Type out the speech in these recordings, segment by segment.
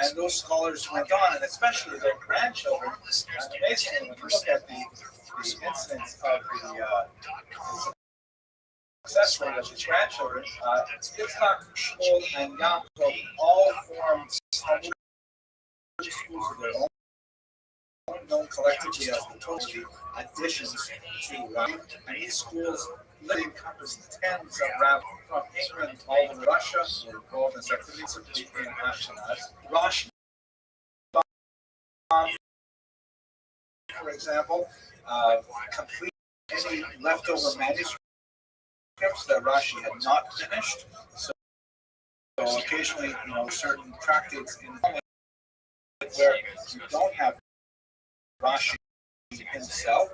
And those scholars went on, and especially their grandchildren. And amazingly, when you look at the incidence of the success rate of his grandchildren, Yitzhak, Shmuel, and Yaakov all formed schools of their own, known collectively as the Tochi additions to and these schools literally encompass tens of rabbis from England all over Russia, who were involved in this activity, so in Ashkenaz. Rashi, for example, complete any leftover manuscripts that Rashi had not finished. So occasionally, certain tractates in where you don't have Rashi himself.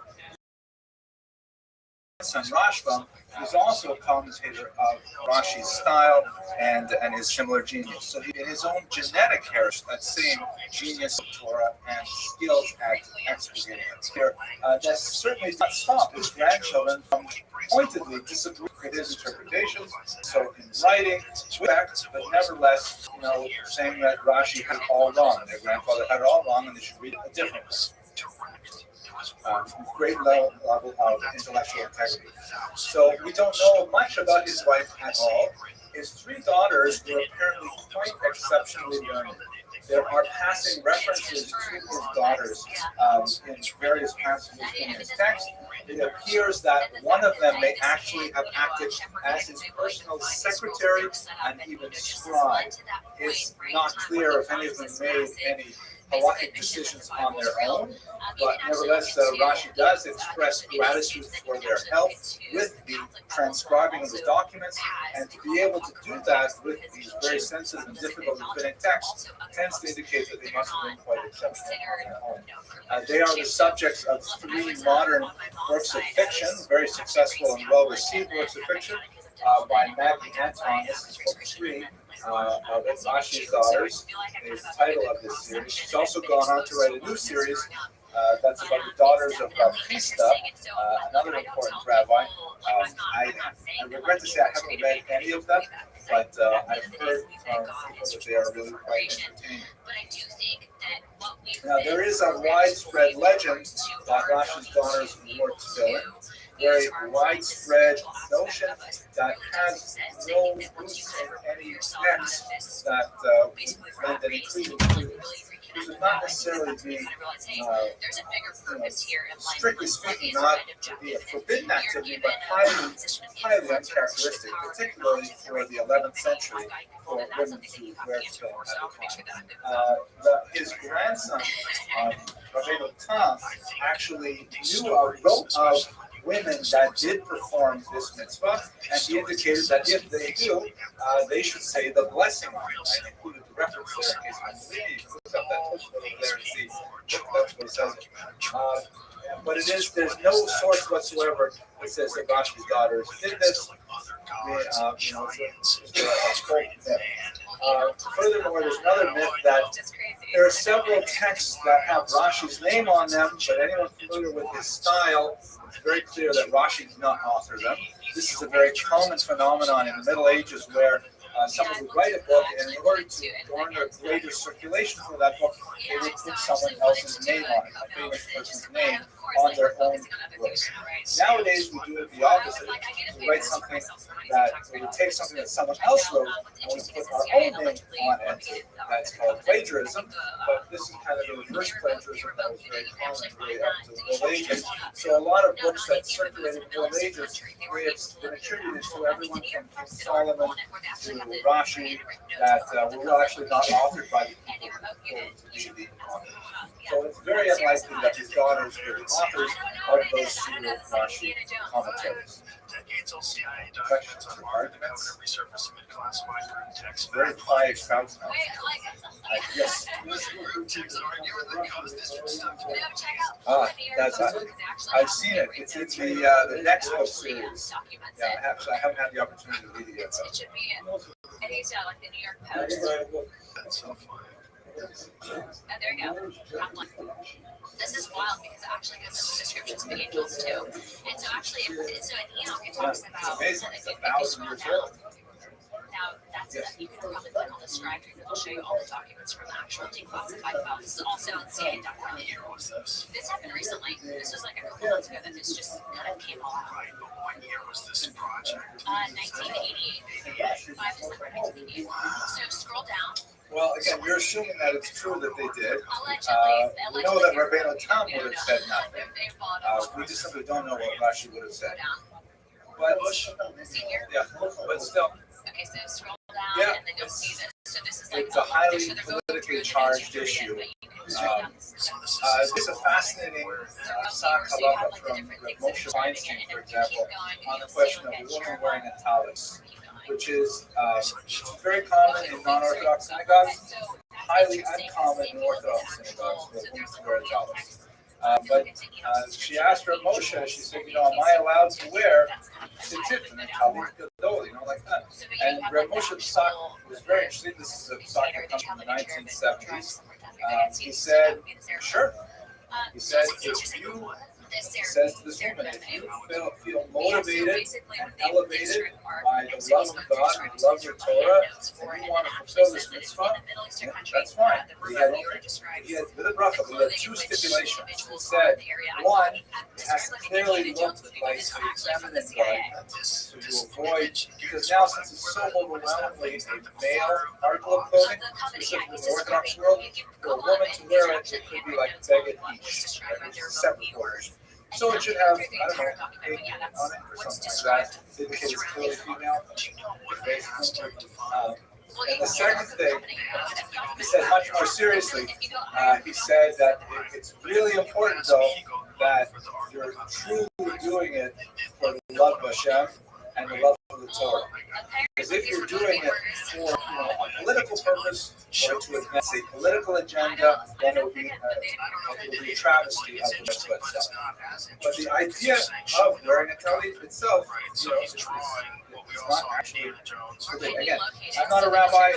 Son Rashbam is also a commentator of Rashi's style and his similar genius. So in his own genetic heritage, that same genius of Torah and skills at expositing here, that certainly did not stop his grandchildren from pointedly disagreeing with his interpretations. So in writing, but nevertheless, saying that Rashi had it all wrong. Their grandfather had it all wrong, and they should read it differently. Great level of intellectual integrity. So we don't know much about his wife at all. His three daughters were apparently quite exceptionally learned. There are passing references to his daughters in various passages in his text. It appears that one of them may actually have acted as his personal secretary and even scribe. It's not clear if any of them made any halachic decisions on their own, but nevertheless, Rashi does express gratitude for their help with the transcribing of the documents, and to be able to do that with these very sensitive and difficult rabbinic texts tends to indicate that they must have been quite exceptional on their own. They are the subjects of three modern works of fiction, very successful and well-received works of fiction by Maggie Anton. This is book 3. Of Rashi's Daughters is the title of this series. She's also gone on to write a new series that's about the daughters of Chisda, another important rabbi. I regret to say I haven't read any of them, but I've heard from people that they are really quite entertaining. Now, there is a widespread legend that Rashi's daughters were still very widespread notion that has no roots in any text that lend any credence to it. This would not necessarily be, strictly speaking, not to be a forbidden activity, but highly uncharacteristic, particularly for the 11th century for women to wear film at the time. His grandson, Rabbeinu Tam, actually wrote of women that did perform this mitzvah, and he indicated that if they do, they should say the blessing on it. I included the reference there in case I'm reading. You can look up that over there and see that's what it says. But there's no source whatsoever that says that Rashi's daughters did this. Furthermore, there's another myth that there are several texts that have Rashi's name on them, but anyone familiar with his style, it's very clear that Rashi did not author them. This is a very common phenomenon in the Middle Ages where someone would write a book, and in order to garner a greater circulation for that book, they would put someone else's name on it, a famous person's name, on their own book. Nowadays, we do it the opposite. We write something that, we would take something that someone else wrote, and we put our own name on it. That's called plagiarism, but this is kind of a reverse plagiarism that was very common really up to the Middle Ages. So a lot of books that circulated in the Middle Ages, it's been attributed to everyone from King Solomon to Rashi that were actually not authored by the people who were to be the authors. So it's very unlikely that his daughters were the authors of those pseudo Rashi commentaries. Questions or arguments? Very quiet crowd now. Yes. That's I've seen it. It's in the next book series. Yeah, I haven't had the opportunity to read it yet. It should be in like the New York Post. That's so funny. Oh, there you go. This is wild because it actually gives us descriptions of the angels too. And so actually, so in Enoch it talks about it's amazing. It's 1,000 years old. Now that's so that you can probably click on the scribe tree that will show you all the documents from the actual declassified files. This is also in scanning document. This happened recently. This was like a couple months ago that this just kind of came all out. Right, but what year was this project? 1988. 5 December 1988. So scroll down. Well, again, you're assuming that it's true that they did. Allegedly. We know that Rabbeinu Tam would have said No. nothing. We just simply don't know what Rashi would have Go said. down. But, See here? yeah, but still, Okay, so scroll down Yeah. and then you'll see this. So this is like it's a highly so they're going politically through the charged history issue. of it, but you can scroll down. It's a fascinating Sak So you have halacha like the from different Rav things that are Moshe describing Weinstein, it, for and if you keep example, going, on the you'll question see of a what woman wearing a tallis, keep going. which is very common in non-Orthodox synagogues, highly uncommon in Orthodox synagogues for a woman to wear a tallis. But she asked Rav Moshe, she said, am I allowed to wear tzitzit and a talit gadol, like that? And Rav Moshe Sak was very interesting. This is a Sak that comes from the 1970s. He said, sure. He said, if you, he says to this woman, if you feel motivated and elevated by the love of God and the love of Torah, and you want to fulfill this mitzvah, that's fine. He had with a bracha, he had two stipulations. He said, one, it has to clearly look like a feminine garment, so you avoid, because now since it's so overwhelmingly a male article of clothing, specifically in the Orthodox world, for a woman to wear it, it could be like beged ish, right? Which is separate quarters. So it should have, I don't know, 8 on it or something like that, to indicate it's clearly female. And the second thing, he said much more seriously, he said that it's really important though that you're truly doing it for the love of Hashem and the love of the Torah. Because if you're doing it for a political purpose or to advance a political agenda, then it will be a travesty of the mitzvah itself. But the idea of wearing a talit itself, it's not actually. Again, I'm not a rabbi.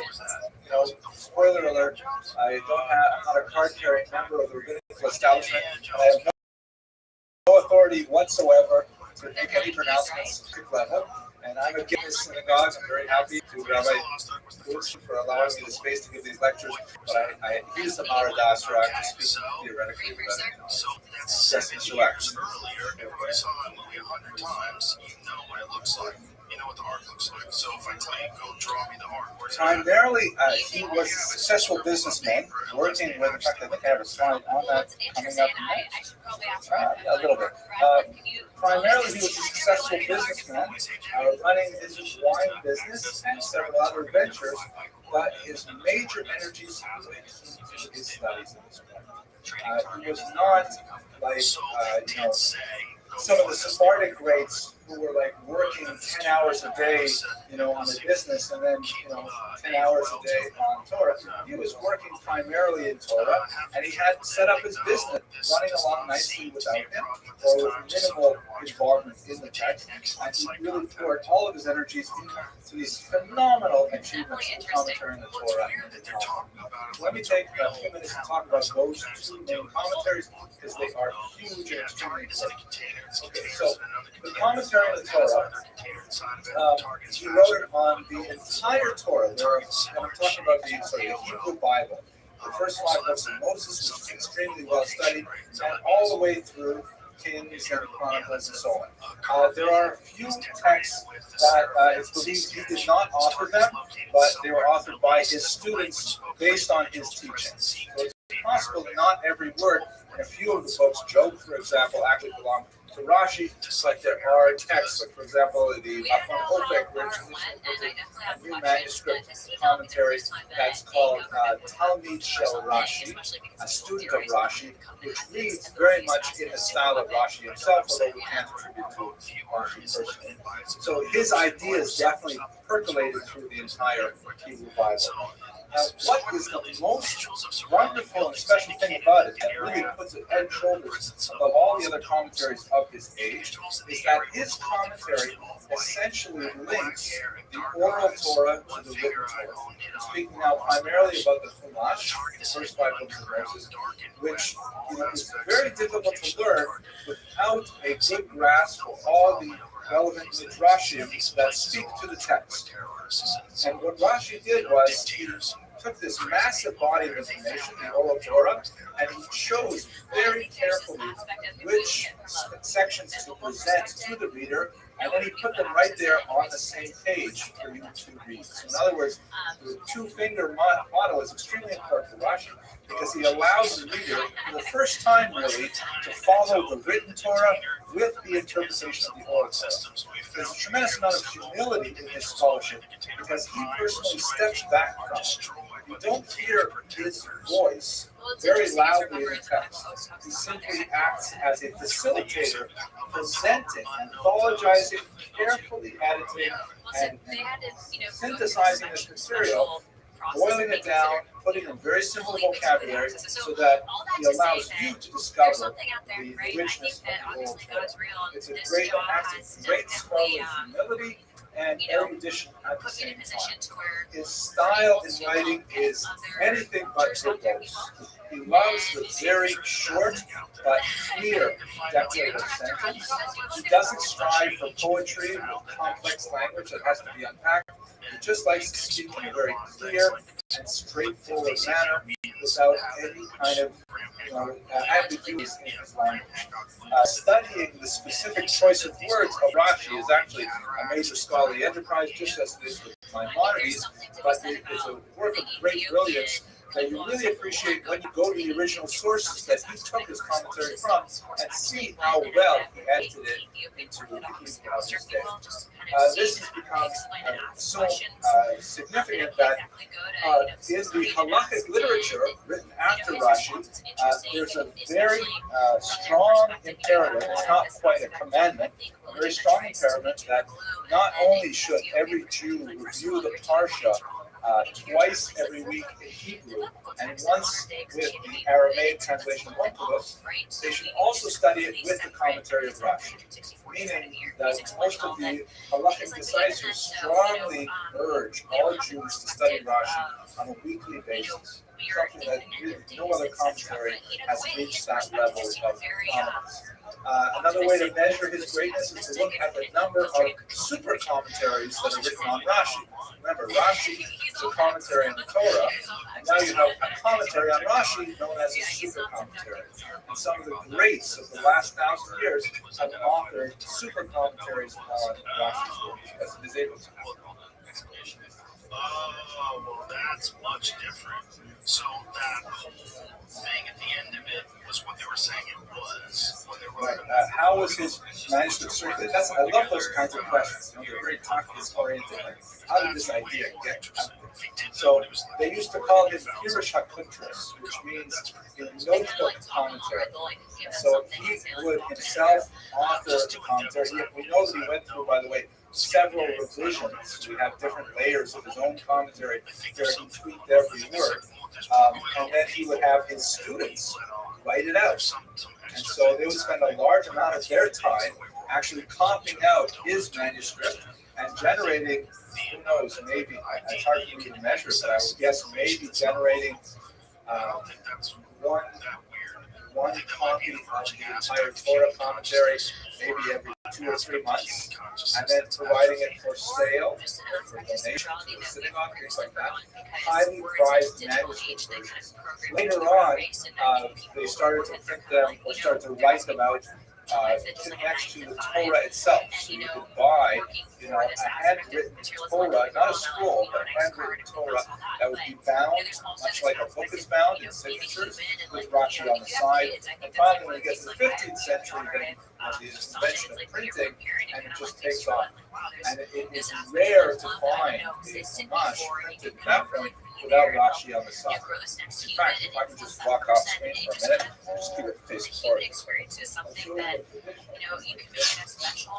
Spoiler alert. I'm not a card-carrying member of the rabbinical establishment. I have no authority whatsoever to make any pronouncements at the level. And I'm a Guinness synagogue. I'm very happy to Rabbi Woods for allowing me the space to give these lectures. But I use the Maradas Rak to speak theoretically about yes, Mr. Wax. Earlier, everybody saw that movie 100 times. You know what it looks like. You know what the art looks like. So if I tell you, go draw me the art. Primarily, he was a successful businessman working with, in fact, I think I have a slide on that coming up next. A little bit. Primarily, he was a successful businessman, running his wine business and several other ventures, but his major energies went into his studies at this point. He was not like, some of the Sephardic greats who were like working 10 hours a day, on the business and then, 10 hours a day on Torah. He was working primarily in Torah and he had set up his business running along nicely without him or with minimal involvement in the text. And he really poured all of his energies into these phenomenal achievements in commentary on the Torah and the Talmud. Let me take a few minutes to talk about those two main commentaries because they are huge and extremely important. Okay, so the commentary on the Torah, he wrote it on the entire Torah. I'm talking about the Hebrew Bible. The first 5 books of Moses, which is extremely well studied, and all the way through Kings and Chronicles and so on. There are a few texts that it's believed he did not author them, but they were authored by his students based on his teachings. So it's possible that not every word in a few of the books, Job, for example, actually belong to Rashi, but there are texts, like for example, the Afon Opek, which is a new manuscript commentary that's called Talmid Shel Rashi, a student of Rashi, which reads very much in the style of Rashi himself, although we can't attribute to Rashi personally. So his ideas definitely percolated through the entire Hebrew Bible. What is the most wonderful and special thing about it that really puts it head and shoulders above all the other commentaries of his age is that his commentary essentially links the oral Torah to the written Torah. Speaking now primarily about the Chumash, the first 5 books of Moses, which is very difficult to learn without a good grasp of all the relevant midrashim that speak to the text. And what Rashi did was he took this massive body of information, the oral Torah, and he chose very carefully which sections to present to the reader, and then he put them right there on the same page for you to read. So in other words, the two-finger model is extremely important for Rashi because he allows the reader, for the first time really, to follow the written Torah with the interpretation of the oral Torah. There's a tremendous amount of humility in his scholarship because he personally steps back from it. You don't hear his voice very loudly in the text. He simply acts as a facilitator, presenting, anthologizing, carefully editing, and synthesizing this material, boiling it down, putting in very simple vocabulary so that he allows you to discover the richness of the oral Torah. It's a great act of great scholarly humility and erudition at the same time. His style in writing is anything but verbose. He loves the very short but clear declarative sentence. He doesn't strive for poetry with complex language that has to be unpacked. He just likes to speak in a very clear and straightforward manner without any kind of ambiguity in his language. Studying the specific choice of words of Rashi is actually a major scholarly enterprise, just as it is with Maimonides, but it is a work of great brilliance that you really appreciate when you go to the original sources that he took his commentary from and see how well he edited it into the Hebrew of his day. This has become so significant that in the halakhic literature written after Rashi, there's a very strong imperative, it's not quite a commandment, a very strong imperative that not only should every Jew review the Parsha twice every week in Hebrew, and once with the Aramaic translation of Onkelos, they should also study it with the commentary of Rashi. Meaning that most of the halakhic disciples strongly urge all Jews to study Rashi on a weekly basis. Something that really no other commentary has reached that level of prominence. Another way to measure his greatness is to look at the number of super commentaries that are written on Rashi. Remember, Rashi is a commentary on the Torah, and now you have a commentary on Rashi known as a super commentary. And some of the greats of the last 1,000 years have authored super commentaries on Rashi's works, as it is able to. Oh, well, that's much different. So that whole thing at the end of it was what they were saying it was. When they were Right. How was his manuscript circulated? I love those kinds of questions. They're very talkist oriented. Like, how did this idea get out there? So they used to call him Pirush HaKuntras, which means a notebook commentary. So he would himself author the commentary. We know that he went through, by the way, several revisions. We have different layers of his own commentary where he tweaked every word. And then he would have his students write it out. And so they would spend a large amount of their time actually copying out his manuscript and generating, who knows, maybe, it's hard for me to measure, but I would guess maybe generating one copy of the entire Torah commentary, maybe every 2 or 3 months, and then providing it for sale, for donation to the synagogue, things like that. Highly prized manuscript versions. Later on, they started to print them or started to write them out next to the Torah itself. So you could buy, a handwritten Torah, not a scroll, but a handwritten Torah that would be bound, much like a book is bound in signatures, with Rashi on the side. And finally, when you get to the 15th century, then the invention of printing, and it just takes off. And it is rare to find a Chumash printed at that point without Rashi on the side. In fact, if I can just walk off screen for a minute, just keep it facing forward. Experience is something that you can make as special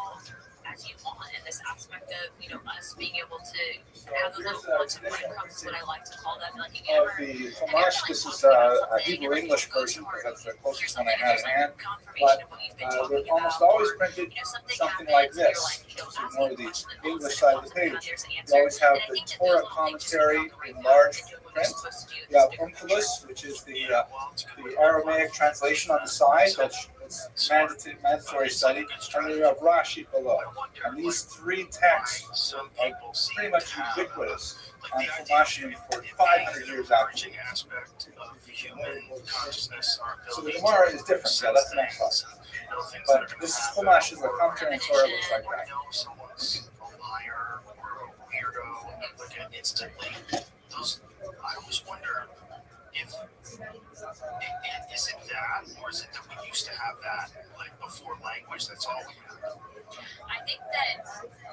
as you want, and this aspect of us being able to have those little quantum breadcrumbs, what I like to call them, like you Of the Chumash, this is a Hebrew English version because that's the closest one I had in hand. But they're almost always printed something like this. So you know the English side of the page. You always have the Torah commentary in large print. You have Onkelos, which is the Aramaic translation on the side that It's mandatory study, and then you have Rashi below. And these three texts are pretty much ubiquitous on Chumash for 500 years after. So the Gemara is different. Yeah, that's the next slide. But this is Chumash is the commentary on Torah looks like that. Instantly, those I always wonder if is it that, or is it that we used to have that like before language? That's all we had. I think that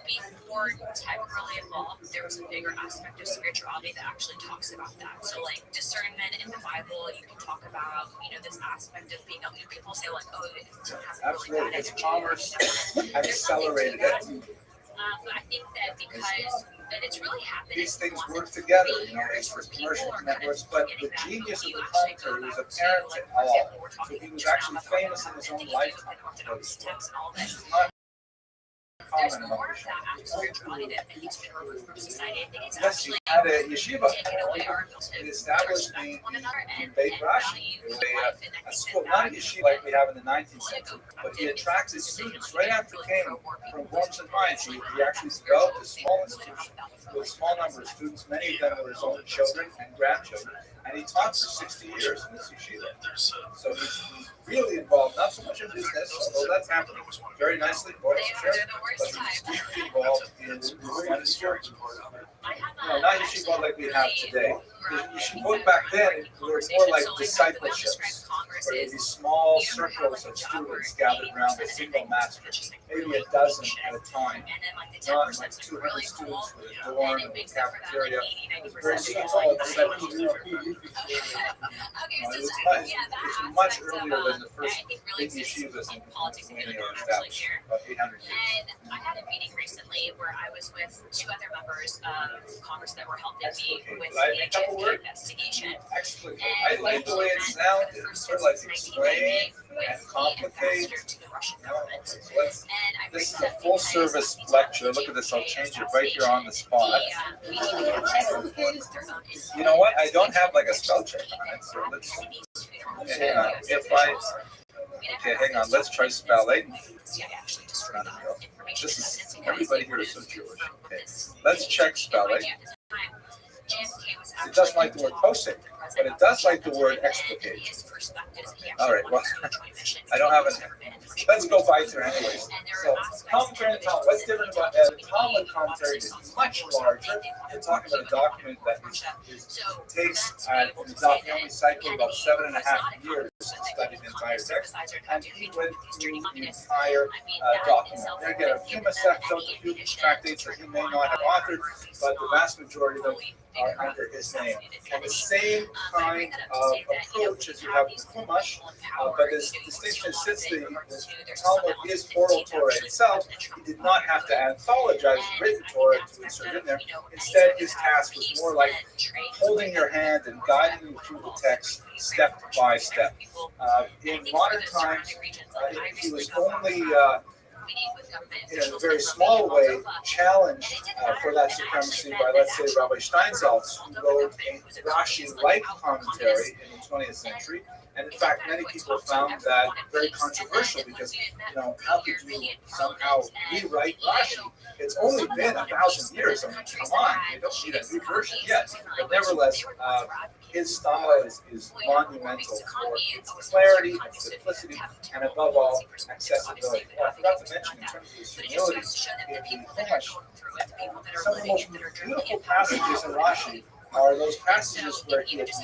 before tech really evolved, there was a bigger aspect of spirituality that actually talks about that. So, like discernment in the Bible, you can talk about, this aspect of being able. People say like, oh, it has really bad Absolutely, it's energy. commerce accelerated it. But I think that because and it's really happening. These things work together, it's for commercial networks, but the genius of the commentary was apparent to all. So he was actually famous in his own lifetime. There's more of that aspect of spirituality that needs to be removed from society. I think it's Yes, he actually had a yeshiva. taken away our ability It to established respect one the another and Beit value Rashi, life. And I a think school, that not a that yeshiva like we have in the 19th century, but he attracted students right after he came from Worms and Mainz. He actually developed a small institution with a small number of students, many of them were his own children and grandchildren, and he taught for 60 years in this yeshiva. So he's really involved, not so much in business, although that's happening very nicely, but he's deeply involved in yeshiva. Not yeshiva like we have today. Yeshiva back then were more like discipleships, where there'd be small circles of students gathered around a single master, maybe a dozen at a time, not like 200 students with a dorm and a cafeteria. It was very small. It's much earlier than the first big yeshivas in Lithuania were established, about 800 years. And I had a meeting recently where I was with two other members of Congress that were helping me with the JFK investigation. Explicate. I like the way it sounded. It's sort of like explain and complicate. To the Russian government. This is a full service lecture. Look at this. I'll change it right here on the spot. You know what? I don't have like a spell check on it. So let's. Hang on. Okay, hang on. Let's try spelling. This is everybody here is so Jewish. Okay. Let's check spelling. It doesn't like the word posting, but it does like the word explicate. All right, well, I don't have it. Let's go by through anyways. So, commentary and Talmud. What's different about that? The Talmud commentary is much larger. We're talking about a document that takes, in the document only cycle, about 7.5 years to study the entire text. And he went through the entire document. There again, a few missteps, a few tractates that he may not have authored, but the vast majority of them are under his name. And the same kind of approach as you have with Chumash, but this distinction is since the Talmud is oral Torah itself, he did not have to anthologize written Torah to insert in there. Instead, his task was more like holding your hand and guiding you through the text step by step. In modern times, he was only in a very small way challenged for that supremacy by, let's say, Rabbi Steinsaltz, who wrote a Rashi-like commentary in the 20th century. And in fact, many people found that very controversial because, how could you somehow rewrite Rashi? It's only been 1,000 years. I mean, come on, they don't need a new version yet. But nevertheless, his style is monumental for its clarity, its simplicity, and above all, accessibility. Oh, I forgot to mention in terms of his humility, in Chumash, some of the most beautiful passages in Rashi are those passages where he admits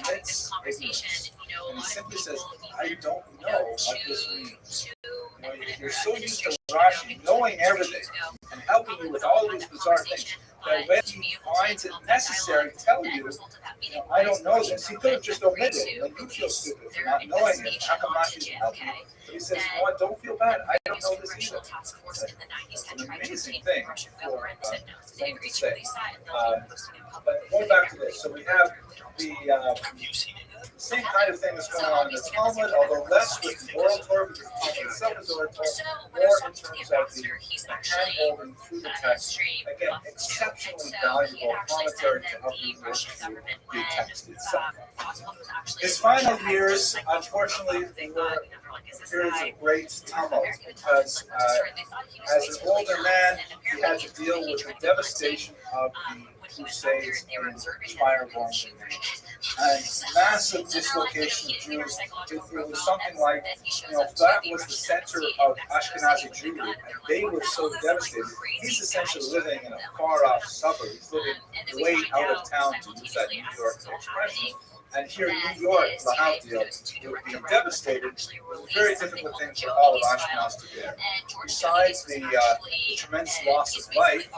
ignorance. And he simply says, I don't know what this means. You're so used to Rashi knowing everything and helping you with all these bizarre things that when he finds it necessary to tell you, I don't know this, he could have just omitted it. Like, you feel stupid for not knowing it. How come Rashi didn't help you? But he says, what? Don't feel bad. I don't know this either. It's an amazing thing for someone to say. But going back to this, so we have the The same kind of thing is going on in the Talmud, although less with the oral Torah, because the Talmud itself is oral Torah, more in terms of the hand-holding through the text. Again, exceptionally valuable commentary to help you work through the text itself. His final years, unfortunately, were periods of great tumult because as an older man, he had to deal with the devastation of the Crusades in Fireball and massive dislocation of Jews. It was something like, that was the center of Ashkenazi Jewry, and they were so devastated. He's essentially living in a far-off suburb. He's living way out of town, to use that New York expression. And here in New York, Lahavdil, would be devastated. It was a very difficult thing for all of Ashkenaz to bear. Besides the tremendous loss of life,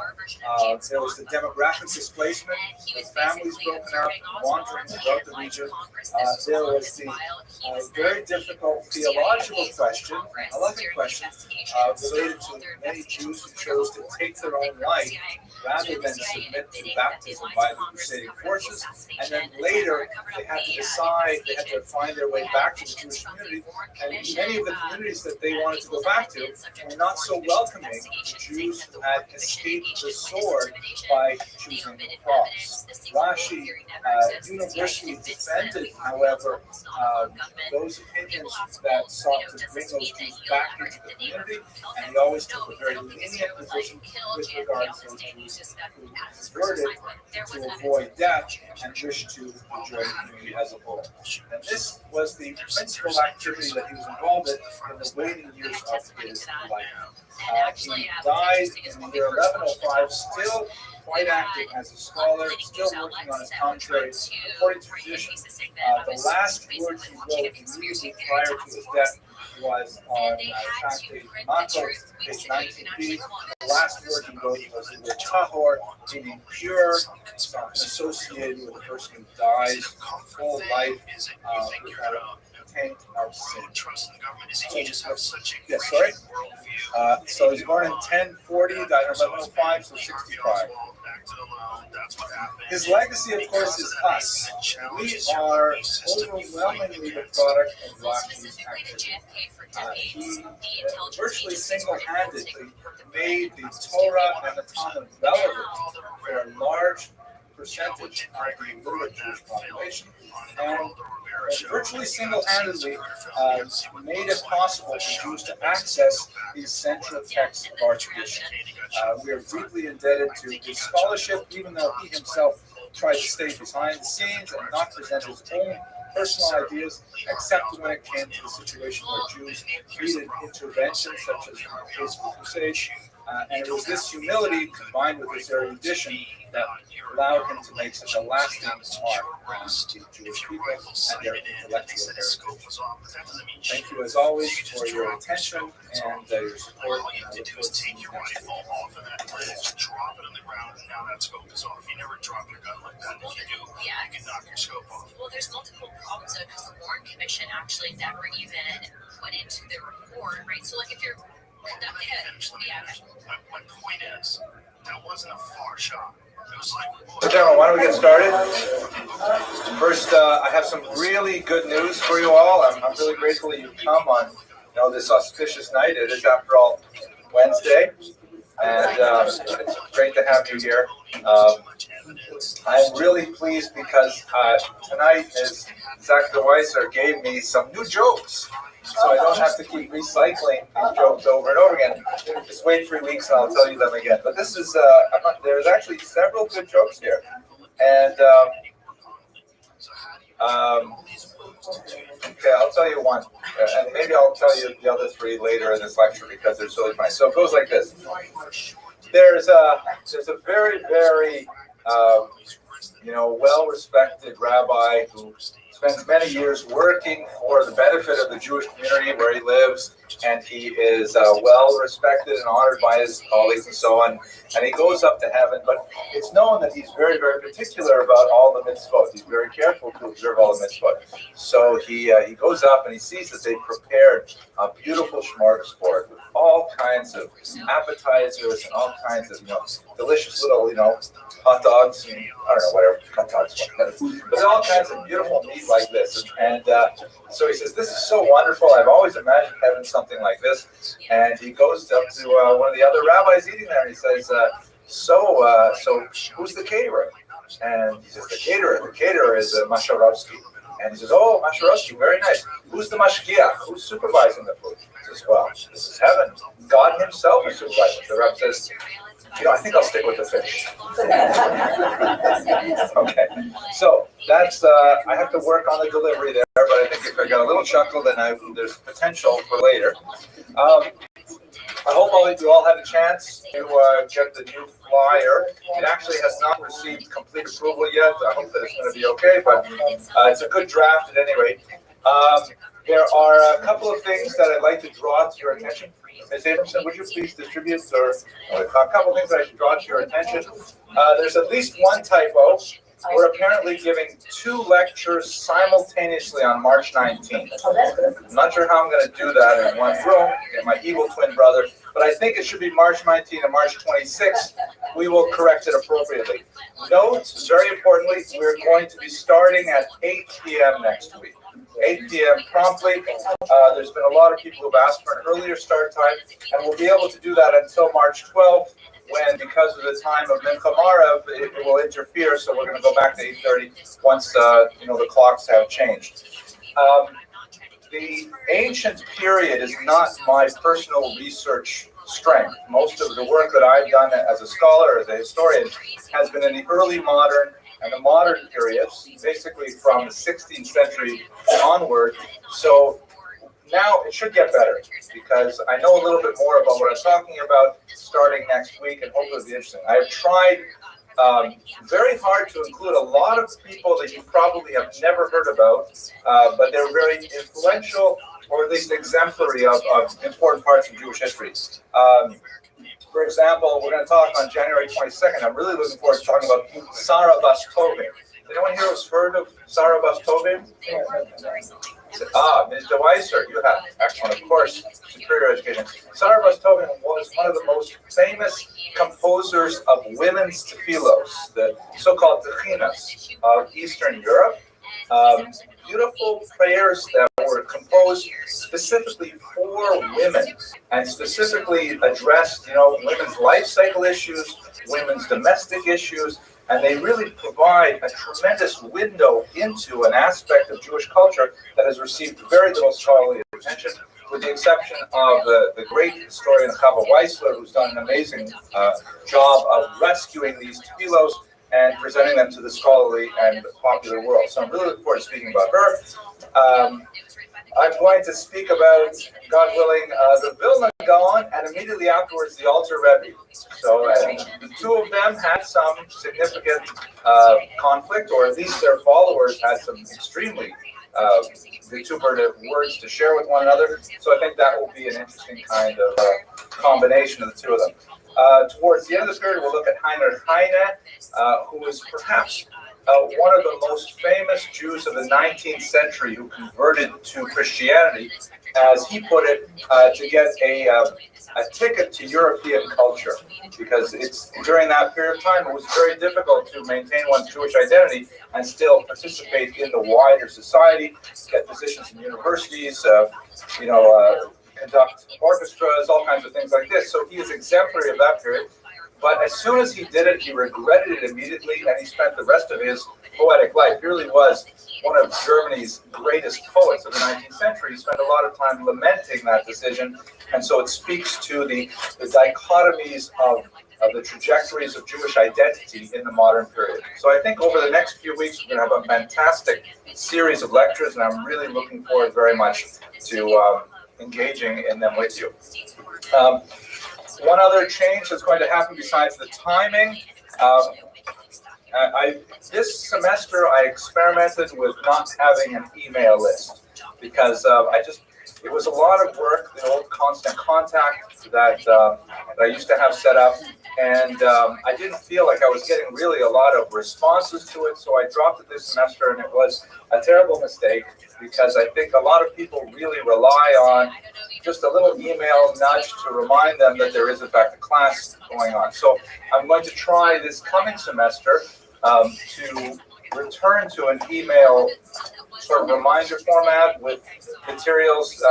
there was the demographic displacement, the families broken up, wandering throughout the region. There was the very difficult theological question, halachic question, related to many Jews who chose to take their own life rather than submit to baptism by the crusading forces. And then later, they had to decide, they had to find their way back to the Jewish community, and many of the communities that they wanted to go back to were not so welcoming to Jews who had escaped the sword by choosing the cross. Rashi universally defended, however, those opinions that sought to bring those Jews back into the community, and he always took a very lenient position with regards to those Jews who converted to avoid death and wished to enjoy the community as a whole. And this was the principal activity that he was involved in the waiting years of his life. He died in the year 1105, still quite active as a scholar, still working on his commentary. According to tradition, the last words he wrote immediately prior to his death was on Tractate Makos, page 19b. The last word he wrote was the word tahor, meaning pure, associated with a person who dies full life without a taint of sin. Yes, sorry. So he's born in 1040, died in 1105, so 65. His legacy, of course, is us. We are overwhelmingly the product of Rashi's activity. He virtually single-handedly made the Torah and the Talmud relevant for a large percentage of the literate Jewish population, and virtually single-handedly made it possible for Jews to access these central texts of our tradition. We are deeply indebted to his scholarship, even though he himself tried to stay behind the scenes and not present his own personal ideas, except when it came to the situation where Jews needed intervention, such as in the case of the Crusades. And it was this humility combined with his erudition that allowed him to make such a lasting mark on the Jewish people and their intellectual heritage. Thank you, as always, for your attention and your support. All you have to do is take your rifle off of that ledge, drop it on the ground, and now that scope is off. You never drop your gun like that. If you do, you can knock your scope off. Well, there's multiple problems though, because the Warren Commission actually never even put into the report, right? So, like, if you're conducting my point is, that wasn't a far shot. It was like, So, gentlemen, why don't we get started? First, I have some really good news for you all. I'm really grateful that you've come on this auspicious night. It is, after all, Wednesday, and it's great to have you here. I'm really pleased because tonight, Zach DeWeiser gave me some new jokes. So I don't have to keep recycling these jokes over and over again. Just wait 3 weeks and I'll tell you them again. But this is, there's actually several good jokes here. And, okay, I'll tell you one. And maybe I'll tell you the other 3 later in this lecture because they're really funny. So it goes like this. There's a very, very, well-respected rabbi who spends many years working for the benefit of the Jewish community where he lives, and he is well respected and honored by his colleagues and so on, and he goes up to heaven, but it's known that he's very, very particular about all the mitzvot. He's very careful to observe all the mitzvot. So he goes up and he sees that they've prepared a beautiful smorgasbord with all kinds of appetizers and all kinds of, delicious little, hot dogs and, I don't know, whatever, hot dogs, but all kinds of beautiful meat like this. And so he says, this is so wonderful. I've always imagined having something like this. And he goes up to one of the other rabbis eating there and he says, so who's the caterer? And he says, the caterer is Masharovsky. And he says, oh, Masharovsky, very nice. Who's the mashgiach? Who's supervising the food? He says, well, this is heaven. God himself is supervising. The Rebbe says, I think I'll stick with the fish. Okay, so that's, I have to work on the delivery there, but I think if I got a little chuckle, then there's potential for later. I hope you all had a chance to get the new flyer. It actually has not received complete approval yet. I hope that it's going to be okay, but it's a good draft at any rate. There are a couple of things that I'd like to draw to your attention. Ms. Abramson, would you please distribute, a couple of things that I should draw to your attention. There's at least one typo. We're apparently giving 2 lectures simultaneously on March 19th. I'm not sure how I'm going to do that in one room, get my evil twin brother, but I think it should be March 19th and March 26th. We will correct it appropriately. Note, very importantly, we're going to be starting at 8 p.m. next week. 8 p.m. promptly. There's been a lot of people who've asked for an earlier start time, and we'll be able to do that until March 12th, when, because of the time of Mincha Marav, it will interfere, so we're going to go back to 8:30 once the clocks have changed. The ancient period is not my personal research strength. Most of the work that I've done as a scholar, as a historian, has been in the early modern and the modern periods, basically from the 16th century onward. So now it should get better because I know a little bit more about what I'm talking about starting next week, and hopefully it'll be interesting. I've tried very hard to include a lot of people that you probably have never heard about, but they're very influential, or at least exemplary of important parts of Jewish history. For example, we're going to talk on January 22nd. I'm really looking forward to talking about Sarah Bas Tovim. Anyone here has heard of Sarah Bas Tovim? Ms. DeWeiser, you have. Excellent, of course, superior education. Sarah Bas Tovim was one of the most famous composers of women's tefillos, the so-called techinas of Eastern Europe. Beautiful prayers that were composed specifically for women and specifically addressed, women's life cycle issues, women's domestic issues, and they really provide a tremendous window into an aspect of Jewish culture that has received very little scholarly attention, with the exception of the great historian Chava Weissler, who's done an amazing job of rescuing these tefillos and presenting them to the scholarly and popular world. So I'm really looking forward to speaking about her. I'm going to speak about, God willing, the Vilna Gaon, and immediately afterwards the Alter Rebbe. So the two of them had some significant conflict, or at least their followers had some extremely vituperative words to share with one another. So I think that will be an interesting kind of combination of the two of them. Towards the end of the period, we'll look at Heinrich Heine, who is perhaps one of the most famous Jews of the 19th century who converted to Christianity, as he put it, to get a ticket to European culture, because it's during that period of time it was very difficult to maintain one's Jewish identity and still participate in the wider society, get positions in universities, conduct orchestras, all kinds of things like this. So he is exemplary of that period. But as soon as he did it, he regretted it immediately, and he spent the rest of his poetic life. He really was one of Germany's greatest poets of the 19th century. He spent a lot of time lamenting that decision, and so it speaks to the dichotomies of the trajectories of Jewish identity in the modern period. So I think over the next few weeks, we're going to have a fantastic series of lectures, and I'm really looking forward very much to engaging in them with you. One other change that's going to happen besides the timing, this semester I experimented with not having an email list, because it was a lot of work, the old Constant Contact that I used to have set up, and I didn't feel like I was getting really a lot of responses to it, so I dropped it this semester, and it was a terrible mistake, because I think a lot of people really rely on just a little email nudge to remind them that there is in fact a class going on. So I'm going to try this coming semester to return to an email sort of reminder format with materials,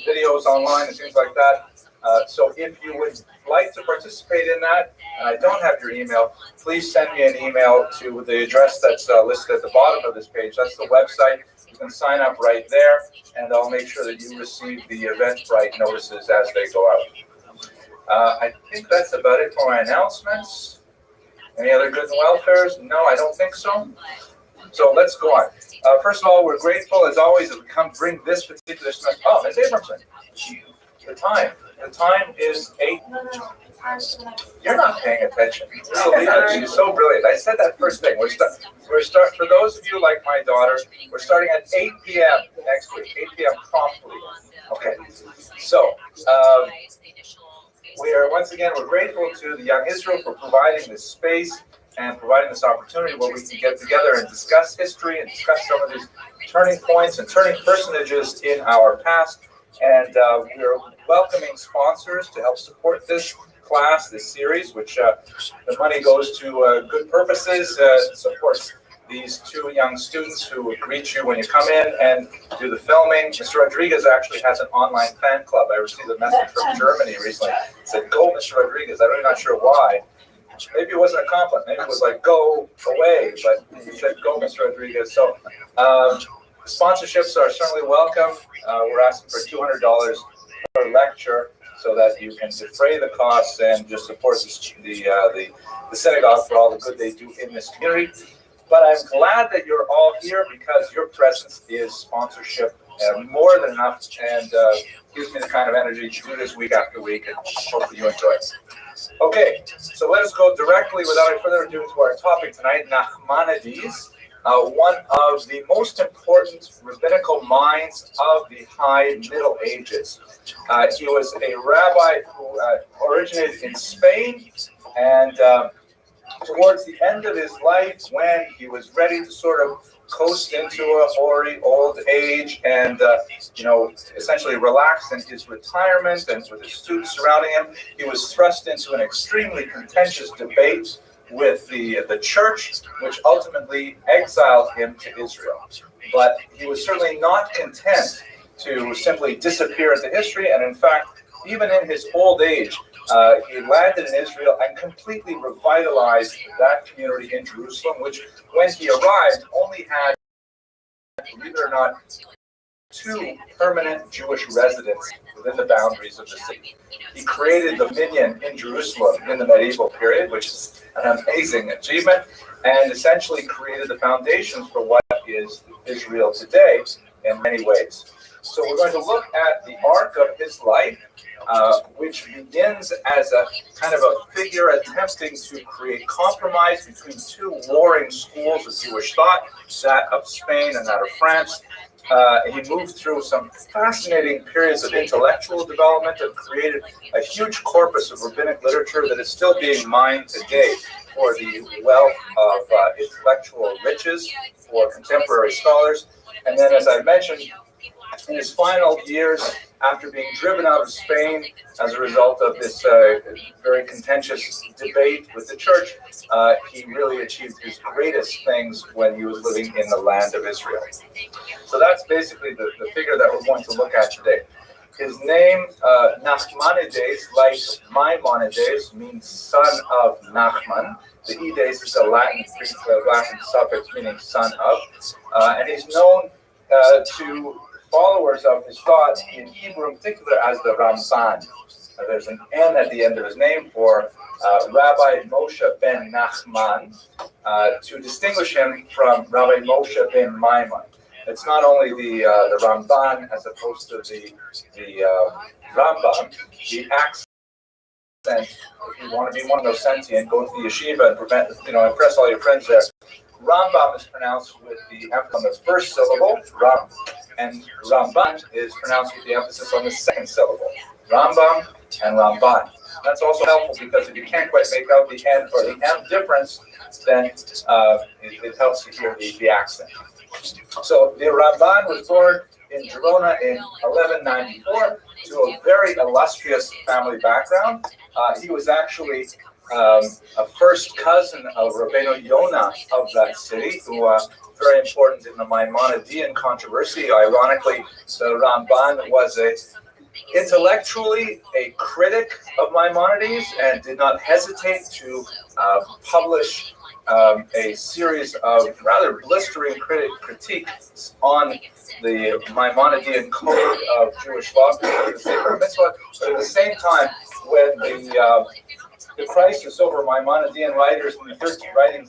videos online and things like that. So if you would like to participate in that, and I don't have your email, please send me an email to the address that's listed at the bottom of this page. That's the website. You can sign up right there, and I'll make sure that you receive the Eventbrite notices as they go out. I think that's about it for my announcements. Any other good and welfares? No, I don't think so. So let's go on. First of all, we're grateful as always that we come bring this particular semester. Oh, Ms. Abramson, the time. The time is 8. You're not paying attention. She's so brilliant. I said that first thing. We're for those of you like my daughter, we're starting at 8 p.m. next week. 8 p.m. promptly. Okay. So we're grateful to the Young Israel for providing this space and providing this opportunity where we can get together and discuss history and discuss some of these turning points and turning personages in our past. And we're welcoming sponsors to help support this class, this series, which the money goes to good purposes. Supports these 2 young students who will greet you when you come in and do the filming. Mr. Rodriguez actually has an online fan club. I received a message from Germany recently. It said, "Go, Mr. Rodriguez." I'm really not sure why. Maybe it wasn't a compliment. Maybe it was like, "Go away," but he said, "Go, Mr. Rodriguez." So sponsorships are certainly welcome. We're asking for $200 per lecture so that you can defray the costs and just support the synagogue for all the good they do in this community. But I'm glad that you're all here because your presence is sponsorship more than enough, and gives me the kind of energy to do this week after week, and hopefully you enjoy it. Okay, so let us go directly, without any further ado, to our topic tonight, Nachmanides, one of the most important rabbinical minds of the High Middle Ages. He was a rabbi who originated in Spain, and towards the end of his life, when he was ready to sort of coast into a hoary old age and, essentially relaxed in his retirement and with his students surrounding him, he was thrust into an extremely contentious debate with the church, which ultimately exiled him to Israel. But he was certainly not content to simply disappear into history, and in fact, even in his old age, he landed in Israel and completely revitalized that community in Jerusalem, which, when he arrived, only had, believe it or not, 2 permanent Jewish residents within the boundaries of the city. He created the minyan in Jerusalem in the medieval period, which is an amazing achievement, and essentially created the foundations for what is Israel today in many ways. So we're going to look at the arc of his life, which begins as a kind of a figure attempting to create compromise between 2 warring schools of Jewish thought, that of Spain and that of France. He moved through some fascinating periods of intellectual development and created a huge corpus of rabbinic literature that is still being mined today for the wealth of intellectual riches for contemporary scholars. And then, as I mentioned, in his final years, after being driven out of Spain as a result of this very contentious debate with the church, he really achieved his greatest things when he was living in the land of Israel. So that's basically the figure that we're going to look at today. His name, Nachmanides, like Maimonides, means son of Nachman. The ides is a Latin suffix meaning son of, and he's known to followers of his thought in Hebrew in particular as the Ramban. There's an N at the end of his name for Rabbi Moshe ben Nachman, to distinguish him from Rabbi Moshe ben Maimon. It's not only the Ramban as opposed to the Rambam. The accent, if you want to be one of those sentient, go to the yeshiva and impress all your friends there. Rambam is pronounced with the emphasis on the first syllable, Ram, and Ramban is pronounced with the emphasis on the second syllable, Rambam and Ramban. That's also helpful because if you can't quite make out the N or the M difference, then it helps you hear the accent. So the Ramban was born in Girona in 1194 to a very illustrious family background. He was actually a first cousin of Rabbeinu Yonah of that city, who very important in the Maimonidean controversy. Ironically, the Ramban was intellectually a critic of Maimonides and did not hesitate to publish a series of rather blistering critiques on the Maimonidean code of Jewish law. But at the same time, when the crisis over Maimonidean writings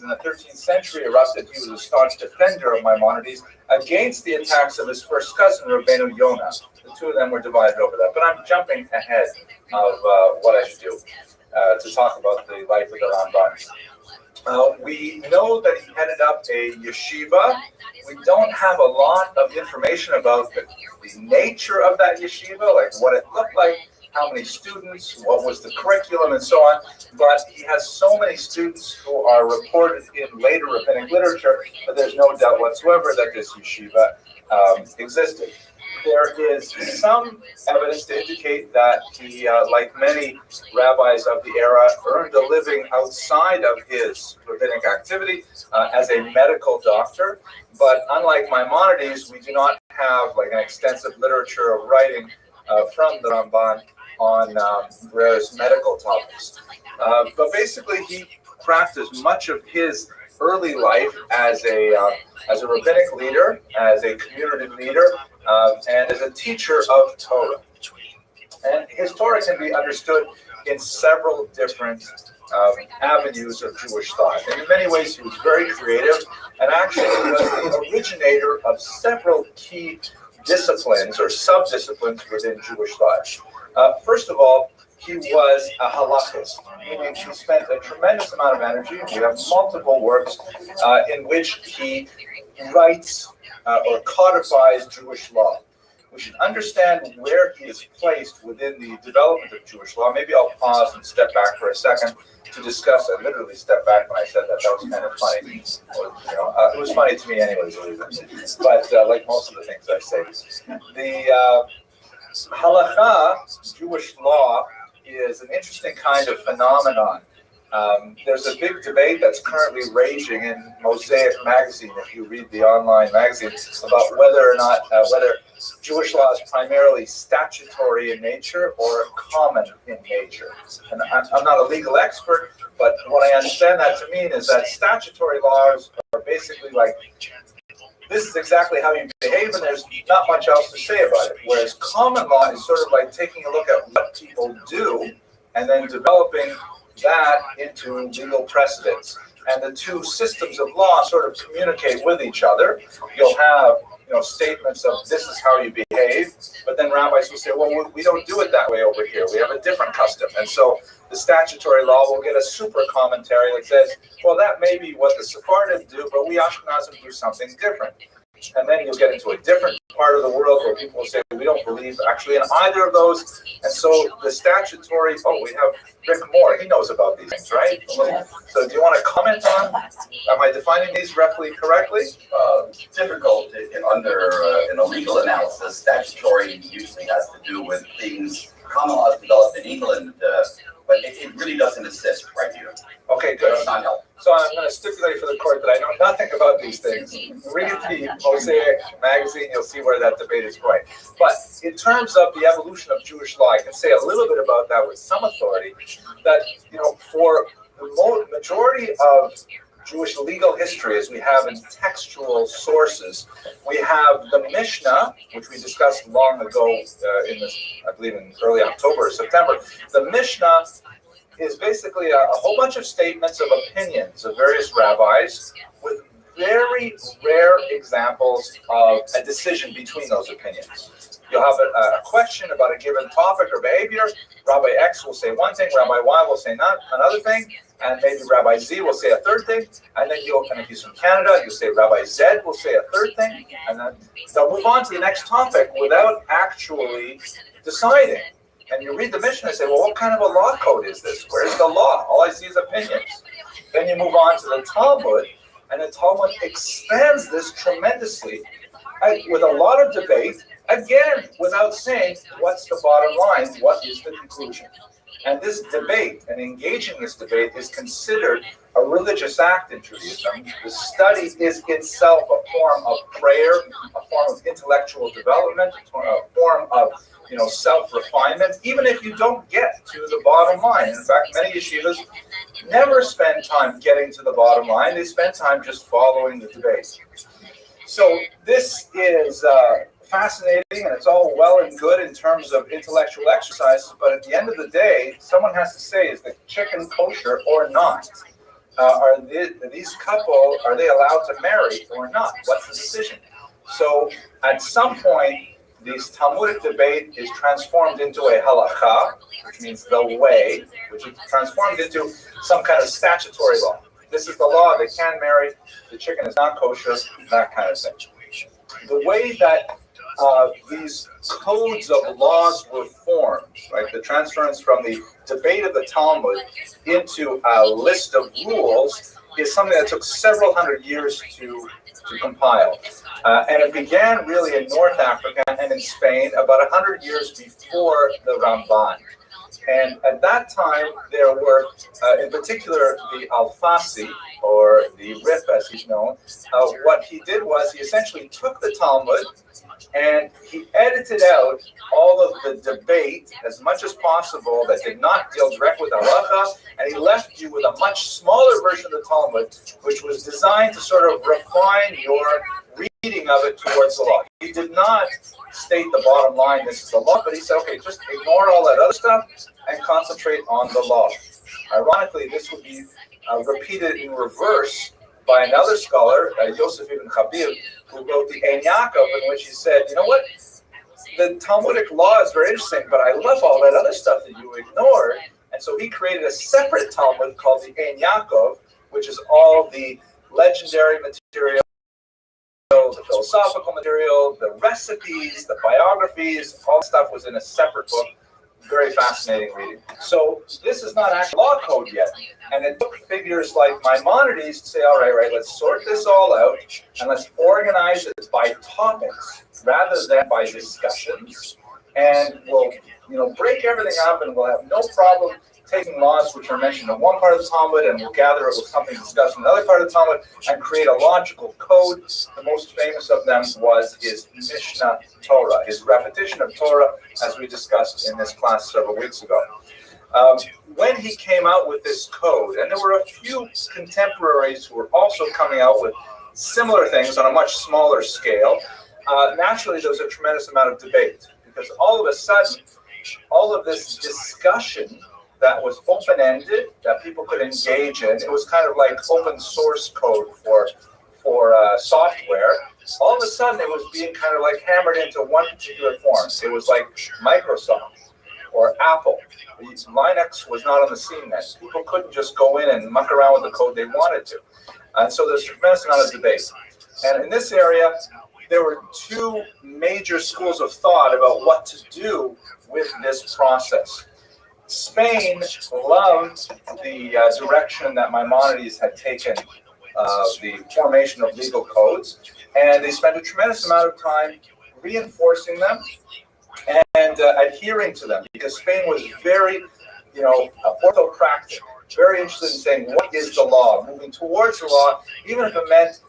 in the 13th century erupted, he was a staunch defender of Maimonides against the attacks of his first cousin, Rabbeinu Yonah. The two of them were divided over that. But I'm jumping ahead of what I should do to talk about the life of the Ramban. We know that he headed up a yeshiva. We don't have a lot of information about the nature of that yeshiva, like what it looked like, how many students, what was the curriculum, and so on. But he has so many students who are reported in later rabbinic literature that there's no doubt whatsoever that this yeshiva existed. There is some evidence to indicate that he, like many rabbis of the era, earned a living outside of his rabbinic activity as a medical doctor. But unlike Maimonides, we do not have like an extensive literature of writing from the Ramban on various medical topics. But basically, he practiced much of his early life as a rabbinic leader, as a community leader, and as a teacher of Torah. And his Torah can be understood in several different avenues of Jewish thought. And in many ways, he was very creative, and actually was the originator of several key disciplines or sub-disciplines within Jewish thought. First of all, he was a halachist, meaning he spent a tremendous amount of energy. We have multiple works in which he writes or codifies Jewish law. We should understand where he is placed within the development of Jewish law. Maybe I'll pause and step back for a second to discuss. I literally stepped back when I said that. That was kind of funny. It was funny to me anyways, but like most of the things I say. The halakha, Jewish law, is an interesting kind of phenomenon. There's a big debate that's currently raging in Mosaic magazine, if you read the online magazine, about whether or not whether Jewish law is primarily statutory in nature or common in nature. And I'm not a legal expert, but what I understand that to mean is that statutory laws are basically like, this is exactly how you behave, and there's not much else to say about it. Whereas common law is sort of like taking a look at what people do and then developing that into legal precedents. And the two systems of law sort of communicate with each other. You'll have statements of this is how you behave, but then rabbis will say, well, we don't do it that way over here. We have a different custom. And so the statutory law will get a super commentary that says, well, that may be what the Sephardim do, but we Ashkenazim do something different. And then you'll get into a different part of the world where people will say, we don't believe actually in either of those. And so the statutory, we have Rick Moore, he knows about these things, right? So do you want to comment on, am I defining these roughly correctly? Difficult under in a legal analysis. Statutory usually has to do with things common laws developed in England, but it really doesn't assist right here. Okay, good. It's not helpful. So I'm going to stipulate for the court that I know nothing about these things. Read the Mosaic magazine, you'll see where that debate is going. But in terms of the evolution of Jewish law, I can say a little bit about that with some authority, that, for the majority of Jewish legal history, as we have in textual sources, we have the Mishnah, which we discussed long ago in this, I believe in early October or September. The Mishnah is basically a whole bunch of statements of opinions of various rabbis with very rare examples of a decision between those opinions. You'll have a question about a given topic or behavior. Rabbi X will say one thing, Rabbi Y will say another thing, and maybe Rabbi Z will say a third thing, and then and if he's from Canada, you'll say Rabbi Z will say a third thing, and then they'll move on to the next topic without actually deciding. And you read the Mishnah and say, well, what kind of a law code is this? Where's the law? All I see is opinions. Then you move on to the Talmud, And the Talmud expands this tremendously with a lot of debate, again, without saying what's the bottom line, what is the conclusion. And this debate, and engaging this debate, is considered a religious act in Judaism. The study is itself a form of prayer, a form of intellectual development, a form of self-refinement, even if you don't get to the bottom line. In fact, many yeshivas never spend time getting to the bottom line. They spend time just following the debate. So this is fascinating, and it's all well and good in terms of intellectual exercises, but at the end of the day, someone has to say, is the chicken kosher or not? Are these couple, are they allowed to marry or not? What's the decision? So at some point, this Talmudic debate is transformed into a halacha, which means the way, which is transformed into some kind of statutory law. This is the law, they can marry, the chicken is not kosher, that kind of thing. The way that these codes of laws were formed, right? The transference from the debate of the Talmud into a list of rules is something that took several hundred years to compile. And it began really in North Africa and in Spain about 100 years before the Ramban. And at that time, there were, in particular, the Alfasi, or the Rif as he's known. What he did was he essentially took the Talmud and he edited out all of the debate as much as possible that did not deal directly with halacha, and he left you with a much smaller version of the Talmud, which was designed to sort of refine your reading of it towards the law. He did not state the bottom line, this is the law, but he said, okay, just ignore all that other stuff and concentrate on the law. Ironically, this would be repeated in reverse by another scholar, Yosef ibn Chabib, who wrote the Ein Yaakov, in which he said, you know what, the Talmudic law is very interesting, but I love all that other stuff that you ignored. And so he created a separate Talmud called the Ein Yaakov, which is all the legendary material, the philosophical material, the recipes, the biographies, all stuff was in a separate book. Very fascinating reading. So this is not actual law code yet. And it took figures like Maimonides to say, all right, let's sort this all out and let's organize it by topics rather than by discussions. And we'll break everything up and we'll have no problem taking laws which are mentioned in one part of the Talmud and we'll gather it with something discussed in another part of the Talmud and create a logical code. The most famous of them was his Mishnah Torah, his repetition of Torah, as we discussed in this class several weeks ago. When he came out with this code, and there were a few contemporaries who were also coming out with similar things on a much smaller scale, naturally there was a tremendous amount of debate because all of a sudden, all of this discussion that was open-ended, that people could engage in. It was kind of like open source code for software. All of a sudden, it was being kind of like hammered into one particular form. It was like Microsoft or Apple. Linux was not on the scene then. People couldn't just go in and muck around with the code they wanted to. And so there's a tremendous amount of debate. And in this area, there were two major schools of thought about what to do with this process. Spain loved the direction that Maimonides had taken, the formation of legal codes, and they spent a tremendous amount of time reinforcing them and adhering to them, because Spain was very, orthocratic, very interested in saying, what is the law? Moving towards the law, even if it meant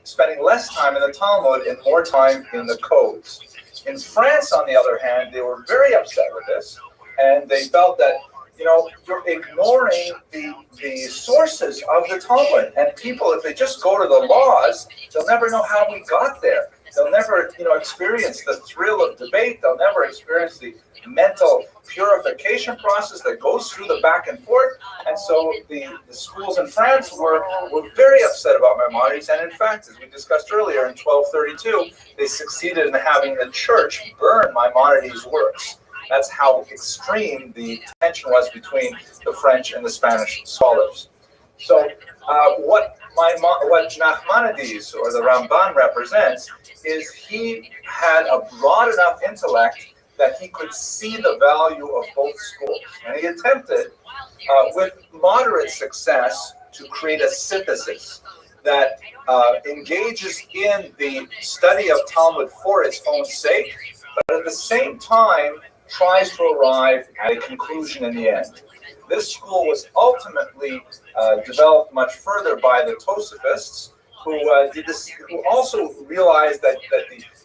spending less time in the Talmud and more time in the codes. In France, on the other hand, they were very upset with this. And they felt that, you're ignoring the sources of the Talmud. And people, if they just go to the laws, they'll never know how we got there. They'll never, experience the thrill of debate. They'll never experience the mental purification process that goes through the back and forth. And so the schools in France were very upset about Maimonides. And in fact, as we discussed earlier, in 1232, they succeeded in having the church burn Maimonides' works. That's how extreme the tension was between the French and the Spanish scholars. So what Nachmanides, or the Ramban, represents is he had a broad enough intellect that he could see the value of both schools. And he attempted, with moderate success, to create a synthesis. that engages in the study of Talmud for its own sake, but at the same time tries to arrive at a conclusion in the end. This school was ultimately developed much further by the Tosafists, who did this, who also realized that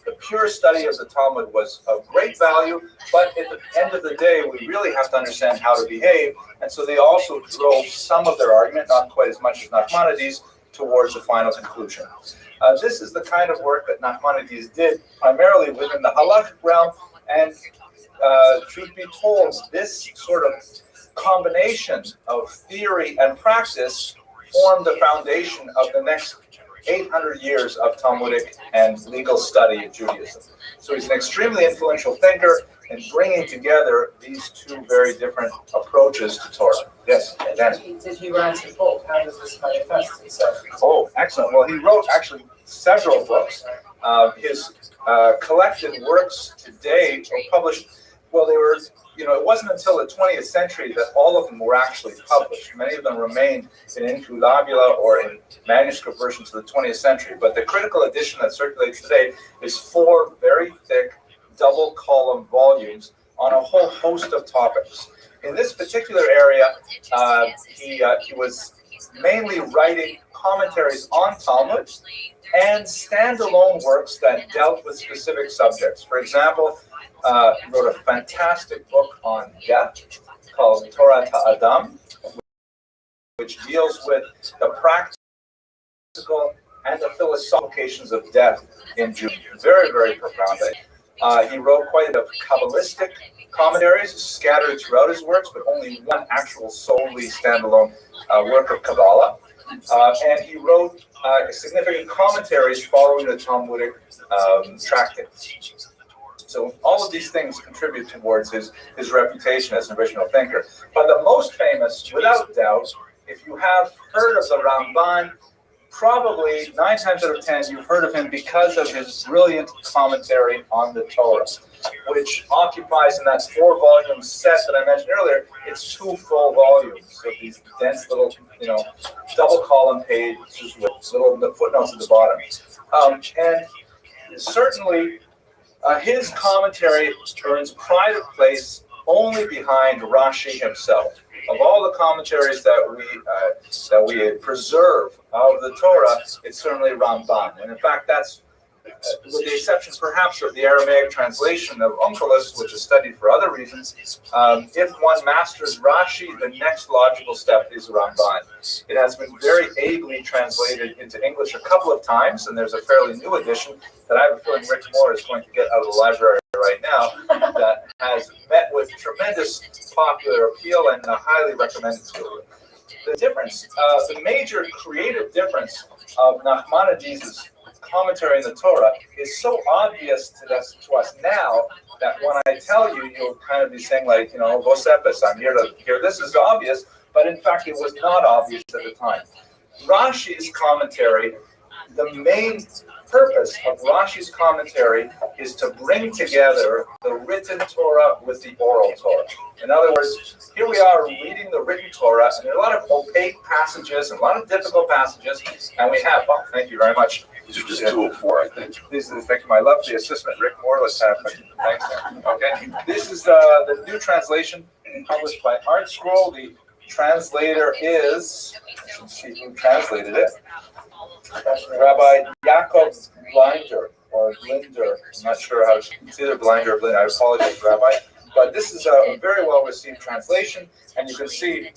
the pure study of the Talmud was of great value, but at the end of the day, we really have to understand how to behave, and so they also drove some of their argument, not quite as much as Nachmanides, towards the final conclusion. This is the kind of work that Nachmanides did primarily within the halachic realm, and truth be told, this sort of combination of theory and practice formed the foundation of the next 800 years of Talmudic and legal study of Judaism. So he's an extremely influential thinker in bringing together these two very different approaches to Torah. Yes, Danny. Did he write a book? How does this manifest itself? Oh, excellent. Well, he wrote actually several books. His collected works today were published. Well, they were, it wasn't until the 20th century that all of them were actually published. Many of them remained in inculabula or in manuscript versions of the 20th century. But the critical edition that circulates today is 4 very thick, double-column volumes on a whole host of topics. In this particular area, he was mainly writing commentaries on Talmud and standalone works that dealt with specific subjects. For example, he wrote a fantastic book on death called Torah Ta'adam, which deals with the practical and the philosophical implications of death in Judaism. Very, very profound. He wrote quite a bit of Kabbalistic commentaries scattered throughout his works, but only one actual solely standalone work of Kabbalah. And he wrote significant commentaries following the Talmudic tractates. So all of these things contribute towards his reputation as an original thinker. But the most famous, without doubt, if you have heard of the Ramban, probably 9 times out of 10 you've heard of him because of his brilliant commentary on the Torah, which occupies in that 4-volume set that I mentioned earlier. It's 2 full volumes of these dense little, double-column pages with little footnotes at the bottom. And certainly, his commentary earns pride of place only behind Rashi himself. Of all the commentaries that we preserve of the Torah, it's certainly Ramban. And in fact, that's, with the exception perhaps of the Aramaic translation of Onkelos, which is studied for other reasons, if one masters Rashi, the next logical step is Ramban. It has been very ably translated into English a couple of times, and there's a fairly new edition that I have a feeling Rick Moore is going to get out of the library right now that has met with tremendous popular appeal and a highly recommended school. The difference, the major creative difference of Nachmanides' commentary on the Torah is so obvious to us now that when I tell you, you'll kind of be saying like, Vosepis, I'm here to hear this is obvious, but in fact it was not obvious at the time. Rashi's commentary, the main purpose of Rashi's commentary is to bring together the written Torah with the oral Torah. In other words, here we are reading the written Torah, and there are a lot of opaque passages and a lot of difficult passages, and we have, thank you very much. These are just 2 of 4, I think. These are thank you, my lovely assistant, Rick Moore. Let's have thanks. Okay, this is the new translation published by Art Scroll. The translator is, I should see who translated it. Rabbi Yaakov Blinder, or Blinder. I'm not sure how it's either Blinder or Blinder. I apologize, Rabbi. But this is a very well received translation, and you can see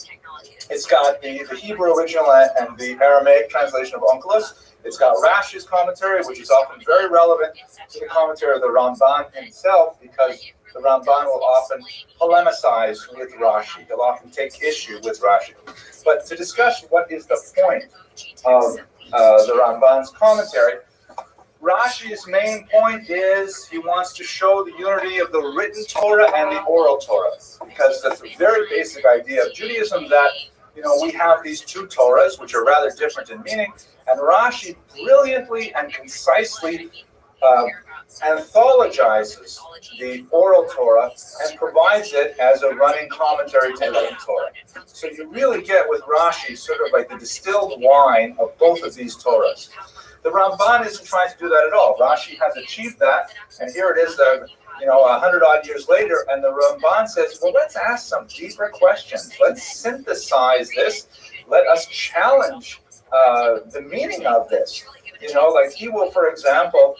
it's got the Hebrew original and the Aramaic translation of Onkelos. It's got Rashi's commentary, which is often very relevant to the commentary of the Ramban himself, because the Ramban will often polemicize with Rashi. He'll often take issue with Rashi. But to discuss what is the point of the Ramban's commentary, Rashi's main point is he wants to show the unity of the written Torah and the oral Torah, because that's a very basic idea of Judaism, that we have these 2 Torahs, which are rather different in meaning, and Rashi brilliantly and concisely anthologizes the oral Torah and provides it as a running commentary to the written Torah. So you really get with Rashi sort of like the distilled wine of both of these Torahs. The Ramban isn't trying to do that at all. Rashi has achieved that, and here it is, 100 odd years later, and the Ramban says, well, let's ask some deeper questions. Let's synthesize this. Let us challenge the meaning of this. Like he will, for example,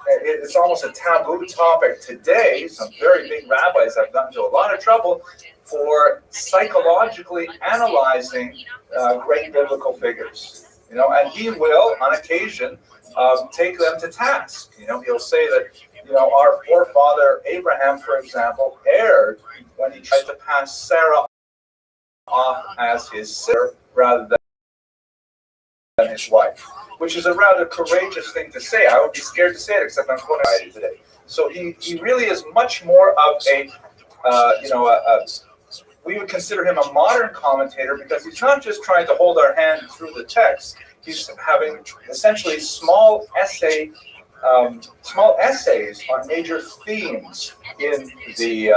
it's almost a taboo topic today. Some very big rabbis have gotten into a lot of trouble for psychologically analyzing great biblical figures. And he will, on occasion, take them to task. He'll say that, our forefather Abraham, for example, erred when he tried to pass Sarah off as his sister rather than his wife, which is a rather courageous thing to say. I would be scared to say it, except I'm quoting it today. So he really is much more of we would consider him a modern commentator because he's not just trying to hold our hand through the text. He's having essentially small essays on major themes in the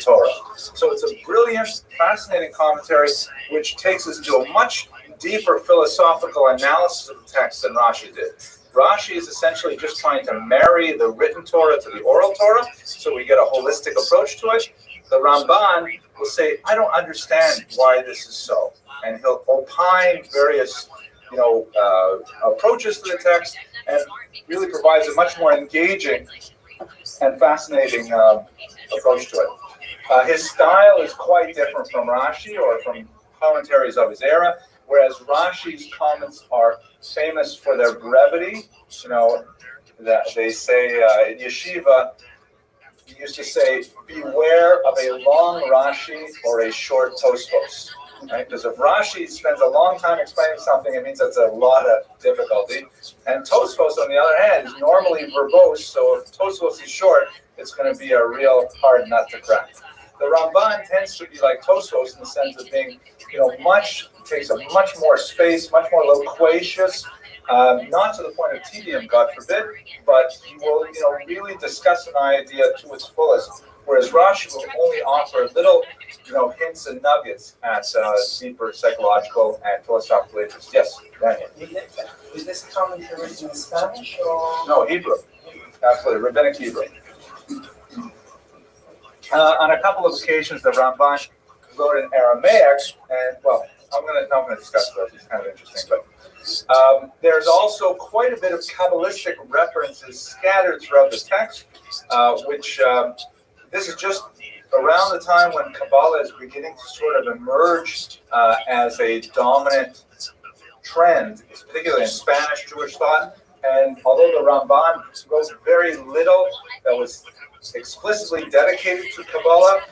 Torah. So it's a brilliant, fascinating commentary which takes us into a much deeper philosophical analysis of the text than Rashi did. Rashi is essentially just trying to marry the written Torah to the oral Torah, so we get a holistic approach to it. The Ramban will say, I don't understand why this is so. And he'll opine various approaches to the text and really provides a much more engaging and fascinating approach to it. His style is quite different from Rashi or from commentaries of his era, whereas Rashi's comments are famous for their brevity. That they say in yeshiva, he used to say, beware of a long Rashi or a short Tosfos. Right? Because if Rashi spends a long time explaining something, it means that's a lot of difficulty. And Tosfos, on the other hand, is normally verbose, so if Tosfos is short, it's going to be a real hard nut to crack. The Ramban tends to be like Tosfos in the sense of being, takes a much more space, much more loquacious, not to the point of tedium, God forbid, but he will, really discuss an idea to its fullest. Whereas Rashi will only offer little, hints and nuggets at deeper psychological and philosophical interests. Yes, Daniel. Was this commentary written in Spanish or? No, Hebrew. Absolutely, rabbinic Hebrew. On a couple of occasions, the Ramban wrote in Aramaic, and I'm going to discuss those. It's kind of interesting, but there's also quite a bit of Kabbalistic references scattered throughout the text, which this is just around the time when Kabbalah is beginning to sort of emerge as a dominant trend, particularly in Spanish Jewish thought. And although the Ramban wrote very little that was explicitly dedicated to Kabbalah,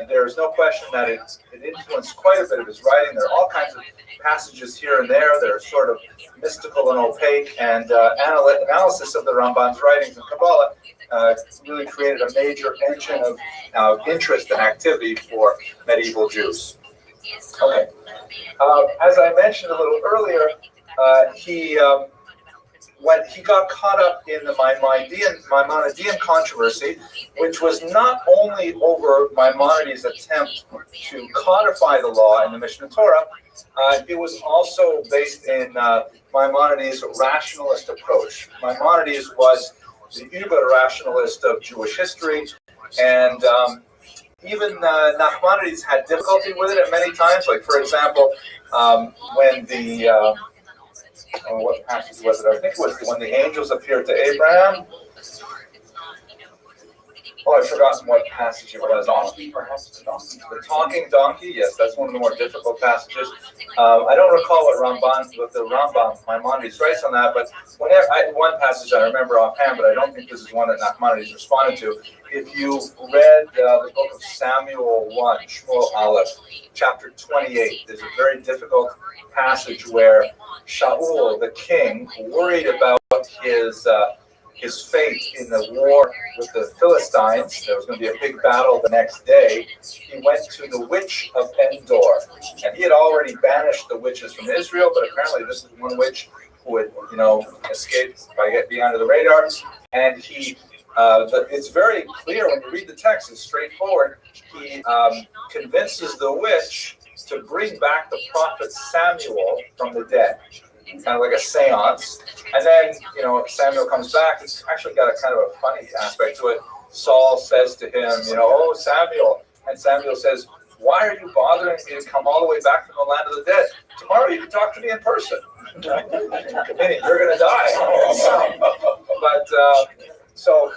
there's no question that it influenced quite a bit of his writing. There are all kinds of passages here and there that are sort of mystical and opaque, and analysis of the Ramban's writings in Kabbalah really created a major engine of interest and activity for medieval Jews. Okay. As I mentioned a little earlier, when he got caught up in the Maimonidean controversy, which was not only over Maimonides' attempt to codify the law in the Mishnah Torah, it was also based in Maimonides' rationalist approach. Maimonides was the uber-rationalist of Jewish history, and even Nachmanides had difficulty with it at many times. Like, for example, when the what passage was it? I think it was when the angels appeared to Abraham. Oh, I've forgotten what passage it was on. The talking donkey, yes, that's one of the more difficult passages. I don't recall what the Rambam Maimonides writes on that, but one passage I remember offhand, but I don't think this is one that Nachmanides responded to. If you read the book of Samuel 1, Shmuel Aleph, chapter 28, there's a very difficult passage where Shaul, the king, worried about his fate in the war with the Philistines. There was going to be a big battle the next day. He went to the witch of Endor, and he had already banished the witches from Israel, but apparently this is one witch who had, escaped by being under the radar. and he, it's very clear when you read the text, it's straightforward. He convinces the witch to bring back the prophet Samuel from the dead, kind of like a seance. And then, Samuel comes back. It's actually got a kind of a funny aspect to it. Saul says to him, oh, Samuel. And Samuel says, why are you bothering me to come all the way back from the land of the dead? Tomorrow you can talk to me in person. Meaning you're going to die. But so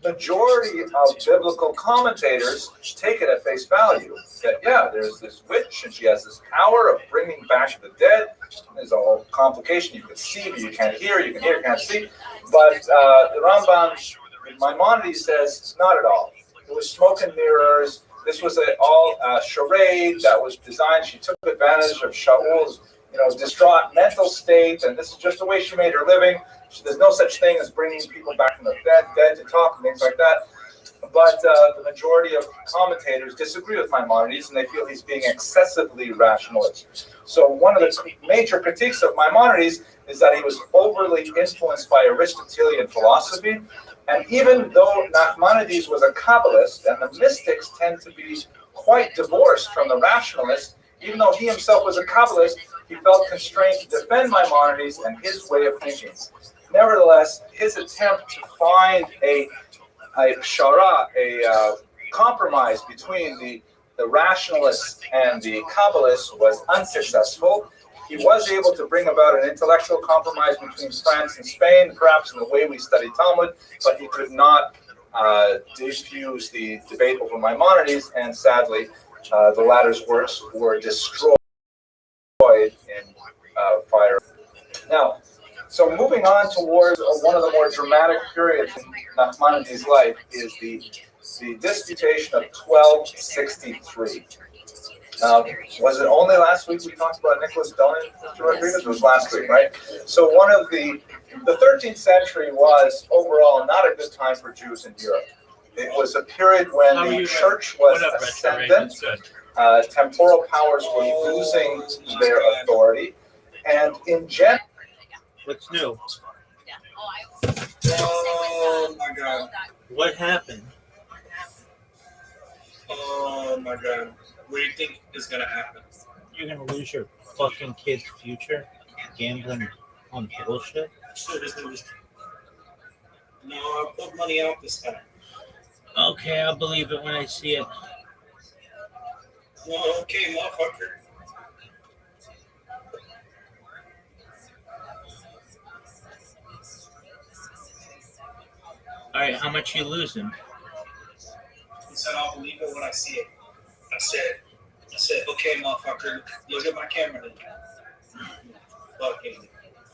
majority of biblical commentators take it at face value that, there's this witch and she has this power of bringing back the dead. There's a whole complication. You can see, but you can't hear. You can hear, can't see. But the Rambam, Maimonides, says not at all. It was smoke and mirrors. This was all charade that was designed. She took advantage of Shaul's, distraught mental state, and this is just the way she made her living. There's no such thing as bringing people back from the dead to talk and things like that. But the majority of commentators disagree with Maimonides, and they feel he's being excessively rationalist. So one of the major critiques of Maimonides is that he was overly influenced by Aristotelian philosophy. And even though Nachmanides was a Kabbalist, and the mystics tend to be quite divorced from the rationalists, even though he himself was a Kabbalist, he felt constrained to defend Maimonides and his way of thinking. Nevertheless, his attempt to find a pshara, a compromise between the rationalists and the Kabbalists was unsuccessful. He was able to bring about an intellectual compromise between France and Spain, perhaps in the way we study Talmud, but he could not diffuse the debate over Maimonides, and sadly, the latter's works were destroyed in fire. Now, so moving on towards one of the more dramatic periods in Nachmanides' life is the disputation of 1263. Was it only last week we talked about Nicholas Dolan? It was last week, right? So one of the 13th century was overall not a good time for Jews in Europe. It was a period when the church was ascendant, temporal powers were losing their authority, and in general. What's new? Oh my God. What happened? Oh my God. What do you think is going to happen? You're gonna lose your fucking kid's future gambling on bullshit? No, I'll put money out this time. Okay, I'll believe it when I see it. Well, okay, motherfucker. Alright, how much you losing? He said, I'll believe it when I see it. I said, okay, motherfucker, look at my camera then. Fucking.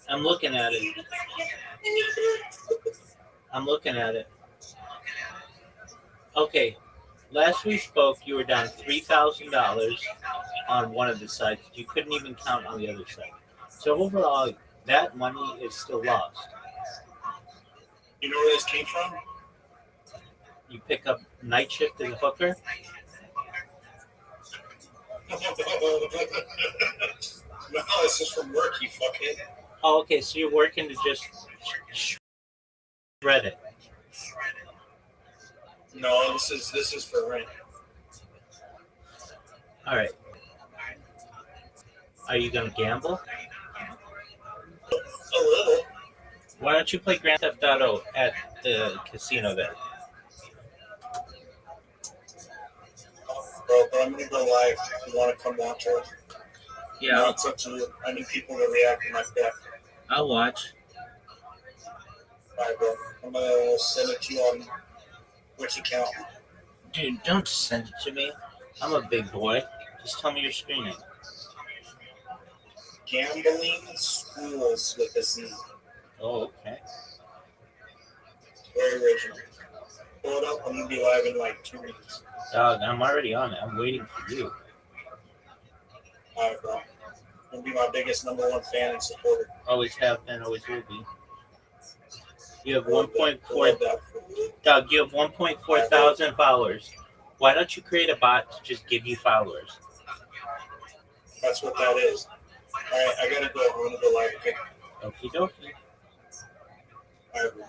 I'm looking at it. Okay, last we spoke, you were down $3,000 on one of the sites. You couldn't even count on the other side. So overall, that money is still lost. You know where this came from? You pick up night shift as a hooker? No, it's just from work, you fuckhead. Oh, okay, so you're working to just shred it. No, this is for rent. All right. Are you gonna gamble? A little. Why don't you play Grand Theft Auto at the casino there? Bro, but I'm gonna go live if you want to come watch it. Yeah, No, it's up to you. I need people to react to my stuff. I'll watch. Alright, bro. I'm gonna send it to you on which account. Dude, don't send it to me. I'm a big boy. Just tell me your screen name. Gambling Schools with a Z. Oh, okay. Very original. Pull it up. I'm gonna be live in like 2 minutes. Dog, I'm already on it. I'm waiting for you. Alright, bro. You'll be my biggest number one fan and supporter. Always have been, always will be. You have 1.4. Love that for you. Doug, you have 1.4 thousand followers. Why don't you create a bot to just give you followers? That's what that is. Alright, I gotta go. I'm gonna go live. Okay. Okie dokie. Alright, bro.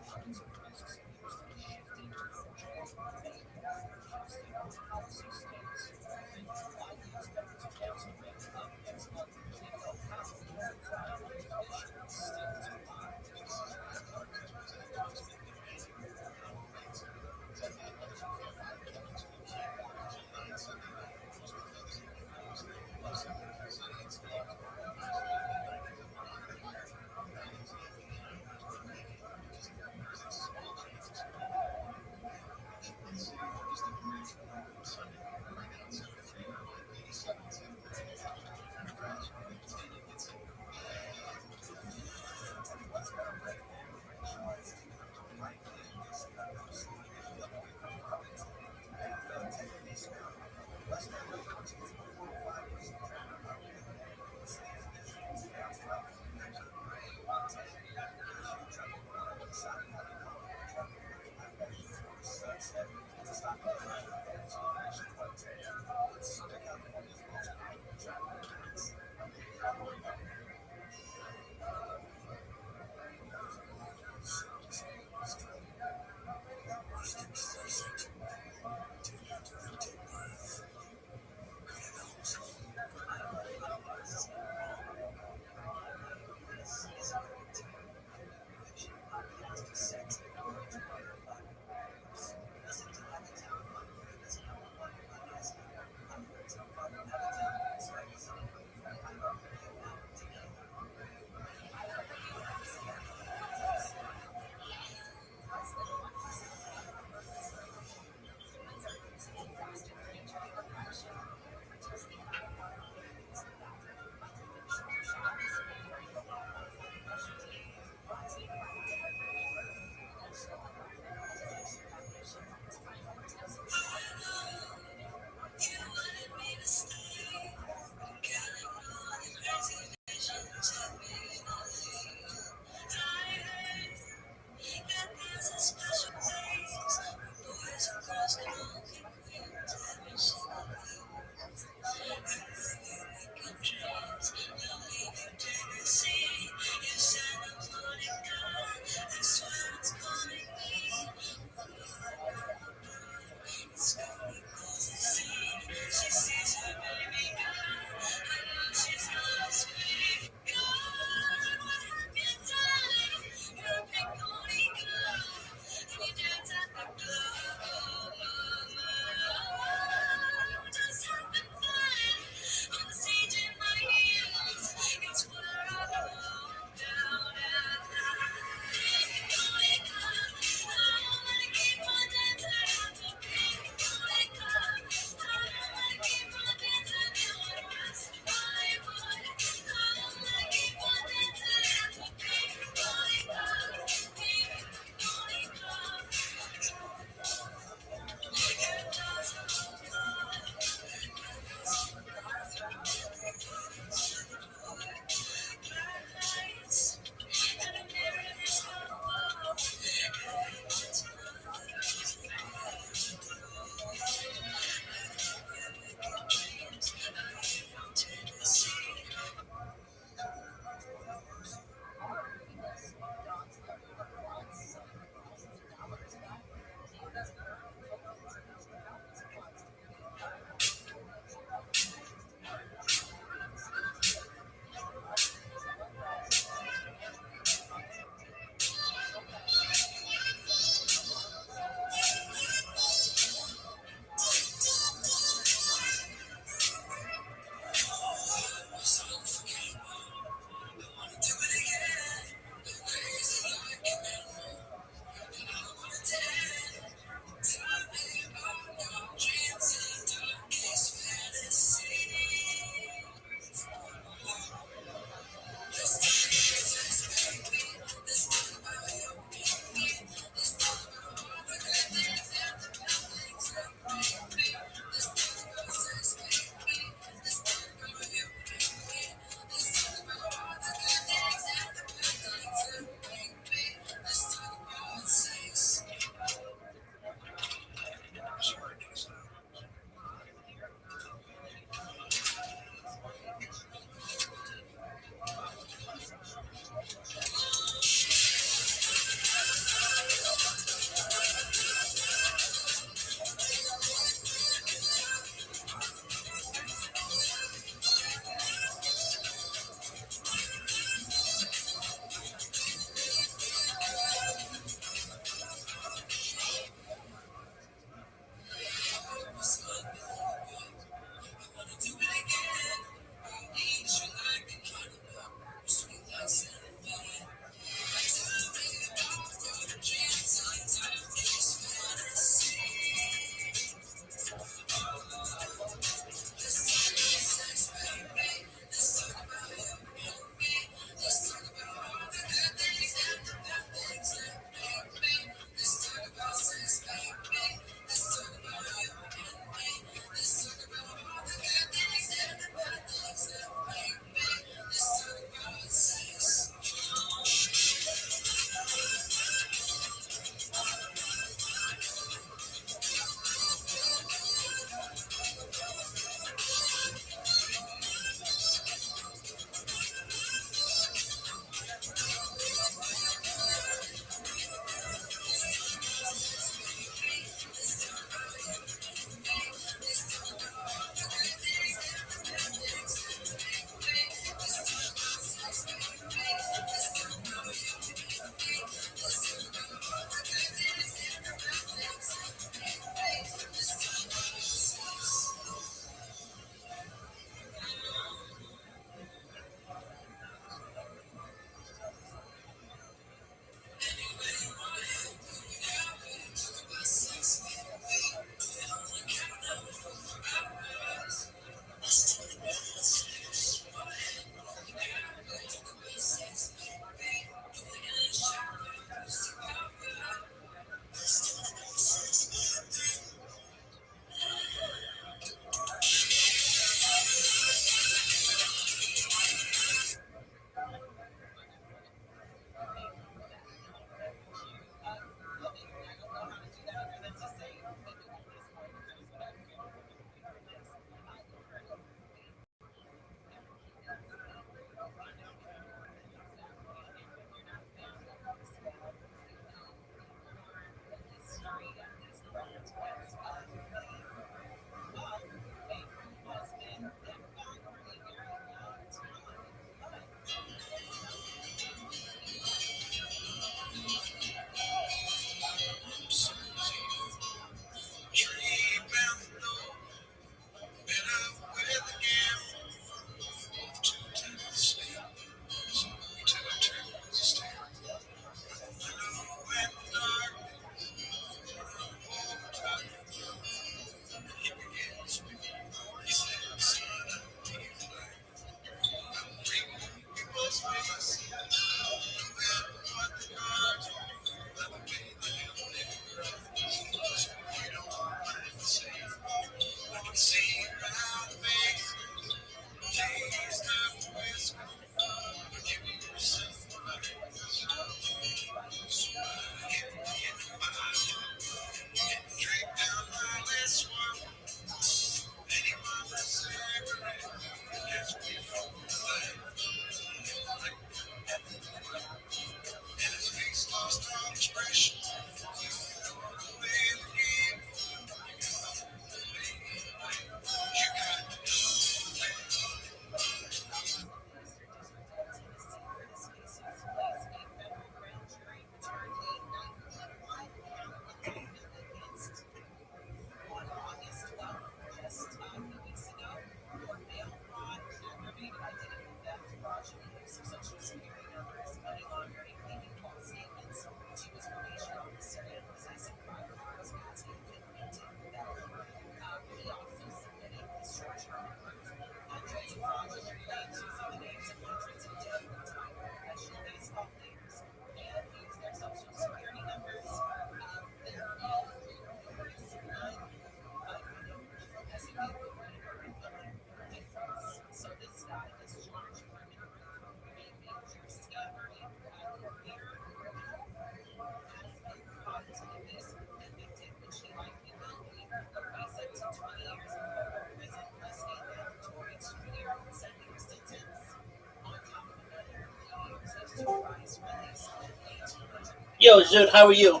Yo, Zoot, how are you?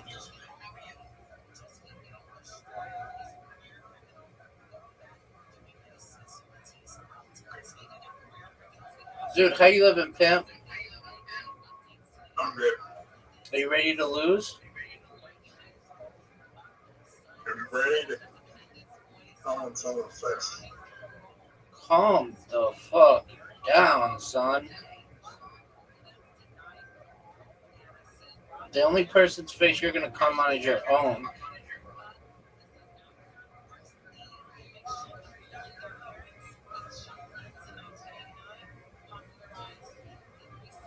Zoot, how you living, pimp? I'm good. Are you ready to lose? I'm ready to come on some of the face. Calm the fuck down, son. The only person's face you're gonna come on is your own.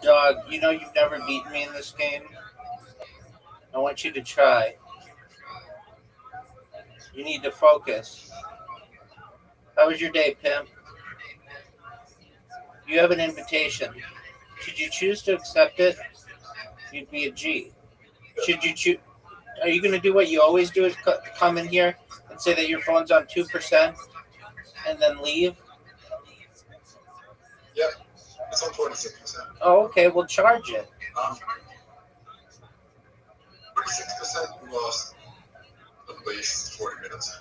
Dog, you know you've never beaten me in this game. I want you to try. You need to focus. How was your day, pimp? You have an invitation. Should you choose to accept it, you'd be a G. Should you choose? Are you going to do what you always do? Is come in here and say that your phone's on 2% and then leave? Yep, it's on 26%. Oh, okay. We'll charge it. 26% lost at least 40 minutes.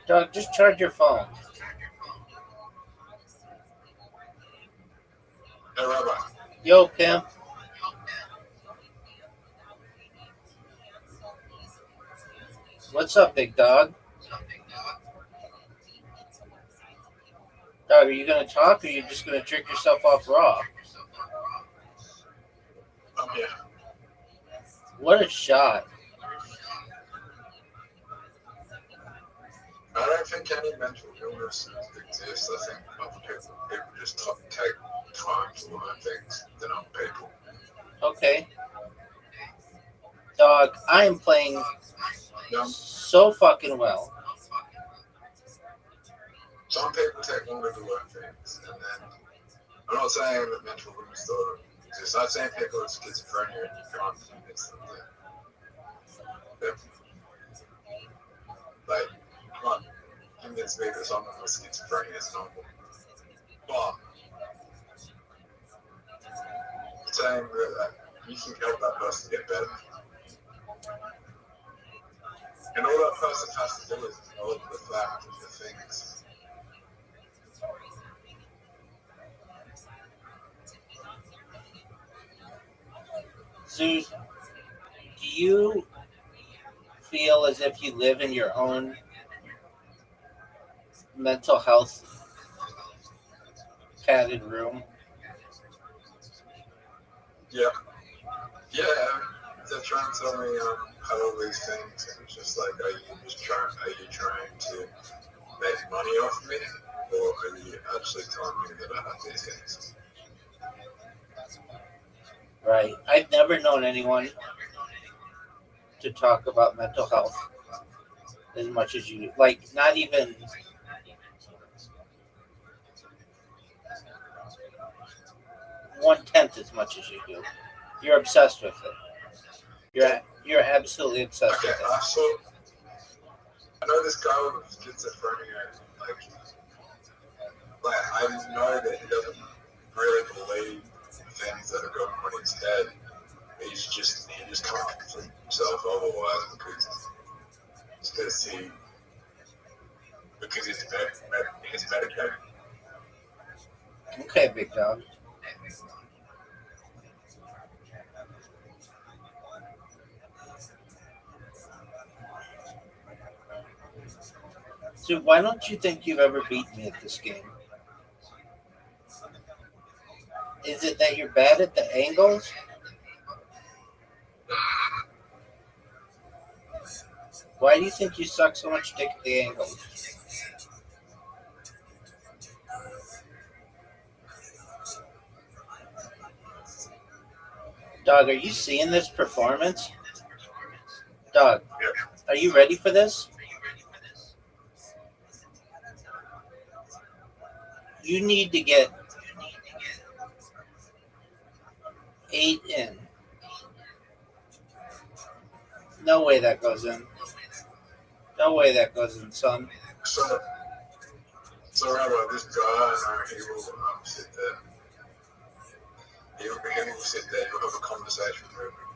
Dog, just charge your phone. Hey, Rabbi. Yo, pimp. What's up, big dog? Dog, are you going to talk or are you just going to jerk yourself off raw? I'm here. What a shot. I don't think any mental illness exists. I think other people just take time to learn things than other people. Okay. Dog, I am playing Yeah. so fucking well. Some people take longer to learn things, and then I'm not saying that mental illness don't exist. I'm saying people with schizophrenia and you can't convince them that like you can't convince me that someone with schizophrenia is normal. But I'm saying that you can help that person get better. And all that person has to do is acknowledge the fact of the things. So, do you feel as if you live in your own mental health padded room? Yeah. Yeah, they're trying to tell me how all these things, and it's just like, are you trying to make money off me, or are you actually telling me that I have these things? Right. I've never known anyone to talk about mental health as much as you do. Like, not even 1/10 as much as you do. You're obsessed with it. You're absolutely obsessed Okay, with it. I know this guy with schizophrenia, like I know that he doesn't really believe things that are going on in his head. He just can't complete himself otherwise because he's medicated. Okay, big dog. So why don't you think you've ever beaten me at this game? Is it that you're bad at the angles? Why do you think you suck so much dick at the angles? Dog, are you seeing this performance? Dog, are you ready for this? You need to get 8 in. No way that goes in. No way that goes in, son. So Rabbi, this guy, he will sit there he will sit there, you'll have a conversation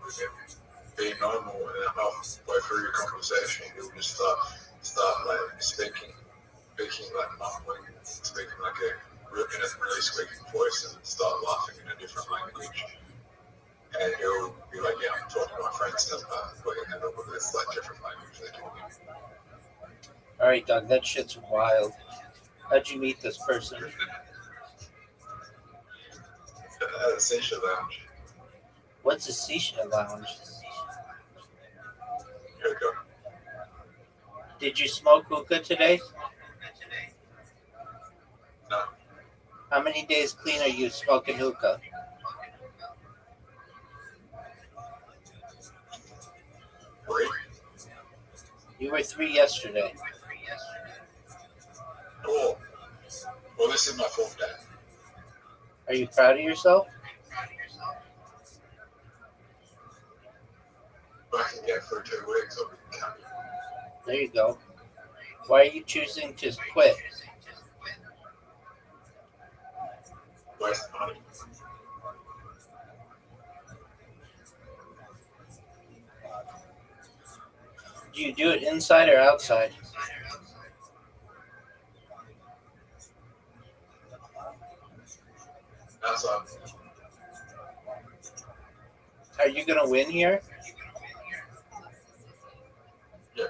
with him, be normal, and then halfway through your conversation, he'll just start like speaking like mumbling, speaking like in a really squeaky voice, and start laughing in a different language. And he'll be like, "Yeah, I'm talking to my friends," but in this like different language they're talking. All right, Doug, that shit's wild. How'd you meet this person? At a Seychelles lounge. What's a Sisha lounge? Here we go. Did you smoke hookah today? No. How many days clean are you smoking hookah? 3. You were 3 yesterday. Cool. Well, this is my 4th day. Are you proud of yourself? If I can get through 2 weeks, I'll be happy. There you go. Why are you choosing to quit? Waste money. Do you do it inside or outside? Outside. Are you going to win here? Yeah.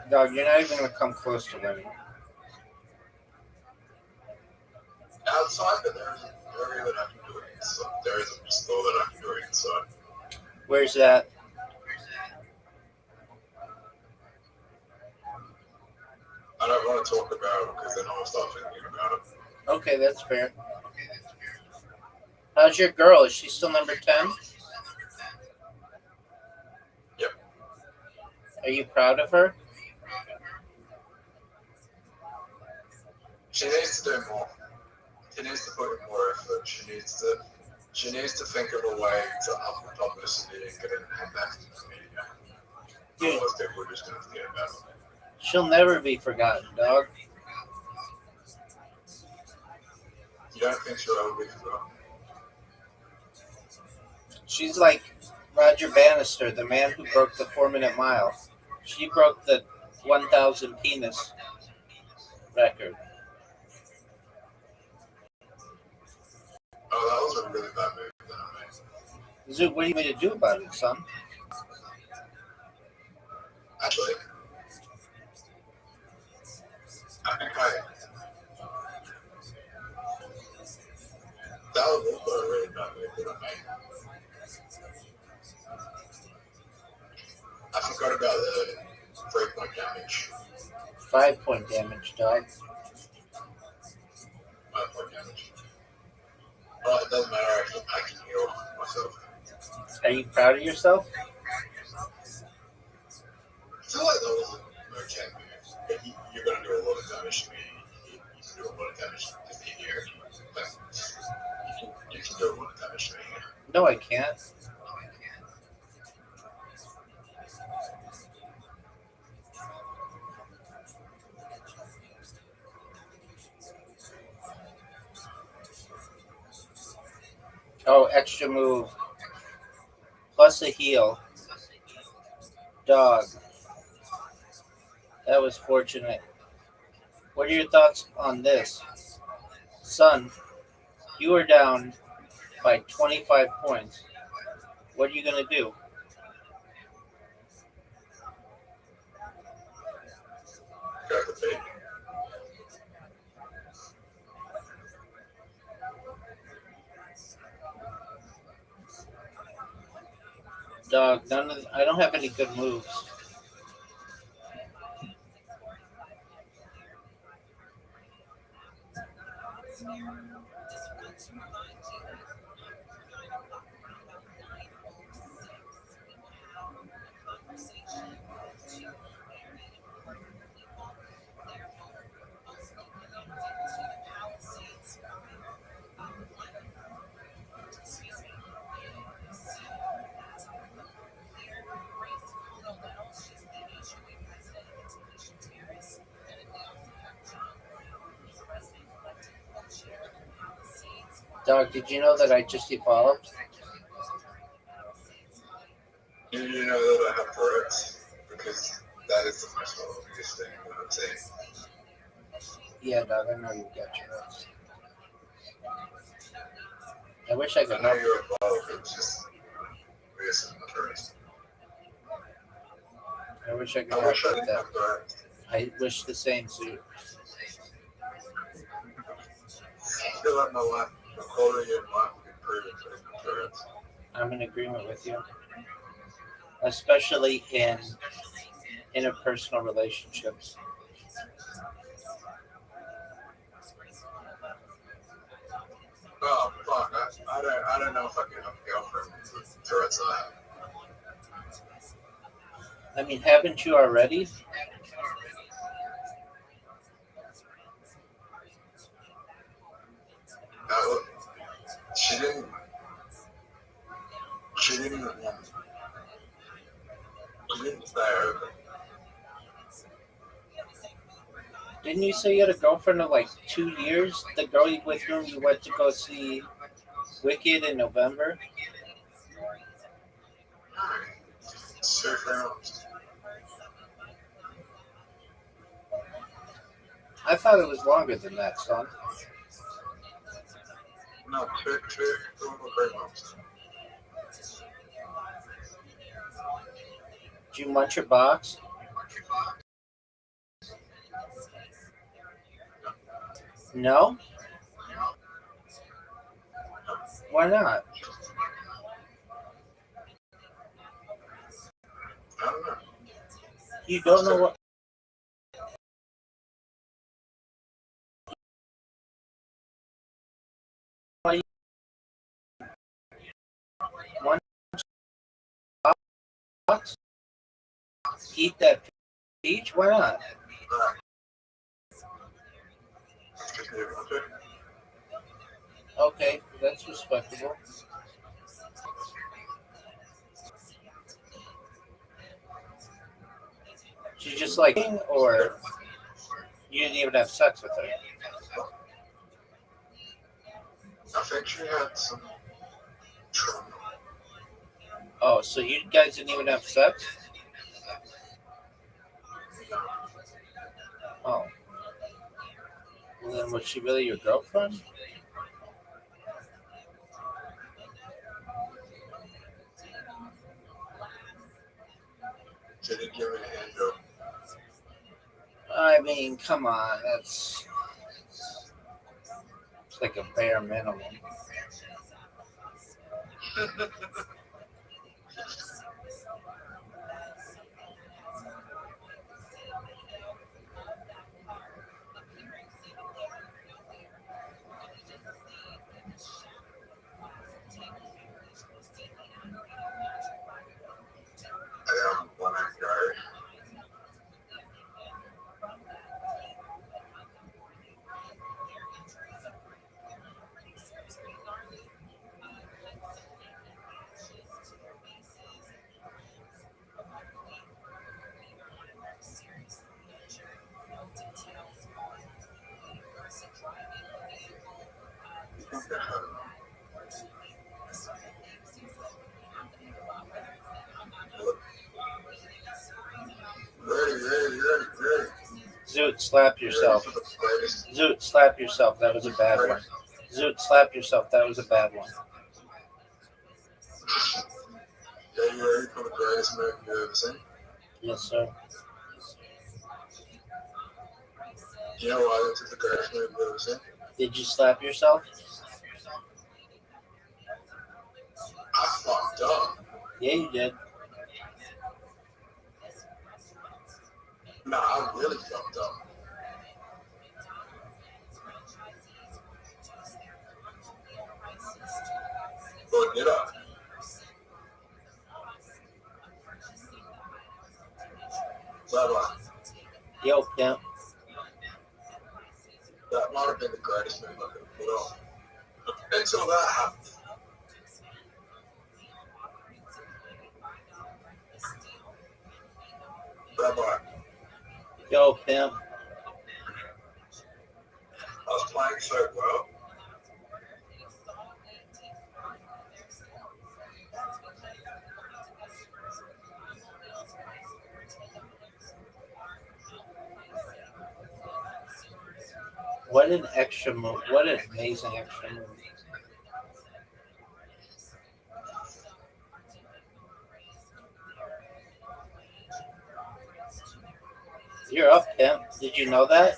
Dog, you're not even going to come close to winning. Outside, but there is an area that I can do it inside. There is a store that I can do it inside. Where's that? I don't want to talk about it because then I'll start thinking about it. Okay, that's fair. How's your girl? Is she still number 10? Yep. Are you proud of her? She needs to do more. She needs to put in more effort. She needs to think of a way to up the publicity and get it and hand that to the media. Dude, Otherwise, people are just going to forget about it. she'll never be forgotten, dog. You don't think she'll ever be forgotten? She's like Roger Bannister, the man who broke the 4-minute mile. She broke the 1,000 penis record. Oh, that was a really bad move that I made. Zoot, what do you mean to do about it, son? Actually, I think that was also a really bad move that I made. I forgot about the 3-point damage. 5-point damage, dog. 5-point damage. Well, it doesn't matter. I can heal myself. Are you proud of yourself? I feel like that was an okay move. But you're going to do a lot of damage to me. You can do a lot of damage to me here. But you can do a lot of damage to me here. No, I can't. Oh, extra move. Plus a heal. Dog. That was fortunate. What are your thoughts on this? Son, you are down by 25 points. What are you going to do? Go for big. Dog, I don't have any good moves. Dog, did you know that I just evolved? Do you know that I have Tourette's? Because that is the most obvious thing that I'm saying. Yeah, dog, I know you got Tourette's. I wish I I could know help. you're involved, it's just obvious in Tourette's. I wish I could I help wish I with didn't that. have Tourette's. I wish the same, Zoot. I feel like my life, the quality of life would improve if I didn't have Tourette's. I'm in agreement with you, especially in interpersonal relationships. Oh, fuck, I don't know if I can have a girlfriend with Tourette's I have. I mean, haven't you already? Look, she didn't, she didn't stay over. Didn't you say you had a girlfriend of like 2 years? The girl with whom you went to go see Wicked in November? So pronounced. I thought it was longer than that, son. No, two or 3 months. Did you munch your box? No? Why not? I don't know. You don't know what. One box? Eat that peach? Why not? Okay, that's respectable. She just like, or you didn't even have sex with her? I think she had some trauma. Oh, so you guys didn't even have sex? Oh. Well, then was she really your girlfriend? She didn't give me a hand job. I mean, come on, it's like a bare minimum. I don't want to go. Ready. Zoot, slap yourself. Zoot, slap yourself. That was a bad one. Zoot, slap yourself. That was a bad one. Yeah, you ready for the greatest movie you've ever seen? Yes, sir. You know why this is the greatest movie you've ever seen? Did you slap yourself? I fucked up. Yeah, you did. Nah, I really fucked up. Or did I? Bye-bye. Yo, pimp. That might have been the greatest movie I could have put on. Until that happened. Bye-bye. Yo, pimp. I was playing so well. What an extra move! What an amazing extra move! You're up, Pimp. Did you know that?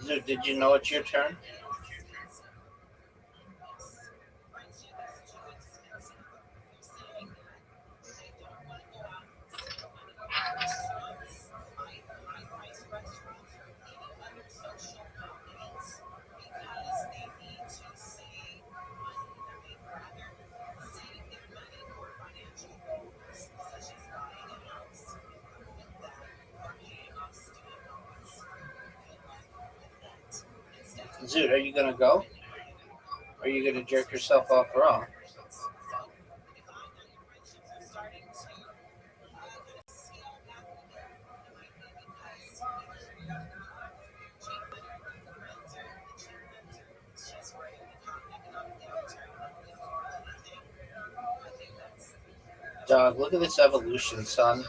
Zoo, did you know it's your turn? Zoot, are you gonna go? Or are you gonna jerk yourself off raw? Dog, look at this evolution, son.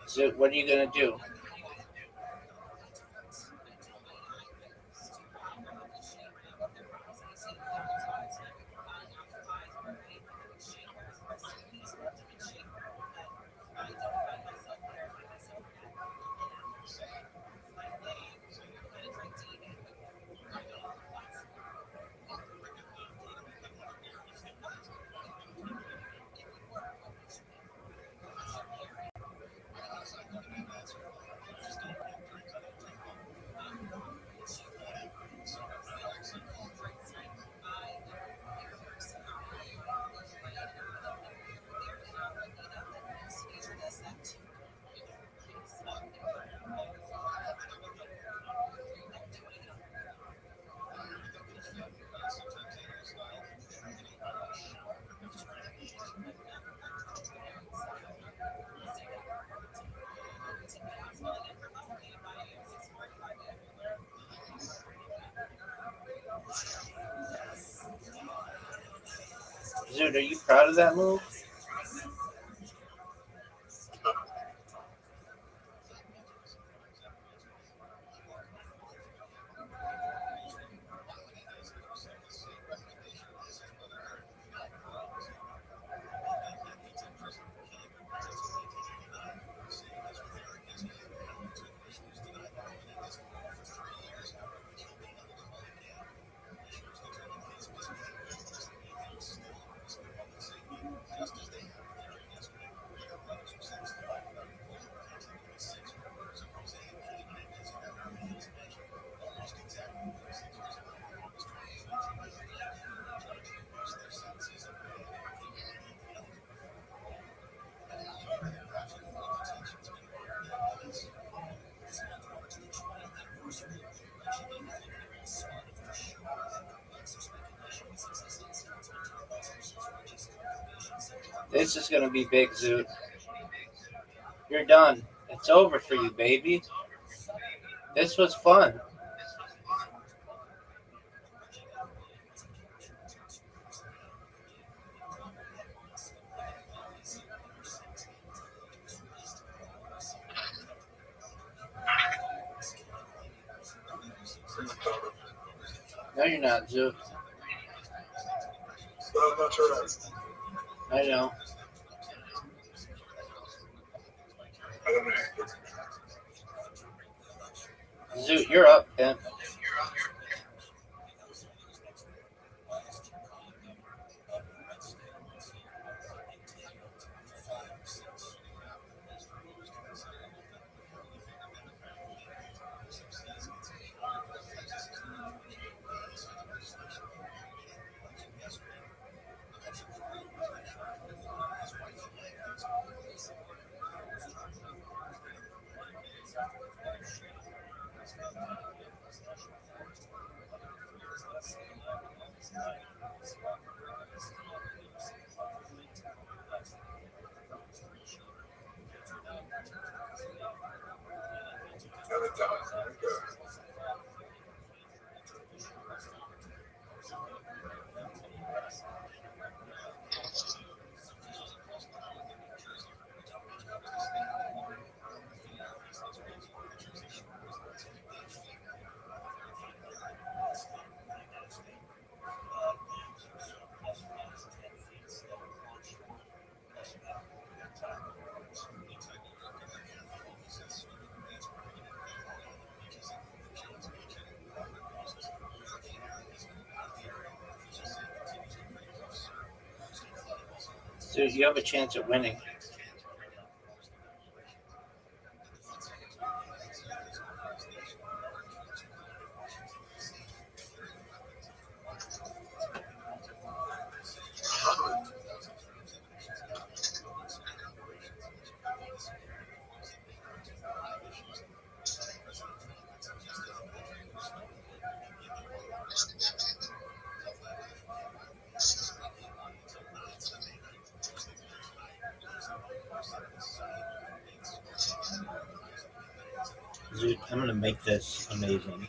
Zoot, what are you gonna do? Zoot, are you proud of that move? This is gonna be big, Zoot. You're done. It's over for you, baby. This was fun. No, you're not, Zoot. Well, I'm not sure that's. I know. I don't know. Zoot, you're up, Pimp. So you have a chance at winning. Dude, I'm gonna make this amazing.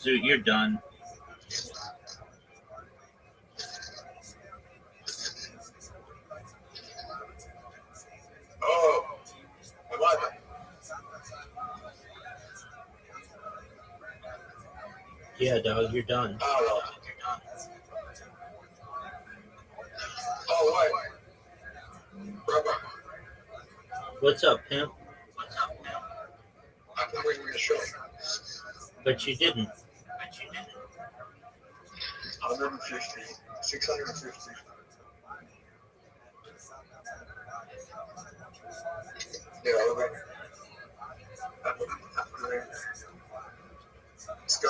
Dude, you're done. Oh, am I done? Yeah, dog, you're done. Oh, wait. Brother, What's up, pimp? I can bring you a show. But you didn't. 150, 650. Yeah, okay. Let's go.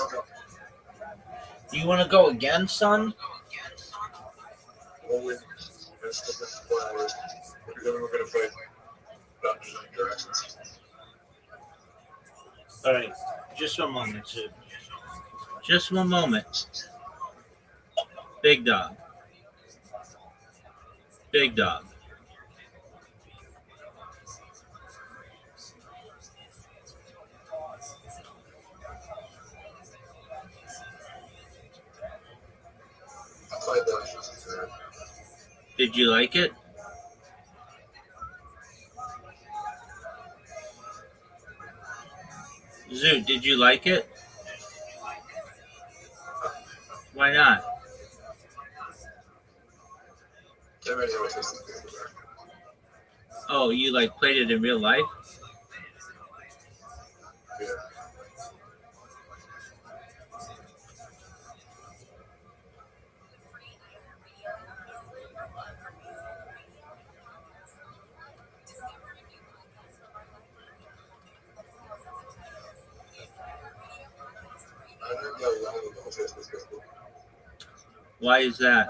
Do you want to go again, son? We'll win. We're gonna play Dungeons and Dragons. All right, just one moment, dude. Just one moment. Big dog. Big dog. I played Dungeons and Dragons. Did you like it? Zoo, did you like it? Why not? Oh, you like played it in real life? Yeah. Why is that?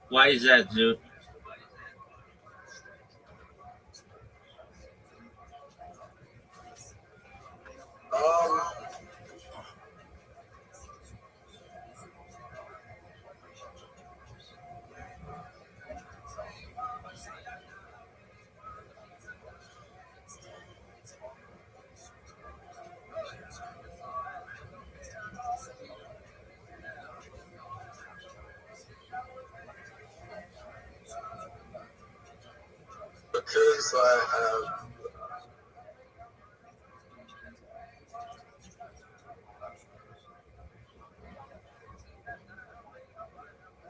Why is that, Zoo? Because I have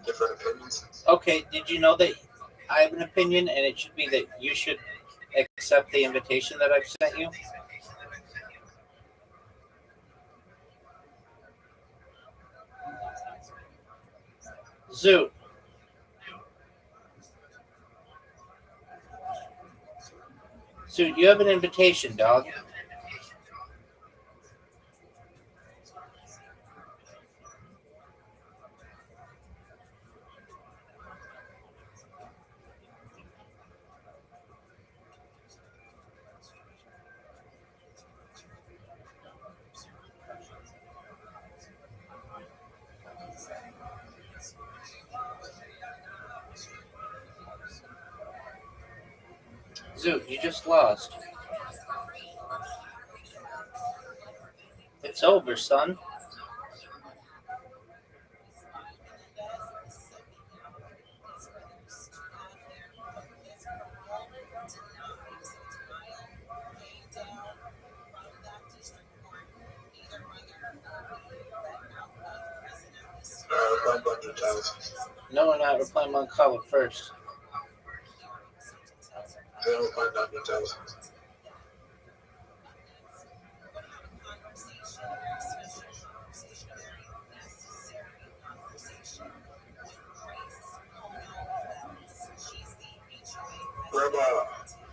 different opinions. Okay, did you know that I have an opinion and it should be that you should accept the invitation that I've sent you? Zoot. Zoot, you have an invitation, dog. Zoot, you just lost. It's over, son. Playing bunch of times. No, we're not. We're playing one color first. Then we'll play bunch of times. Grandma,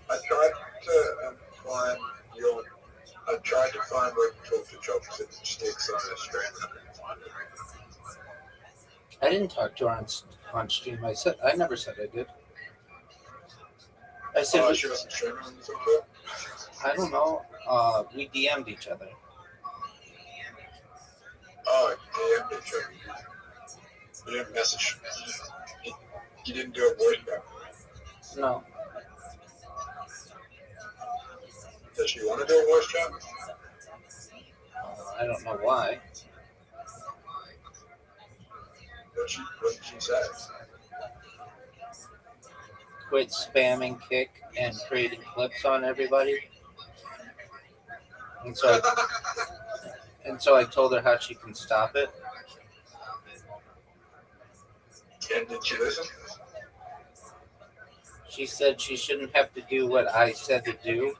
I tried to find your. I tried to find where you talk to chopsticks and sticks on the stream, and I couldn't find it. I didn't talk to her on stream. I never said I did. I said She wasn't streaming when you talked to her? I don't know. We DM'd each other. Oh, DM'd each other. You didn't message. You didn't do a voice back. No. Does she want to do a voice chat? I don't know why. What did she say? Quit spamming Kick and creating clips on everybody. And so I told her how she can stop it. And did she listen? She said she shouldn't have to do what I said to do.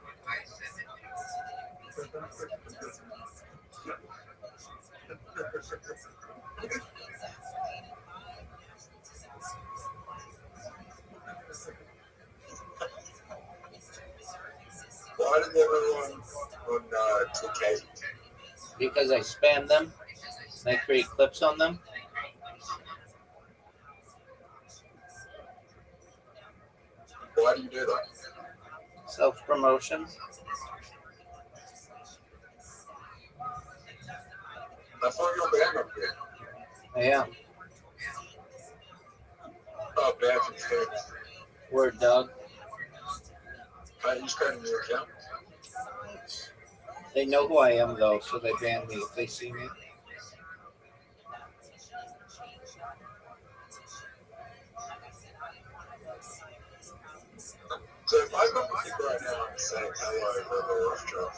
Why did everyone on TK? Because I spam them and I create clips on them. Why do you do that? Self-promotion. I thought you were banned up here. I am. Oh, banned from States. Word, dog. You just got a new account? They know who I am, though, so they ban me if they see me. So if I go to people right now and say hello, River Restaurant,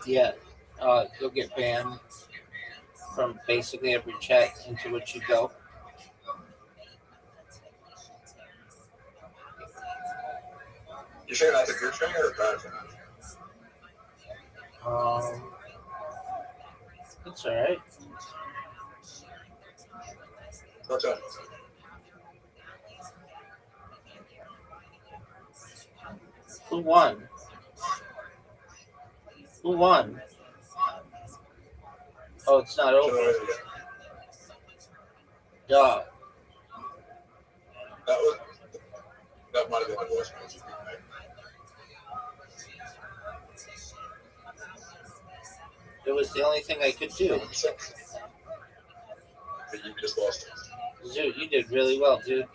Yeah, you'll get banned from basically every chat into which you go. you think that's a good thing or a bad thing? It's alright. What's that? Who won? Who won? Oh, it's not over. Dog. That might have been the voice message. It was the only thing I could do. But you just lost it. Dude, you did really well, dude.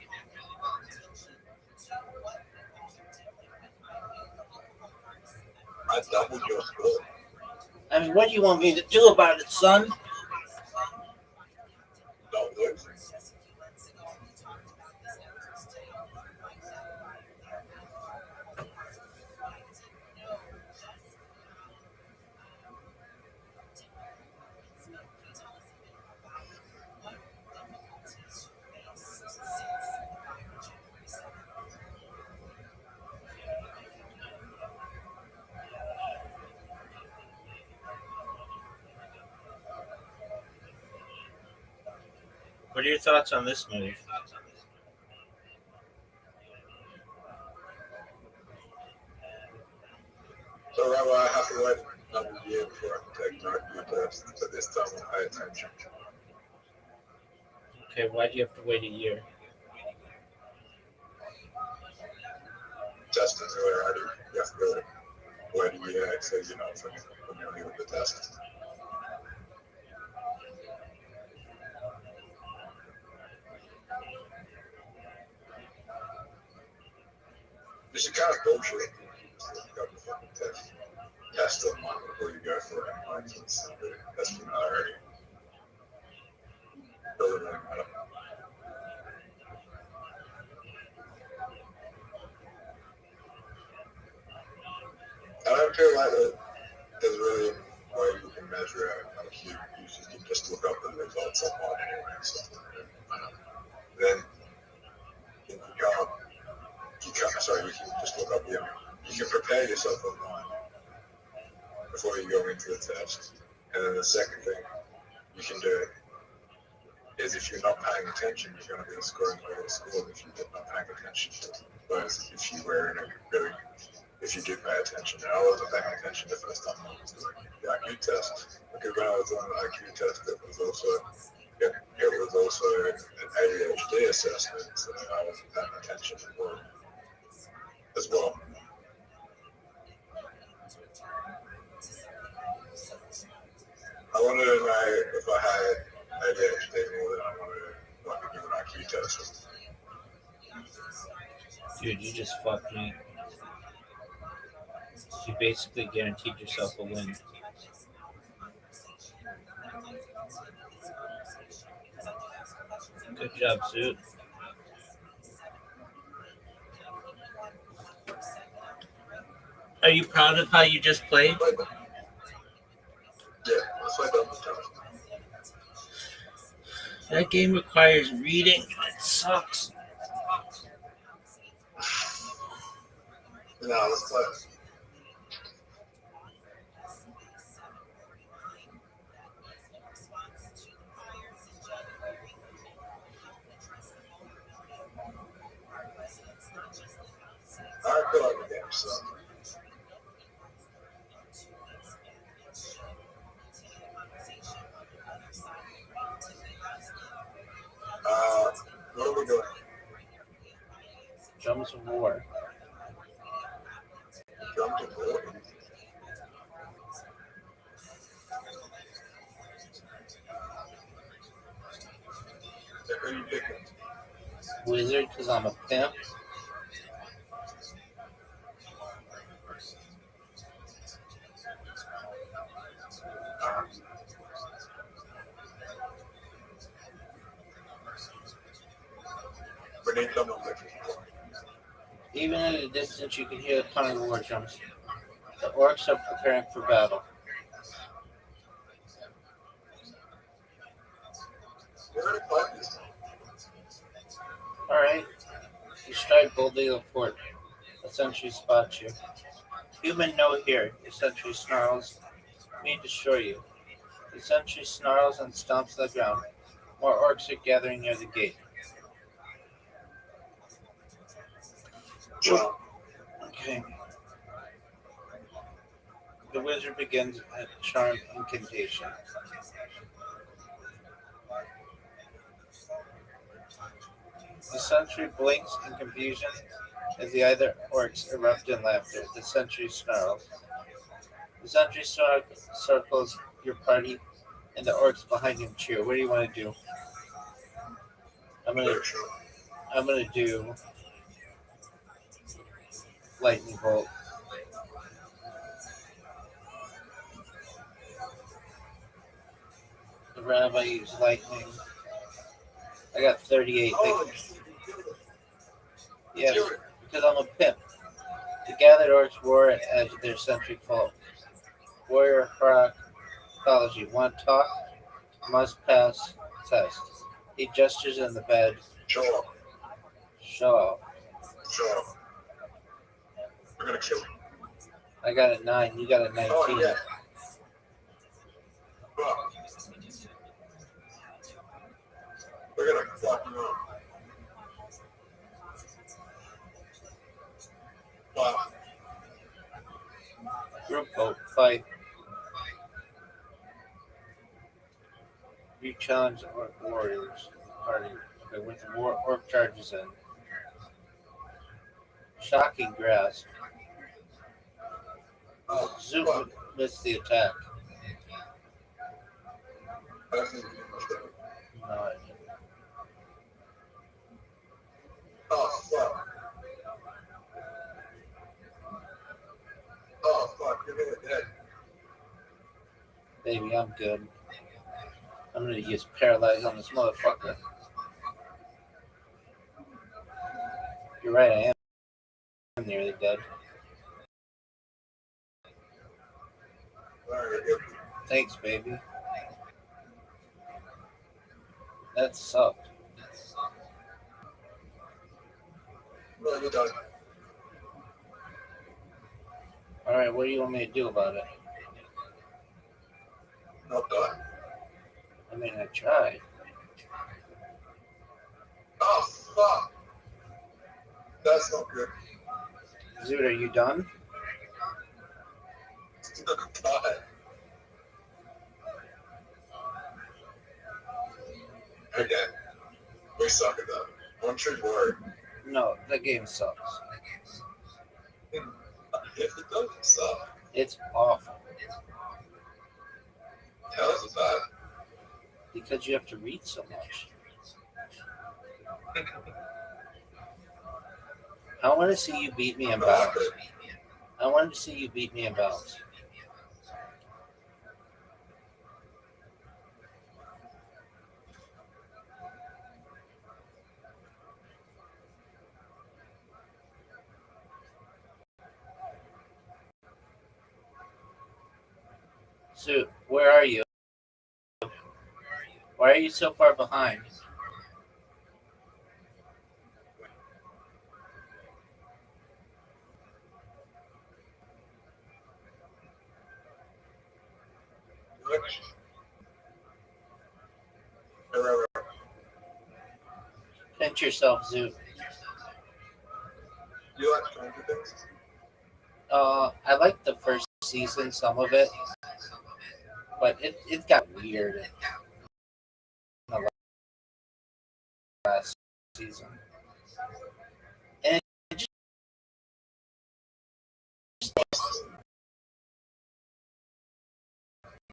I doubled your score. I mean, what do you want me to do about it, son? Don't lose. What are your thoughts on this move? So Rabbi, I have to wait another year before I can take an IQ test, but this time I'll pay attention. Okay, why do you have to wait a year? Testing really hard. You have to go wait a year, so you're not familiar with the test. This is kind of bullshit. You just look up the fucking test online before you go for it. Anyway, so it's that's familiarity. Doesn't really matter. I don't feel like there's really a way you can measure out IQ. You can just look up the results online anyway. So, then you can't, sorry, you can just look up you can prepare yourself online before you go into the test. And then the second thing you can do is if you're not paying attention, you're going to be scoring lower scores if you're not paying attention. Whereas if you were in a really, if you do pay attention. And I wasn't paying attention the first time I was doing the IQ test. Because when I was doing the IQ test, it was also an ADHD assessment, so I wasn't paying attention as well. I wanted to know if I had ADHD more than I wanted to like, do an IQ test. Dude, you just fucked me. You basically guaranteed yourself a win. Good job, Zoot. Are you proud of how you just played? Yeah, that's why I don't tell. That game requires reading and it sucks. No, let's play. I feel like the game sucks. What are we doing? Drums of War. Jump to board. Who are you picking? Wizard, because I'm a pimp. We need someone picking. Even at a distance, you can hear the pounding of war drums. The orcs are preparing for battle. We already played this. Alright. You stride boldly to the fort. A sentry spots you. Human no here. The sentry snarls. Me destroy you. The sentry snarls and stomps the ground. More orcs are gathering near the gate. Jump. Okay. The wizard begins a charm incantation. The sentry blinks in confusion as the other orcs erupt in laughter. The sentry snarls. The sentry circles your party, and the orcs behind him cheer. What do you want to do? I'm gonna do lightning bolt. The rabbi used lightning. I got 38. Yes, because I'm a pimp. The gathered orcs roar as their sentry fall. Warrior Pathology. Want talk? Must pass test. He gestures in the bed. Show up. Show off. Show up. We're gonna kill him. I got a 9. You got a 19. Oh, yeah. Well, we're You challenge orc warriors party with the orc charges in. Shocking grasp. Oh, Zoom fuck. missed the attack. I think you must have. No, I didn't. Oh, fuck. Oh, fuck. You're really dead. Baby, I'm good. I'm gonna use paralyze on this motherfucker. You're right, I am nearly dead. Alright, Thanks, baby. That sucked. no, you're done. Alright, what do you want me to do about it? Not done. I mean, I tried. Oh, fuck. That's not good. Zoot, are you done? God. Okay. We suck at that. One should worry. No, the game sucks. If it doesn't suck, It's awful how is it bad? because you have to read so much. I want to see you beat me in bounce. I wanted to see you beat me in bounce. So, where are you? Why are you so far behind? Pinch yourself, Zoot. You like Stranger Things? I liked the first season, some of it, but it got weird in the last season. And it just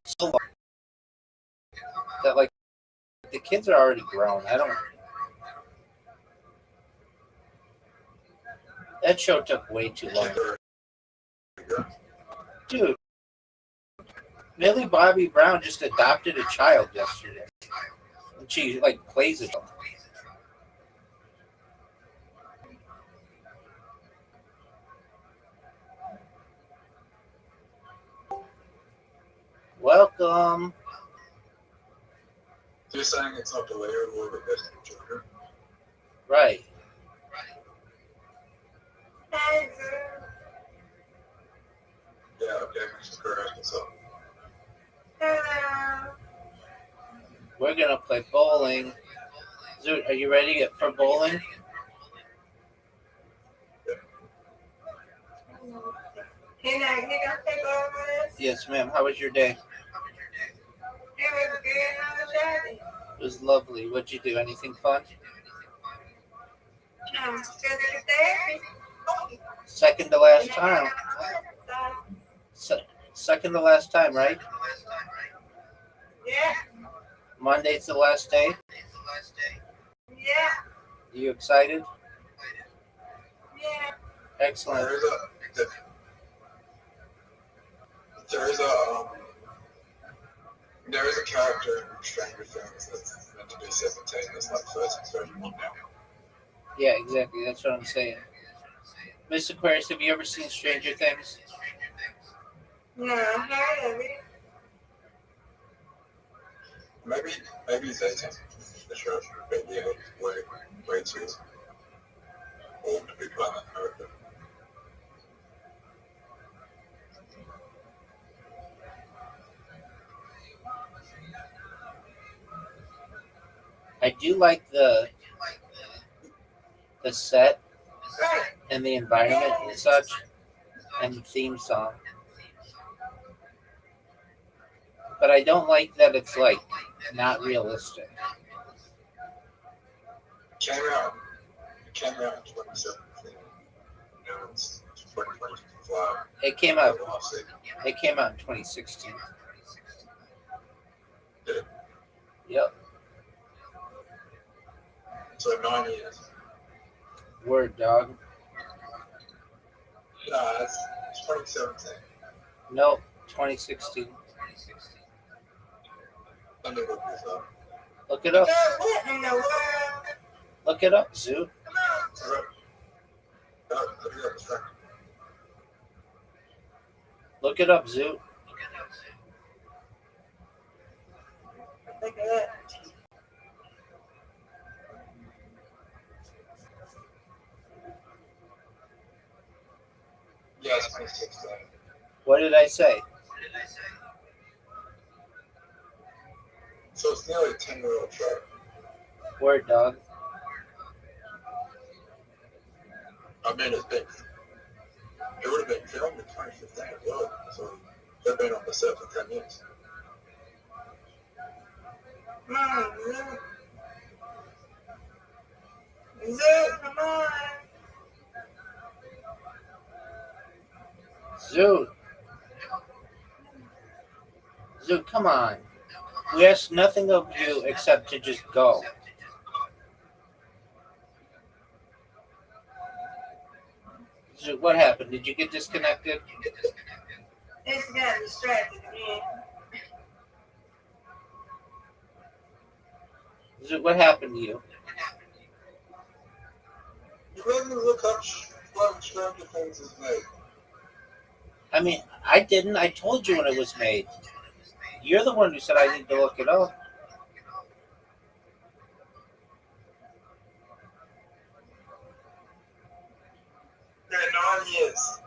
so long that like the kids are already grown. I don't. That show took way too long, dude. Millie Bobby Brown just adopted a child yesterday. And she like plays it. Welcome. You're saying it's not delayable with Destiny Joker? Right. Yeah, okay, which is correct. So, We're gonna play bowling. Zoot, are you ready for bowling? Can I take over this? Yes, ma'am. How was your day? It was good. How was your day? It was lovely. What'd you do? Anything fun? Physical therapy. Second to last time. Second to last time, right? Yeah. Monday's the last day. Yeah. You excited? Yeah. Excellent. There is a character in Stranger Things that's meant to be 17, that's like 31 now. Yeah, exactly. That's what I'm saying. Miss Aquarius, have you ever seen Stranger Things? No, I heard of it. Maybe it's 18. The show, maybe way too old to be playing that character. I do like the set Right. and the environment and such, and the theme song. But I don't like that it's like not realistic. It came out in 2017. Now it's 2025. It came out. We'll see. It came out in 2016. Did it? Yep. So 9 years. Word, dog. Nah, it's 2017. Nope. 2016. Let me look this up. Look it up. What in the world? Look it up, Zoo. Look it up, Zoo. Look at that. Yeah, it's 2016. What did I say? So it's nearly a 10-year-old chart. Word, dog. I mean, it would have been filmed in 2015 as well. So they've been on the set for 10 years. Mom, Zoot, come on. Zoo. Zoo, come on. We asked nothing of you except to just go. Zoo, what happened? Did you get disconnected? It's got distracted again. Zoo, what happened to you? You made me look up what Stranger Things is made. I mean, I didn't. I told you when it was made. You're the one who said I need to look it up. Yeah, 9 years.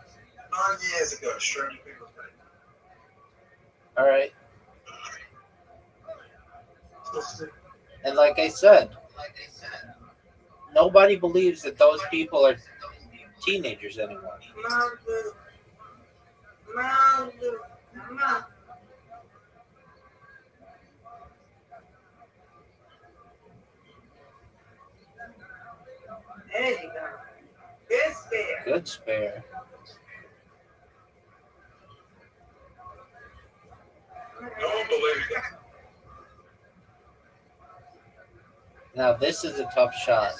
9 years ago, Stranger Things was made. All right. And like I said, nobody believes that those people are teenagers anymore. Mom, Zoot. Mom, Zoot. Mom. There you go. Good spare. Good spare. No one believes that. Now this is a tough shot.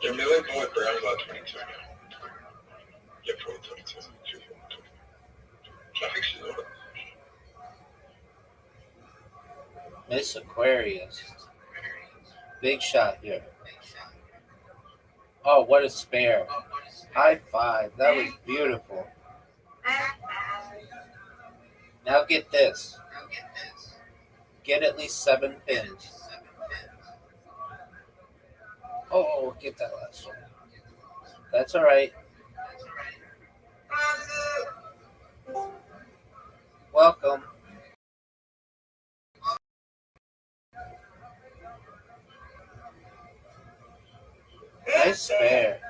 Yeah, Millie Bobby Brown's about 22 now. Yeah, probably 22. I think she's older. Miss Aquarius. Big shot here. Oh, what a spare. High five. That was beautiful. Now get this. Get at least 7 pins. Oh, get that last one. That's all right. Welcome. Nice spare.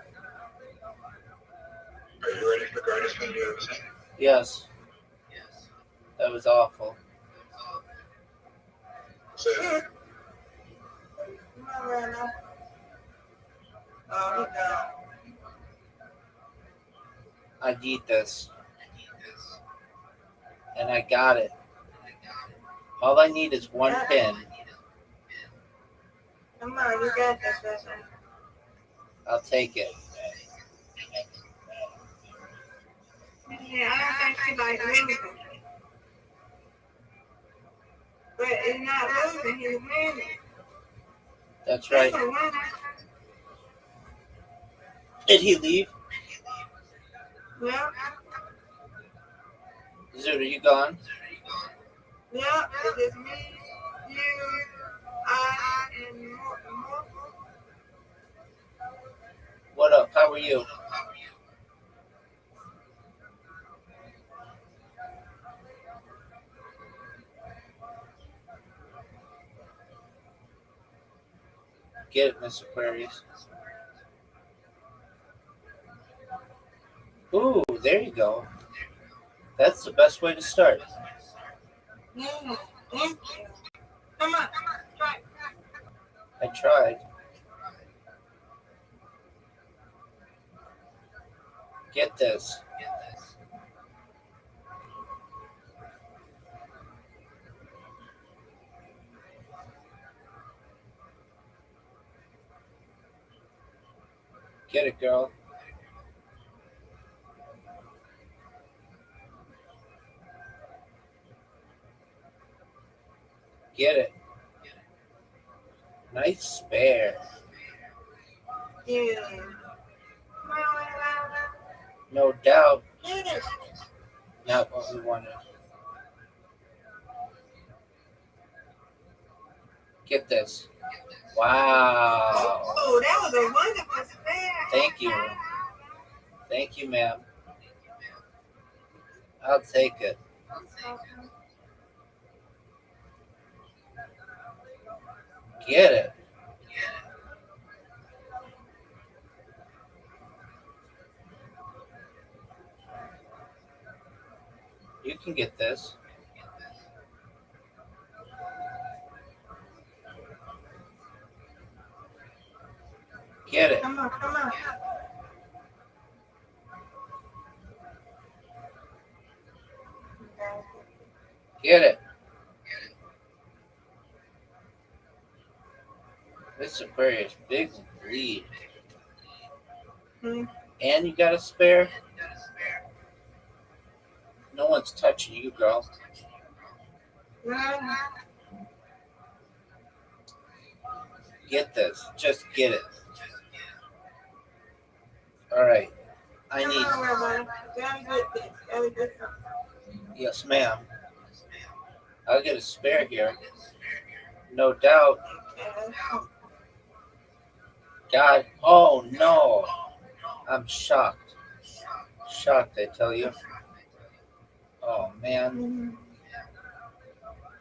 Are you ready for the greatest thing you ever seen? Yes. That was awful. Say it. Oh, no. I need this. And I got it. All I need is 1 pin. Come on, you got this, listen. I'll take it. Yeah, I don't think she like losing. But it's not losing, he's winning. That's right. He's a winner. Did he leave? Yeah, Zoot, are you gone? yeah, it's just me, you, I, and more. What up? How are you? Get it, Miss Aquarius. Ooh, there you go. That's the best way to start. Thank you. Come on, try. I tried. Get this. Get it, girl. Get it. Nice spare. Yeah. No doubt. Get it. Not what we wanted. Get this. Wow. Oh, that was a wonderful spare. Thank you. Thank you, ma'am. I'll take it. Get it. You can get this. Get it. Come on, come on. Get it. This Aquarius big lead. Hmm. And you got a spare? No one's touching you, girl. Get this. Just get it. All right. I need. Come on, Rabbi. Gotta get this. Gotta get something. Yes, ma'am. I'll get a spare here. No doubt. God. Oh, no. I'm shocked. Shocked, I tell you. Oh, man.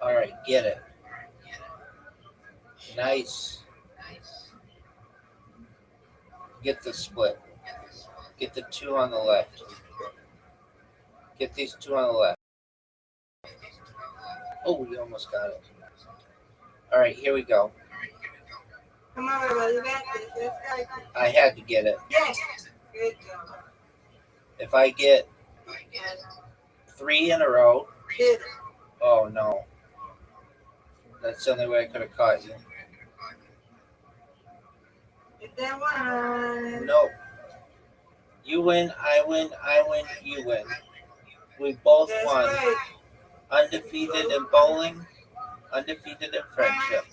All right, get it. Nice. Get the split. Get the two on the left. Get these two on the left. Oh, we almost got it. All right, here we go. Come on, Rabbi. You got this. Let's go. I had to get it. Yes. Good job. If I get 3 in a row, Get it. oh no. That's the only way I could have caught you. Get that one. No. You win, I win, I win, you win. We both That's won. right. Undefeated in bowling, undefeated in friendship.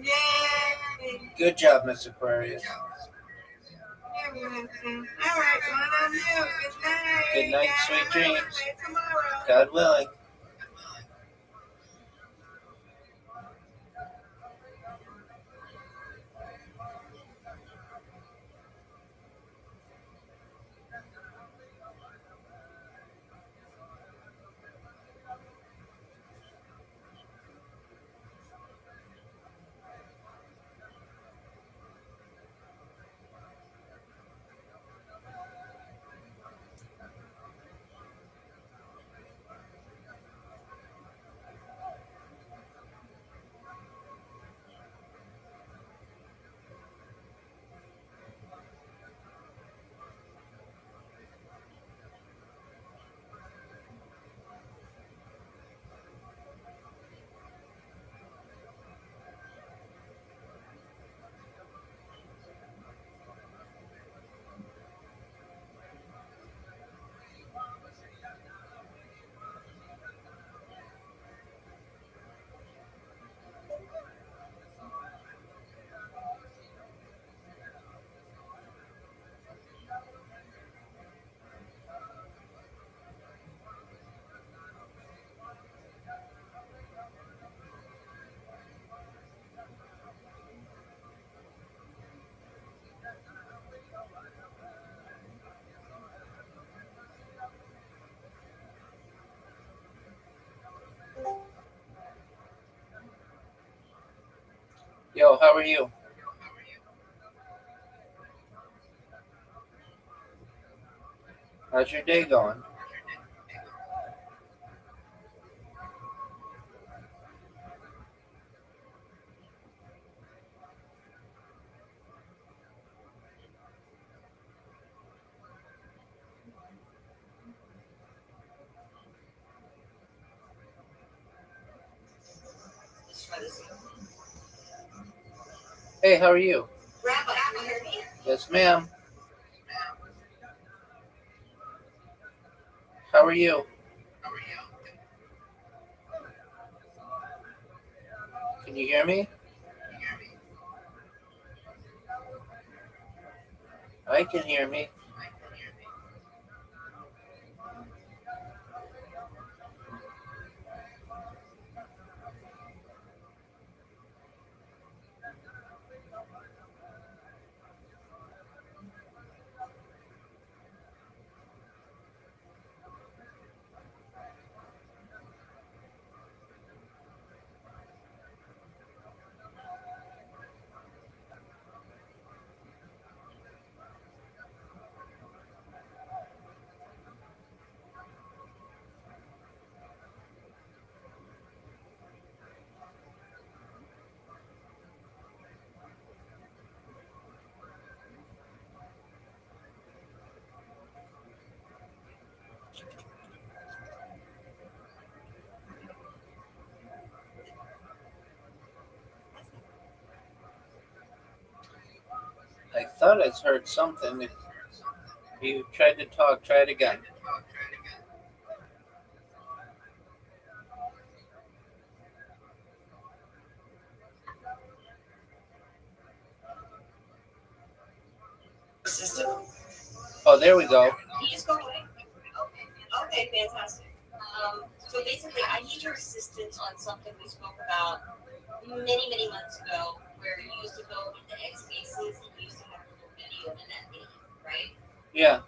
Yay. Good job, Miss Aquarius. All right, going on you. Good night. Good night, sweet dreams. Tomorrow. God willing. Yo, how are you? How's your day going? Hey, how are you? Rabbi, can you hear me? Yes, ma'am. How are you? Can you hear me? I can hear me. I thought I heard something. If you tried to talk, try it again. System. Oh, there we go. You just go away. Okay, fantastic. So basically, I need your assistance on something we spoke about many months ago, where you used to go into X spaces and you used to have a little video in that video, right? Yeah.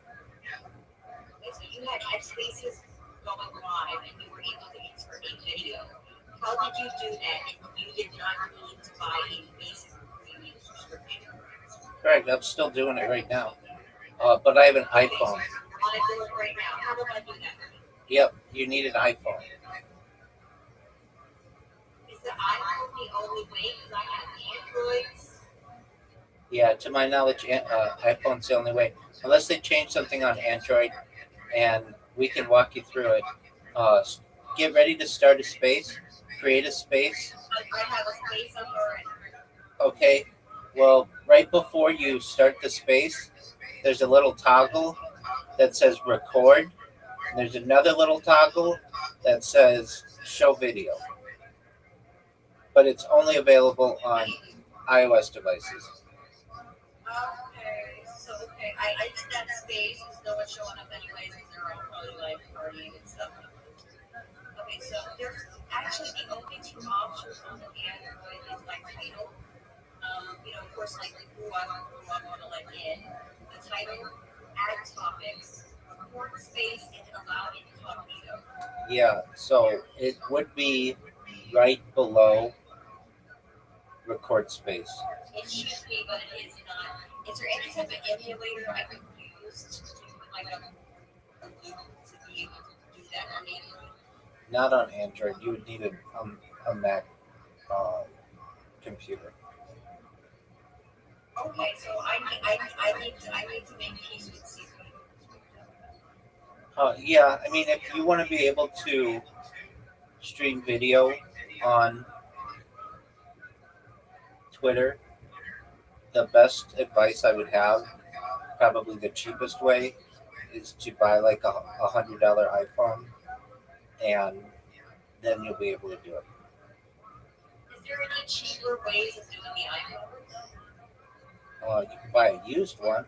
Okay, so you had X spaces going live and you were able to insert a video. How did you do that? And you did not need to buy a basic premium subscription. Correct. I'm still doing it right now. But I have an iPhone. I want to do it right now. How do I do that? Yep. You need an iPhone. Is the iPhone the only way? Because I have Androids. Yeah. To my knowledge, iPhone's the only way. Unless they change something on Android, and we can walk you through it. Get ready to start a space. Create a space. I have a space on already. Okay. Well, right before you start the space, there's a little toggle that says record. And there's another little toggle that says show video. But it's only available on iOS devices. Okay, so I did that space because no one's showing up anyways because they're all probably like partying and stuff. Okay, so there's actually the only two options on the Android is like title. Of course, like who I want to let in. The title, add topics, record space, and allow incognito. Yeah, so it would be right below record space. It should be, but it is not. Is there any type of emulator I could use to do like a loop to be able to do that on Android? Not on Android. You would need a Mac computer. Okay, so I need to make peace with Siri. Yeah, I mean, if you want to be able to stream video on Twitter, the best advice I would have, probably the cheapest way, is to buy like a $100 iPhone, and then you'll be able to do it. Is there any cheaper ways of doing the iPhones? You can buy a used one.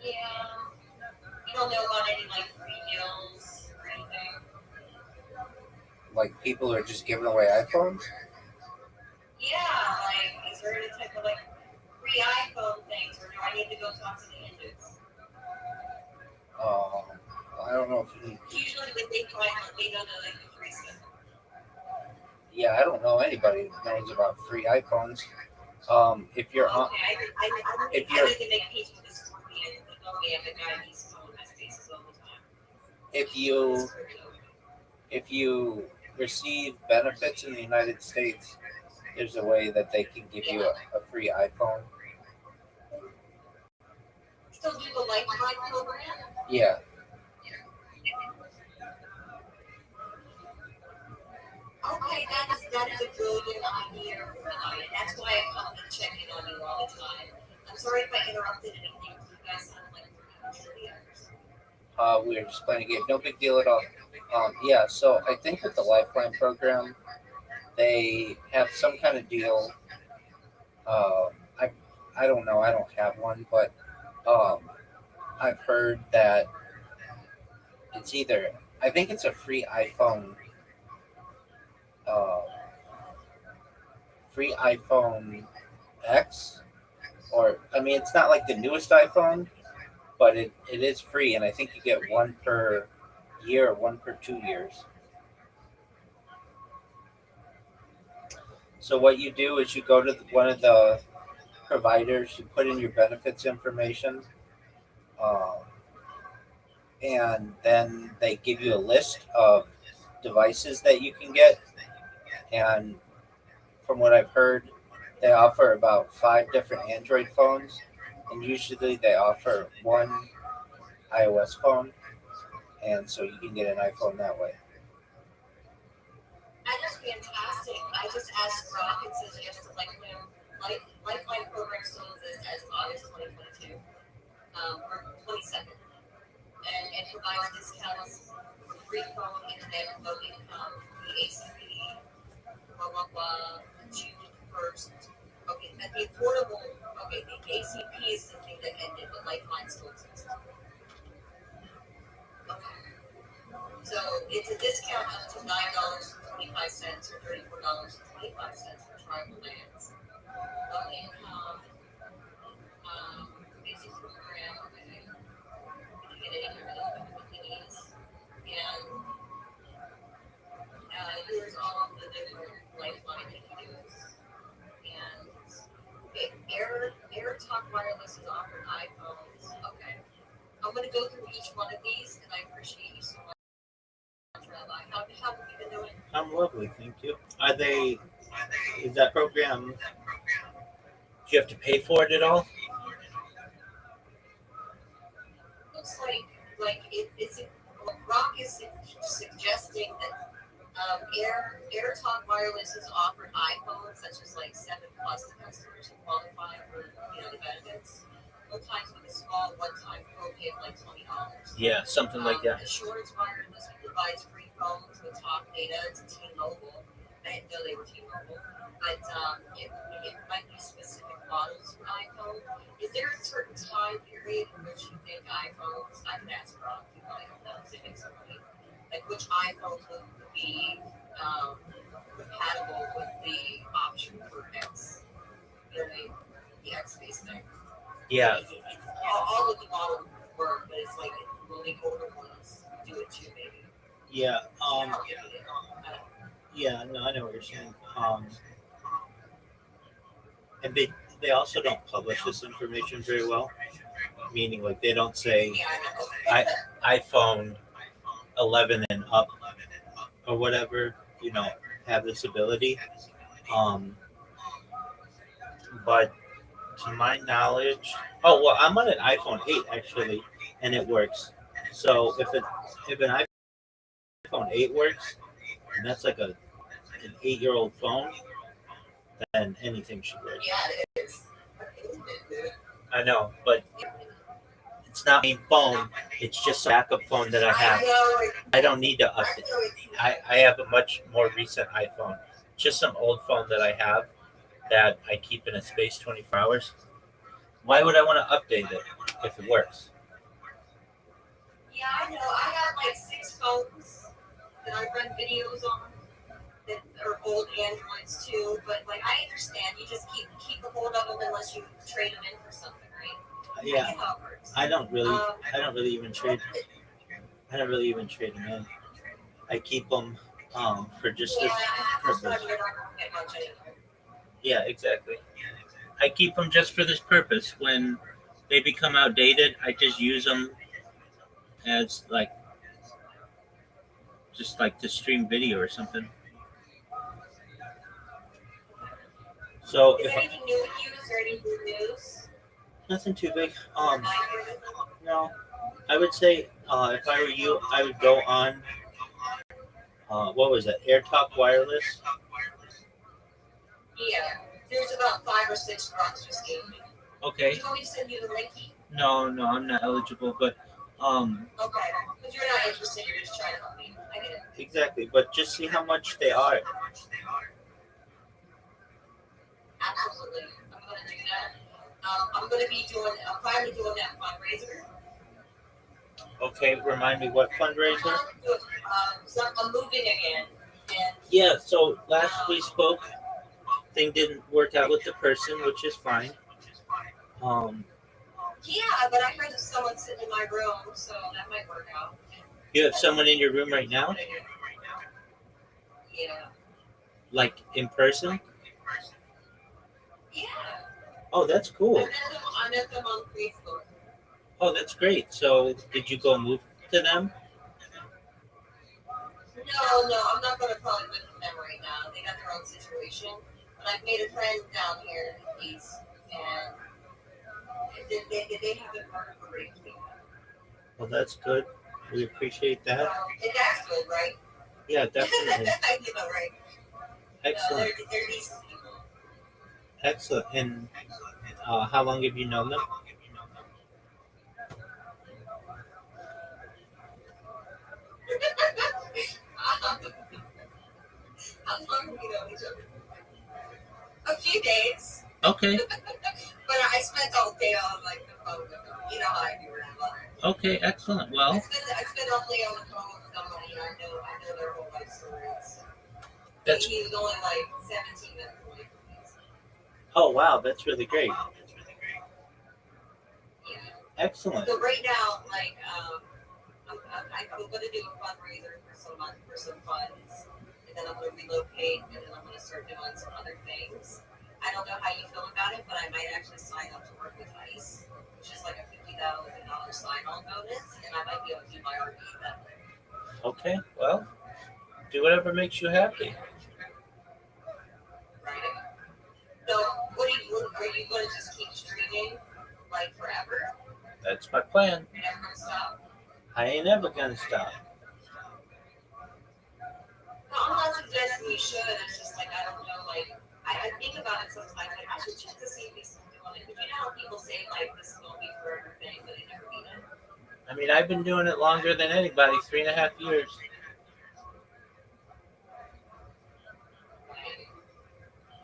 Yeah. You don't know about any like free deals or anything? Like people who are just giving away iPhones. Yeah, like is there any type of like free iPhone things, or do I need to go talk to the Hindus? I don't know if you need. Usually when they find they know that like the free stuff. Yeah, I don't know anybody that knows about free iPhones. If you're on, Okay, I if need you're to make peace with the Scorpion. man, the guy needs to phone has spaces all the time. If you receive benefits in the United States, there's a way that they can give you a free iPhone. Still do the Lifeline program? Yeah. Okay, that is a brilliant idea, Renee. That's why I come and check in on you all the time. I'm sorry if I interrupted anything. You guys sound like we're having trivia. We were just playing a game. No big deal at all. Yeah, so I think with the Lifeline program, they have some kind of deal. I don't know. I don't have one, but I've heard that it's either I think it's a uh, free iPhone X, or I mean, it's not like the newest iPhone, but it is free, and I think you get one per year or one per 2 years. So what you do is you go to one of the providers, you put in your benefits information, uh, and then they give you a list of devices that you can get. And from what I've heard, they offer about 5 different Android phones, and usually they offer one iOS phone, and so you can get an iPhone that way. That is fantastic. I just asked Rock and says yes to Lifeline program still exists as of August 2022, or 22nd, and it provides discounts for free phone, internet, low income, the ACP, blah blah blah, June 1st. Okay, and the affordable. Okay, the ACP is the thing that ended, but Lifeline still exists. Okay. So it's a discount up to $9.25 or $34.25 for tribal lands. Low income, basic program, okay. If you get any of those benefit needs. And here's all of the different Lifeline that you use. And okay, Air Talk Wireless is offering iPhones. Okay. I'm going to go through each one of these, and I appreciate you so much. How have you been doing? I'm lovely, thank you. Is that program, do you have to pay for it at all? Looks like it's Rock is suggesting that Air Talk Wireless has offered iPhones such as like 7 Plus to customers who qualify for the benefits. Sometimes with a small one-time copay of like $20. Yeah, something like that. Assurance Wireless provides free phones with talk data to T-Mobile. I didn't know they were T-Mobile, but it might be specific models for iPhone. Is there a certain time period in which you think iPhones? I can ask Rob. You probably don't know. Like which iPhones would be compatible with the option for X? You know what I mean? The X-based thing. Yeah. All of the models work, but it's like will the older ones do it too, maybe? Yeah. Yeah. No, I know what you're saying. And they also don't publish this information very well. Meaning, like they don't say iPhone 11 and up or whatever. Have this ability. But to my knowledge, I'm on an iPhone 8 actually, and it works. So if an iPhone 8 works, and that's like an 8-year-old phone, then anything should work. Yeah, it is. I know, but it's not my main phone. It's just a backup phone that I have. I don't need to update. I have a much more recent iPhone. Just some old phone that I have that I keep in a space 24 hours. Why would I want to update it if it works? Yeah, I know. I got like 6 phones that I run videos on that are old Androids too. But like, I understand. You just keep a hold of them unless you trade them in for something, right? Yeah, I get how it works. I don't really even trade. I don't really even trade them in. I keep them for just this purpose. Yeah, exactly. I keep them just for this purpose. When they become outdated, I just use them as like just like to stream video or something. So Is if there anything new with you? Is there any good news? nothing too big, Am I hearing anything? no, I would say if I were you, I would go on what was it, AirTalk Wireless. Yeah. There's about 5 or 6 drops just gave me. Do Okay, you want me to send you the link? no, I'm not eligible, but Okay. Because you're not interested, you're just trying to help me. I get it. exactly, but just see how much they are. Absolutely. I'm gonna do that. I'm gonna be doing. I'm finally doing that fundraiser. Okay, remind me what fundraiser? So I'm moving again, and Yeah, so last we spoke, thing didn't work out with the person, which is fine. yeah, but I heard that someone's sitting in my room, so that might work out. You have someone in your room right now, Yeah. like in person. Yeah. Oh, that's cool. I met them on Facebook. Oh, that's great. So, did you go move to them? No, I'm not gonna probably live with them right now. They got their own situation. But I've made a friend down here in the East, and they haven't murdered or raped me. Well, that's good. We appreciate that. And that's good, right? Yeah, definitely. You know, right? Excellent. They're decent people. Excellent. And how long have you known them? How long have we known each other? A few days. Okay. But I spent all day on like the phone with them. You know how I do it. Okay. Excellent. Well, I spent all day on the phone with somebody. I know their whole life stories. that's. He was only like 17 minutes away from me. Oh, wow. That's really great. Yeah. Excellent. So right now, like, I'm going to do a fundraiser for some funds, and then I'm going to relocate, and then I'm going to start doing some other things. I don't know how you feel about it, but I might actually sign up to work with ICE, which is like a $50,000 sign-on bonus, and I might be able to do my RV that way. Okay. Well, do whatever makes you happy. Right? So, are you going to just keep streaming like forever? That's my plan. You're never going to stop? I ain't ever gonna stop. No, I'm not suggesting you should. It's just like I don't know. Like I think about it sometimes. Like I should check to see if he's still doing it. Because you know how people say like this is gonna be forever thing, but it never be done. I mean, I've been doing it longer than anybody, 3.5 years.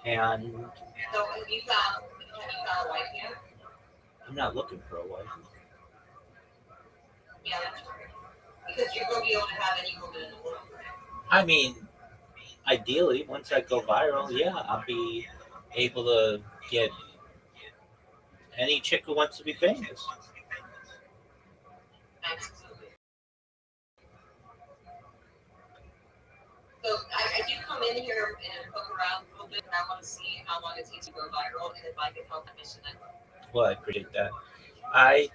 And So have you found a wife yet? I'm not looking for a wife. Yeah, that's right. Because you're gonna be able to have any woman in the world, right? I mean, ideally, once I go viral, yeah, I'll be able to get any chick who wants to be famous. Absolutely. So I do come in here and poke around a little bit, and I want to see how long it takes to go viral, and if I can help that mission. Well, I appreciate that. I,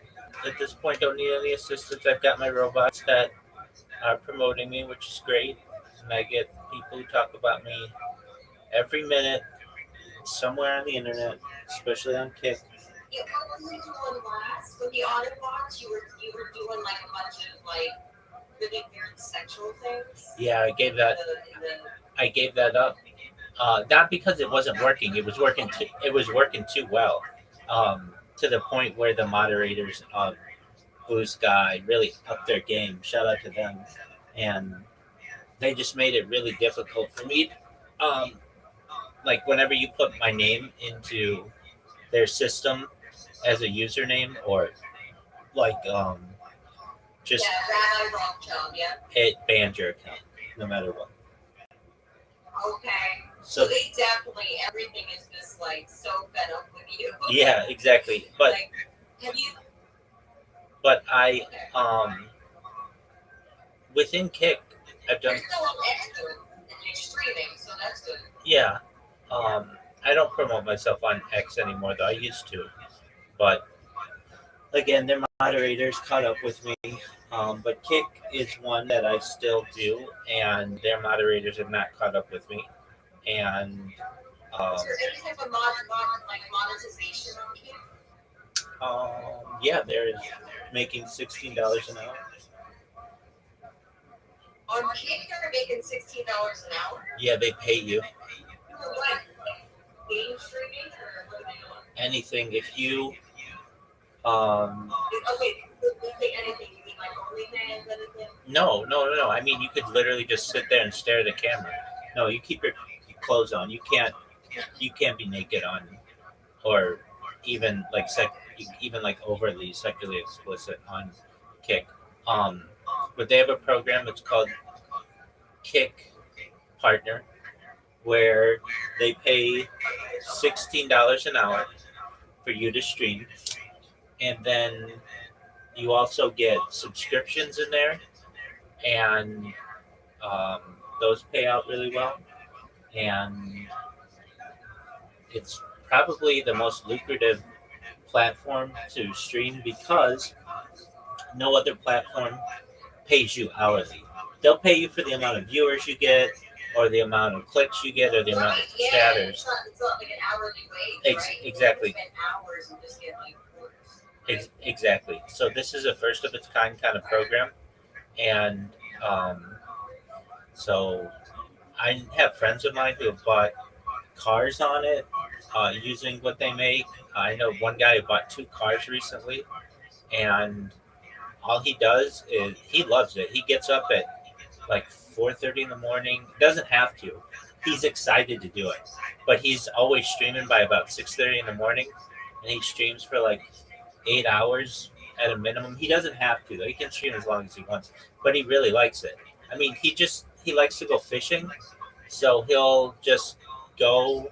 at this point, don't need any assistance. I've got my robots that are promoting me, which is great. And I get people who talk about me every minute somewhere on the internet, especially on Kick. Yeah, what were you doing last? With the audit box, you were doing like a bunch of like really weird sexual things. Yeah, I gave that up. Not because it wasn't working. It was working. It was working too well, to the point where the moderators of Blue Sky really upped their game. Shout out to them, and they just made it really difficult for me. Like whenever you put my name into their system as a username, or like just Rabbi Rothschild, yeah. it banned your account no matter what. Okay. So So they definitely everything is just like so fed up with you. yeah, exactly. But like, have you? but I within Kick, I've done You're still on X though, and you're streaming, so that's good. yeah. I don't promote myself on X anymore though. I used to, but Again, their moderators caught up with me, but Kick is one that I still do, and their moderators have not caught up with me. And Is there any type of like monetization on Kick? yeah, they're making $16 an hour. On Kick, they're making $16 an hour. Yeah, they pay you For what? Game streaming or what are they doing? anything if you. Okay, let's say anything. You mean like OnlyFans, anything? No. I mean, you could literally just sit there and stare at the camera. No, you keep your clothes on. You can't be naked on, or even like even like overly sexually explicit on Kick. Um, but they have a program that's called Kick Partner, where they pay $16 an hour for you to stream, and then you also get subscriptions in there, and um, those pay out really well. And it's probably the most lucrative platform to stream because no other platform pays you hourly. They'll pay you for the amount of viewers you get, or the amount of clicks you get, or the amount of chatters. It's not like an hourly wage, right? Exactly. You spend hours and just get like quarters. Exactly. So this is a first of its kind program, and so I have friends of mine who have bought cars on it using what they make. I know one guy who bought 2 cars recently, and all he does is he loves it. He gets up at like 4:30 in the morning. Doesn't have to. He's excited to do it, but he's always streaming by about 6:30 in the morning, and he streams for like 8 hours at a minimum. He doesn't have to though. He can stream as long as he wants, but he really likes it. I mean, he likes to go fishing, so he'll just go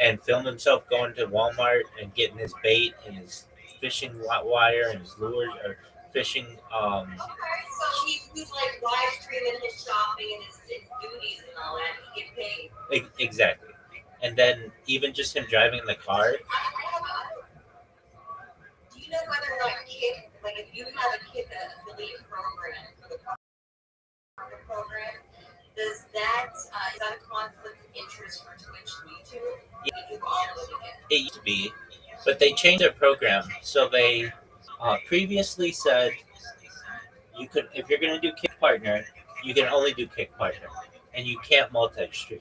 and film himself going to Walmart and getting his bait and his fishing wire and his lures or fishing. Okay, so he's like live streaming his shopping and his duties and all that. He get paid. Exactly, and then even just him driving in the car. Do you know whether or not Kick, like if you have a Kick affiliate program for the partner program, does that is that a conflict of interest for Twitch and YouTube? Yeah. You do all of it. It used to be, but they changed their program. So they previously said you could, if you're going to do Kick Partner, you can only do Kick Partner, and you can't multi-stream.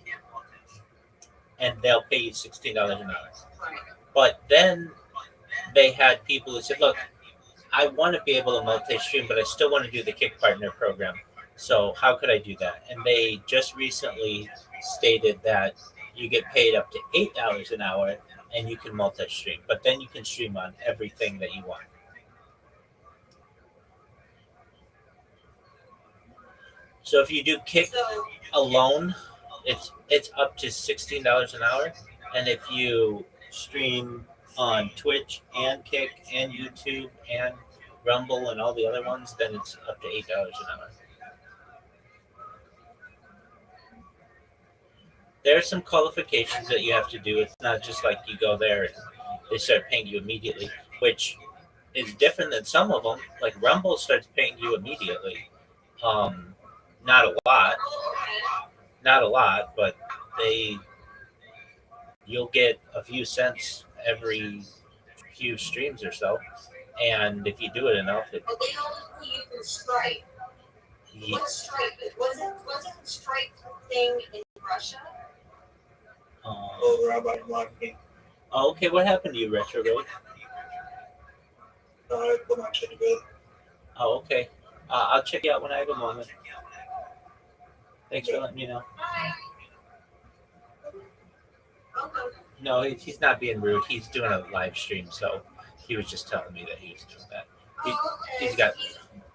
And they'll pay you $16 an hour. Right. But then they had people who said, "Look, I want to be able to multi-stream, but I still want to do the Kick Partner program. So how could I do that?" And they just recently stated that you get paid up to $8 an hour, and you can multi-stream. But then you can stream on everything that you want. So if you do Kick alone, it's up to $16 an hour, and if you stream on Twitch and Kick and YouTube and Rumble and all the other ones, then it's up to $8 an hour. There are some qualifications that you have to do. It's not just like you go there and they start paying you immediately, which is different than some of them. Like Rumble starts paying you immediately. Not a lot, but you'll get a few cents every few streams or so, and if you do it enough, But they only put you through Stripe. What's Stripe? Wasn't Stripe thing in Russia? Robot blocking. Okay, what happened to you, Retrograde? I put my kid to bed. Oh, okay. I'll check you out when I have a moment. Thanks for letting me know. Hi. Okay. No, he's not being rude. He's doing a live stream, so he was just telling me that he was doing that. He's got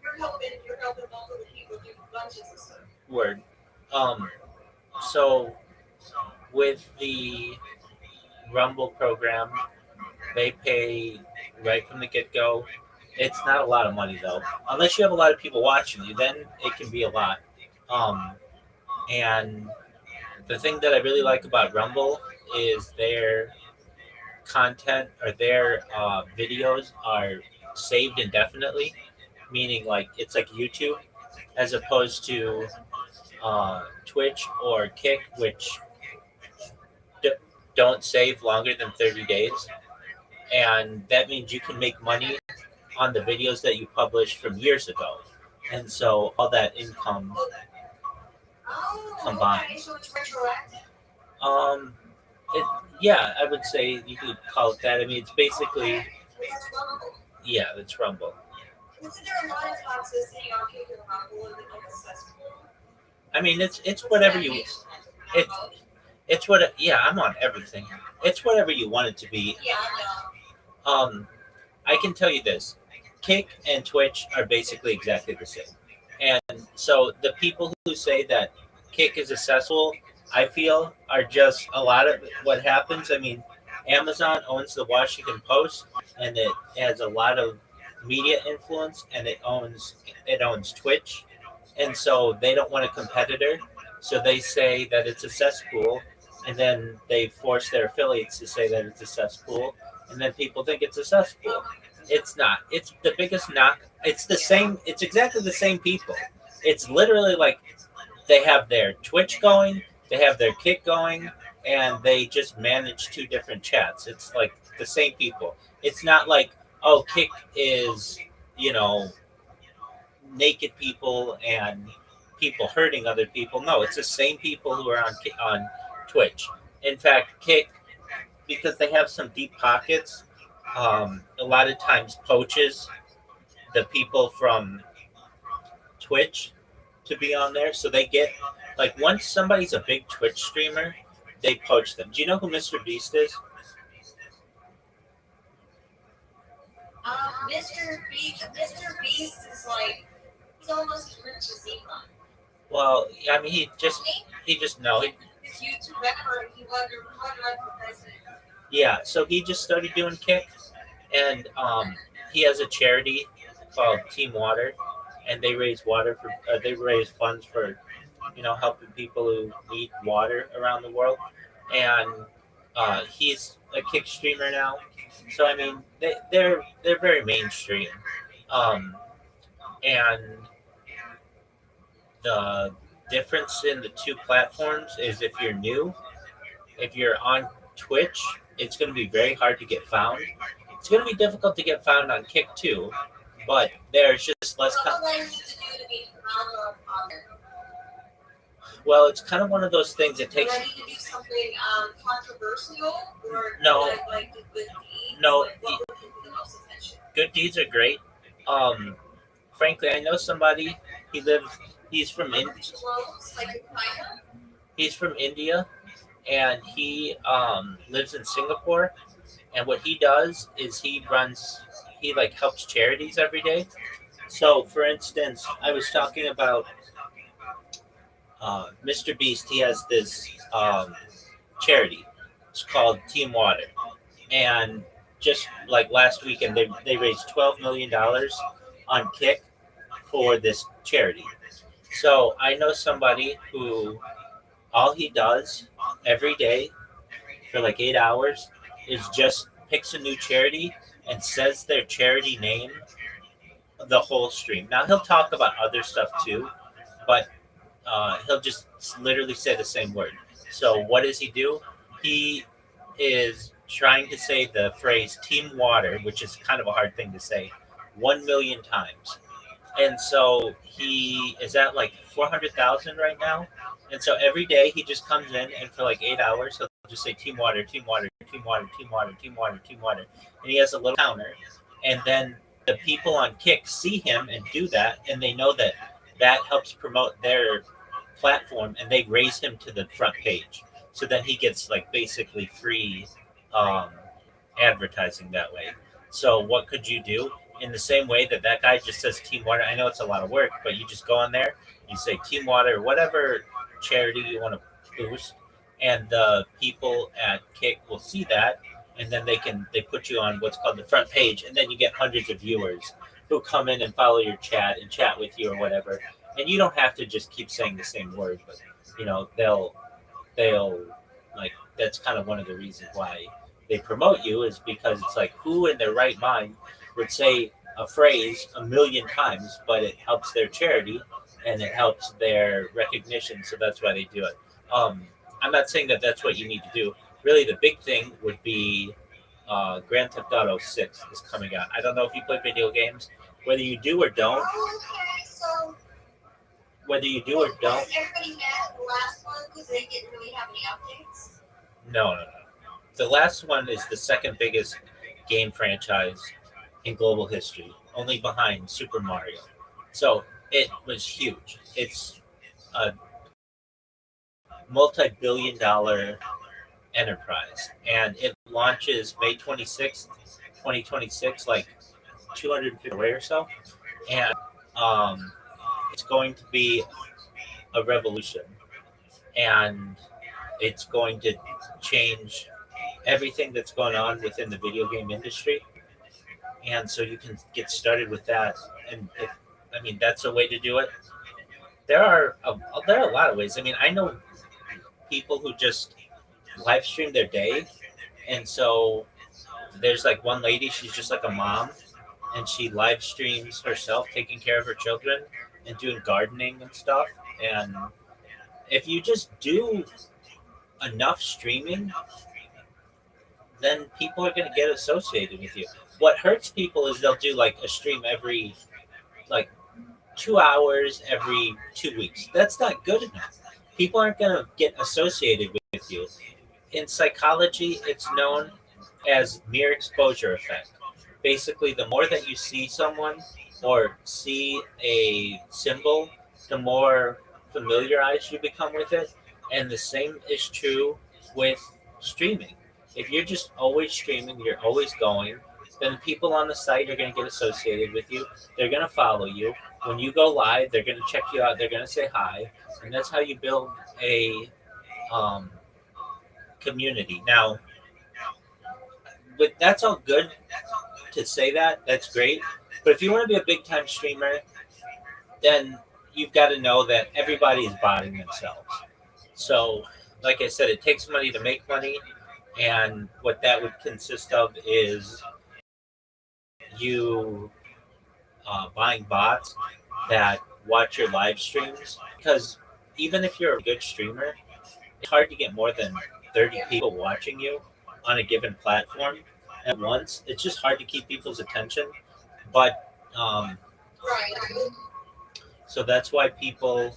You're helping multiple people do lunches and stuff. word. So with the Rumble program, they pay right from the get-go. It's not a lot of money though, unless you have a lot of people watching you. Then it can be a lot. And the thing that I really like about Rumble is their content or their videos are saved indefinitely, meaning like it's like YouTube, as opposed to Twitch or Kick, which d- don't save longer than 30 days. And that means you can make money on the videos that you published from years ago. And so all that income combined. Okay, so it's retroactive. Um, it, yeah, I would say you could call it that. I mean, it's basically, Okay, that's Rumble. yeah, it's Rumble. Isn't there a lot of toxicity on Kick and Rumble? Is it like a cesspool? I mean, it's What's whatever that you, mean? it, it's what, yeah, I'm on everything. It's whatever you want it to be. Yeah, I know. I can tell you this: Kick and Twitch are basically exactly the same. And so the people who say that Kick is accessible, I feel, are just a lot of what happens. I mean, Amazon owns the Washington Post, and it has a lot of media influence, and it owns Twitch, and so they don't want a competitor. So they say that it's a cesspool, and then they force their affiliates to say that it's a cesspool, and then people think it's a cesspool. It's not. It's the biggest knock. It's the same. It's exactly the same people. It's literally like they have their Twitch going, they have their Kick going, and they just manage two different chats. It's like the same people. It's not like, oh, Kick is, you know, naked people and people hurting other people. No, it's the same people who are on Twitch. In fact, Kick, because they have some deep pockets, a lot of times poaches the people from Twitch to be on there. So they get, like, once somebody's a big Twitch streamer, they poach them. Do you know who Mr. Beast is? Mr. Beast is like, he's almost as rich as Elon. Well, I mean, he just no, This YouTube rapper, he wanted to run for president. yeah. So he just started doing Kick, and he has a charity called Team Water, and they raise funds for helping people who need water around the world, and he's a Kick streamer now. So I mean, they're very mainstream, um, and the difference in the two platforms is if you're on Twitch, it's going to be very hard to get found. It's going to be difficult to get found on Kick too, but there's just less. What do I need to do to be found on there? Well, it's kind of one of those things that takes. Do I need to do something controversial, or No. like do good deeds? No. Like, what would get the most attention? Good deeds are great. Frankly, I know somebody. He's from Clothes, like a fighter? He's from India, and he lives in Singapore. And what he does is he like helps charities every day. So, for instance, I was talking about Mr. Beast. He has this charity. It's called Team Water, and just like last weekend, they raised $12 million on Kick for this charity. So I know somebody who all he does every day for like 8 hours is just picks a new charity and says their charity name the whole stream. Now he'll talk about other stuff too, but he'll just literally say the same word. So what does he do? He is trying to say the phrase Team Water, which is kind of a hard thing to say, 1 million times. And so he is at like 400,000 right now. And so every day he just comes in and for like 8 hours, he'll just say Team Water, Team Water, Team Water, Team Water, Team Water, Team Water. And he has a little counter. And then the people on Kick see him and do that. And they know that that helps promote their platform, and they raise him to the front page. So then he gets like basically free advertising that way. So what could you do? In the same way that guy just says Team Water, I know it's a lot of work, but you just go on there, you say Team Water, whatever charity you want to boost, and the people at Kick will see that, and then they put you on what's called the front page, and then you get hundreds of viewers who come in and follow your chat and chat with you or whatever. And you don't have to just keep saying the same word, but they'll like, that's kind of one of the reasons why they promote you, is because it's like, who in their right mind would say a phrase a million times, but it helps their charity and it helps their recognition. So that's why they do it. I'm not saying that that's what you need to do. Really, the big thing would be Grand Theft Auto 6 is coming out. I don't know if you play video games. Whether you do or don't, Oh, okay, so whether you do or don't, was everybody mad at the last one because they didn't really have any updates? no. The last one is the second biggest game franchise in global history, only behind Super Mario. So it was huge. It's a multi-billion-dollar enterprise, and it launches May 26th, 2026, like 250 away or so, and um, it's going to be a revolution, and it's going to change everything that's going on within the video game industry. And so you can get started with that. And if, I mean, that's a way to do it. There are a lot of ways. I mean, I know people who just live stream their day, and so there's like one lady. She's just like a mom, and she live streams herself taking care of her children and doing gardening and stuff. And if you just do enough streaming, then people are going to get associated with you. What hurts people is they'll do like a stream every like 2 hours every 2 weeks. That's not good enough. People aren't going to get associated with you. In psychology, it's known as mere exposure effect. Basically, the more that you see someone or see a symbol, the more familiarized you become with it. And the same is true with streaming. If you're just always streaming, you're always going, then people on the site are going to get associated with you. They're going to follow you. When you go live, they're going to check you out. They're going to say hi. And that's how you build a um, community. Now, but that's all good to say that. That's great. But if you want to be a big time streamer, then you've got to know that everybody is botting themselves. So, like I said, it takes money to make money. And what that would consist of is you buying bots that watch your live streams. Because even if you're a good streamer, it's hard to get more than 30 people watching you on a given platform at once. It's just hard to keep people's attention. But Right. so that's why people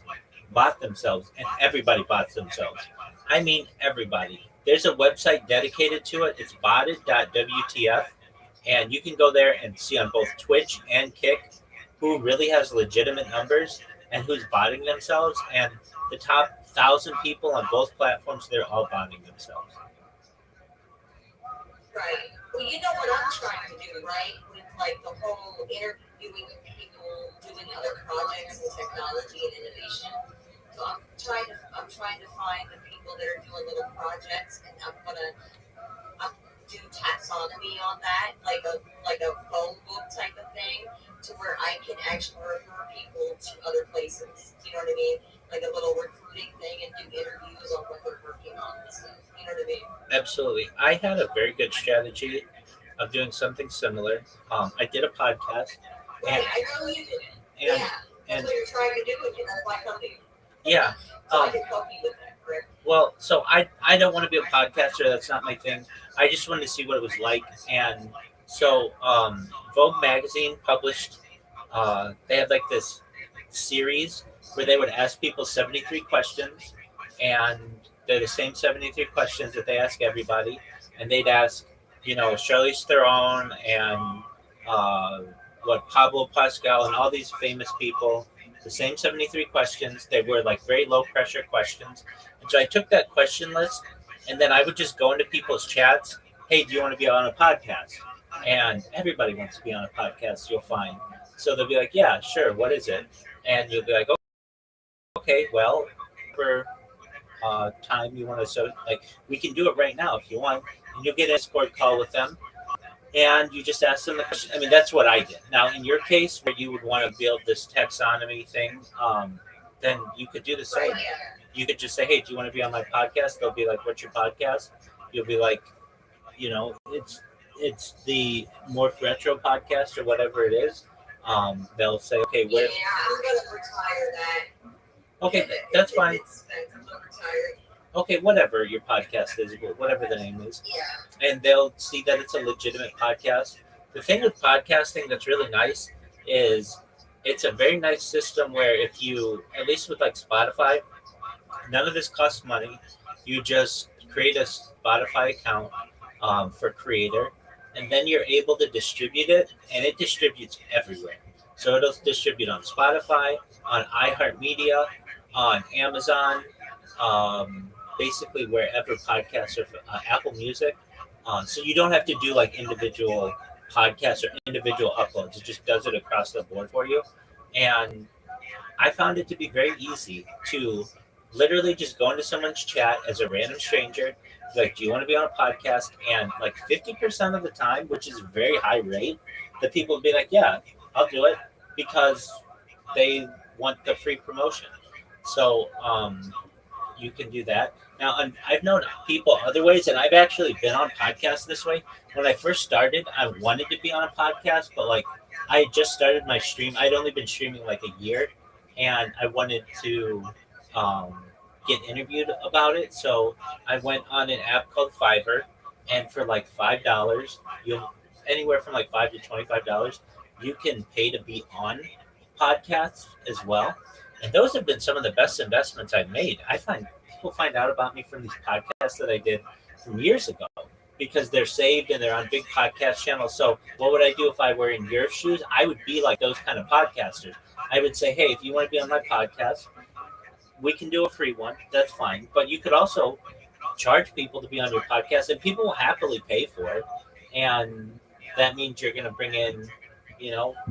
bot themselves, and everybody bots themselves. I mean, everybody. There's a website dedicated to it. It's botted.wtf, and you can go there and see on both Twitch and Kick who really has legitimate numbers and who's botting themselves. And the top 1,000 people on both platforms, they're all botting themselves. Right. Well, you know what I'm trying to do, right? With like the whole interviewing people doing other projects in technology and innovation. So I'm trying to find the people that are doing little projects, and I'm do taxonomy on that, like a phone book type of thing, to where I can actually refer people to other places. You know what I mean? Like a little recruiting thing, and do interviews on what they're working on and stuff. You know what I mean? Absolutely. I had a very good strategy of doing something similar. I did a podcast, Right, and I know you did. and Yeah, that's and what you're trying to do, and that's why I come to you. yeah. So I Um, can help you with that, correct? well, so I don't want to be a podcaster. That's not my thing. I just wanted to see what it was like, and so Vogue magazine published. They had like this series where they would ask people 73 questions, and they're the same 73 questions that they ask everybody, and they'd ask, Charlize Theron and uh, Pablo Pascal and all these famous people, the same 73 questions. They were like very low pressure questions. And so I took that question list, and then I would just go into people's chats. Hey, do you want to be on a podcast? And everybody wants to be on a podcast, you'll find. So they'll be like, yeah, sure. What is it? And you'll be like, okay, well, for time you want to, so like we can do it right now if you want. And you'll get a Discord call with them, and you just ask them the question. I mean, that's what I did. Now, in your case, where you would want to build this taxonomy thing, then you could do the same. Right, yeah. You could just say, hey, do you want to be on my podcast? They'll be like, what's your podcast? You'll be like, it's it's the Morph Retro podcast or whatever it is. They'll say, okay, Yeah, where, I'm gonna retire that. okay, If that's fine. It's expensive, I'm retired. Okay, whatever your podcast is, whatever the name is, Yeah. and they'll see that it's a legitimate podcast. The thing with podcasting that's really nice is it's a very nice system where if you, at least with like Spotify, none of this costs money. You just create a Spotify account for creator, and then you're able to distribute it, and it distributes everywhere. So it'll distribute on Spotify, on iHeartMedia, on Amazon, basically wherever podcasts are, Apple Music. So you don't have to do like individual podcasts or individual uploads. It just does it across the board for you. And I found it to be very easy to literally just go into someone's chat as a random stranger, like, do you want to be on a podcast? And like 50% of the time, which is a very high rate, the people would be like, yeah, I'll do it because they want the free promotion. So you can do that. Now, I've known people other ways, and I've actually been on podcasts this way. When I first started, I wanted to be on a podcast, but like I had just started my stream. I'd only been streaming like a year, and I wanted to um, get interviewed about it. So I went on an app called Fiverr, and for like $5, you'll anywhere from like $5 to $25, you can pay to be on podcasts as well. And those have been some of the best investments I've made. I find people find out about me from these podcasts that I did from years ago because they're saved and they're on big podcast channels. So what would I do if I were in your shoes? I would be like those kind of podcasters. I would say, hey, if you want to be on my podcast, we can do a free one. That's fine. But you could also charge people to be on your podcast, and people will happily pay for it. And that means you're going to bring in,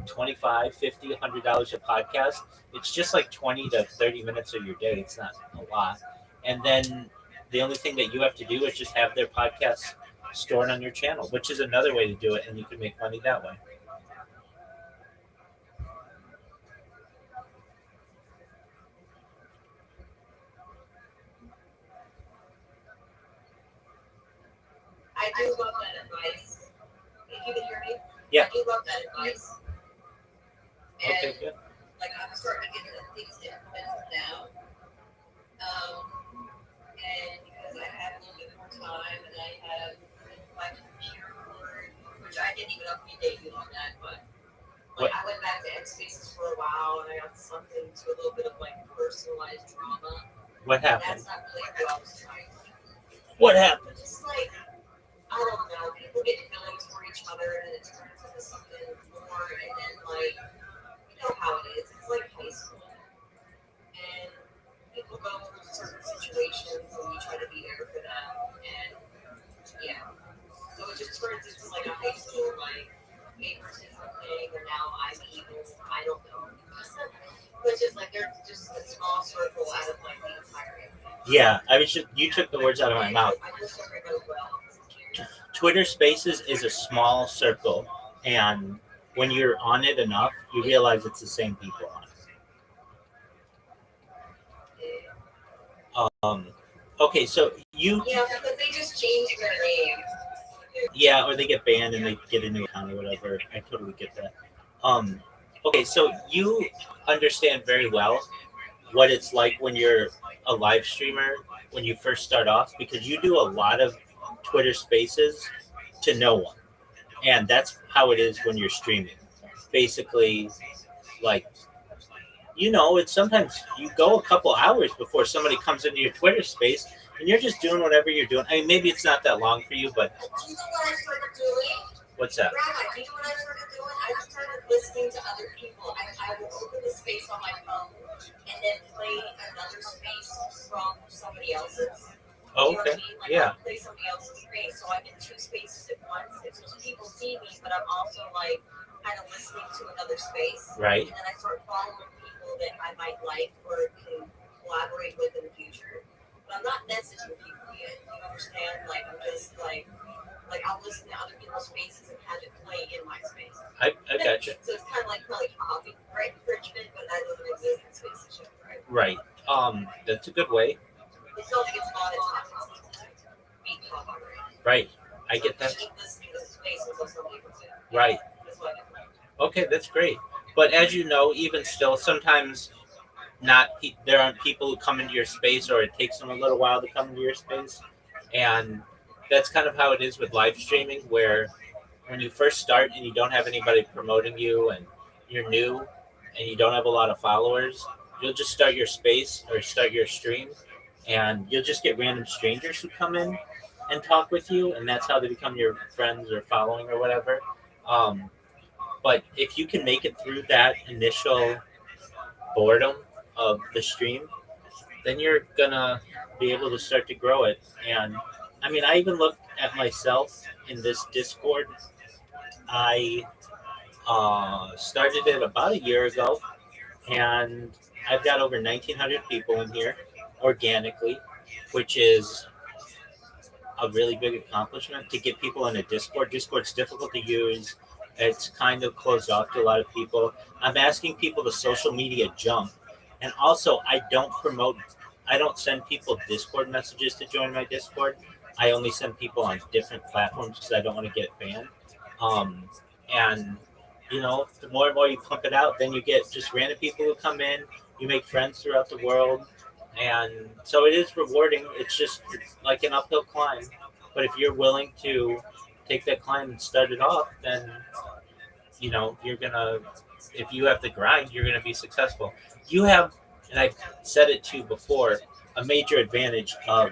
25, 50, $100 a podcast. It's just like 20 to 30 minutes of your day. It's not a lot. And then the only thing that you have to do is just have their podcast stored on your channel, which is another way to do it, and you can make money that way. I do love that advice. If you can hear me, Yeah. I do love that advice. And Okay, good. like I'm starting to get the things implemented now. And because I have a little bit more time and I have my computer board, which I didn't even update you on that, but like I went back to Spaces for a while and I got sucked into a little bit of like personalized drama. What happened? That's not really what I was trying to do. What happened? Just like, I don't know, people get feelings for each other and it turns into something more and then like, you know how it is. It's like high school. And people go through certain situations and you try to be there for them. And yeah. So it just turns into like a high school, like, favoritism thing, or now I'm evil. I don't know. It's just like there's just a small circle out of like the entire. Yeah, you took the words out of my mouth. Twitter Spaces is a small circle, and when you're on it enough, you realize it's the same people on it. Okay, so you. Yeah, because they just change their names. Yeah, or they get banned and they get a new account or whatever. I totally get that. Okay, so you understand very well what it's like when you're a live streamer when you first start off, because you do a lot of Twitter Spaces to no one, and that's how it is when you're streaming. Basically, like, it's sometimes you go a couple hours before somebody comes into your Twitter space, and you're just doing whatever you're doing. I mean, maybe it's not that long for you, but Do you know what I started doing? what's that? Rabbi, do you know what I started doing? I started listening to other people. I will open the space on my phone and then play another space from somebody else's. Oh, You know what I okay. mean? Like, Yeah. I'll play somebody else's space, so I'm in two spaces at once. And so people see me, but I'm also like kind of listening to another space. Right. And then I start following people that I might like or can collaborate with in the future. But I'm not messaging people yet. You understand? Like I'm just like I'll listen to other people's spaces and have it play in my space. I gotcha. So it's kind of like hobby, right? Enrichment, but that doesn't exist in spaces yet, right? Right. That's a good way. It's not like it's monetized. Be copyrighted. Right. I get that. Keep listening to the space Right. That's what Okay, that's great. But as you know, even still, sometimes there aren't people who come into your space, or it takes them a little while to come into your space, and that's kind of how it is with live streaming, where when you first start and you don't have anybody promoting you and you're new and you don't have a lot of followers, you'll just start your space or start your stream, and you'll just get random strangers who come in and talk with you, and that's how they become your friends or following or whatever. um, but if you can make it through that initial boredom of the stream, then you're gonna be able to start to grow it. And I mean, I even look at myself in this Discord. I started it about a year ago, and I've got over 1,900 people in here organically, which is a really big accomplishment to get people in a Discord. Discord's difficult to use. It's kind of closed off to a lot of people. I'm asking people to social media jump. And also, I don't send people Discord messages to join my Discord. I only send people on different platforms because I don't want to get banned. Um, and, the more and more you pump it out, then you get just random people who come in. You make friends throughout the world, and so it is rewarding. It's like an uphill climb, but if you're willing to take that climb and start it off, then you're gonna, if you have the grind, you're gonna be successful. You have, and I've said it too before, a major advantage of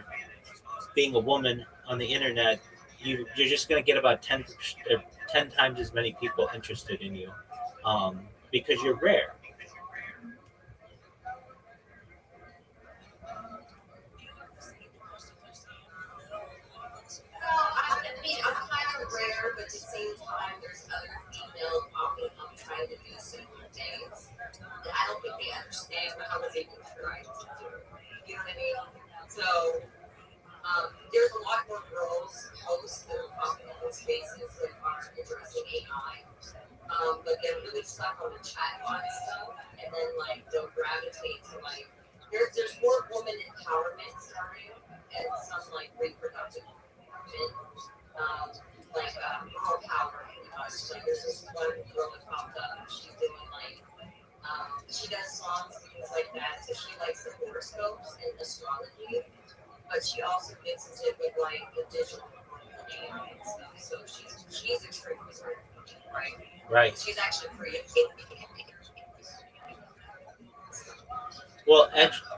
being a woman on the internet. You're just gonna get about 10 times as many people interested in you, because you're rare. I mean, I'm kind of rare, but at the same time, there's other females popping up trying to do similar things. And I don't think they understand what I was able to try to do. You know what I mean? So, there's a lot more girls hosts that are popping up in spaces that are addressing AI. But they're really stuck on the chatbot stuff, and then like they'll gravitate to like there's more woman empowerment starting, and some like reproductive men, um, girl power pretty much. Like there's this one girl that popped up, and she's doing like she does songs and things like that. So she likes the horoscopes and astrology, but she also mixes it with like the digital AI and stuff. So she's extremely smart, right? Right. She's actually creative. Well,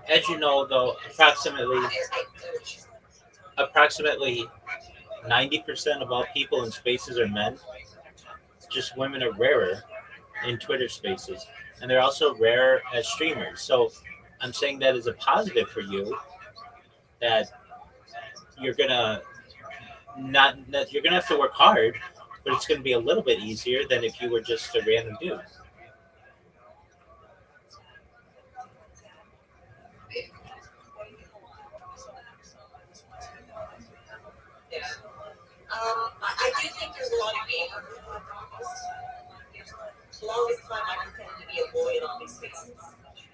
as you know, though, approximately 90% of all people in spaces are men. Just women are rarer in Twitter spaces, and they're also rare as streamers. So I'm saying that as a positive for you, that you're gonna not that you're gonna have to work hard, but it's gonna be a little bit easier than if you were just a random dude. Yeah. I do think there's a lot of gamer problems. The longest time I pretended to be a boy in all these spaces.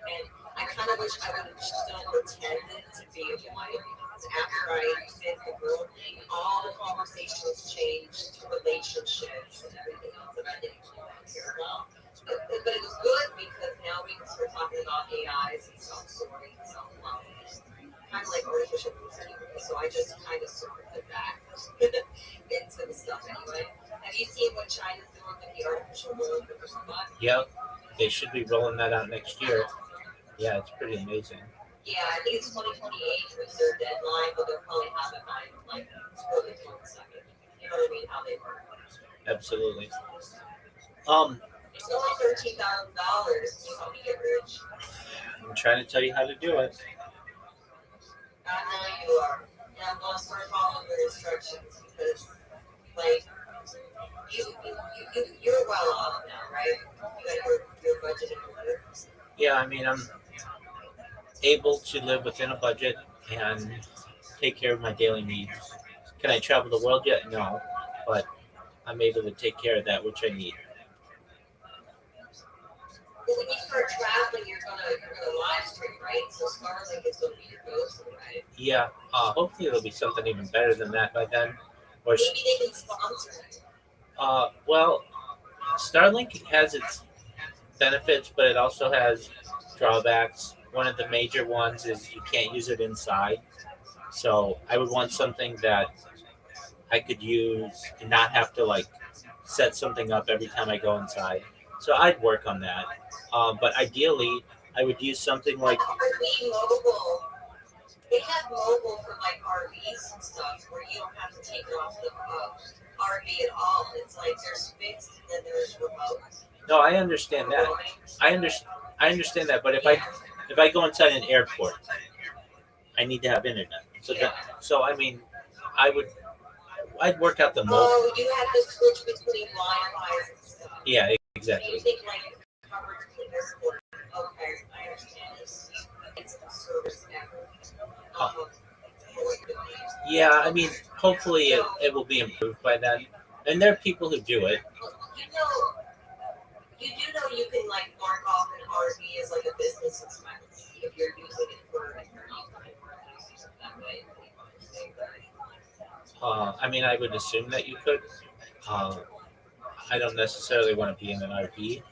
And I kind of wish I would have still pretended to be a boy. Because after I did the girl thing, all the conversations changed to relationships and everything else that I didn't really care about. But it was good because now we can start talking about AIs and self-sorting and self-love. Kind of like artificial intelligence. So I just kind of sorted it back into the stuff anyway. Have you seen what China's doing with the artificial world with the robot? Yep, they should be rolling that out next year. Yeah, it's pretty amazing. Yeah, I think it's 2028 was their deadline, but they'll probably have it by like early 22nd. You know what I mean? How they work. Absolutely. It's only $13,000. You help me get rich. I'm trying to tell you how to do it. I know you are. And I'm going to start following your instructions because, like, you're well off now, right? You got your budget in order. Yeah, I mean, I'm able to live within a budget and take care of my daily needs. Can I travel the world yet? No, but I'm able to take care of that which I need. But when you start traveling, you're gonna live stream, right? So Starlink is gonna be your go-to, right? Yeah, hopefully it'll be something even better than that by then. Or Maybe they can sponsor it. well, Starlink has its benefits, but it also has drawbacks. One of the major ones is you can't use it inside. So I would want something that I could use and not have to like set something up every time I go inside. So I'd work on that. But ideally, I would use something like RV mobile. They have mobile for like RVs and stuff where you don't have to take it off the RV at all. It's like there's fixed and then there's remote. no, I understand that. I understand that. But if I go inside an airport, I need to have internet. So I mean, I would I'd work out the mobile. Oh, you have to switch between Wi-Fi and stuff. Yeah, So exactly. you think like coverage in the airport. Okay, I understand this. It's a service network. Yeah, I mean, hopefully it will be improved by then. And there are people who do it. You do know you can like mark off an RV as like a business expense if you're using it for an that way. I mean, I would assume that you could. Uh, I don't necessarily want to be in an RV.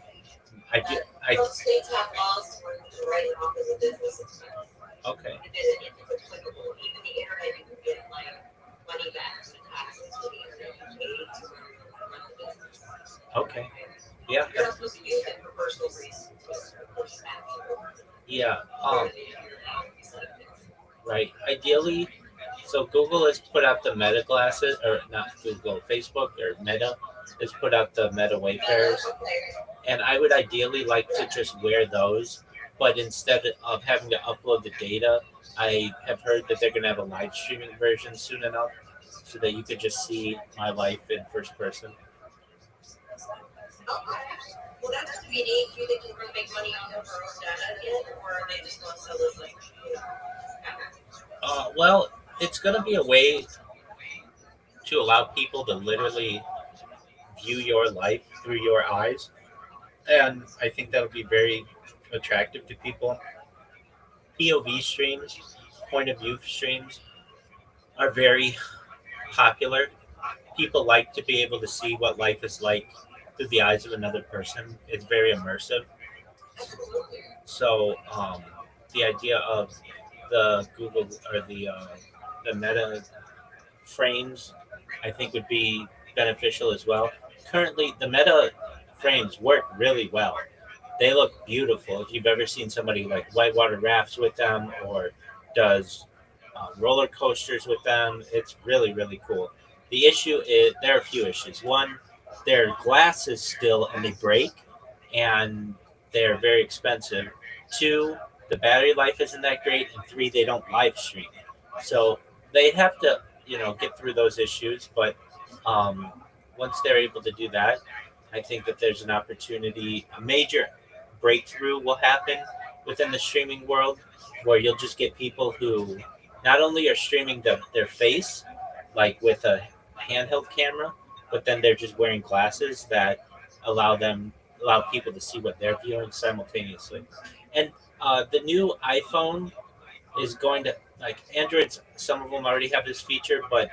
I do. Most states have laws to write it off as a business expense. Okay. If it's applicable, even the internet, you can get like money back from taxes for the internet you paid to run the business. Okay. Yeah. You're not supposed to use it for personal reasons. Yeah. Right. Ideally, so Google has put out the Meta glasses, or not Google, Facebook or Meta has put out the Meta Wayfarers, and I would ideally like to just wear those, but instead of having to upload the data, I have heard that they're going to have a live streaming version soon enough, so that you could just see my life in first person. Well, that's going to be neat. Do you think you can make money off of our own data yet, or are they just going to sell us like, Well, it's going to be a way to allow people to literally view your life through your eyes, and I think that'll be very attractive to people. POV streams, point of view streams, are very popular. People like to be able to see what life is like through the eyes of another person. It's very immersive. So the idea of the Google or the Meta frames, I think, would be beneficial as well. Currently, the Meta frames work really well. They look beautiful. If you've ever seen somebody like whitewater rafts with them or does roller coasters with them, it's really, really cool. The issue is there are a few issues. One, they're glasses still and they break, and they're very expensive. Two, the battery life isn't that great, and three, they don't live stream. So they have to, get through those issues. But um, once they're able to do that, I think that there's an opportunity, a major breakthrough will happen within the streaming world, where you'll just get people who not only are streaming their face, like with a handheld camera, but then they're just wearing glasses that allow people to see what they're viewing simultaneously. And the new iPhone is going to, like, Androids. Some of them already have this feature, but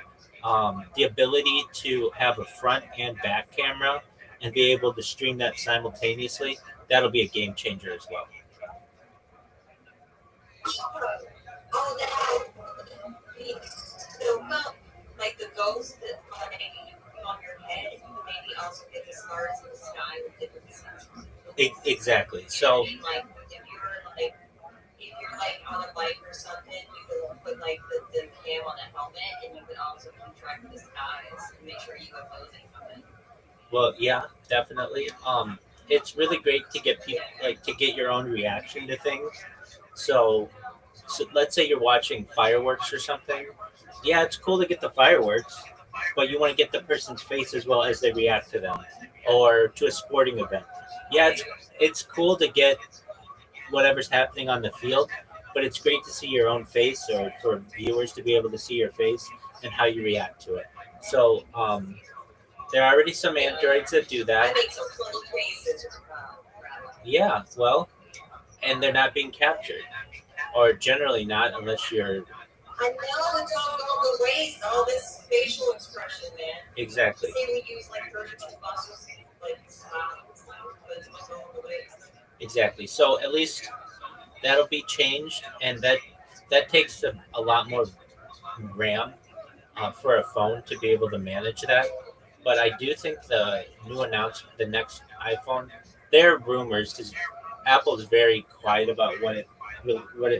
the ability to have a front and back camera and be able to stream that simultaneously, that'll be a game changer as well. So, well, like the ghost that on your head, you can maybe also get the stars in the sky with different stars. Exactly. So, Like if you're like on a bike or something, you can put like the cam on the helmet, and you can also keep track of the skies and make sure you go closing from it. well, yeah, definitely. It's really great to get people, like, to get your own reaction to things. So let's say you're watching fireworks or something. Yeah, it's cool to get the fireworks, but you want to get the person's face as well as they react to them, or to a sporting event. Yeah, it's cool to get whatever's happening on the field, but it's great to see your own face, or for viewers to be able to see your face and how you react to it. So there are already some Androids that do I that. make some funny faces. Yeah, well, and they're not being captured, or generally not, unless you're I know it's all the waste, all this facial expression, man. exactly. Say we use like 32 muscles, like smile Exactly. So at least that'll be changed, and that takes a lot more RAM for a phone to be able to manage that. But I do think the new announcement, the next iPhone, there are rumors because Apple's very quiet about what it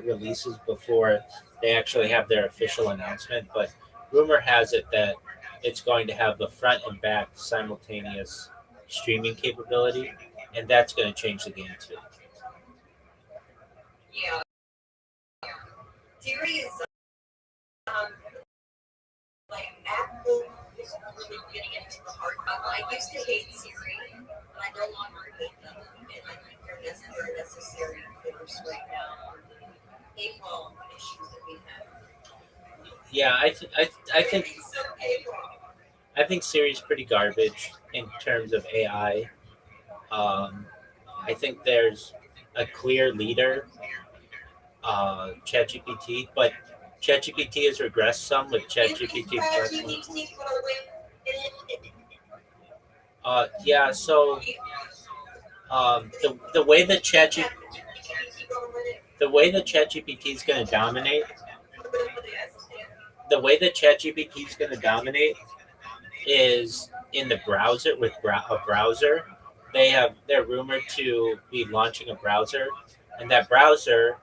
releases before they actually have their official announcement. But rumor has it that it's going to have the front and back simultaneous streaming capability, and that's going to change the game too. Yeah. Siri is um like Apple is really getting into the hard. I used to hate Siri, but I no longer hate them, and I think they're necessary force right now for the paywall issues that we have. Yeah, I think So paywall. I think Siri's pretty garbage in terms of AI. Um, I think there's a clear leader, ChatGPT, but ChatGPT has regressed some with ChatGPT plus one. Yeah, so the way that ChatGPT is going to dominate, the way that ChatGPT is going to dominate is in the browser with a browser. They're rumored to be launching a browser, and that browser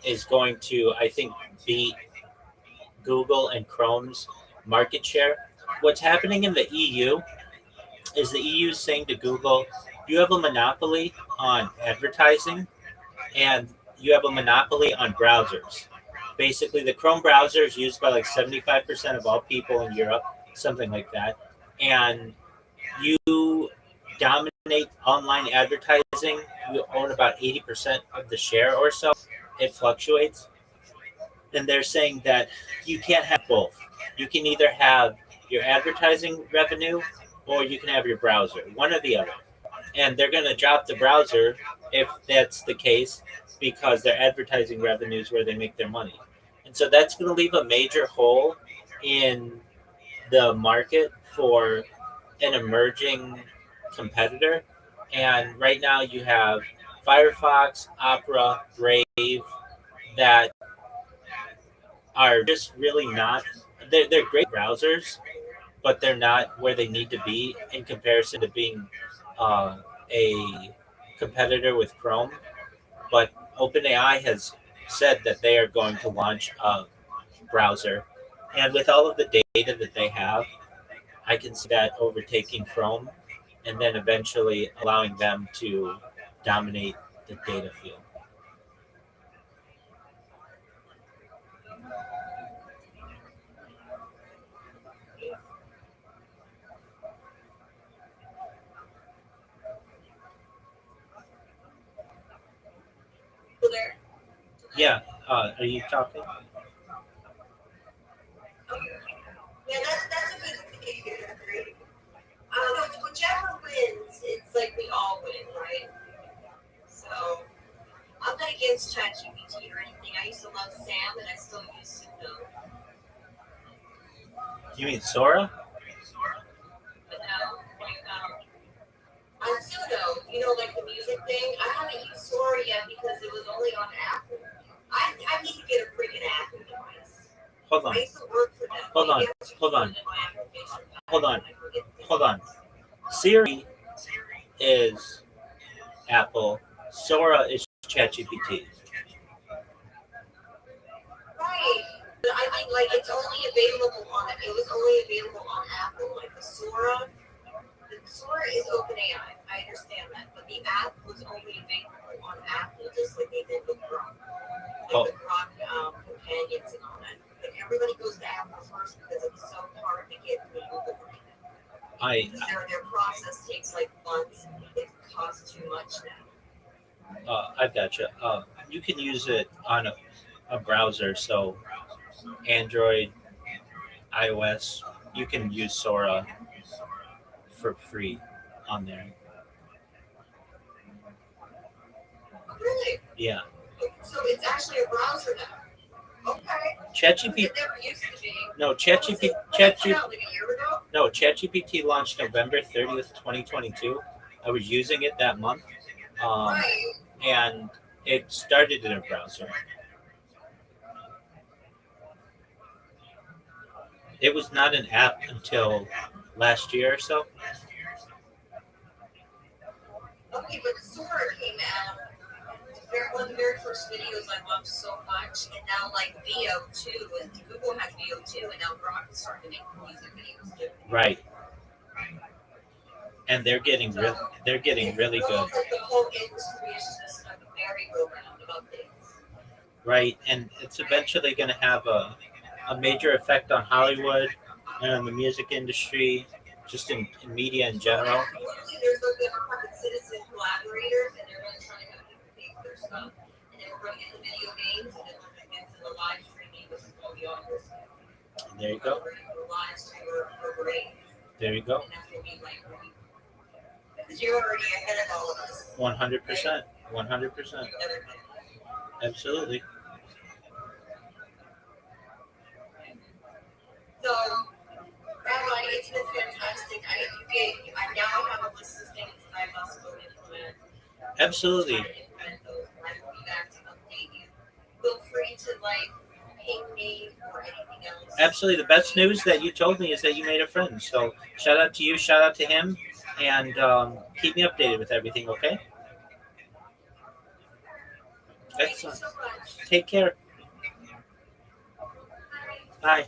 is going to, I think, beat Google and Chrome's market share. What's happening in the EU is the EU is saying to Google, you have a monopoly on advertising and you have a monopoly on browsers. Basically, the Chrome browser is used by like 75% of all people in Europe, something like that. And you dominate online advertising. You own about 80% of the share or so. It fluctuates. And they're saying that you can't have both. You can either have your advertising revenue or you can have your browser, one or the other. And they're going to drop the browser if that's the case because their advertising revenue is where they make their money. And so that's going to leave a major hole in the market for an emerging competitor. And right now you have Firefox, Opera, Brave that are just really not, they're great browsers, but they're not where they need to be in comparison to being a competitor with Chrome. But OpenAI has said that they are going to launch a browser. And with all of the data that they have, I can see that overtaking Chrome and then eventually allowing them to dominate the data field. There. Yeah, are you talking? Yeah, that's a good indicator. Whichever wins, it's like we all win, right? So I'm not against ChatGPT or anything. I used to love Sam, and I still use Suno. You mean Sora? But now, on Suno, like the music thing, I haven't used Sora yet because it was only on Apple. I need to get a freaking Apple device. Hold on. I used to work for them. Hold on. Maybe I should Hold put on. it in my application. Hold on. I forget the Hold on. Siri is Apple. Sora is ChatGPT. Right. But I mean, like, it's only available on it. It was only available on Apple. Like the Sora is OpenAI. I understand that, but the app was only available on Apple, just like they did with Grok. Like the Grok companions and all that. Like everybody goes to Apple first because it's so hard to get through Google right now. Their process takes like months. It costs too much now. I've got you. You can use it on a browser, so Android, iOS. You can use Sora for free on there. Really? Yeah. So it's actually a browser now. Okay. ChatGPT. It never used to be. No, Like a year ago? No, ChatGPT launched November 30th, 2022. I was using it that month. Right. and it started in a browser. It was not an app until last year or so. Okay, but Sora came out. One of the very first videos I loved so much, and now like VO2, and Google has VO2, and now Grok is starting to make music videos too. Right, and they're getting really good. Like the whole industry is just like a merry-go-round about things. Right, and it's eventually going to have a major effect on Hollywood and on the music industry, just in media in general. Absolutely, there's like the private citizen collaborators, and they're really trying to have people pay for their stuff. And then we're going to get the video games, and then we're going to get to the live streaming, which is all the audio stuff. There you go. We're going to do live stream or great. There you go. And that's going to be like, because you're already ahead of all of us. 100%. 100%. Absolutely. So, Rabbi, it's been fantastic. I now have a list of things that I must go implement. Absolutely. Implement those, and I will be back to update you. Feel free to like ping me or anything else. Absolutely. The best news that you told me is that you made a friend. So shout out to you, shout out to him, and keep me updated with everything, okay? Thank you Excellent. so much. Take care. Bye.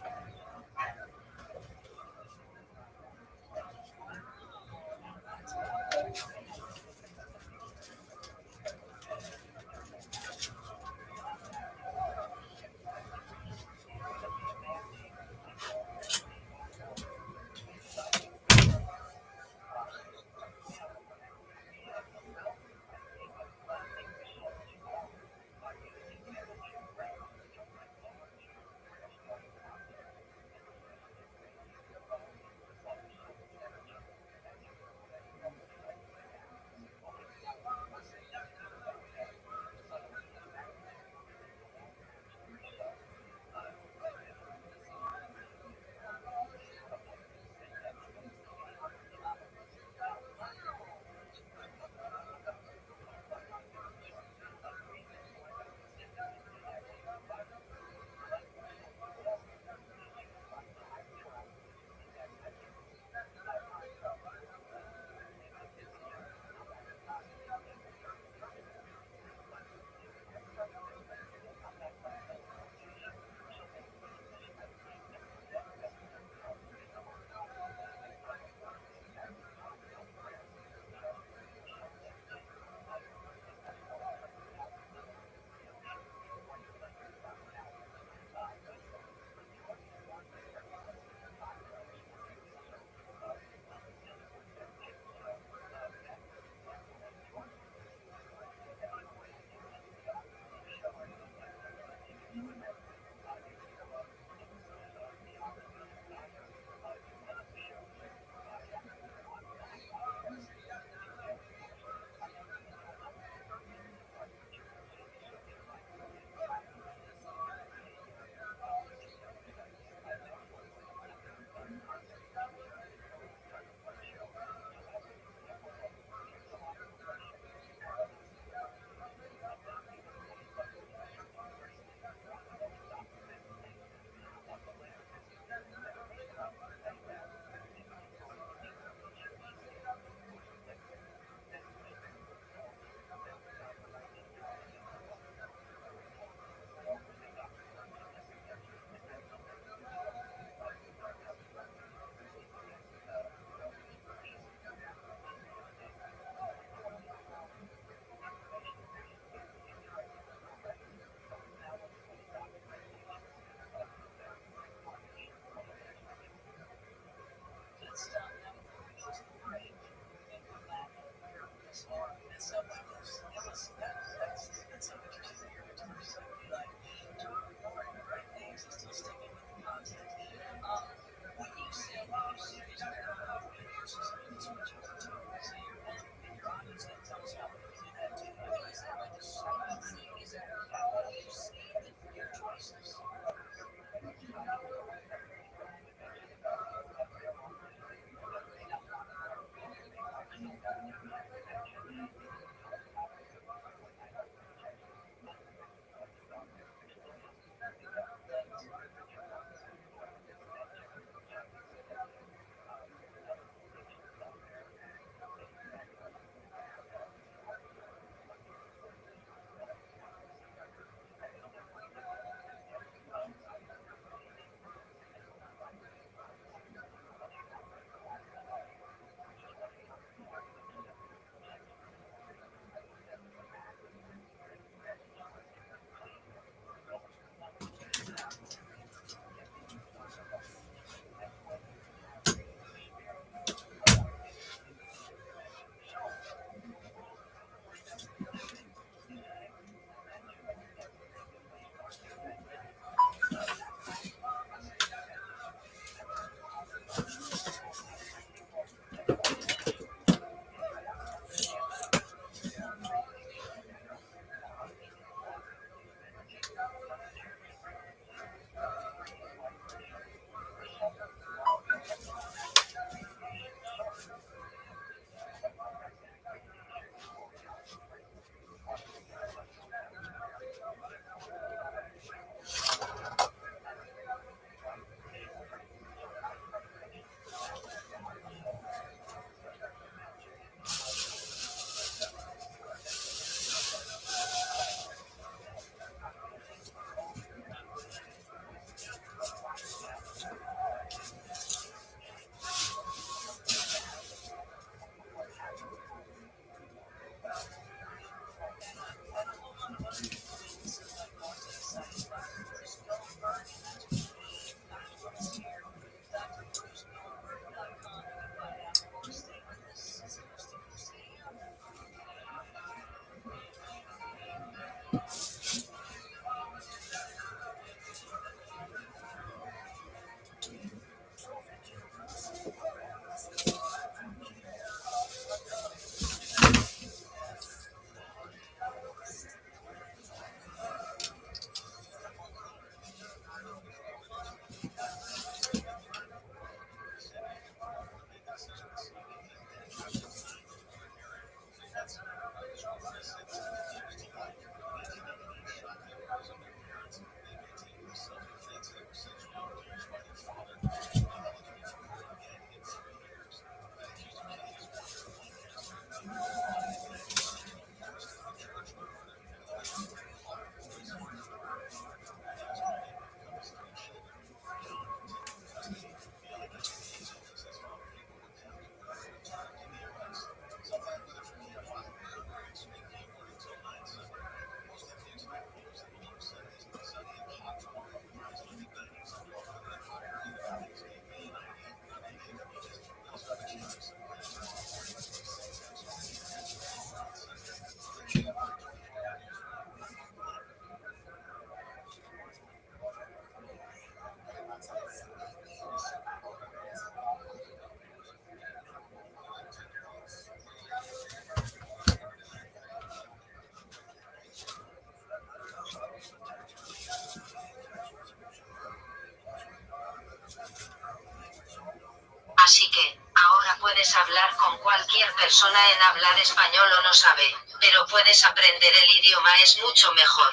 puedes hablar con cualquier persona en hablar español o no sabe, pero puedes aprender el idioma es mucho mejor.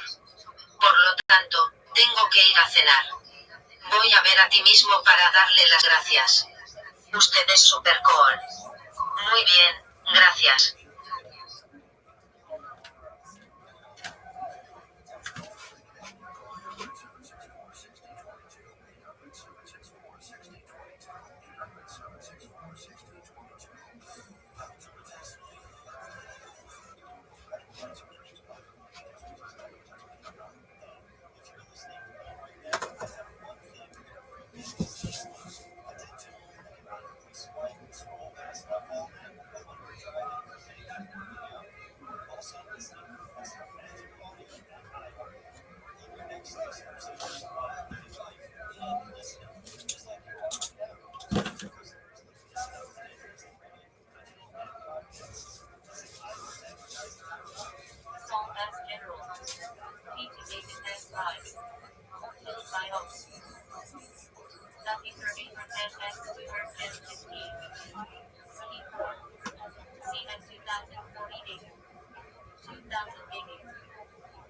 Por lo tanto, tengo que ir a cenar. Voy a ver a ti mismo para darle las gracias. Usted es super cool. Muy bien, gracias. Saul S. General. P. to David S. Live. Killed by host. Nothing survey from SS to Earth S15. C4. CN 2048. 2080.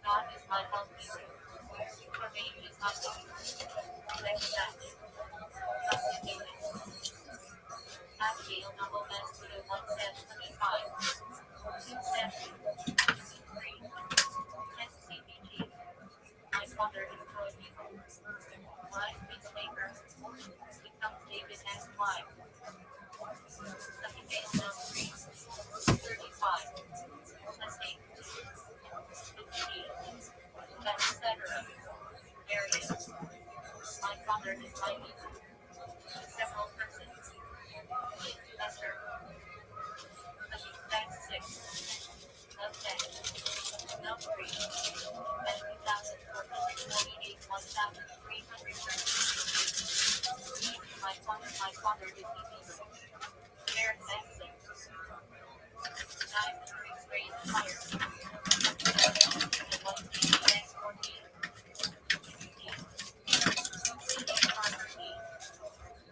God is my health. Remain is nothing. Next match. Nothing David. Abigail double S to 175. 270. 3. SCPG. My father destroyed people. Live peacemaker. Becomes David S. Live. Abigail no 3. 35. Escape. 15. Etc. Areas. My father is my people. Several persons. Esther. That's 6. No 10. No 3. And 2,448 1,330. My father is my people. Karen Benson. 9 Restream fire. And 1 PDX 14.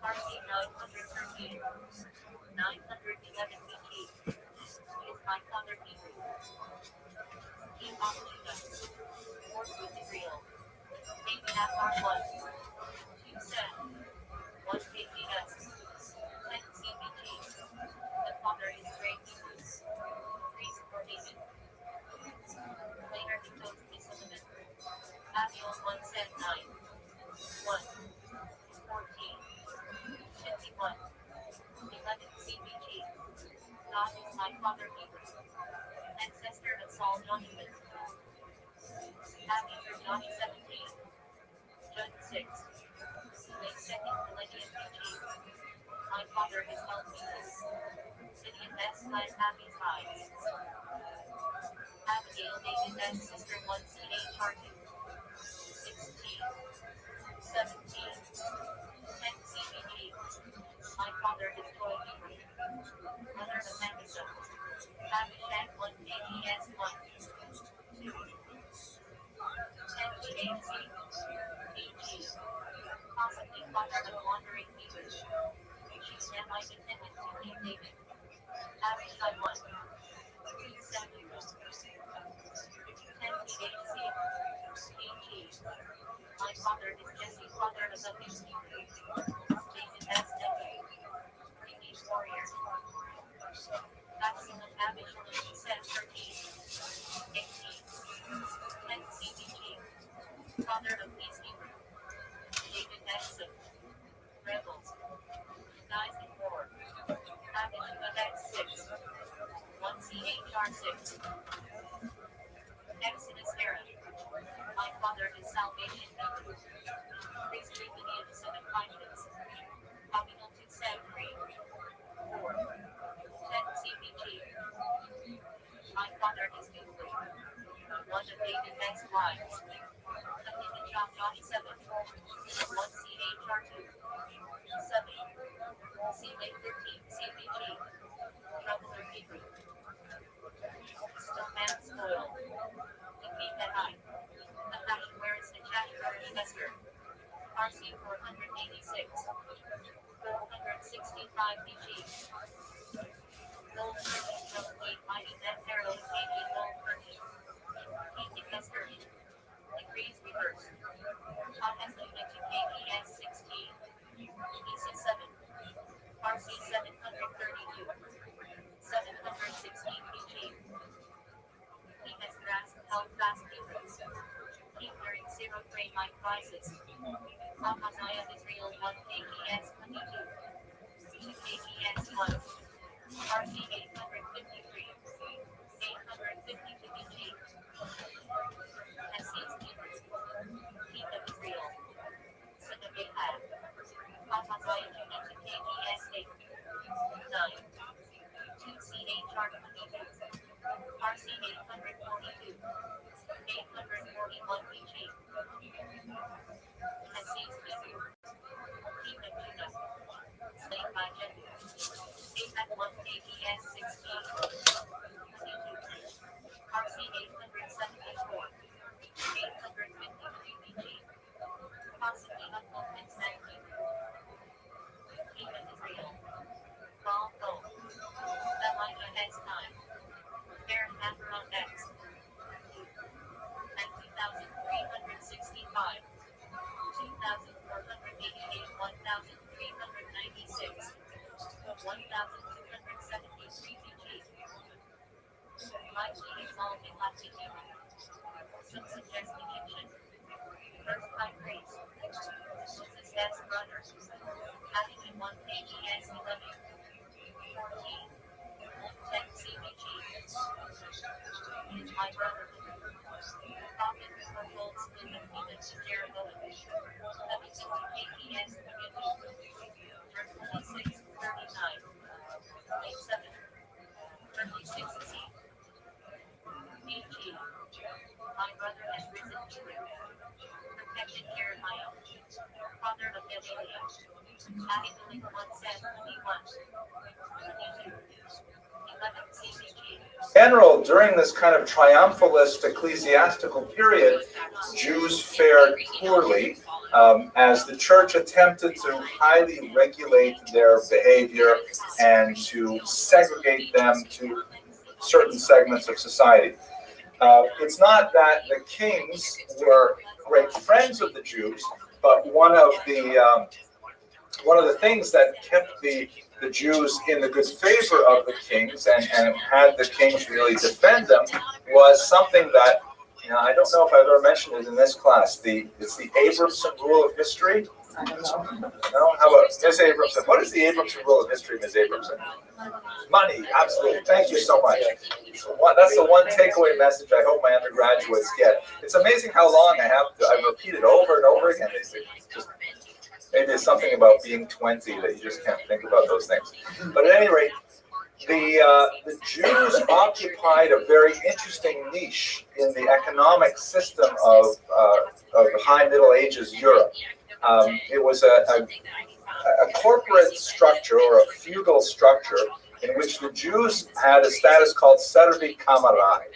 RC 913. 911 BT. Is my father people. Team Optica. Fort with the real. Maybe not R1. 2 set. 1 KPS. 10 CBT. The father is great people. 3 for David. Later he goes to Solomon. Abiel 1 set 9. 1. 14. 51. 11 CBT. God is my father people. Ancestor of Saul Jonathan. Abby for Johnny 17. Judge 6. Late 2nd millennium BG. My father has helped me. Sidian S. Abby's eyes. Abigail David S. Sister 1 CH Arkin. 16. 17. 10 CBG. My father has told me. Mother of Amanda. Abishag 1 AGS 1. 2. 10 THC. BG. Possibly father of wandering people. She semi-dependent to King David. Abishag 1. 270. 10 THC. BG. My father is Jesse, father of the Misty. David S. W. British warrior. Absalom Abishalom said 13. 18. 10 CBG. Father of peacekeeper. David Exum. Rebels. Guys in war. Abishua X 6. 1 CHR 6. Exodus era. My father is salvation. Priestly lineage 7 kindness. Communal 2 set 3. 4. 10 CBG. My father is Newly. One of David X wives. Something in John Johnny 7. 1 CHR 2. 7. CLA 13 CBG. Troubler Hebrew. Snowman spoil. Defeat that high. A fashion where it's the Chashburn investor. RC 486. 465 BG. My prices. Amaziah Israel 1 KPS 22. 2 KPS 1. RC 853. 850 BG. SC's Hebrew. King of Israel. Son of Ahab. Amaziah 22 KPS 8. 9. 2 CH 22. RC 842. 841 BG. SC's Hebrew. King of Judah. Slain by Jehu. 8 1 KPS 16. 22. RC 874. 853 BG. Possibly unmovement 19. King of Israel. Baal Go. Elijah X9. Aaron Macron X. And 2,365. 2,488. 1,396. 1,273 BG. Mighty exalted latitude. Some suggest Egyptian. First by grace. Moses S. brother. Adding in 1 KGS 11. 14. 10 CBG. Is my brother. Prophet River holds in the kingdom to Jeroboam. 72 KPS 26, 39. 27. 36 C. BG. My brother has risen to it. Protected Jeremiah. Father of Gedaliah. Ahimelech 171. 22. 11 CBG. General, during this kind of triumphalist ecclesiastical period, Jews fared poorly as the church attempted to highly regulate their behavior and to segregate them to certain segments of society. It's not that the kings were great friends of the Jews, but one of the things that kept the Jews in the good favor of the kings and had the kings really defend them was something that, I don't know if I've ever mentioned it in this class. It's the Abramson rule of history. I don't know. No? How about Ms. Abramson? What is the Abramson rule of history, Ms. Abramson? Money, absolutely. Thank you so much. That's the one takeaway message I hope my undergraduates get. It's amazing how long I've repeated over and over again. Maybe it's something about being 20 that you just can't think about those things. But at any rate, the Jews occupied a very interesting niche in the economic system of the High Middle Ages Europe. It was a corporate structure or a feudal structure in which the Jews had a status called servi kamarai,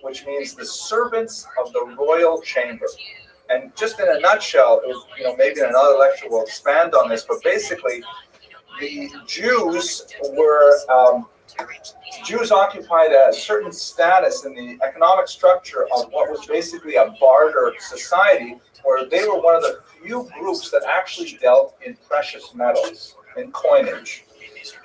which means the servants of the royal chamber. And just in a nutshell, maybe in another lecture we'll expand on this, but basically the Jews occupied a certain status in the economic structure of what was basically a barter society, where they were one of the few groups that actually dealt in precious metals, in coinage.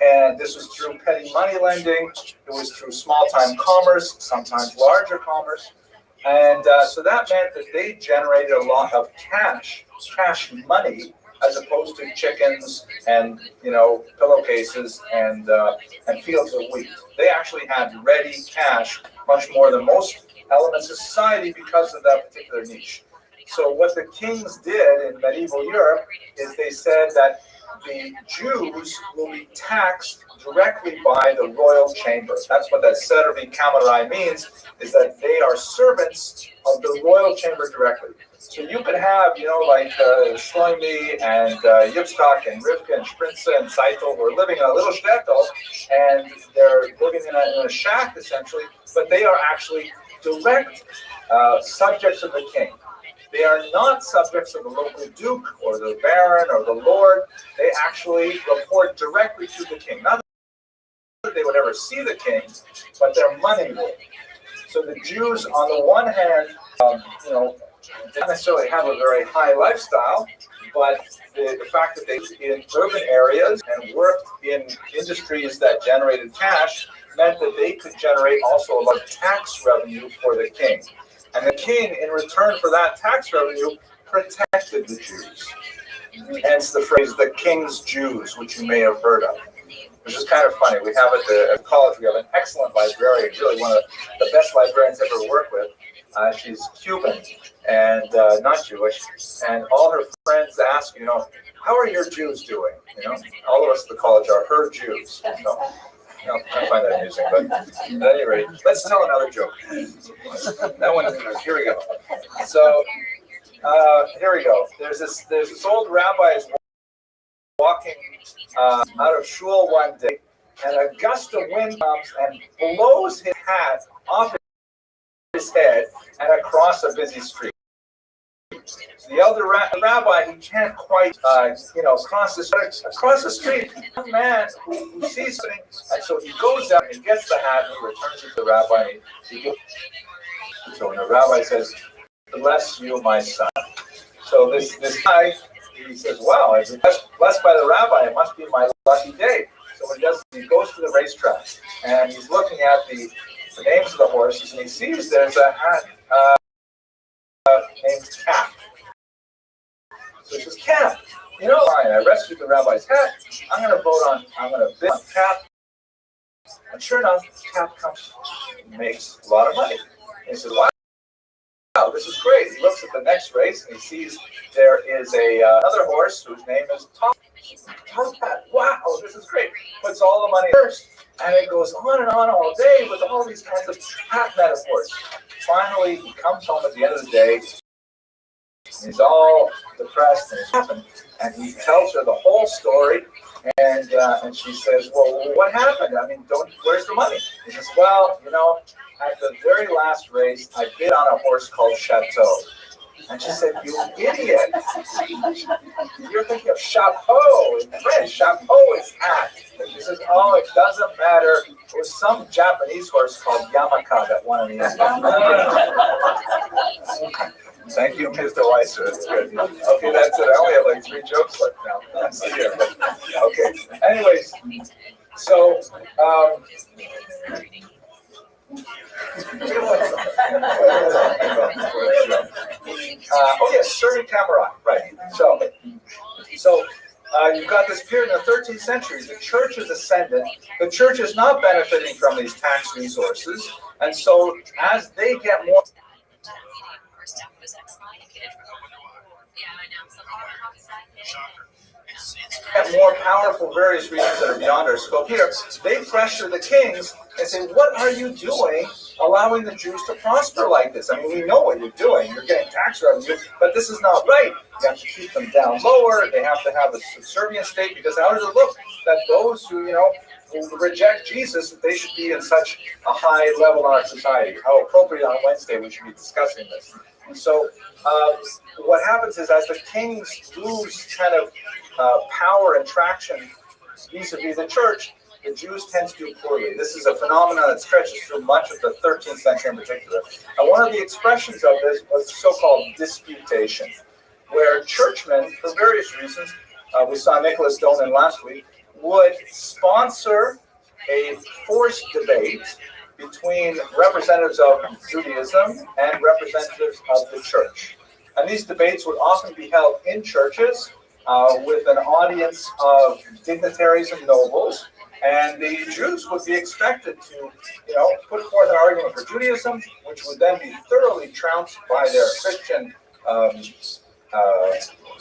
And this was through petty money lending, it was through small-time commerce, sometimes larger commerce. And so that meant that they generated a lot of cash money, as opposed to chickens and pillowcases and fields of wheat. They actually had ready cash, much more than most elements of society, because of that particular niche. So what the kings did in medieval Europe is they said that the Jews will be taxed directly by the royal chamber. That's what that servi kamarai means, is that they are servants of the royal chamber directly. So you could have, like Shlomi and Yitzchak and Rivka and Shprinza and Seitel who are living in a little shtetl, and they're living in a shack essentially, but they are actually direct subjects of the king. They are not subjects of the local duke or the baron or the lord. They actually report directly to the king. Not that they would ever see the king, but their money would. So the Jews, on the one hand, didn't necessarily have a very high lifestyle, but the fact that they lived in urban areas and worked in industries that generated cash meant that they could generate also a lot of tax revenue for the king. And the king, in return for that tax revenue, protected the Jews. Hence the phrase, the king's Jews, which you may have heard of. Which is kind of funny. We have at the college, we have an excellent librarian, really one of the best librarians I've ever worked with. She's Cuban and not Jewish. And all her friends ask, how are your Jews doing? All of us at the college are her Jews. I find that amusing, but at any rate, let's tell another joke. That one, here we go. So, here we go. There's this old rabbi is walking out of shul one day, and a gust of wind comes and blows his hat off his head and across a busy street. So the elder rabbi, he can't quite, cross the street. A man who sees something, and so he goes out and he gets the hat and he returns it to the rabbi. So when the rabbi says, "Bless you, my son." So this guy, he says, "Wow, I've been blessed by the rabbi. It must be my lucky day." So what he does, he goes to the racetrack and he's looking at the names of the horses, and he sees there's a hat named Cap. So he says, "Cap, fine, I rescued the rabbi's hat. I'm going to bid on Cap." And sure enough, Cap comes and makes a lot of money. And he says, "Wow, this is great." He looks at the next race and he sees there is another horse whose name is Top Hat. Wow, this is great. Puts all the money first. And it goes on and on all day with all these kinds of hat metaphors. Finally, he comes home at the end of the day. He's all depressed and it's happened. And he tells her the whole story. And she says, "Well, what happened? I mean, where's the money?" He says, "Well, at the very last race, I bid on a horse called Chateau." And she said, "You idiot. You're thinking of chapeau in French. Chapeau is hat." And she says, "Oh, it doesn't matter. It was some Japanese horse called Yamaka that won in the end." Thank you, Mr. Weiser. That's good. Okay, that's it. I only have like 3 jokes left now. That's the year. Okay. Anyways, so Sermon Cameron, right. So you've got this period in the 13th century. The church is ascendant. The church is not benefiting from these tax resources. And so as they get more... and more powerful, various reasons that are beyond our scope here, they pressure the kings and say, "What are you doing allowing the Jews to prosper like this? I mean, we know what you're doing. You're getting tax revenue, but this is not right. You have to keep them down lower. They have to have a subservient state, because how does it look that those who reject Jesus, that they should be in such a high level in our society? How appropriate on Wednesday we should be discussing this." And so what happens is, as the kings lose kind of power and traction vis-a-vis the church, the Jews tend to do poorly. This is a phenomenon that stretches through much of the 13th century in particular. And one of the expressions of this was so-called disputation, where churchmen, for various reasons, we saw Nicholas Dolan last week, would sponsor a forced debate between representatives of Judaism and representatives of the church. And these debates would often be held in churches with an audience of dignitaries and nobles, and the Jews would be expected to, put forth an argument for Judaism, which would then be thoroughly trounced by their Christian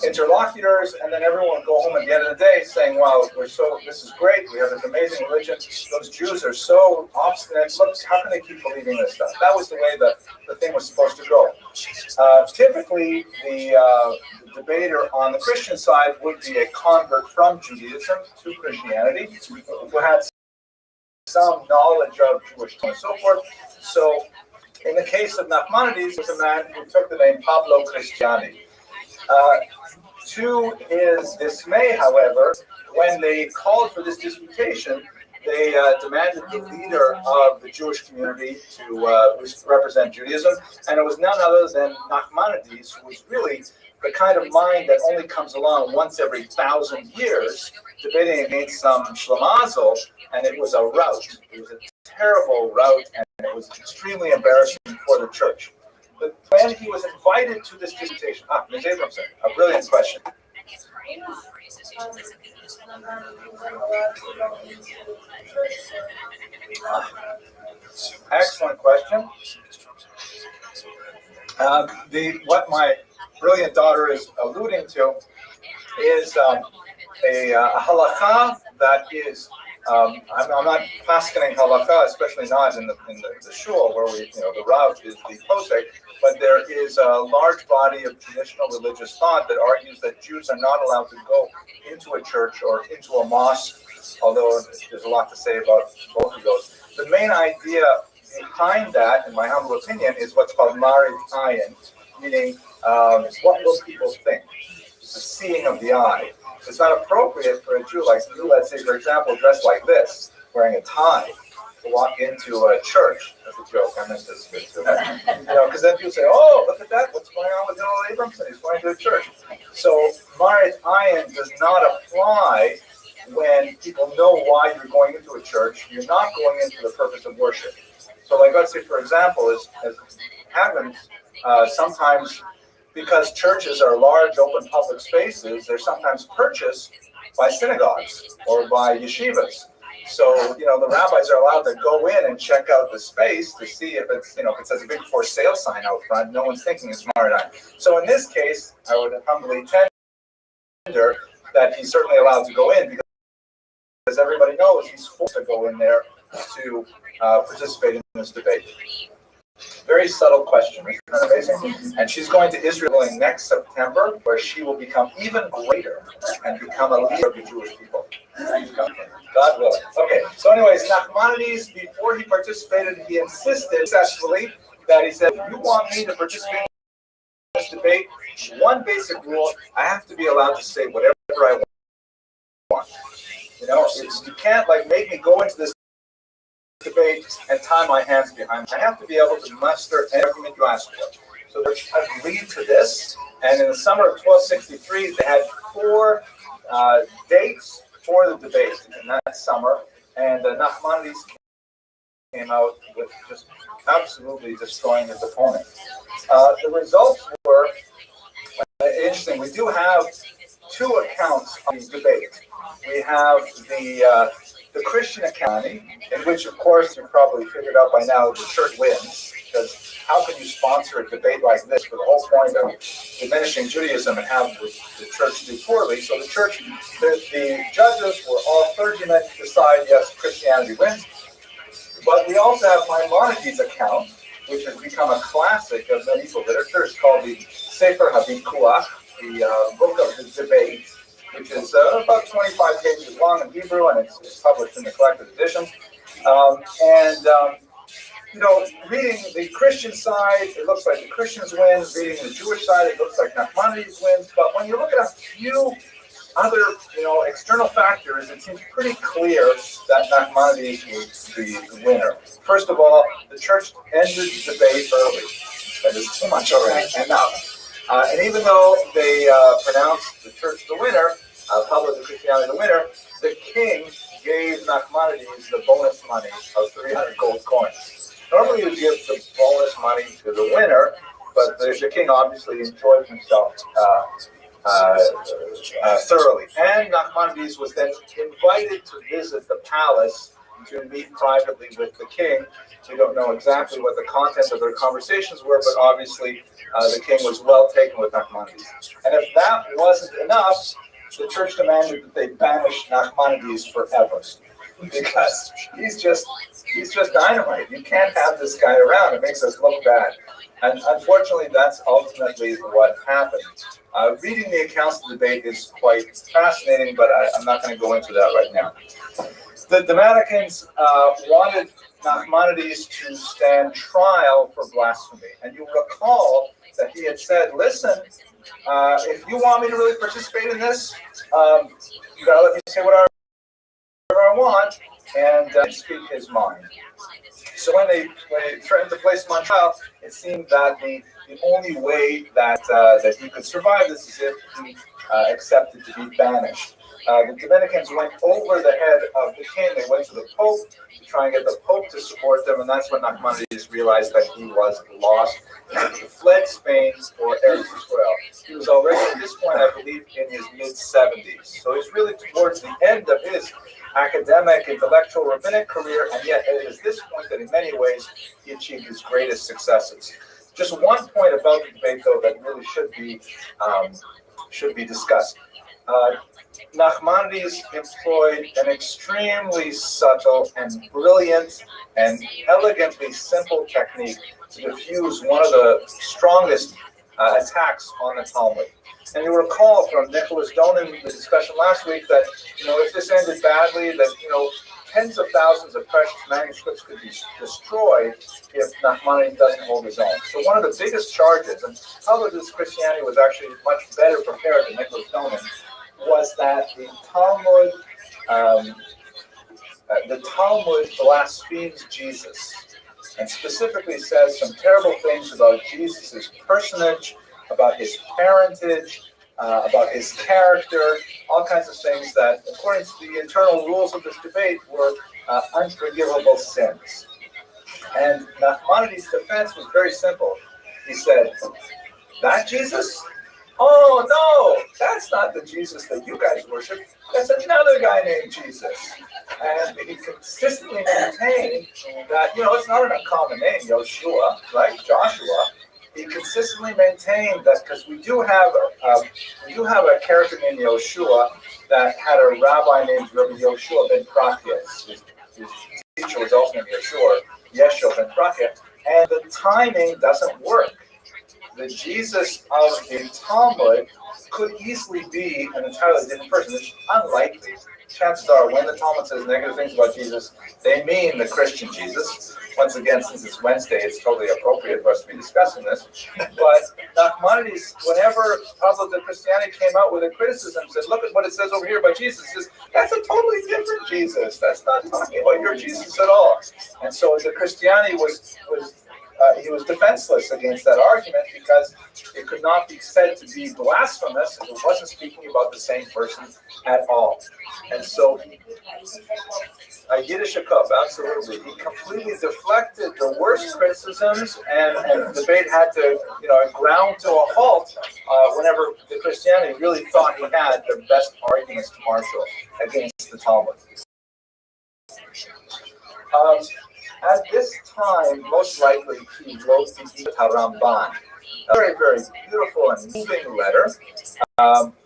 interlocutors, and then everyone would go home at the end of the day saying, "Wow, this is great. We have this amazing religion. Those Jews are so obstinate. Look, how can they keep believing this stuff?" That was the way the thing was supposed to go. Typically, the debater on the Christian side would be a convert from Judaism to Christianity, who had some knowledge of Jewish and so forth. So, in the case of Nachmanides, it was a man who took the name Pablo Cristiani. To his dismay, however, when they called for this disputation, they demanded the leader of the Jewish community to represent Judaism, and it was none other than Nachmanides, who was really the kind of mind that only comes along once every 1,000 years, debating against some Shlamazel, and it was a rout. It was a terrible rout, and it was extremely embarrassing for the church. But when he was invited to this dissertation, Ms. Abramson, a brilliant question. Excellent question. What my brilliant daughter is alluding to is a halakha that is. I'm not paskening halakha, especially not in the shul where the Rav is the posek, but there is a large body of traditional religious thought that argues that Jews are not allowed to go into a church or into a mosque, although there's a lot to say about both of those. The main idea behind that, in my humble opinion, is what's called marit ayin, meaning what will people think? The seeing of the eye. It's not appropriate for a Jew like you, let's say, for example, dressed like this, wearing a tie, to walk into a church. That's a joke. I meant this. Because then people say, "Oh, look at that! What's going on with Noel Abramson? He's going to a church." So marit ayin does not apply when people know why you're going into a church. You're not going into the purpose of worship. So, like, let's say, for example, as happens sometimes. Because churches are large, open public spaces, they're sometimes purchased by synagogues or by yeshivas. So, the rabbis are allowed to go in and check out the space to see if it's, if it says a big for sale sign out front, no one's thinking it's Maradine. So in this case, I would humbly tender that he's certainly allowed to go in because everybody knows he's forced to go in there to participate in this debate. Very subtle question, isn't that amazing? And she's going to Israel in next September, where she will become even greater and become a leader of the Jewish people. God willing. Okay, so anyways, Nachmanides, before he participated, he insisted successfully that he said, if you want me to participate in this debate, one basic rule, I have to be allowed to say whatever I want. You can't make me go into this debate and tie my hands behind me. I have to be able to muster any argument you ask for. So they agreed to this, and in the summer of 1263, they had 4 dates for the debate in that summer, and Nachmanides came out with just absolutely destroying his opponent. The results were interesting. We do have 2 accounts of the debate. We have the Christian account, in which, of course, you probably figured out by now the church wins, because how can you sponsor a debate like this for the whole point of diminishing Judaism and have the church do poorly? So the judges were all clergymen to decide, yes, Christianity wins. But we also have Maimonides' account, which has become a classic of medieval literature. It's called the Sefer HaVikuach, the book of the debate, which is about 25 pages long in Hebrew, and it's published in the collected edition. Reading the Christian side, it looks like the Christians win. Reading the Jewish side, it looks like Nachmanides wins. But when you look at a few other, external factors, it seems pretty clear that Nachmanides was the winner. First of all, the church ended the debate early. That is too much already. Enough. And even though they pronounced the church the winner, public Christianity the winner, the king gave Nachmanides the bonus money of 300 gold coins. Normally you give the bonus money to the winner, but the king obviously enjoyed himself thoroughly. And Nachmanides was then invited to visit the palace to meet privately with the king. We don't know exactly what the content of their conversations were, but obviously the king was well taken with Nachmanides. And if that wasn't enough, the church demanded that they banish Nachmanides forever, because he's just dynamite. You can't have this guy around. It makes us look bad. And unfortunately, that's ultimately what happened. Reading the accounts of the debate is quite fascinating, but I'm not going to go into that right now. The Damascus wanted Nachmanides to stand trial for blasphemy. And you recall that he had said, listen, if you want me to really participate in this, you got to let me say whatever I want and speak his mind. So when they threatened to place him on trial, it seemed that the only way that he could survive this is if he accepted to be banished. the Dominicans went over the head of the king. They went to the Pope to try and get the Pope to support them, and that's when Nachmanides realized that he was lost. He fled Spain for Eretz Israel. He was already at this point, I believe, in his mid-70s. So he's really towards the end of his academic, intellectual, rabbinic career, and yet it is this point that in many ways he achieved his greatest successes. Just one point about the debate, though, that really should be discussed. Nachmanides employed an extremely subtle and brilliant and elegantly simple technique to diffuse one of the strongest attacks on the Talmud. And you recall from Nicholas Donin, the discussion last week, that if this ended badly, that tens of thousands of precious manuscripts could be destroyed if Nachmanides doesn't hold his own. So one of the biggest charges, and probably this Christianity was actually much better prepared than Nicholas Donin, was that the Talmud blasphemes Jesus, and specifically says some terrible things about Jesus' personage, about his parentage, about his character, all kinds of things that, according to the internal rules of this debate, were unforgivable sins. And Nachmanides' defense was very simple. He said, "That Jesus? Oh, no, that's not the Jesus that you guys worship. That's another guy named Jesus." And he consistently maintained that, it's not an uncommon name, Yoshua, right? Joshua. He consistently maintained that because we do have a character named Yoshua that had a rabbi named Rabbi Yoshua ben Prachia. His teacher was also named Yeshua ben Prachia, and the timing doesn't work. The Jesus of the Talmud could easily be an entirely different person. It's unlikely. Chances are, when the Talmud says negative things about Jesus, they mean the Christian Jesus. Once again, since it's Wednesday, it's totally appropriate for us to be discussing this. But Nachmanides, whenever public Christianity came out with a criticism, said, "Look at what it says over here about Jesus," says, "That's a totally different Jesus. That's not talking about your Jesus at all." And so the Christianity he was defenseless against that argument because it could not be said to be blasphemous if it wasn't speaking about the same person at all. And so, Yiddish Akov, absolutely. He completely deflected the worst criticisms, and the debate had to, ground to a halt whenever the Christianity really thought he had the best arguments to marshal against the Talmud. At this time, most likely, he wrote the Ramban, a very, very beautiful and moving letter,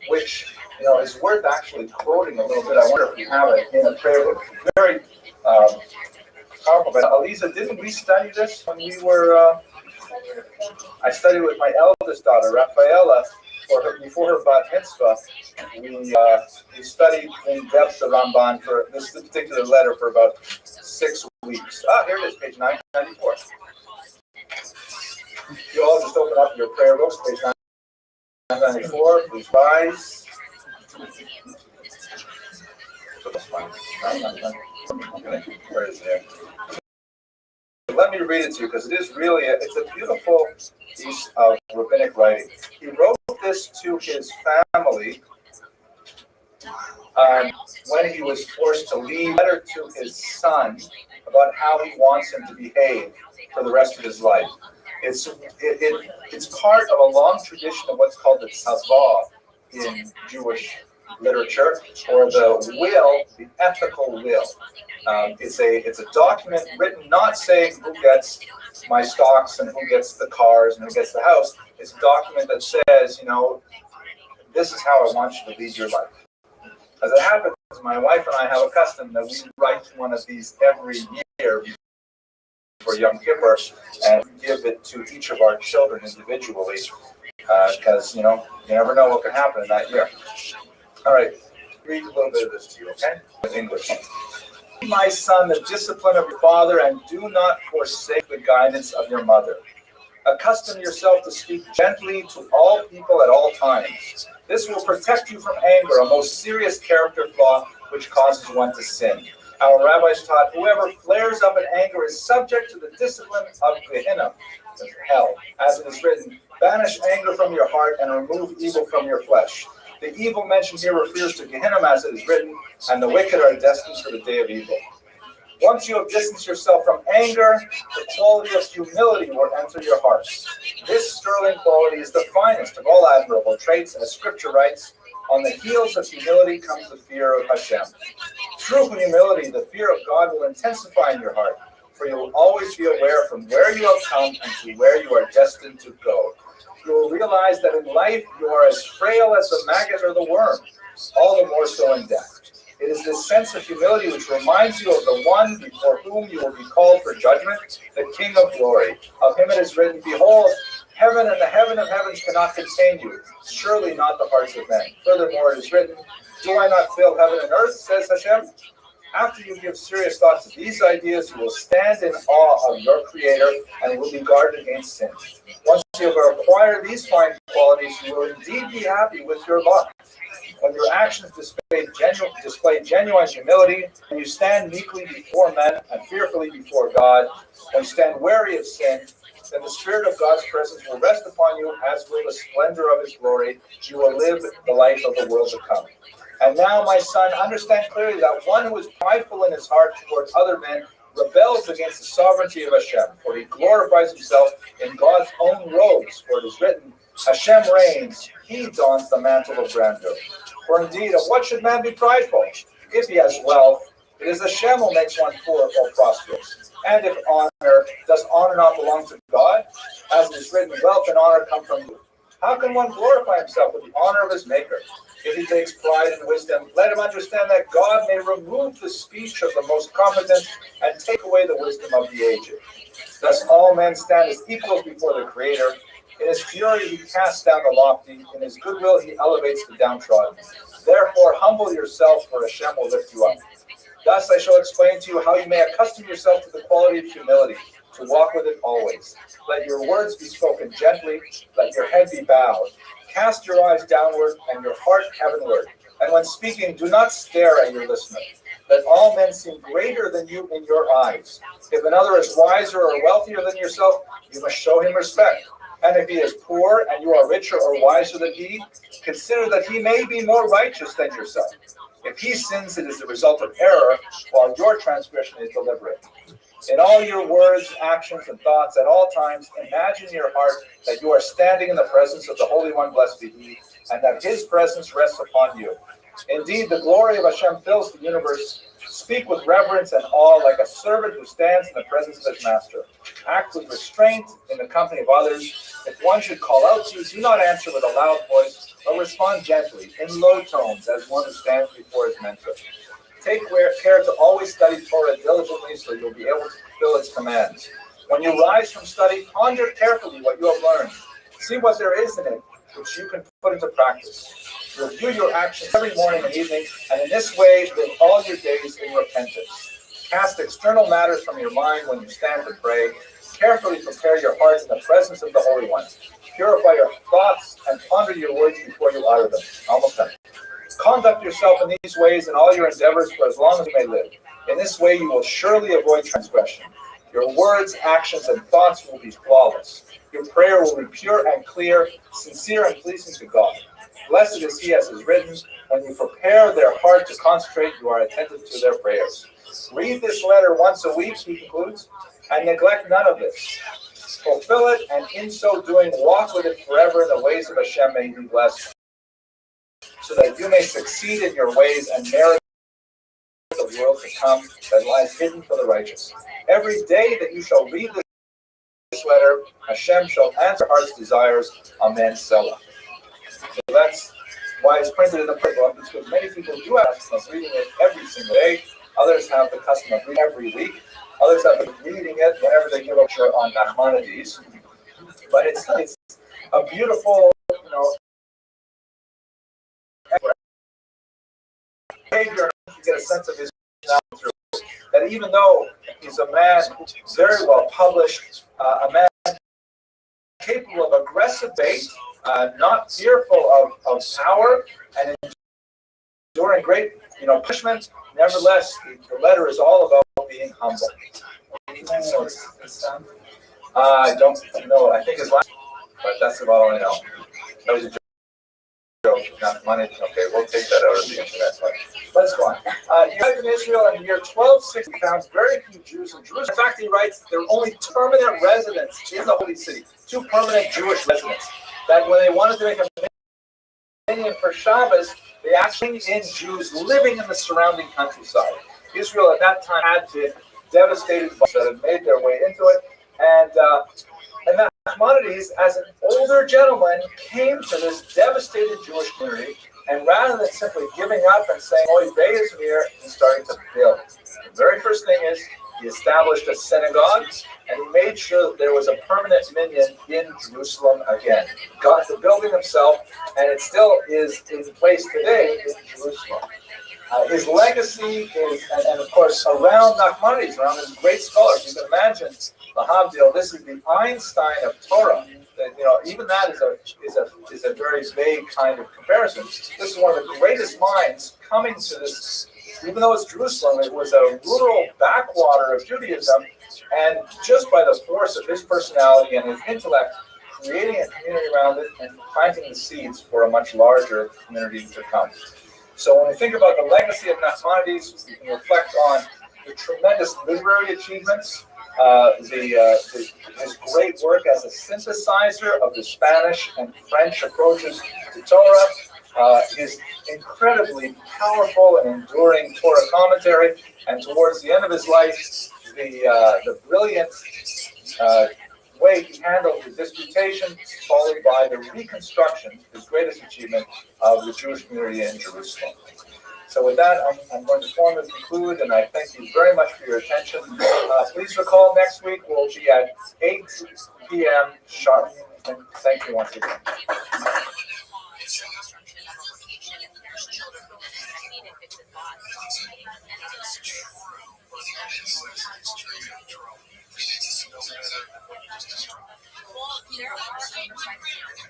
which is worth actually quoting a little bit. I wonder if we have it in a prayer book. Very powerful. But Aliza, didn't we study this when we were? I studied with my eldest daughter, Rafaela, before her bat mitzvah. We studied in depth the Ramban for this particular letter for about 6 weeks. Here it is, page 994. You all just open up your prayer books, page 994. Please rise. Where is it? Let me read it to you because it is really it's a beautiful piece of rabbinic writing. He wrote this to his family when he was forced to leave. A letter to his son about how he wants him to behave for the rest of his life. It's part of a long tradition of what's called the tzavah in Jewish literature, or the will, the ethical will. It's a document written not saying who gets my stocks and who gets the cars and who gets the house. It's a document that says, this is how I want you to lead your life. As it happens, my wife and I have a custom that we write one of these every year for Yom Kippur and give it to each of our children individually because, you never know what can happen in that year. All right, read a little bit of this to you, okay? In English. My son, the discipline of your father, and do not forsake the guidance of your mother. Accustom yourself to speak gently to all people at all times. This will protect you from anger, a most serious character flaw which causes one to sin. Our rabbis taught whoever flares up in anger is subject to the discipline of Gehenna, hell. As it is written, banish anger from your heart and remove evil from your flesh. The evil mentioned here refers to Gehenna, as it is written, and the wicked are destined for the day of evil. Once you have distanced yourself from anger, the quality of humility will enter your hearts. This sterling quality is the finest of all admirable traits, as Scripture writes, on the heels of humility comes the fear of Hashem. Through humility, the fear of God will intensify in your heart, for you will always be aware from where you have come and to where you are destined to go. You will realize that in life you are as frail as the maggot or the worm, all the more so in death. It is this sense of humility which reminds you of the one before whom you will be called for judgment, the King of glory. Of him it is written, behold, heaven and the heaven of heavens cannot contain you, surely not the hearts of men. Furthermore, it is written, do I not fill heaven and earth, says Hashem? After you give serious thought to these ideas, you will stand in awe of your Creator and will be guarded against sin. Once you have acquired these fine qualities, you will indeed be happy with your lot. When your actions display genuine humility, when you stand meekly before men and fearfully before God, when you stand wary of sin, then the Spirit of God's presence will rest upon you, as will the splendor of His glory. You will live the life of the world to come. And now, my son, understand clearly that one who is prideful in his heart towards other men rebels against the sovereignty of Hashem, for he glorifies himself in God's own robes. For it is written, Hashem reigns, he dons the mantle of grandeur. For indeed, of what should man be prideful? If he has wealth, it is Hashem who makes one poor or prosperous. And if honor, does honor not belong to God? As it is written, wealth and honor come from you. How can one glorify himself with the honor of his maker? If he takes pride in wisdom, let him understand that God may remove the speech of the most competent and take away the wisdom of the aged. Thus all men stand as equals before the Creator. In his fury he casts down the lofty, in his goodwill he elevates the downtrodden. Therefore humble yourself, for Hashem will lift you up. Thus I shall explain to you how you may accustom yourself to the quality of humility, to walk with it always. Let your words be spoken gently, let your head be bowed. Cast your eyes downward and your heart heavenward. And when speaking, do not stare at your listener. Let all men seem greater than you in your eyes. If another is wiser or wealthier than yourself, you must show him respect. And if he is poor and you are richer or wiser than he, consider that he may be more righteous than yourself. If he sins, it is the result of error, while your transgression is deliberate. In all your words, actions, and thoughts, at all times, imagine in your heart that you are standing in the presence of the Holy One, blessed be He, and that His presence rests upon you. Indeed, the glory of Hashem fills the universe. Speak with reverence and awe like a servant who stands in the presence of his master. Act with restraint in the company of others. If one should call out to you, do not answer with a loud voice, but respond gently, in low tones, as one who stands before his mentor. Take care to always study Torah diligently so you'll be able to fulfill its commands. When you rise from study, ponder carefully what you have learned. See what there is in it, which you can put into practice. Review your actions every morning and evening, and in this way live all your days in repentance. Cast external matters from your mind when you stand to pray. Carefully prepare your heart in the presence of the Holy One. Purify your thoughts and ponder your words before you utter them. Almost done. Conduct yourself in these ways in all your endeavors for as long as you may live. In this way you will surely avoid transgression. Your words, actions, and thoughts will be flawless. Your prayer will be pure and clear, sincere and pleasing to God. Blessed is he, as is written, when you prepare their heart to concentrate, you are attentive to their prayers. Read this letter once a week, he concludes, and neglect none of this. Fulfill it, and in so doing, walk with it forever in the ways of Hashem. May you be blessed, so that you may succeed in your ways and merit the world to come that lies hidden for the righteous. Every day that you shall read this letter, Hashem shall answer heart's desires. Amen. Selah. So that's why it's printed in the print book, because many people do have the custom of reading it every single day. Others have the custom of reading every week. Others have been reading it whenever they give a lecture on Nachmanides. But it's a beautiful, behavior. You get a sense of his personality through that. Even though he's a man very well published, a man capable of aggressive debate, not fearful of power, and enduring great, punishment. Nevertheless, the letter is all about being humble. So I don't know. I think his last, but that's about all I know. That was a joke. Israel, not money. Okay, we'll take that out of the internet. But let's go on. He arrived in Israel in the year 1260. Found very few Jews in Jerusalem. In fact, he writes there were only permanent residents in the holy city, 2 permanent Jewish residents. That when they wanted to make a minyan for Shabbos, they actually in Jews living in the surrounding countryside. Israel at that time had been devastated by that had made their way into it, and Nachmanides, as an older gentleman, came to this devastated Jewish community, and rather than simply giving up and saying, "Oy vey is here," he started to build. The very first thing is he established a synagogue, and he made sure that there was a permanent minyan in Jerusalem again. Got the building himself, and it still is in place today in Jerusalem. His legacy is, and of course, around Nachmanides, around his great scholars. You can imagine the Havdil. This is the Einstein of Torah. Even that is a very vague kind of comparison. This is one of the greatest minds coming to this. Even though it's Jerusalem, it was a rural backwater of Judaism, and just by the force of his personality and his intellect, creating a community around it and planting the seeds for a much larger community to come. So when we think about the legacy of Nachmanides, we can reflect on the tremendous literary achievements, his great work as a synthesizer of the Spanish and French approaches to Torah, his incredibly powerful and enduring Torah commentary, and towards the end of his life, the brilliant way he handled the disputation, followed by the reconstruction, his greatest achievement, of the Jewish community in Jerusalem. So with that, I'm going to formally conclude, and I thank you very much for your attention. Please recall next week we'll be at 8 p.m. sharp. And thank you once again. Well, there are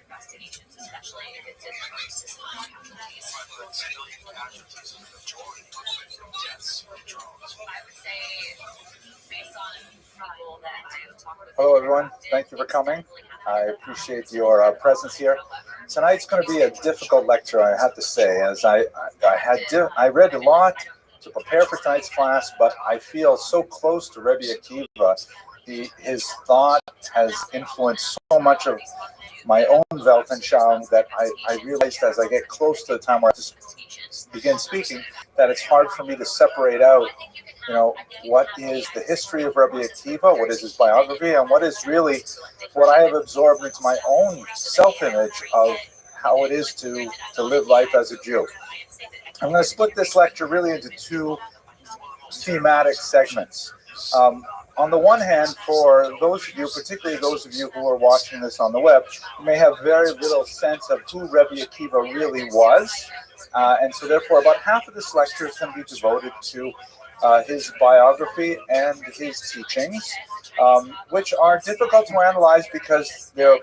investigations, especially if it's in crisis. I would say, based on people that I've talked with. Hello, everyone. Thank you for coming. I appreciate your presence here. Tonight's going to be a difficult lecture, I have to say, as I read a lot to prepare for tonight's class, but I feel so close to Rebbe Akiva. His thought has influenced so much of my own Weltanschauung that I realized as I get close to the time where I just begin speaking that it's hard for me to separate out, what is the history of Rebbe Akiva, what is his biography, and what is really what I have absorbed into my own self-image of how it is to live life as a Jew. I'm going to split this lecture really into 2 thematic segments. On the one hand, for those of you, particularly those of you who are watching this on the web, you may have very little sense of who Rebbe Akiva really was. And so therefore, about half of this lecture is going to be devoted to his biography and his teachings, which are difficult to analyze because they're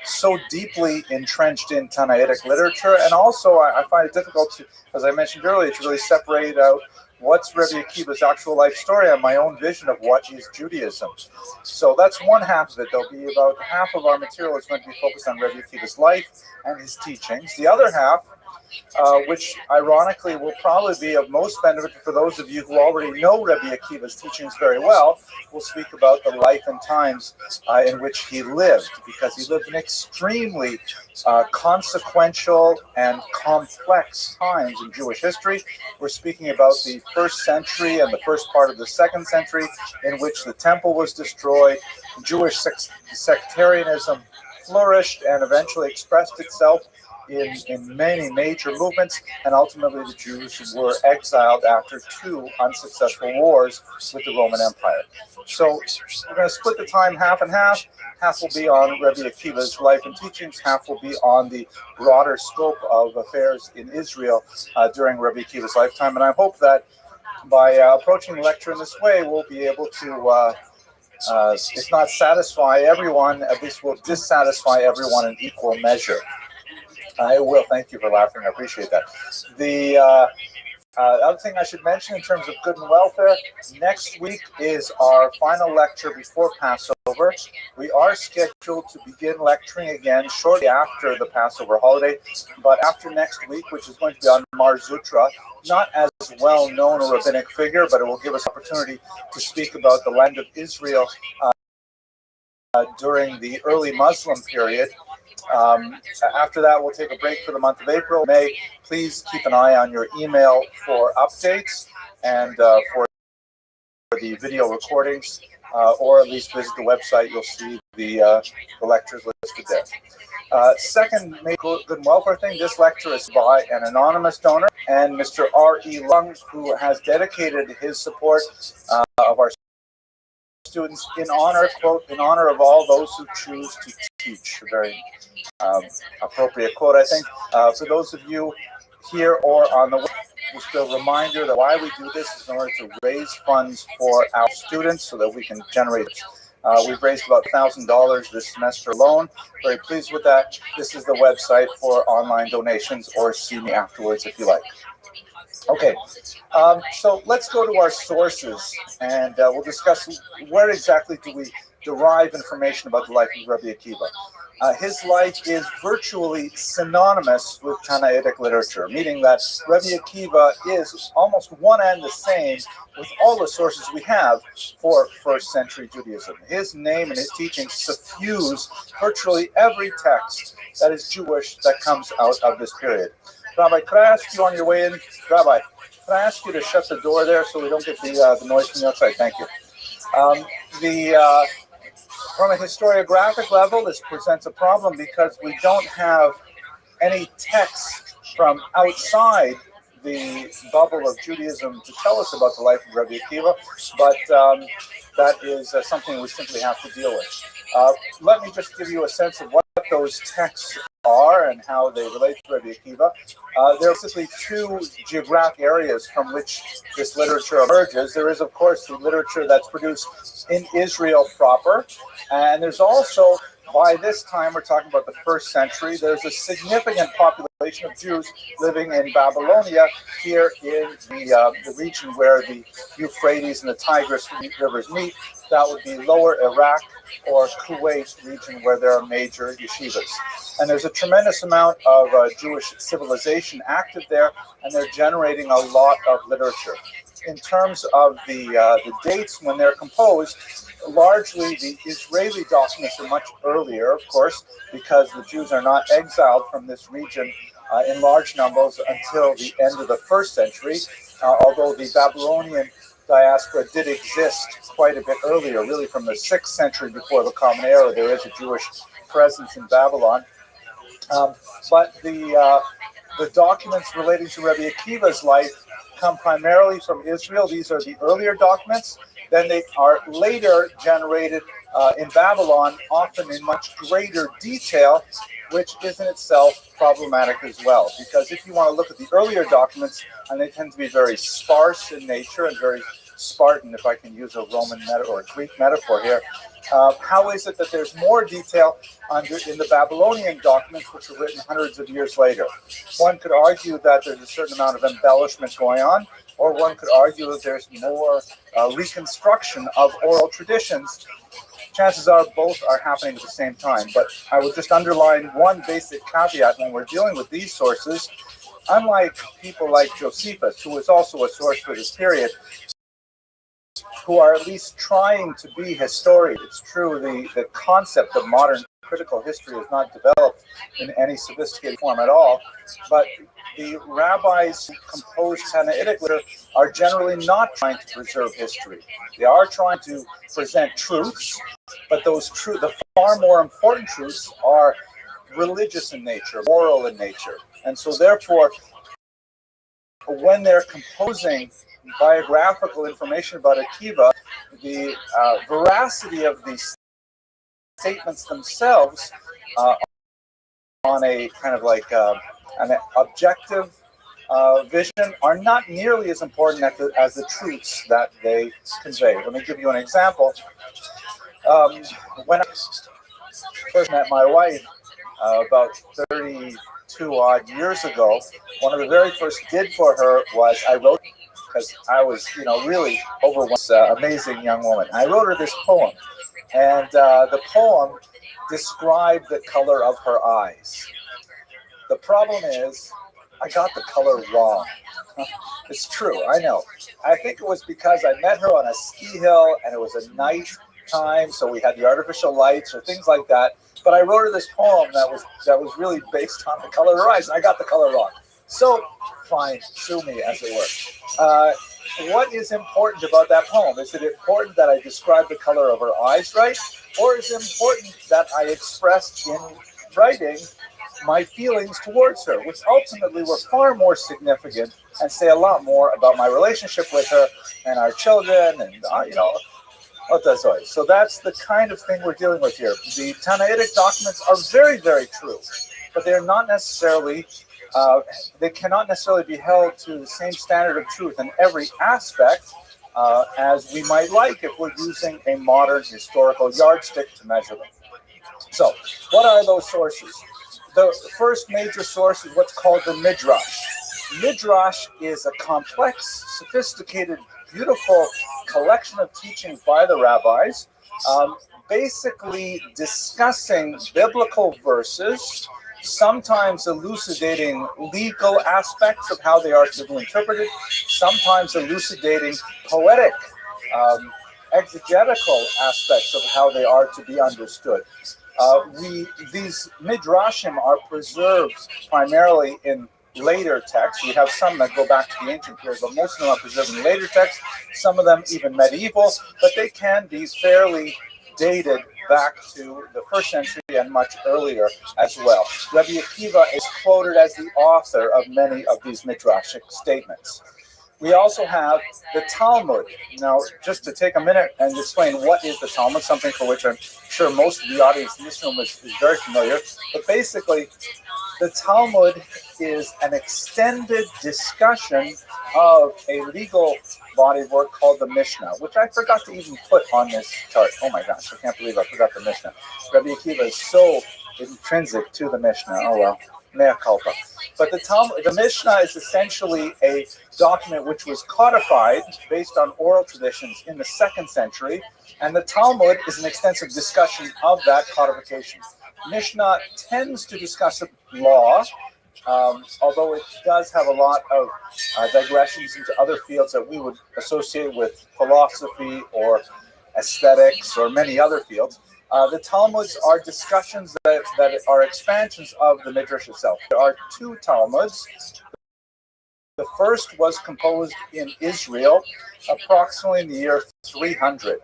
so deeply entrenched in Tannaitic literature. And also, I find it difficult to, as I mentioned earlier, to really separate out what's Rebbe Akiva's actual life story and my own vision of what is Judaism. So that's one half of it. There'll be about half of our material is going to be focused on Rebbe Akiva's life and his teachings. The other half, which ironically will probably be of most benefit for those of you who already know Rebbe Akiva's teachings very well, will speak about the life and times in which he lived, because he lived in extremely consequential and complex times in Jewish history. We're speaking about the 1st century and the first part of the 2nd century, in which the temple was destroyed, Jewish sectarianism flourished and eventually expressed itself in many major movements, and ultimately the Jews were exiled after 2 unsuccessful wars with the Roman Empire. So we're going to split the time half and half. Half will be on Rebbe Akiva's life and teachings, half will be on the broader scope of affairs in Israel during Rebbe Akiva's lifetime. And I hope that by approaching the lecture in this way, we'll be able to, if not satisfy everyone, at least we'll dissatisfy everyone in equal measure. I will. Thank you for laughing. I appreciate that. The other thing I should mention in terms of good and welfare, next week is our final lecture before Passover. Passover. We are scheduled to begin lecturing again shortly after the Passover holiday, but after next week, which is going to be on Mar Zutra, not as well known a rabbinic figure, but it will give us opportunity to speak about the land of Israel during the early Muslim period. After that, we'll take a break for the month of April, May. Please keep an eye on your email for updates and for the video recordings, or at least visit the website. You'll see the lectures listed there. Second good and welfare thing, this lecture is by an anonymous donor, and Mr. R.E. Lung, who has dedicated his support of our students in honor, quote, in honor of all those who choose to teach. A very appropriate quote, I think. For those of you here or on the web, just a reminder that why we do this is in order to raise funds for our students so that we can generate. We've raised about $1,000 this semester alone. Very pleased with that. This is the website for online donations, or see me afterwards if you like. Okay, so let's go to our sources, and we'll discuss where exactly do we derive information about the life of Rabbi Akiva. His life is virtually synonymous with Tannaitic literature, meaning that Rabbi Akiva is almost one and the same with all the sources we have for first century Judaism. His name and his teachings suffuse virtually every text that is Jewish that comes out of this period. Rabbi, could I ask you on your way in, Rabbi, can I ask you to shut the door there so we don't get the noise from the outside? Thank you. From a historiographic level, this presents a problem because we don't have any text from outside the bubble of Judaism to tell us about the life of Rabbi Akiva, but that is something we simply have to deal with. Let me just give you a sense of what those texts are and how they relate to Rabbi Akiva. There are basically two geographic areas from which this literature emerges. There is, of course, the literature that's produced in Israel proper, and there's also, by this time, we're talking about the first century, there's a significant population of Jews living in Babylonia, here in the region where the Euphrates and the Tigris rivers meet. That would be lower Iraq or Kuwait region, where there are major yeshivas. And there's a tremendous amount of Jewish civilization active there, and they're generating a lot of literature. In terms of the dates when they're composed, largely the Israeli documents are much earlier, of course, because the Jews are not exiled from this region in large numbers until the end of the first century, although the Babylonian diaspora did exist quite a bit earlier, really from the 6th century before the Common Era. There is a Jewish presence in Babylon. But the documents relating to Rabbi Akiva's life come primarily from Israel. These are the earlier documents. Then they are later generated in Babylon, often in much greater detail, which is in itself problematic as well. Because if you want to look at the earlier documents, and they tend to be very sparse in nature and very Spartan, if I can use a Roman or a Greek metaphor here, how is it that there's more detail in the Babylonian documents, which were written hundreds of years later? One could argue that there's a certain amount of embellishment going on, or one could argue that there's more reconstruction of oral traditions. Chances are both are happening at the same time. But I would just underline one basic caveat when we're dealing with these sources. Unlike people like Josephus, who was also a source for this period, who are at least trying to be historians. It's true, the concept of modern critical history is not developed in any sophisticated form at all, but the rabbis who compose Tannaitic literature are generally not trying to preserve history. They are trying to present truths, but those the far more important truths are religious in nature, moral in nature. And so therefore, when they're composing biographical information about Akiva, the veracity of these statements themselves on a kind of like an objective vision are not nearly as important as the truths that they convey. Let me give you an example. When I first met my wife about 32 odd years ago, one of the very first did for her was I wrote, because I was, really overwhelmed, amazing young woman. I wrote her this poem, And the poem described the color of her eyes. The problem is, I got the color wrong. It's true, I know. I think it was because I met her on a ski hill and it was a night time, so we had the artificial lights or things like that. But I wrote her this poem that was really based on the color of her eyes, and I got the color wrong. So, fine, sue me, as it were. What is important about that poem? Is it important that I describe the color of her eyes right? Or is it important that I expressed in writing my feelings towards her, which ultimately were far more significant and say a lot more about my relationship with her and our children and, so that's the kind of thing we're dealing with here. The Tannaitic documents are very, very true, but they're not necessarily, they cannot necessarily be held to the same standard of truth in every aspect as we might like if we're using a modern historical yardstick to measure them. So, what are those sources? The first major source is what's called the Midrash. Midrash is a complex, sophisticated, beautiful collection of teachings by the rabbis, basically discussing biblical verses, sometimes elucidating legal aspects of how they are to be interpreted, sometimes elucidating poetic, exegetical aspects of how they are to be understood. These midrashim are preserved primarily in later texts. We have some that go back to the ancient period, but most of them are preserved in later texts, some of them even medieval, but they can be fairly dated back to the 1st century and much earlier as well. Rabbi Akiva is quoted as the author of many of these midrashic statements. We also have the Talmud. Now, just to take a minute and explain what is the Talmud, something for which I'm sure most of the audience in this room is very familiar. But basically, the Talmud is an extended discussion of a legal body of work called the Mishnah, which I forgot to even put on this chart. Oh my gosh, I can't believe I forgot the Mishnah. Rabbi Akiva is so intrinsic to the Mishnah. Oh well, mea culpa. But the Talmud, the Mishnah is essentially a document which was codified based on oral traditions in the 2nd century, and the Talmud is an extensive discussion of that codification. Mishnah tends to discuss law, although it does have a lot of digressions into other fields that we would associate with philosophy or aesthetics or many other fields. The Talmuds are discussions that are expansions of the Midrash itself. There are 2 Talmuds. The first was composed in Israel approximately in the year 300.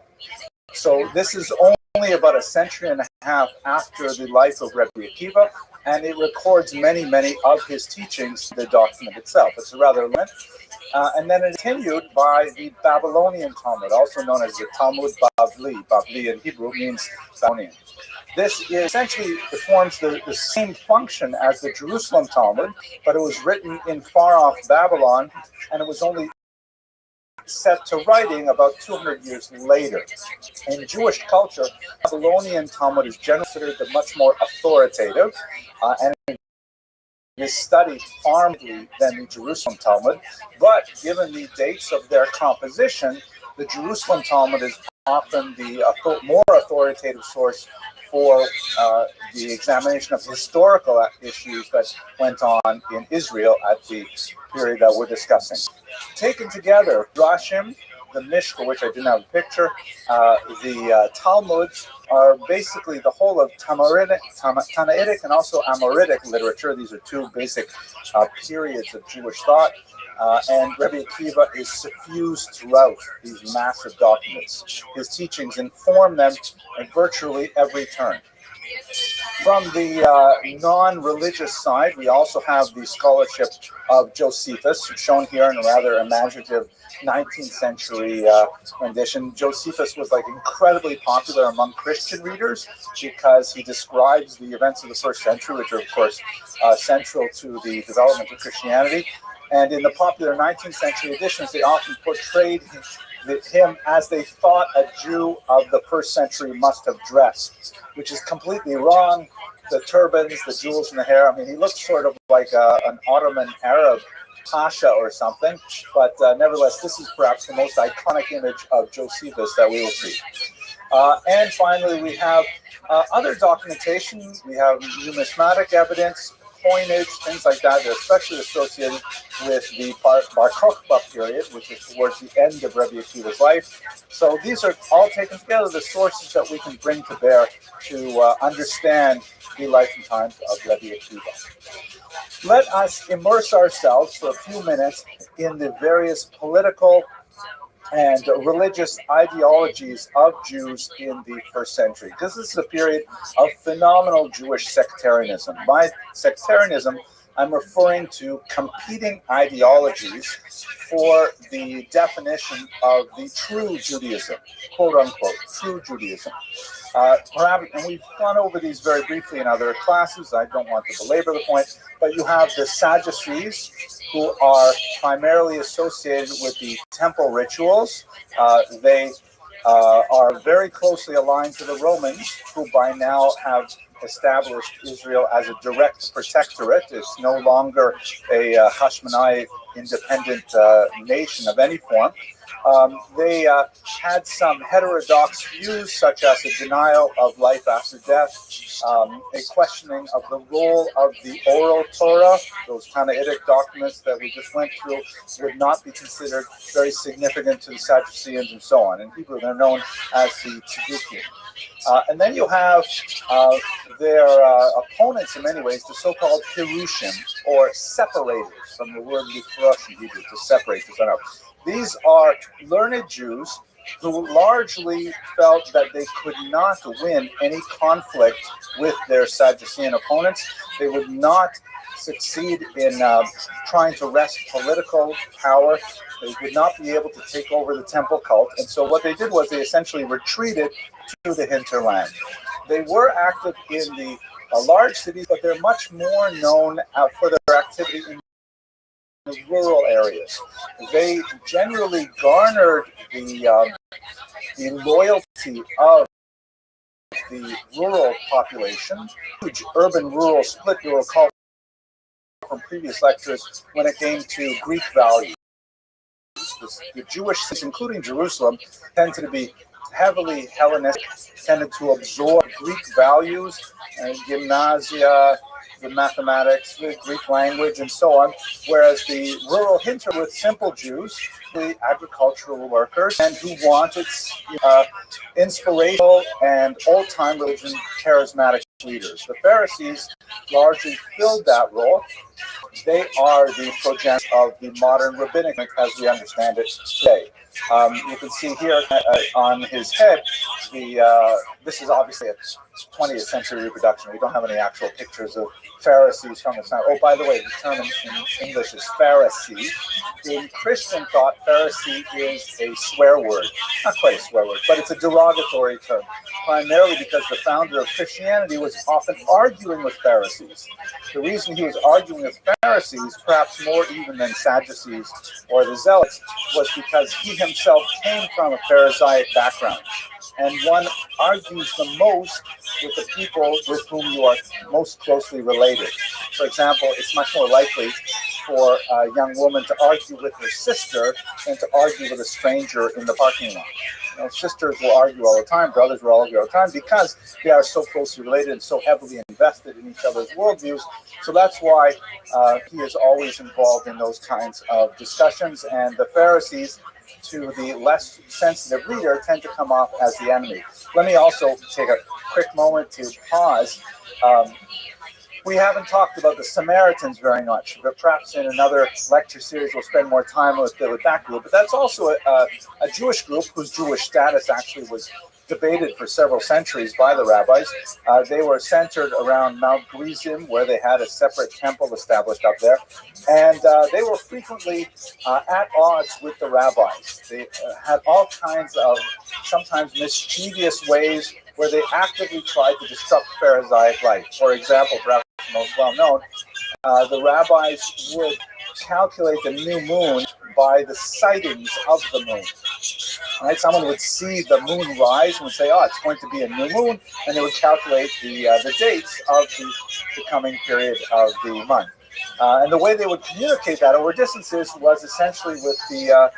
So this is only about a century and a half after the life of Rabbi Akiva, and it records many, many of his teachings, the document itself. It's a rather lengthy. And then it continued by the Babylonian Talmud, also known as the Talmud Bavli. Bavli in Hebrew means Babylonian. This essentially forms the same function as the Jerusalem Talmud, but it was written in far-off Babylon, and it was only set to writing about 200 years later. In Jewish culture, the Babylonian Talmud is generally considered the much more authoritative, and is studied far more than the Jerusalem Talmud, but given the dates of their composition, the Jerusalem Talmud is often the more authoritative source for the examination of historical issues that went on in Israel at the period that we're discussing. Taken together, Rashim, the Mishnah, which I didn't have a picture, the Talmuds are basically the whole of Tannaitic and also Amoritic literature. These are 2 basic periods of Jewish thought. And Rabbi Akiva is suffused throughout these massive documents. His teachings inform them at virtually every turn. From the non-religious side, we also have the scholarship of Josephus, shown here in a rather imaginative 19th century rendition. Josephus was incredibly popular among Christian readers because he describes the events of the 1st century, which are of course central to the development of Christianity. And in the popular 19th century editions, they often portrayed him as they thought a Jew of the 1st century must have dressed, which is completely wrong. The turbans, the jewels in the hair, I mean, he looks sort of like an Ottoman Arab pasha or something, but nevertheless, this is perhaps the most iconic image of Josephus that we will see. And finally, we have other documentation. We have numismatic evidence, coinage, things like that. They're especially associated with the Bar Kokhba period, which is towards the end of Rabbi Akiva's life. So these are all taken together, the sources that we can bring to bear to understand the life and times of Rabbi Akiva. Let us immerse ourselves for a few minutes in the various political and religious ideologies of Jews in the first century, because this is a period of phenomenal Jewish sectarianism. By sectarianism, I'm referring to competing ideologies for the definition of the true Judaism, quote unquote, true Judaism. Perhaps, and we've gone over these very briefly in other classes. I don't want to belabor the point, but you have the Sadducees, who are primarily associated with the temple rituals. They are very closely aligned to the Romans, who by now have established Israel as a direct protectorate. It's no longer a Hashmonite independent nation of any form. They had some heterodox views, such as a denial of life after death, a questioning of the role of the oral Torah. Those Tannaitic documents that we just went through would not be considered very significant to the Sadduceans, and so on. In Hebrew, they're known as the Tzdukim. And then you have their opponents, in many ways, the so-called Hirushim, or separators, from the word Lifrosh in Hebrew, to separate, to set up. These are learned Jews who largely felt that they could not win any conflict with their Sadducean opponents. They would not succeed in trying to wrest political power. They would not be able to take over the temple cult. And so what they did was they essentially retreated to the hinterland. They were active in the large cities, but they're much more known for their activity in the rural areas. They generally garnered the loyalty of the rural population. Huge urban-rural split, you'll recall from previous lectures, when it came to Greek values. The Jewish cities, including Jerusalem, tended to be heavily Hellenistic, tended to absorb Greek values, gymnasia, the mathematics, the Greek language, and so on, whereas the rural hinter with simple Jews, the agricultural workers, and who wanted inspirational and old-time religion charismatic leaders. The Pharisees largely filled that role. They are the progenitors of the modern rabbinic as we understand it today. You can see here on his head, this is obviously a 20th century reproduction. We don't have any actual pictures of Pharisees from this time. Oh, by the way, the term in English is Pharisee. In Christian thought, Pharisee is a swear word. Not quite a swear word, but it's a derogatory term, primarily because the founder of Christianity was often arguing with Pharisees. The reason he was arguing with Pharisees, perhaps more even than Sadducees or the Zealots, was because he himself came from a Pharisaic background. And one argues the most with the people with whom you are most closely related. For example, it's much more likely for a young woman to argue with her sister than to argue with a stranger in the parking lot. You know, sisters will argue all the time, brothers will argue all the time, because they are so closely related and so heavily invested in each other's worldviews. So that's why he is always involved in those kinds of discussions. And the Pharisees, to the less sensitive reader, tend to come off as the enemy. Let me also take a quick moment to pause. We haven't talked about the Samaritans very much, but perhaps in another lecture series we'll spend more time with that group. But that's also a Jewish group whose Jewish status actually was debated for several centuries by the rabbis. They were centered around Mount Gerizim, where they had a separate temple established up there. And they were frequently at odds with the rabbis. They had all kinds of sometimes mischievous ways where they actively tried to disrupt Pharisaic life. For example, perhaps most well known, the rabbis would calculate the new moon by the sightings of the moon. Right? Someone would see the moon rise and would say, "Oh, it's going to be a new moon," and they would calculate the dates of the coming period of the month. And the way they would communicate that over distances was essentially with the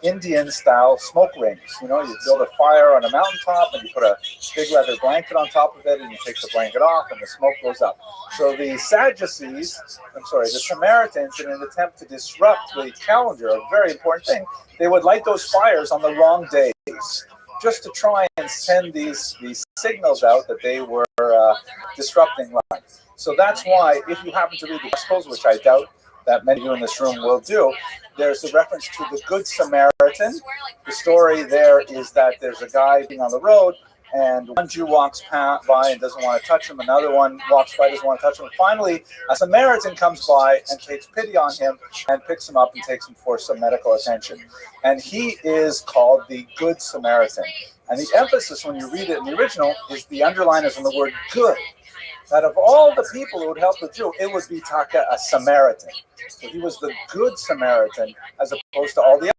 Indian-style smoke rings. You know, you build a fire on a mountaintop and you put a big leather blanket on top of it and you take the blanket off and the smoke goes up. So the Samaritans, in an attempt to disrupt the calendar, a very important thing, they would light those fires on the wrong days, just to try and send these signals out that they were disrupting life. So that's why, if you happen to read the Gospels, which I doubt that many of you in this room will do, there's a reference to the Good Samaritan. The story there is that there's a guy being on the road, and one Jew walks by and doesn't want to touch him. Another one walks by, doesn't want to touch him. And finally, a Samaritan comes by and takes pity on him and picks him up and takes him for some medical attention. And he is called the Good Samaritan. And the emphasis when you read it in the original is the underline is on the word good. That of all the people who would help the Jew, it would be Taka, a Samaritan. So he was the Good Samaritan as opposed to all the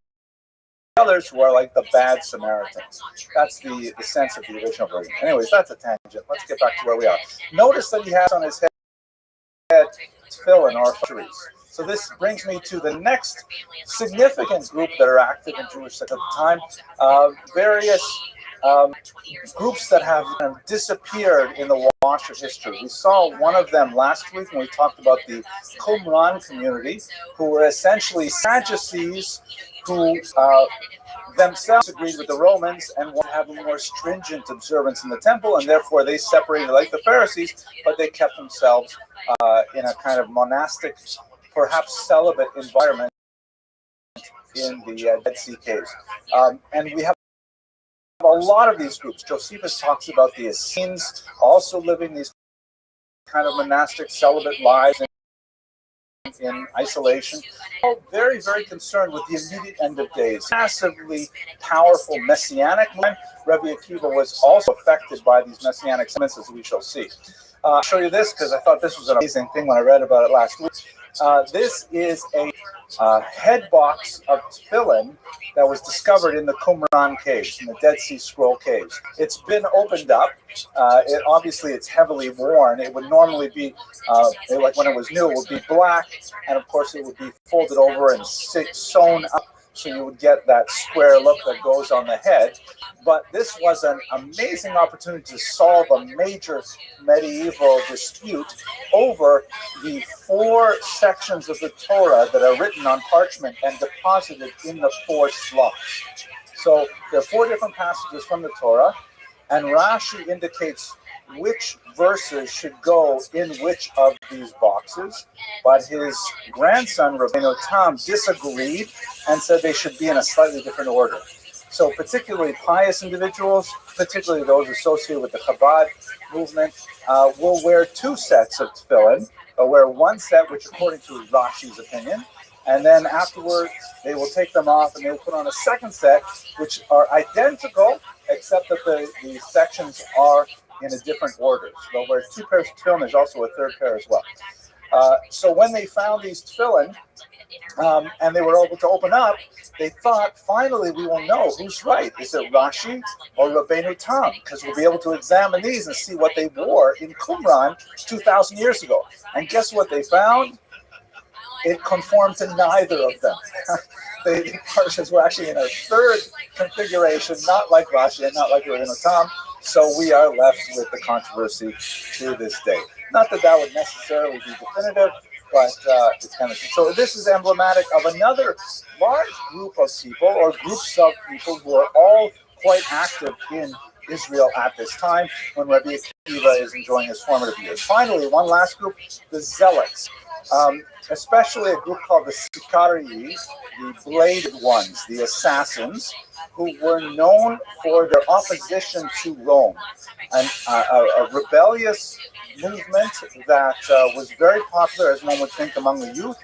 others who are like the bad Samaritans. That's the sense of the original version. Anyways, that's a tangent. Let's get back to where we are. Notice that he has on his head tefillin or fisheries. So this brings me to the next significant group that are active in Jewish at the time. Various groups that have disappeared in the wash of history. We saw one of them last week when we talked about the Qumran community, who were essentially Sadducees who themselves agreed with the Romans and wanted to have a more stringent observance in the temple, and therefore they separated like the Pharisees, but they kept themselves in a kind of monastic, perhaps celibate environment in the Dead Sea caves. And we have a lot of these groups. Josephus talks about the Essenes also living these kind of monastic celibate lives in isolation, all very, very concerned with the immediate end of days. Massively powerful messianic movement. Rabbi Akiva was also affected by these messianic sentiments, as we shall see. I'll show you this because I thought this was an amazing thing when I read about it last week. This is a head box of tefillin that was discovered in the Qumran caves, in the Dead Sea Scroll caves. It's been opened up. Obviously, it's heavily worn. It would normally be, like when it was new, it would be black, and of course, it would be folded over and sewn up, so you would get that square look that goes on the head. But this was an amazing opportunity to solve a major medieval dispute over the 4 sections of the Torah that are written on parchment and deposited in the 4 slots. So there are 4 different passages from the Torah, and Rashi indicates which verses should go in which of these boxes, but his grandson, Rabbeinu Tam, disagreed and said they should be in a slightly different order. So particularly pious individuals, particularly those associated with the Chabad movement, will wear 2 sets of tefillin. They'll wear 1 set, which according to Rashi's opinion, and then afterwards they will take them off and they will put on a 2nd set, which are identical, except that the sections are in a different order. So they'll wear 2 pairs of tefillin. There's also a 3rd pair as well. So when they found these tefillin, and they were able to open up, they thought, finally, we will know who's right. Is it Rashi or Rabbeinu Tam? Because we'll be able to examine these and see what they wore in Qumran 2,000 years ago. And guess what they found? It conformed to neither of them. The parchments were actually in a 3rd configuration, not like Rashi and not like Rabbeinu Tam. So we are left with the controversy to this day. Not that that would necessarily be definitive, but it's kind of, so this is emblematic of another large group of people or groups of people who are all quite active in Israel at this time when Rabbi Akiva is enjoying his formative years. Finally, one last group, the Zealots, especially a group called the Sicarii, the bladed ones, the assassins, who were known for their opposition to Rome, and a rebellious movement that was very popular, as one would think, among the youth.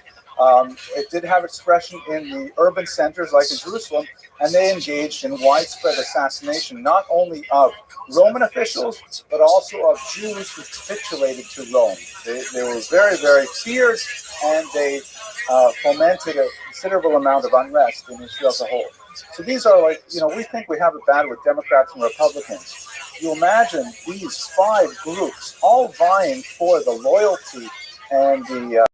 It did have expression in the urban centers like in Jerusalem, and they engaged in widespread assassination, not only of Roman officials, but also of Jews who capitulated to Rome. They were very, very feared, and they fomented a considerable amount of unrest in Israel as a whole. So these are like, we think we have it bad with Democrats and Republicans. You imagine these 5 groups all vying for the loyalty and the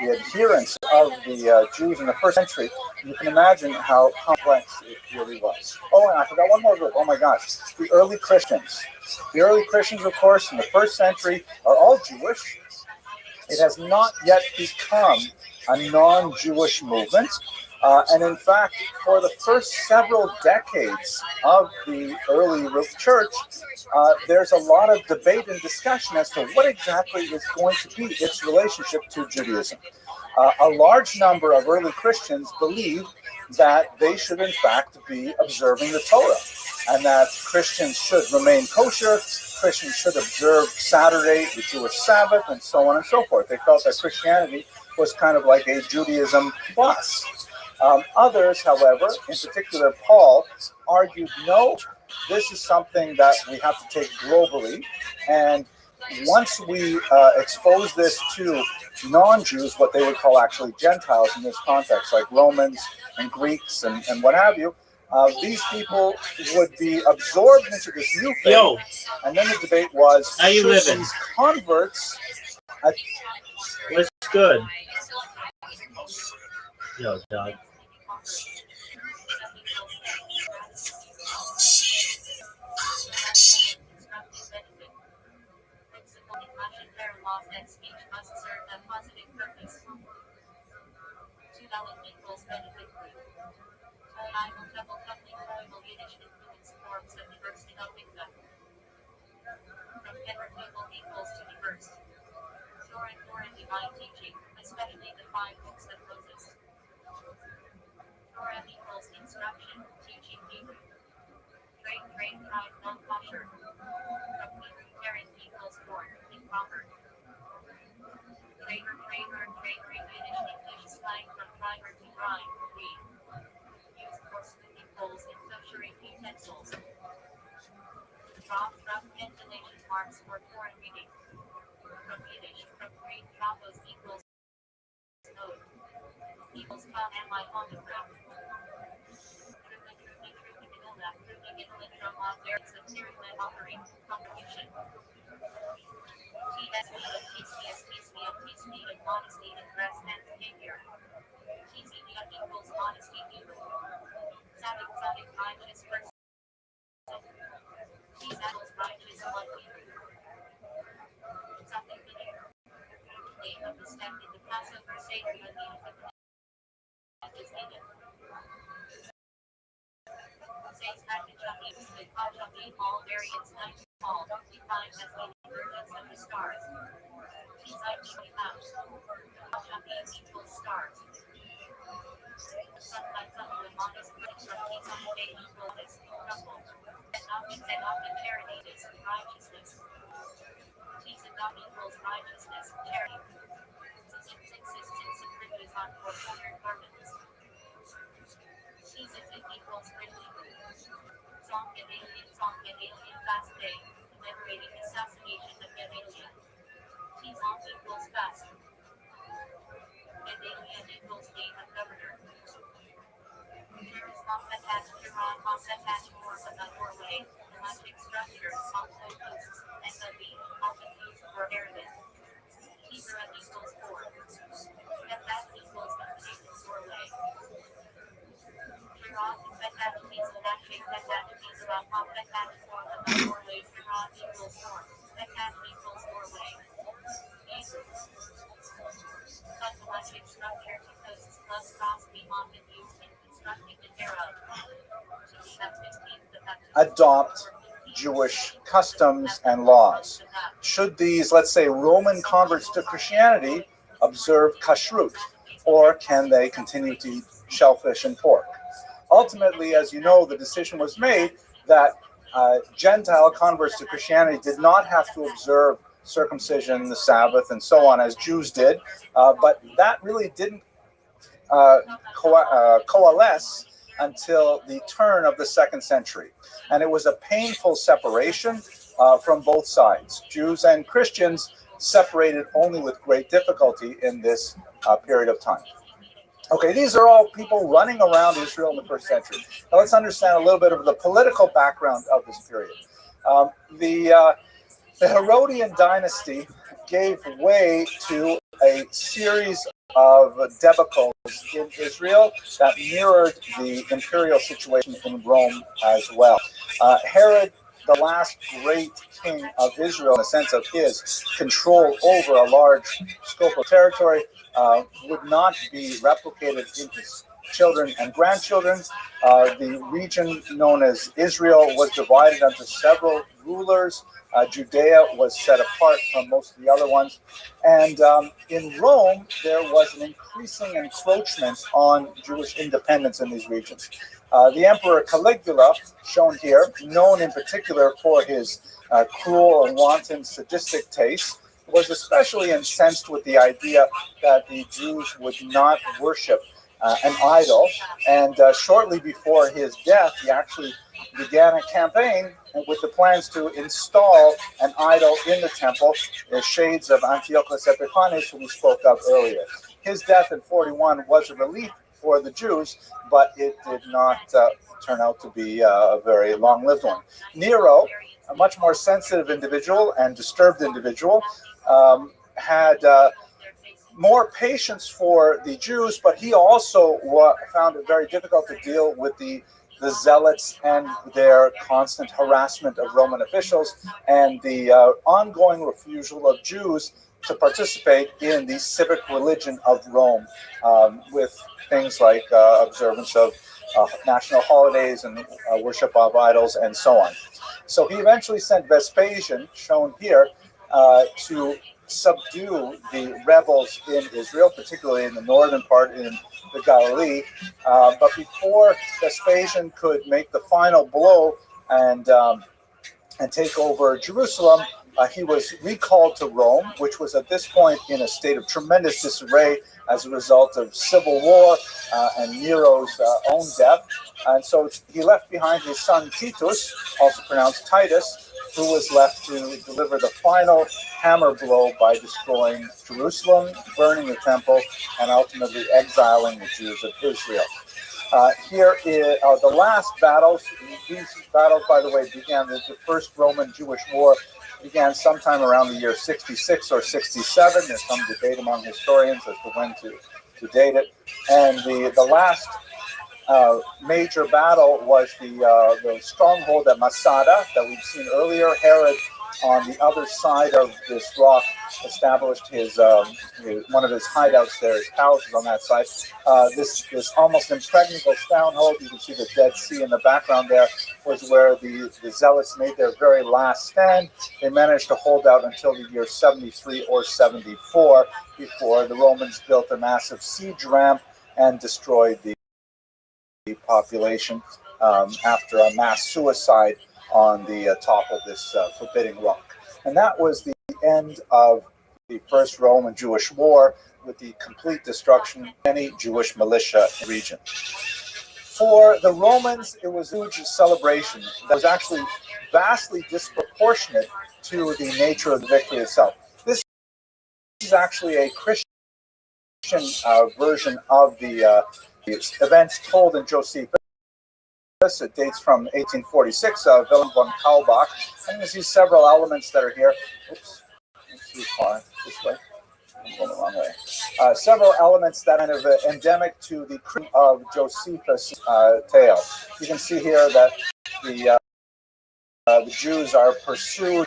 adherence of the Jews in the first century, you can imagine how complex it really was. Oh, and I forgot one more group. Oh my gosh, the early Christians. The early Christians, of course, in the first century are all Jewish. It has not yet become a non-Jewish movement. And in fact, for the first several decades of the early church, there's a lot of debate and discussion as to what exactly is going to be its relationship to Judaism. A large number of early Christians believe that they should in fact be observing the Torah, and that Christians should remain kosher, Christians should observe Saturday, the Jewish Sabbath, and so on and so forth. They felt that Christianity was kind of like a Judaism plus. Others, however, in particular Paul, argued no, this is something that we have to take globally, and once we expose this to non-Jews, what they would call actually Gentiles in this context, like Romans and Greeks and what have you, these people would be absorbed into this new faith. Yo. And then the debate was, how you should living? these converts... What's good? Yo, dog. adopt Jewish customs and laws. Should these, let's say, Roman converts to Christianity observe kashrut, or can they continue to eat shellfish and pork? Ultimately, as you know, the decision was made that Gentile converts to Christianity did not have to observe circumcision, the Sabbath, and so on, as Jews did, but that really didn't coalesce until the turn of the 2nd century. And it was a painful separation from both sides. Jews and Christians separated only with great difficulty in this period of time. Okay, these are all people running around Israel in the 1st century. Now let's understand a little bit of the political background of this period. The Herodian dynasty gave way to a series of debacles in Israel that mirrored the imperial situation in Rome as well. Herod, the last great king of Israel, in the sense of his control over a large scope of territory, would not be replicated in his children and grandchildren. The region known as Israel was divided into several rulers. Judea was set apart from most of the other ones. And in Rome, there was an increasing encroachment on Jewish independence in these regions. The Emperor Caligula, shown here, known in particular for his cruel and wanton sadistic tastes, was especially incensed with the idea that the Jews would not worship an idol. And shortly before his death, he actually began a campaign with the plans to install an idol in the temple, the shades of Antiochus Epiphanes, who we spoke of earlier. His death in 41 was a relief for the Jews, but it did not turn out to be a very long-lived one. Nero, a much more sensitive individual and disturbed individual, had more patience for the Jews, but he also found it very difficult to deal with the zealots and their constant harassment of Roman officials and the ongoing refusal of Jews to participate in the civic religion of Rome, with things like observance of national holidays and worship of idols and so on. So he eventually sent Vespasian, shown here, to subdue the rebels in Israel, particularly in the northern part in the Galilee. But before Vespasian could make the final blow and take over Jerusalem, he was recalled to Rome, which was at this point in a state of tremendous disarray as a result of civil war and Nero's own death. And so he left behind his son Titus, also pronounced Titus, who was left to deliver the final hammer blow by destroying Jerusalem, burning the temple, and ultimately exiling the Jews of Israel. Here are the last battles. These battles, by the way, began the first Roman-Jewish war began sometime around the year 66 or 67. There's some debate among historians as to when to date it. And the last major battle was the stronghold at Masada that we've seen earlier. Herod, on the other side of this rock, established his one of his hideouts there. His palace is on that side. This almost impregnable stronghold, you can see the Dead Sea in the background there, was where the Zealots made their very last stand. They managed to hold out until the year 73 or 74 before the Romans built a massive siege ramp and destroyed the population after a mass suicide on the top of this forbidding rock. And that was the end of the First Roman Jewish War, with the complete destruction of any Jewish militia in the region. For the Romans, it was a huge celebration that was actually vastly disproportionate to the nature of the victory itself. This is actually a Christian version of the events told in Josephus. It dates from 1846, Wilhelm von Kaulbach. And you see several elements that are here. Oops, let's see far this way. I'm going the wrong way. Several elements that are kind of endemic to the of Josephus' tale. You can see here that the Jews are pursued,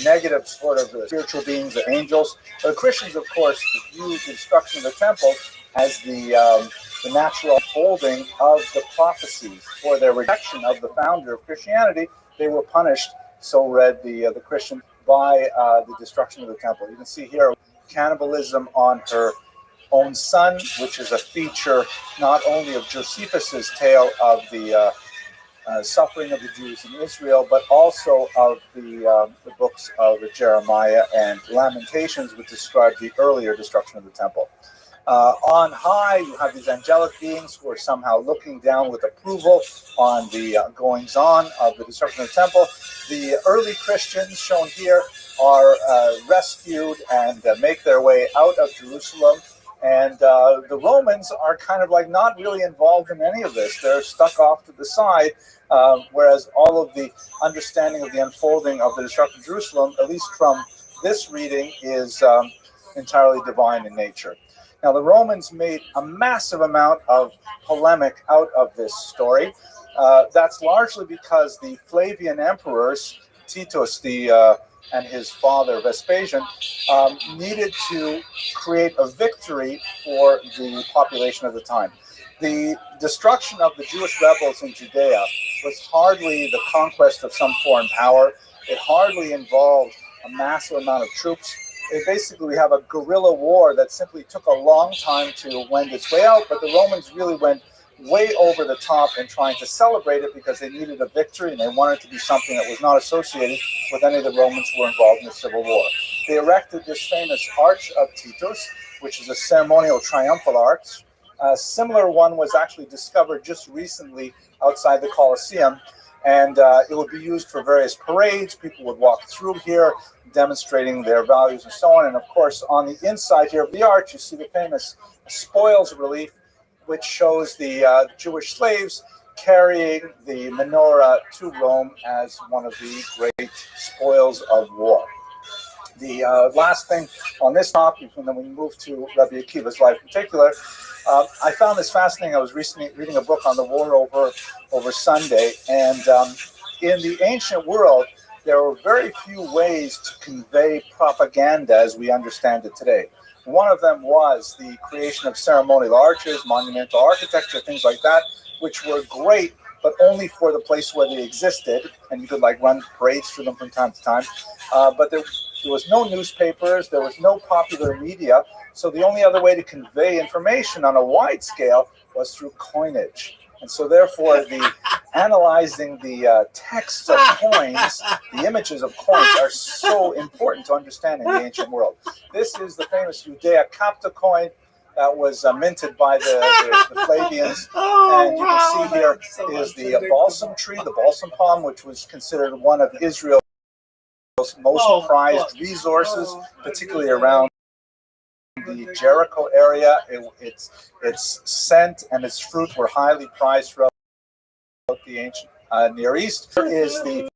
negative sort of spiritual beings, the angels. The Christians, of course, view the destruction of the temple as the natural unfolding of the prophecies. For their rejection of the founder of Christianity, they were punished, so read the Christian, by the destruction of the temple. You can see here cannibalism on her own son, which is a feature not only of Josephus's tale of the suffering of the Jews in Israel, but also of the books of Jeremiah and Lamentations, which describe the earlier destruction of the temple. On high, you have these angelic beings who are somehow looking down with approval on the goings-on of the destruction of the temple. The early Christians, shown here, are rescued and make their way out of Jerusalem And the Romans are kind of like not really involved in any of this. They're stuck off to the side, whereas all of the understanding of the unfolding of the destruction of Jerusalem, at least from this reading, is entirely divine in nature. Now, the Romans made a massive amount of polemic out of this story. That's largely because the Flavian emperors, Titus and his father Vespasian, needed to create a victory for the population of the time. The destruction of the Jewish rebels in Judea was hardly the conquest of some foreign power. It hardly involved a massive amount of troops. Basically, we have a guerrilla war that simply took a long time to wend its way out, but the Romans really went way over the top in trying to celebrate it because they needed a victory and they wanted it to be something that was not associated with any of the Romans who were involved in the Civil War. They erected this famous Arch of Titus, which is a ceremonial triumphal arch. A similar one was actually discovered just recently outside the Colosseum, and it would be used for various parades. People would walk through here demonstrating their values and so on. And of course, on the inside here of the arch, you see the famous spoils relief, which shows the Jewish slaves carrying the menorah to Rome as one of the great spoils of war. The last thing on this topic, and then we move to Rabbi Akiva's life in particular, I found this fascinating. I was recently reading a book on the war over Sunday, and in the ancient world, there were very few ways to convey propaganda as we understand it today. One of them was the creation of ceremonial arches, monumental architecture, things like that, which were great, but only for the place where they existed, and you could like run parades through them from time to time. But there was no newspapers, there was no popular media, so the only other way to convey information on a wide scale was through coinage. And so therefore, analyzing the texts of coins, the images of coins, are so important to understanding the ancient world. This is the famous Judea Capta coin that was minted by the Flavians. And you can see here is the balsam tree, the balsam palm, which was considered one of Israel's most prized resources, particularly around the Jericho area. Its scent and its fruit were highly prized throughout the ancient Near East. Here is a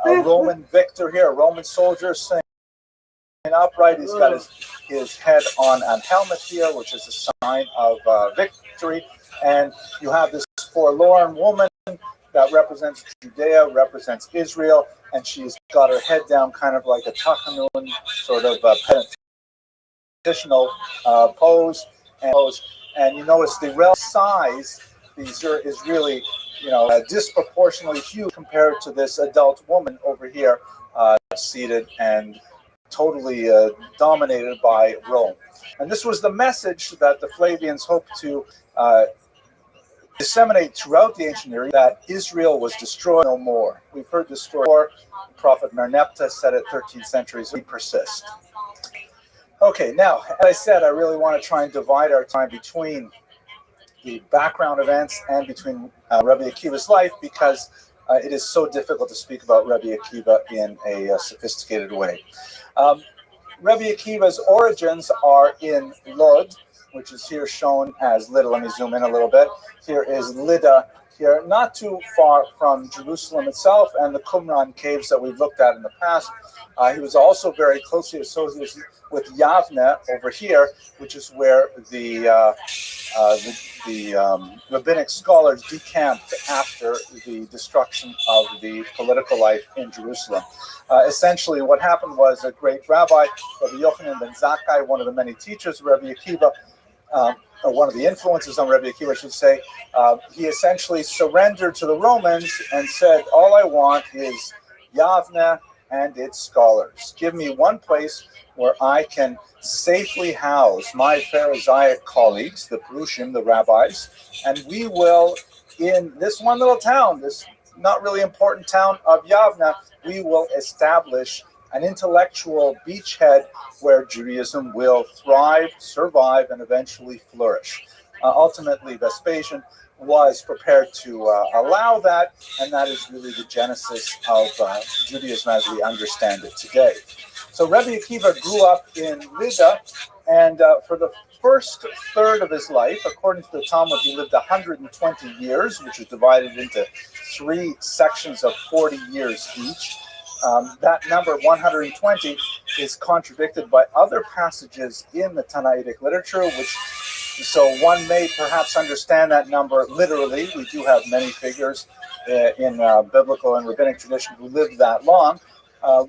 Roman victor here, a Roman soldier sitting upright. He's got his head on a helmet here, which is a sign of victory. And you have this forlorn woman that represents Judea, represents Israel, and she's got her head down kind of like a tachanun, sort of traditional pose. And you notice the relative size is really, disproportionately huge compared to this adult woman over here, seated and totally dominated by Rome. And this was the message that the Flavians hoped to disseminate throughout the ancient Near East, that Israel was destroyed no more. We've heard this story before. Prophet Merneptah said it 13 centuries. We persist. Okay, now, as I said, I really want to try and divide our time between the background events and between Rabbi Akiva's life, because it is so difficult to speak about Rabbi Akiva in a sophisticated way. Rabbi Akiva's origins are in Lod, which is here shown as Lydda. Let me zoom in a little bit. Here is Lydda, here, not too far from Jerusalem itself and the Qumran caves that we've looked at in the past. He was also very closely associated with Yavne over here, which is where the rabbinic scholars decamped after the destruction of the political life in Jerusalem. Essentially, what happened was a great rabbi, Rabbi Yochanan ben Zakkai, one of the many teachers of Rabbi Akiva, or one of the influences on Rabbi Akiva, I should say, he essentially surrendered to the Romans and said, all I want is Yavne and its scholars. Give me one place where I can safely house my Pharisaic colleagues, the Perushim, the rabbis, and we will, in this one little town, this not really important town of Yavne, we will establish an intellectual beachhead where Judaism will thrive, survive, and eventually flourish. Ultimately, Vespasian was prepared to allow that, and that is really the genesis of Judaism as we understand it today. So Rabbi Akiva grew up in Lydda, And for the first third of his life, according to the Talmud, he lived 120 years, which is divided into 3 sections of 40 years each. That number, 120, is contradicted by other passages in the Tannaitic literature, so one may perhaps understand that number literally. We do have many figures in biblical and rabbinic tradition who lived that long.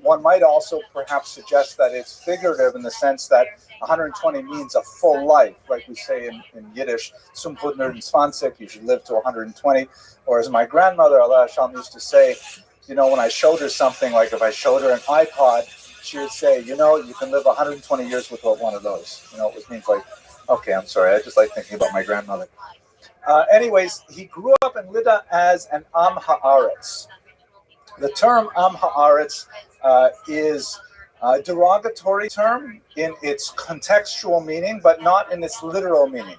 One might also perhaps suggest that it's figurative in the sense that 120 means a full life, like we say in Yiddish, zum 120, you should live to 120. Or as my grandmother, Allah Shalom, used to say, when I showed her something, like if I showed her an iPod, she would say, you can live 120 years without one of those. Which means like, okay, I'm sorry, I just like thinking about my grandmother. Anyways, he grew up in Lida as an Am Haaretz. The term Am Haaretz is a derogatory term in its contextual meaning, but not in its literal meaning.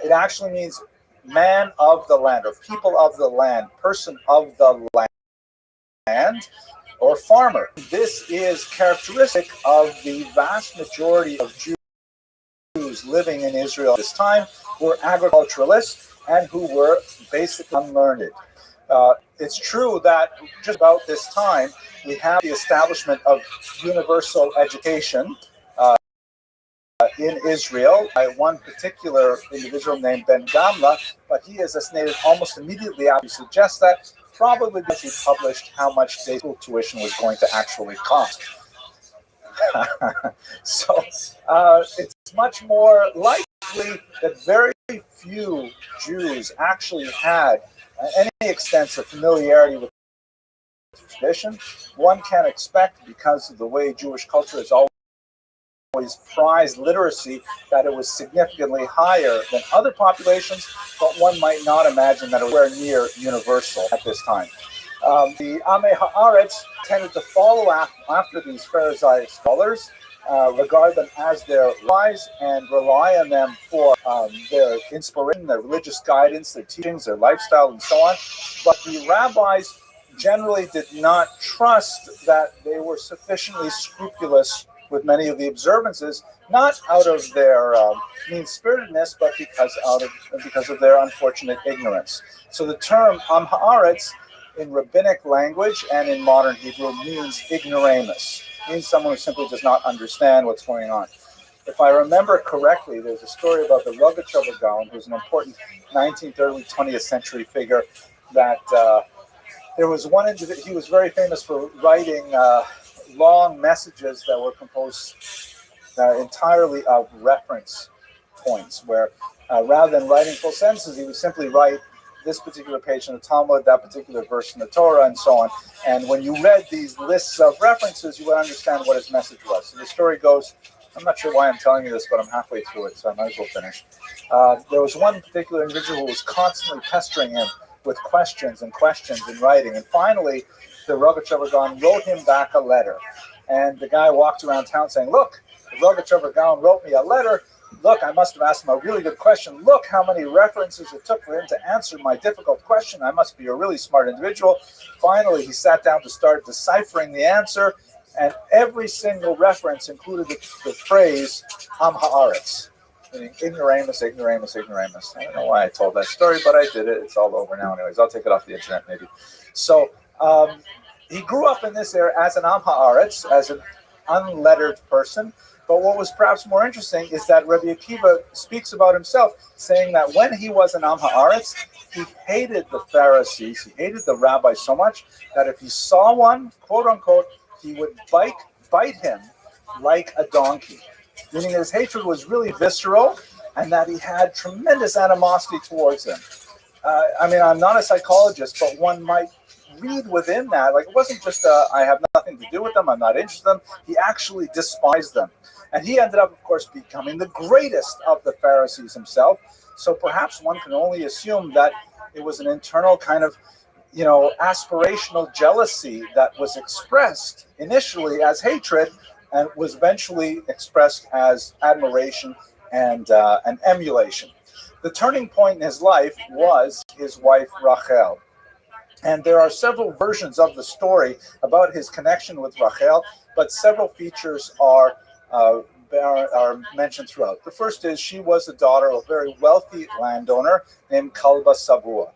It actually means man of the land, or people of the land, person of the land, or farmer. This is characteristic of the vast majority of Jews living in Israel at this time, who were agriculturalists and who were basically unlearned. It's true that just about this time, we have the establishment of universal education in Israel by one particular individual named Ben Gamla, but he is assassinated almost immediately after. He suggests that probably because he published how much day school tuition was going to actually cost. So it's much more likely that very few Jews actually had any extensive familiarity with tradition. One can expect, because of the way Jewish culture is always prized literacy, that it was significantly higher than other populations, but one might not imagine that it was near universal at this time. The Amei Haaretz tended to follow after these Pharisaic scholars, regard them as their rabbis, and rely on them for their inspiration, their religious guidance, their teachings, their lifestyle, and so on. But the rabbis generally did not trust that they were sufficiently scrupulous with many of the observances, not out of their mean-spiritedness, but because of their unfortunate ignorance. So the term Am Haaretz in rabbinic language and in modern Hebrew means ignoramus, means someone who simply does not understand what's going on. If I remember correctly, there's a story about the Rogatchover Gaon, who's an important 19th, early 20th century figure, that there was one individual. He was very famous for writing long messages that were composed entirely of reference points, where rather than writing full sentences, he would simply write this particular page in the Talmud, that particular verse in the Torah, and so on. And when you read these lists of references, you would understand what his message was. So the story goes, I'm not sure why I'm telling you this, but I'm halfway through it, so I might as well finish. There was one particular individual who was constantly pestering him with questions in writing. And finally, the Rogatchover Gaon wrote him back a letter. And the guy walked around town saying, look, the Rogatchover Gaon wrote me a letter. Look, I must have asked him a really good question. Look how many references it took for him to answer my difficult question. I must be a really smart individual. Finally, he sat down to start deciphering the answer, and every single reference included the phrase Am Haaretz, meaning ignoramus, ignoramus, ignoramus. I don't know why I told that story, but I did it. It's all over now anyways. I'll take it off the internet maybe. So he grew up in this area as an Am Haaretz, as an unlettered person. But what was perhaps more interesting is that Rabbi Akiva speaks about himself, saying that when he was an Am Haaretz, he hated the Pharisees, he hated the rabbis so much that if he saw one, quote unquote, he would bite him like a donkey. Meaning his hatred was really visceral, and that he had tremendous animosity towards them. I'm not a psychologist, but one might read within that, like it wasn't just I have nothing to do with them, I'm not interested in them. He actually despised them. And he ended up, of course, becoming the greatest of the Pharisees himself. So perhaps one can only assume that it was an internal kind of, aspirational jealousy that was expressed initially as hatred and was eventually expressed as admiration and emulation. The turning point in his life was his wife, Rachel. And there are several versions of the story about his connection with Rachel, but several features are are mentioned throughout. The first is she was the daughter of a very wealthy landowner named Kalba Savua.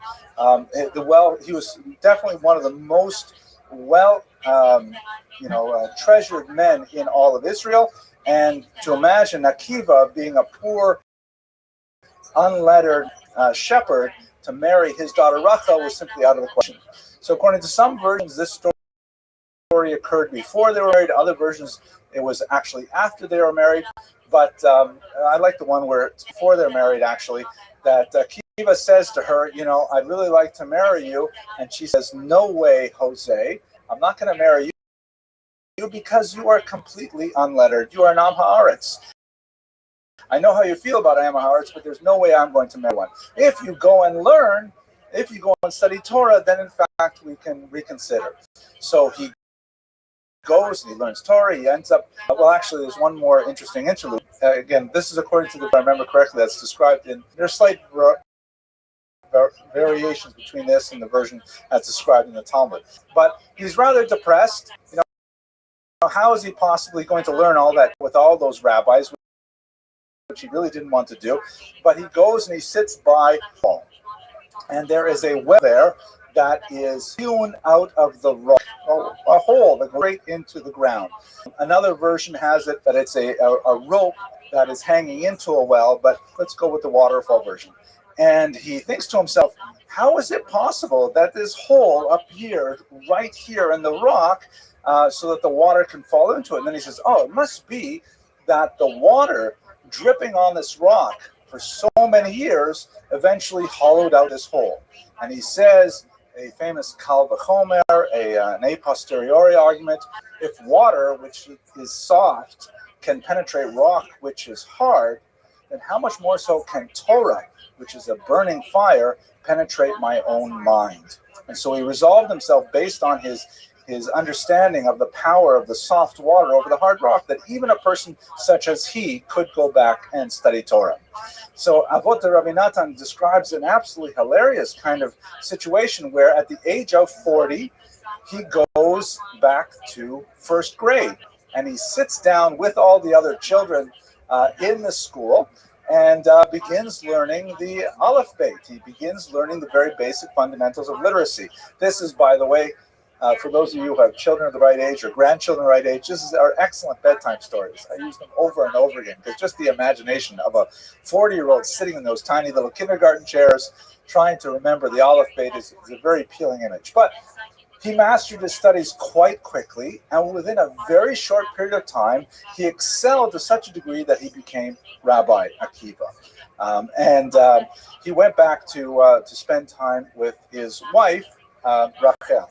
He was definitely one of the most treasured men in all of Israel. And to imagine Akiva being a poor, unlettered shepherd to marry his daughter Rachel was simply out of the question. So according to some versions, this story occurred before they were married. Other versions, it was actually after they were married. But I like the one where it's before they're married, actually, that Akiva says to her, I'd really like to marry you. And she says, no way, Jose, I'm not going to marry you because you are completely unlettered. You are an Am Haaretz. I know how you feel about Am Haaretz, but there's no way I'm going to marry one. If you go and learn, if you go and study Torah, then in fact we can reconsider. So he goes and he learns Torah. He ends up, actually, there's one more interesting interlude. Again, this is according to if I remember correctly, that's described in, there's slight variations between this and the version that's described in the Talmud. But he's rather depressed. How is he possibly going to learn all that with all those rabbis, which he really didn't want to do? But he goes and he sits by a hole. And there is a well there that is hewn out of the rock, a hole that goes right into the ground. Another version has it that it's a rope that is hanging into a well, but let's go with the waterfall version. And he thinks to himself, how is it possible that this hole up here, right here in the rock, so that the water can fall into it? And then he says, it must be that the water dripping on this rock for so many years eventually hollowed out this hole. And he says, a famous Kal V'chomer, an a posteriori argument, if water, which is soft, can penetrate rock, which is hard, then how much more so can Torah, which is a burning fire, penetrate my own mind? And so he resolved himself based on his understanding of the power of the soft water over the hard rock, that even a person such as he could go back and study Torah. So Avot Rabbi Natan describes an absolutely hilarious kind of situation where at the age of 40, he goes back to first grade and he sits down with all the other children in the school and begins learning the Aleph Beit. He begins learning the very basic fundamentals of literacy. This is, by the way, for those of you who have children of the right age or grandchildren of the right age, this are excellent bedtime stories. I use them over and over again because just the imagination of a 40-year-old sitting in those tiny little kindergarten chairs trying to remember the Aleph Beit is a very appealing image. But he mastered his studies quite quickly, and within a very short period of time, he excelled to such a degree that he became Rabbi Akiva. He went back to spend time with his wife, Rachel.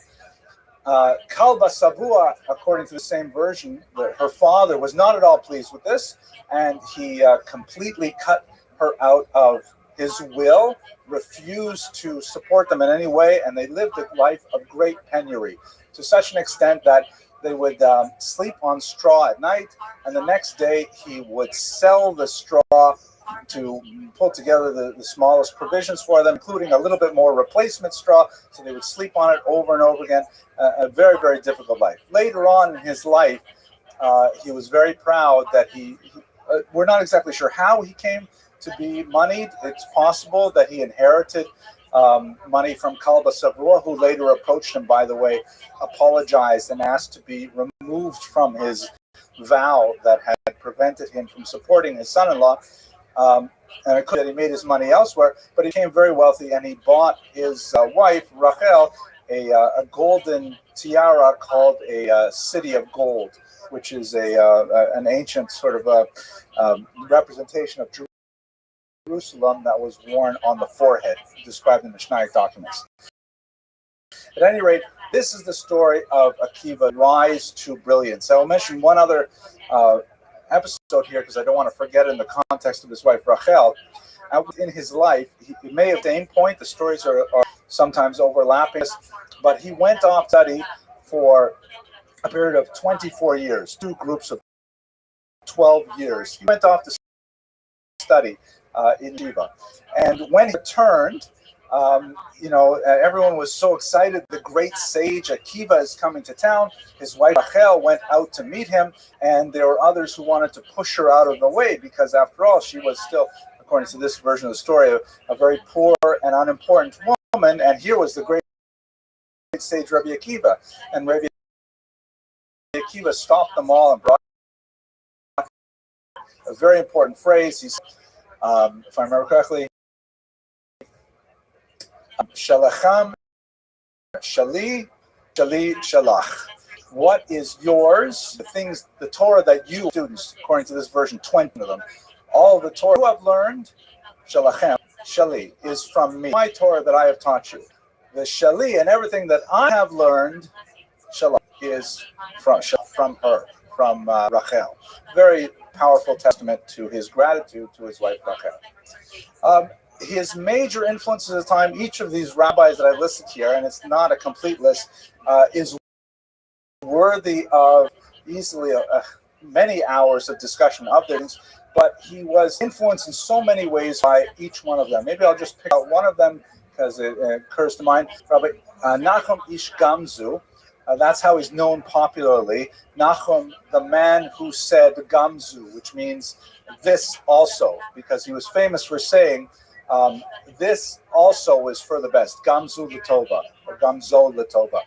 Kalba Savua, according to the same version, her father was not at all pleased with this, and he completely cut her out of his will, refused to support them in any way, and they lived a life of great penury, to such an extent that they would sleep on straw at night, and the next day he would sell the straw to pull together the smallest provisions for them, including a little bit more replacement straw, so they would sleep on it over and over again. A very, very difficult life. Later on in his life, he was very proud that we're not exactly sure how he came to be moneyed. It's possible that he inherited money from Kalba Savua, who later approached him, by the way, apologized and asked to be removed from his vow that had prevented him from supporting his son-in-law. And it could that he made his money elsewhere, but he became very wealthy, and he bought his wife, Rachel, a golden tiara called a city of gold, which is an ancient sort of representation of Jerusalem that was worn on the forehead, described in the Mishnaic documents. At any rate, this is the story of Akiva's rise to brilliance. I will mention one other episode here because I don't want to forget in the context of his wife Rachel. In his life, he may have attained point. The stories are sometimes overlapping, but he went off to study for a period of 24 years, two groups of 12 years. He went off to study in Shiva. And when he returned, Everyone was so excited. The great sage Akiva is coming to town. His wife Rachel went out to meet him, and there were others who wanted to push her out of the way because, after all, she was still, according to this version of the story, a very poor and unimportant woman. And here was the great sage Rabbi Akiva, and Rabbi Akiva stopped them all and brought a very important phrase. He said, if I remember correctly, Shalacham, Shali, Shali, Shalach. What is yours? The things, the Torah that you students, according to this version, 20 of them, all the Torah you have learned, Shalachem, Shali, is from me. My Torah that I have taught you. The Shali and everything that I have learned, Shalach, is from her, from Rachel. Very powerful testament to his gratitude to his wife Rachel. His major influences at the time, each of these rabbis that I listed here, and it's not a complete list, is worthy of easily many hours of discussion of things, but he was influenced in so many ways by each one of them. Maybe I'll just pick out one of them because it occurs to mind. Rabbi Nachum Ish Gamzu, that's how he's known popularly. Nachum, the man who said Gamzu, which means this also, because he was famous for saying, this also is for the best. Gamzu Latova, or Gamzo Latova.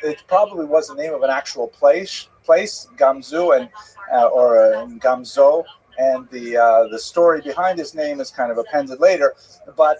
It probably was the name of an actual place Gamzu, and or Gamzo, and the story behind his name is kind of appended later. But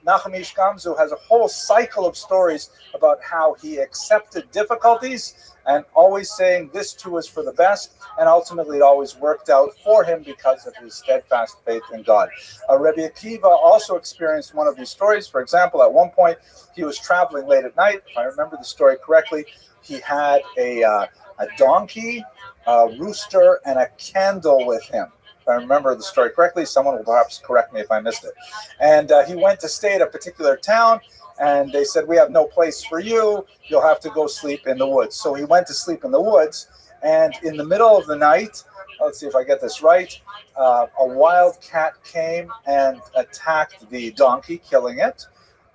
Nachum Ish Gamzu has a whole cycle of stories about how he accepted difficulties and always saying this too is for the best, and ultimately it always worked out for him because of his steadfast faith in God. Rabbi Akiva also experienced one of these stories. For example, at one point he was traveling late at night. If I remember the story correctly, he had a donkey, a rooster, and a candle with him. If I remember the story correctly, someone will perhaps correct me if I missed it. And he went to stay at a particular town, and they said, we have no place for you. You'll have to go sleep in the woods. So he went to sleep in the woods, and in the middle of the night, let's see if I get this right, a wild cat came and attacked the donkey, killing it.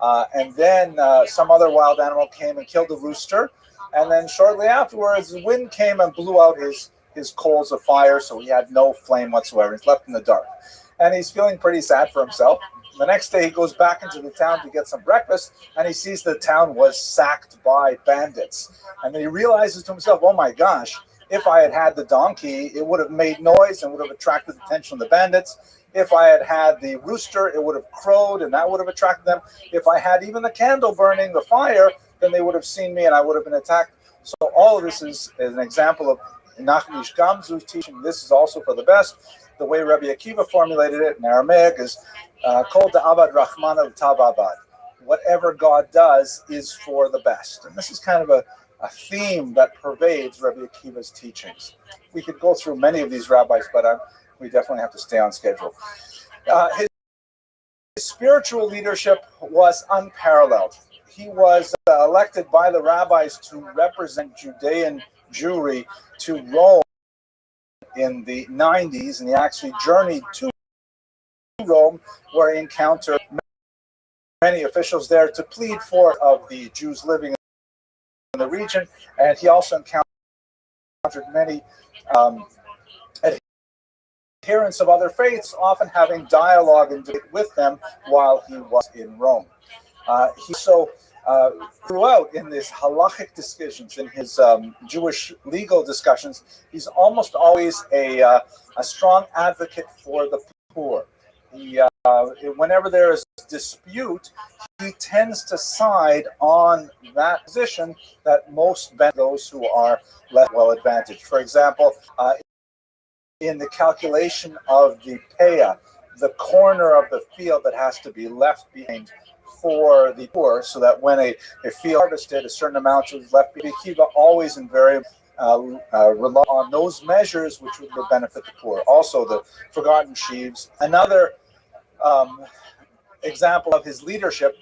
And then some other wild animal came and killed the rooster. And then shortly afterwards, the wind came and blew out his coals of fire, so he had no flame whatsoever. He's left in the dark. And he's feeling pretty sad for himself. The next day, he goes back into the town to get some breakfast, and he sees the town was sacked by bandits. And then he realizes to himself, oh my gosh, if I had had the donkey, it would have made noise and would have attracted the attention of the bandits. If I had had the rooster, it would have crowed, and that would have attracted them. If I had even the candle burning, the fire, then they would have seen me, and I would have been attacked. So all of this is an example of Nachum Ish Gamzu's teaching. This is also for the best. The way Rabbi Akiva formulated it in Aramaic is Kol da'avad Rahmana l'tav avad. Whatever God does is for the best. And this is kind of a theme that pervades Rabbi Akiva's teachings. We could go through many of these rabbis, but we definitely have to stay on schedule. His spiritual leadership was unparalleled. He was elected by the rabbis to represent Judean Jewry to Rome in the 90s, and he actually journeyed to Rome, where he encountered many officials there to plead for of the Jews living in the region, and he also encountered many adherents of other faiths, often having dialogue and debate with them while he was in Rome. He so throughout in these halachic discussions, in his Jewish legal discussions, he's almost always a strong advocate for the poor. He, whenever there is dispute, he tends to side on that position that most benefit those who are less well advantaged. For example, in the calculation of the peah, the corner of the field that has to be left behind for the poor, so that when a field harvested, a certain amount is left. Akiva always invariably rely on those measures which would benefit the poor. Also, the forgotten sheaves. Another example of his leadership.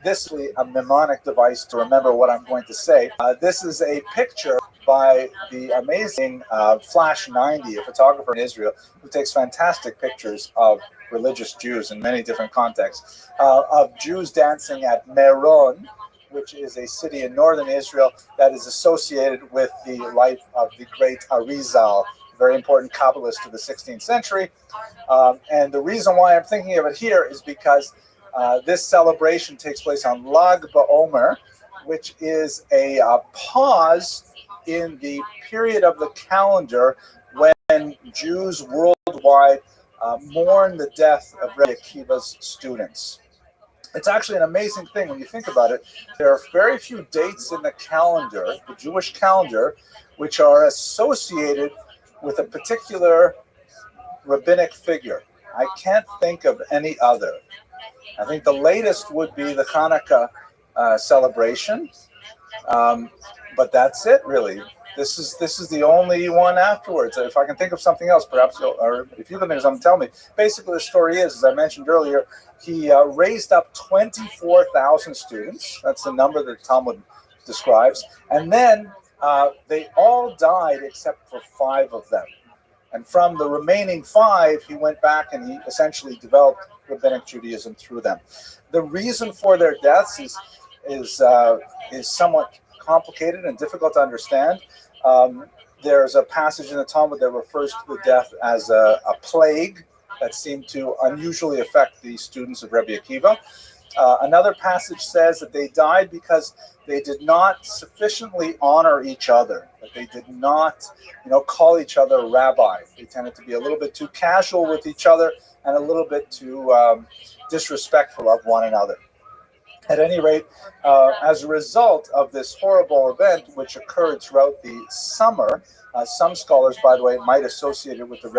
This is a mnemonic device to remember what I'm going to say. This is a picture by the amazing Flash 90, a photographer in Israel who takes fantastic pictures of religious Jews in many different contexts, of Jews dancing at Meron, which is a city in northern Israel that is associated with the life of the great Arizal, very important Kabbalist of the 16th century. And the reason why I'm thinking of it here is because this celebration takes place on Lag BaOmer, which is a pause in the period of the calendar when Jews worldwide mourn the death of Rebbe Akiva's students. It's actually an amazing thing when you think about it. There are very few dates in the calendar, the Jewish calendar, which are associated with a particular rabbinic figure. I can't think of any other. I think the latest would be the Hanukkah celebration, but that's it, really. This is the only one afterwards. If I can think of something else, perhaps or if you can think of something, tell me. Basically, the story is, as I mentioned earlier, he raised up 24,000 students. That's the number that Talmud describes. And then they all died except for 5 of them. And from the remaining 5, he went back and he essentially developed rabbinic Judaism through them. The reason for their deaths is somewhat complicated and difficult to understand. There's a passage in the Talmud that refers to the death as a plague that seemed to unusually affect the students of Rebbe Akiva. Another passage says that they died because they did not sufficiently honor each other, that they did not, call each other rabbi. They tended to be a little bit too casual with each other and a little bit too disrespectful of one another. At any rate, as a result of this horrible event, which occurred throughout the summer, some scholars, by the way, might associate it with the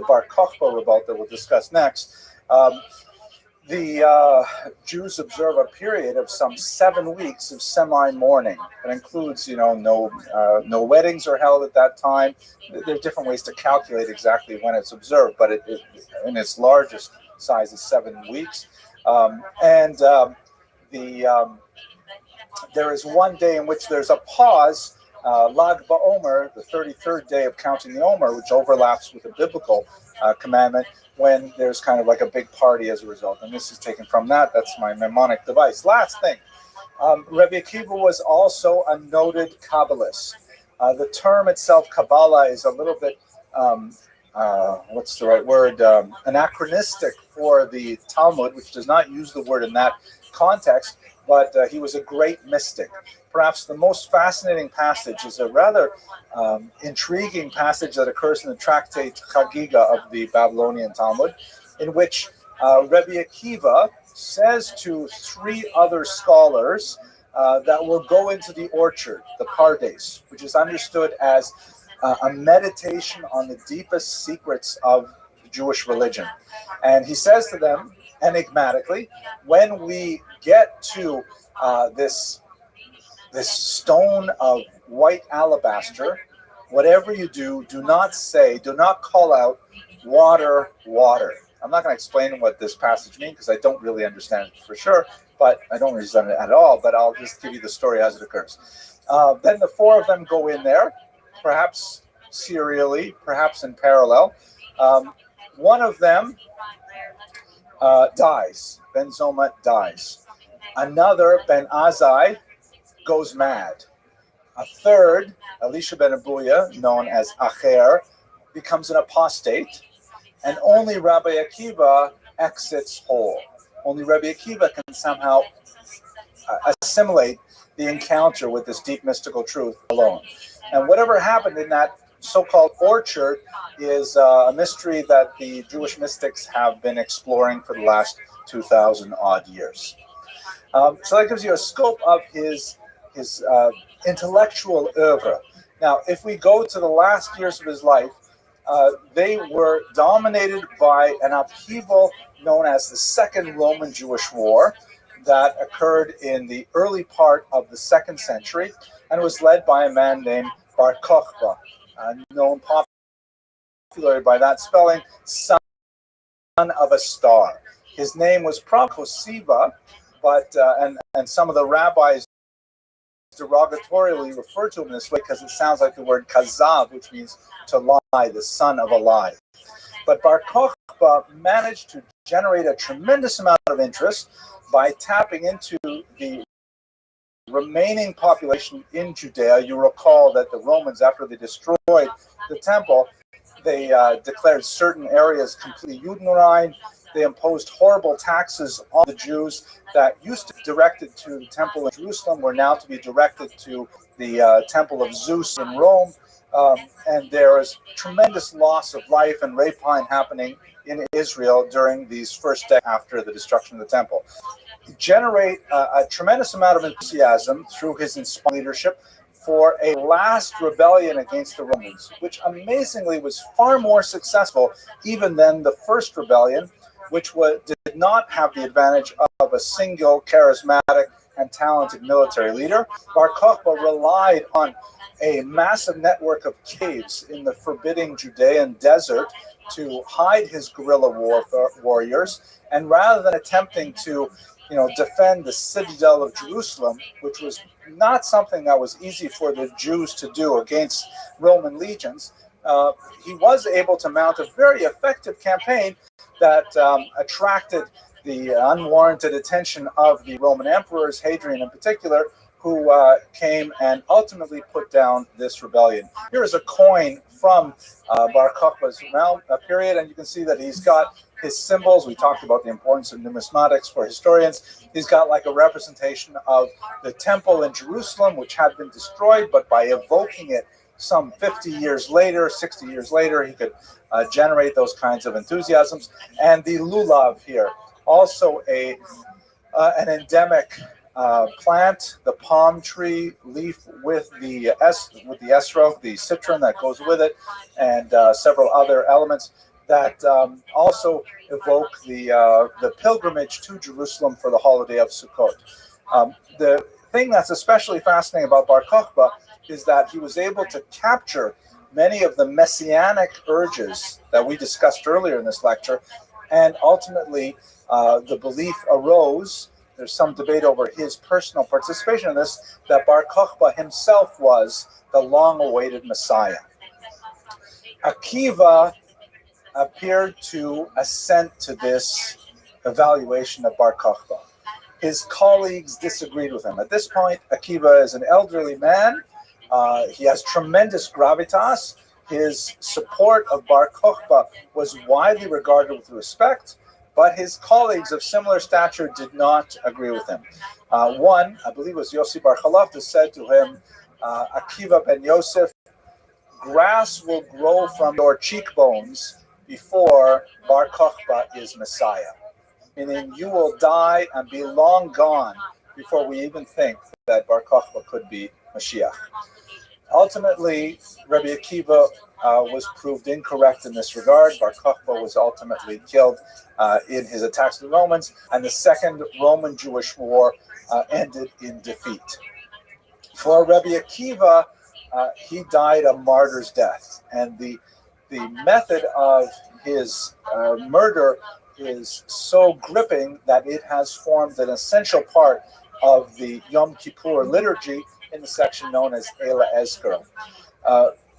Bar Kokhba revolt that we'll discuss next. The Jews observe a period of some 7 weeks of semi-mourning. It includes, no weddings are held at that time. There are different ways to calculate exactly when it's observed, but it in its largest size is 7 weeks. There is one day in which there's a pause, Lag BaOmer, the 33rd day of counting the Omer, which overlaps with a biblical commandment, when there's kind of like a big party as a result. And this is taken from that. That's my mnemonic device. Last thing, Rebbe Akiva was also a noted Kabbalist. The term itself, Kabbalah, is a little bit, what's the right word, anachronistic for the Talmud, which does not use the word in that context, but he was a great mystic. Perhaps the most fascinating passage is a rather intriguing passage that occurs in the tractate Chagiga of the Babylonian Talmud, in which Rebbe Akiva says to 3 other scholars that will go into the orchard, the Pardes, which is understood as a meditation on the deepest secrets of the Jewish religion. And he says to them, enigmatically, when we get to this stone of white alabaster, whatever you do, do not call out, water, water. I'm not going to explain what this passage means because I don't really understand it for sure, but I don't understand it at all, but I'll just give you the story as it occurs. Then the 4 of them go in there, perhaps serially, perhaps in parallel. One of them dies. Ben Zomat dies. Another, Ben Azai, goes mad. A third, Elisha ben Abuya, known as Acher, becomes an apostate, and only Rabbi Akiva exits whole. Only Rabbi Akiva can somehow assimilate the encounter with this deep mystical truth alone. And whatever happened in that so-called orchard is a mystery that the Jewish mystics have been exploring for the last 2,000 odd years. So that gives you a scope of his intellectual oeuvre. Now, if we go to the last years of his life, they were dominated by an upheaval known as the Second Roman Jewish War that occurred in the early part of the 2nd century and was led by a man named Bar Kokhba, known popularly by that spelling, son of a star. His name was probably Kosiva, but and some of the rabbis derogatorily refer to him this way because it sounds like the word kazav, which means to lie, the son of a lie. But Bar Kokhba managed to generate a tremendous amount of interest by tapping into the remaining population in Judea. You recall that the Romans, after they destroyed the temple, they declared certain areas completely Judenrein. They imposed horrible taxes on the Jews that used to be directed to the temple in Jerusalem, were now to be directed to the temple of Zeus in Rome. And there is tremendous loss of life and rapine happening in Israel during these first days after the destruction of the temple. Generate a tremendous amount of enthusiasm through his inspired leadership for a last rebellion against the Romans, which amazingly was far more successful even than the first rebellion, which did not have the advantage of a single charismatic and talented military leader. Bar Kokhba relied on a massive network of caves in the forbidding Judean desert to hide his guerrilla warriors, and rather than attempting to defend the citadel of Jerusalem, which was not something that was easy for the Jews to do against Roman legions, he was able to mount a very effective campaign that attracted the unwarranted attention of the Roman emperors, Hadrian in particular, who came and ultimately put down this rebellion. Here is a coin from Bar Kokhba's period, and you can see that he's got his symbols. We talked about the importance of numismatics for historians. He's got like a representation of the temple in Jerusalem, which had been destroyed, but by evoking it some 50 years later, 60 years later, he could generate those kinds of enthusiasms. And the lulav here, also an endemic plant, the palm tree leaf with the esrog, the citron that goes with it, and several other elements that also evoke the pilgrimage to Jerusalem for the holiday of Sukkot. The thing that's especially fascinating about Bar Kokhba is that he was able to capture many of the messianic urges that we discussed earlier in this lecture, and ultimately the belief arose, there's some debate over his personal participation in this, that Bar Kokhba himself was the long-awaited Messiah. Akiva appeared to assent to this evaluation of Bar Kokhba. His colleagues disagreed with him. At this point, Akiva is an elderly man. He has tremendous gravitas. His support of Bar Kokhba was widely regarded with respect, but his colleagues of similar stature did not agree with him. One, I believe it was Yossi Bar Chalafta, said to him, Akiva ben Yosef, grass will grow from your cheekbones before Bar Kokhba is Messiah. Meaning you will die and be long gone before we even think that Bar Kokhba could be Mashiach. Ultimately, Rabbi Akiva was proved incorrect in this regard. Bar Kokhba was ultimately killed in his attacks to the Romans, and the Second Roman-Jewish War ended in defeat. For Rabbi Akiva, he died a martyr's death, and the method of his murder is so gripping that it has formed an essential part of the Yom Kippur liturgy in the section known as Eila Ezker.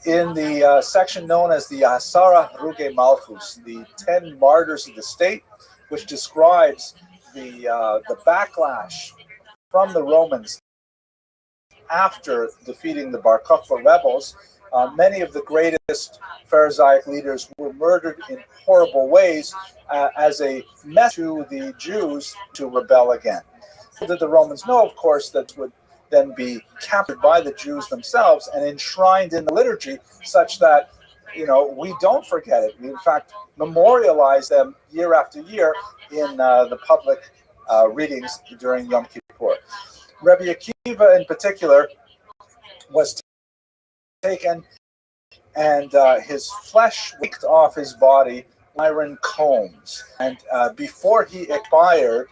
In the section known as the Asara Ruge Malchus, the 10 martyrs of the state, which describes the backlash from the Romans after defeating the Bar Kokhba rebels, many of the greatest Pharisaic leaders were murdered in horrible ways as a message to the Jews to rebel again. So that the Romans know, of course, that would then be captured by the Jews themselves and enshrined in the liturgy such that, we don't forget it. We, in fact, memorialize them year after year in the public readings during Yom Kippur. Rabbi Akiva, in particular, was taken and his flesh wicked off his body iron combs. And before he expired,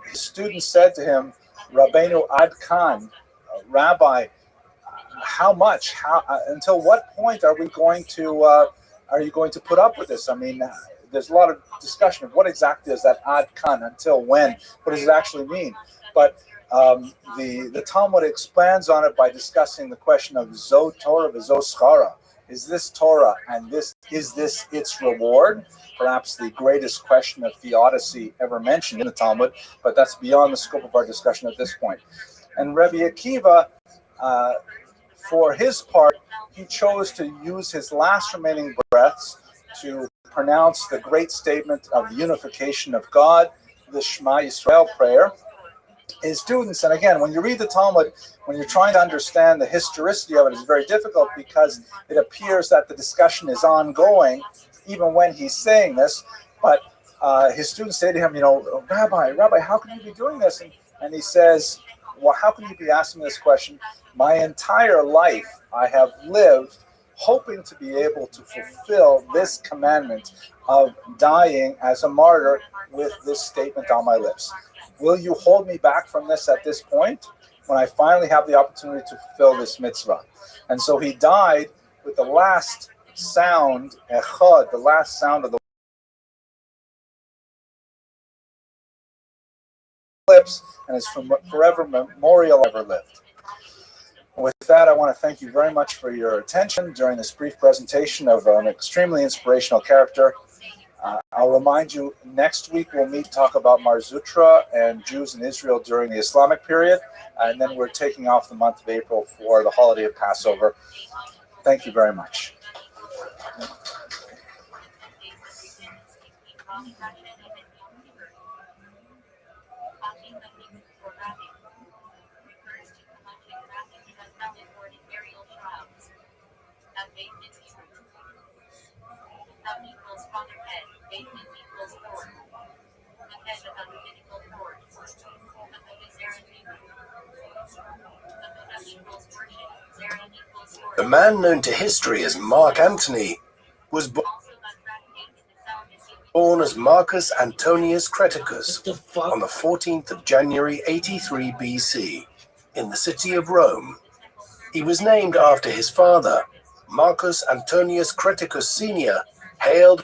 his students said to him, Rabbeinu Ad Kan, Rabbi, how much? Until what point are you going to put up with this? I mean, there's a lot of discussion of what exactly is that Ad Kan, until when? What does it actually mean? But The Talmud expands on it by discussing the question of Zo Torah v'Zo Schara. Is this Torah and is this its reward? Perhaps the greatest question of theodicy ever mentioned in the Talmud, but that's beyond the scope of our discussion at this point. And Rabbi Akiva, for his part, he chose to use his last remaining breaths to pronounce the great statement of the unification of God, the Shema Yisrael prayer. His students, and again, when you read the Talmud, when you're trying to understand the historicity of it, it's very difficult because it appears that the discussion is ongoing even when he's saying this. But his students say to him, Rabbi, how can you be doing this? And he says, well, how can you be asking me this question? My entire life I have lived hoping to be able to fulfill this commandment of dying as a martyr with this statement on my lips. Will you hold me back from this at this point when I finally have the opportunity to fulfill this mitzvah? And so he died with the last sound, echad, the last sound of the lips, and is forever memorial ever lived. With that, I want to thank you very much for your attention during this brief presentation of an extremely inspirational character. I'll remind you, next week we'll meet to talk about Mar Zutra and Jews in Israel during the Islamic period, and then we're taking off the month of April for the holiday of Passover. Thank you very much. The man known to history as Mark Antony was born as Marcus Antonius Creticus on the 14th of January 83 BC in the city of Rome. He was named after his father, Marcus Antonius Creticus Sr., hailed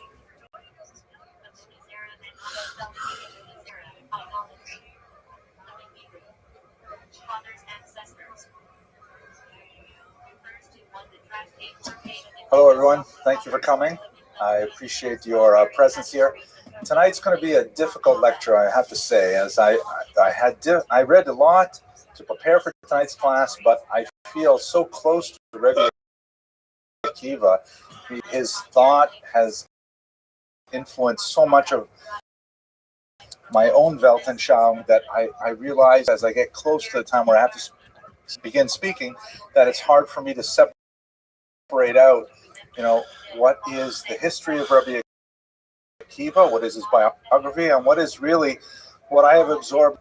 Hello, everyone. Thank you for coming. I appreciate your presence here. Tonight's going to be a difficult lecture, I have to say, as I read a lot to prepare for tonight's class, but I feel so close to Rabbi Akiva. His thought has influenced so much of my own Weltanschauung that I realize as I get close to the time where I have to begin speaking that it's hard for me to separate out, what is the history of Rabbi Akiva, what is his biography, and what is really what I have absorbed.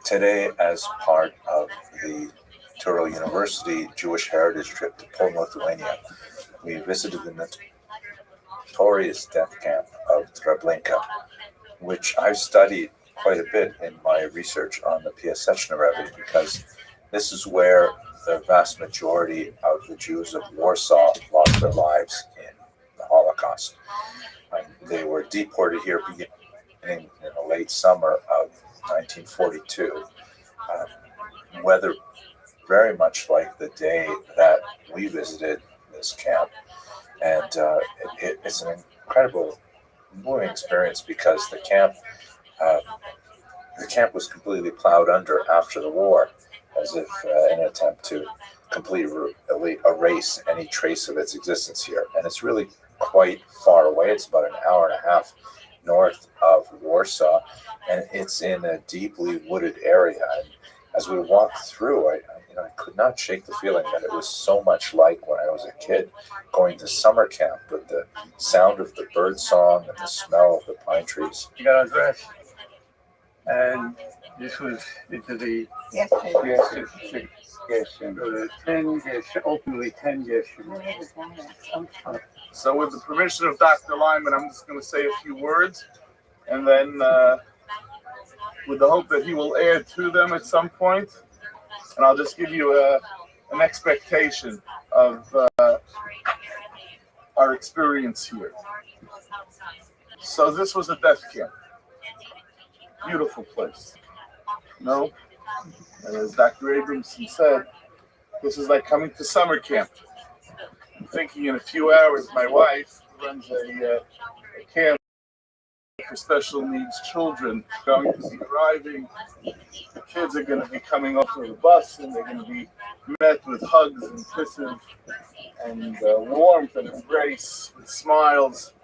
Today, as part of the Turo University Jewish Heritage trip to Poland, Lithuania, we visited the notorious death camp of Treblinka, which I've studied quite a bit in my research on the Piaseczna Rebbe, because this is where the vast majority of the Jews of Warsaw lost their lives in the Holocaust. They were deported here beginning in the late summer of 1942. Weather very much like the day that we visited this camp. And it's an incredible moving experience because the camp was completely plowed under after the war, as if in an attempt to completely erase any trace of its existence here. And it's really quite far away. It's about an hour and a half north of Warsaw, and it's in a deeply wooded area. And as we walked through, I could not shake the feeling that it was so much like when I was a kid going to summer camp with the sound of the bird song and the smell of the pine trees. You got our address, and this was into the Yes, the 10 ultimately 10 years. So with the permission of Dr. Lyman, I'm just going to say a few words, and then with the hope that he will add to them at some point, and I'll just give you an expectation of our experience here. So this was a death camp. Beautiful place. No? And as Dr. Abramson said, this is like coming to summer camp. I'm thinking in a few hours, my wife runs a camp for special needs children going to be arriving. The kids are going to be coming off of the bus, and they're going to be met with hugs and kisses and warmth and embrace with smiles.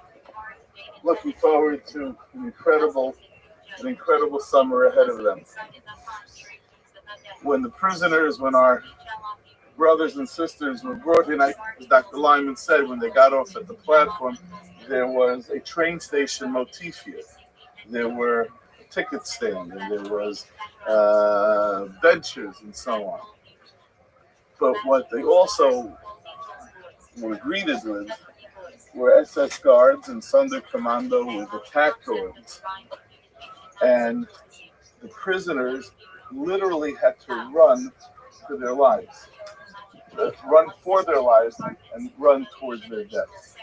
Looking forward to an incredible summer ahead of them. When our brothers and sisters were brought in, as Dr. Lyman said, when they got off at the platform, there was a train station motif here. There were a ticket stand, and there was benches and so on. But what they also were greeted with were SS guards and Sonderkommando with attack dogs. And the prisoners literally had to run for their lives. Run for their lives and run towards their deaths.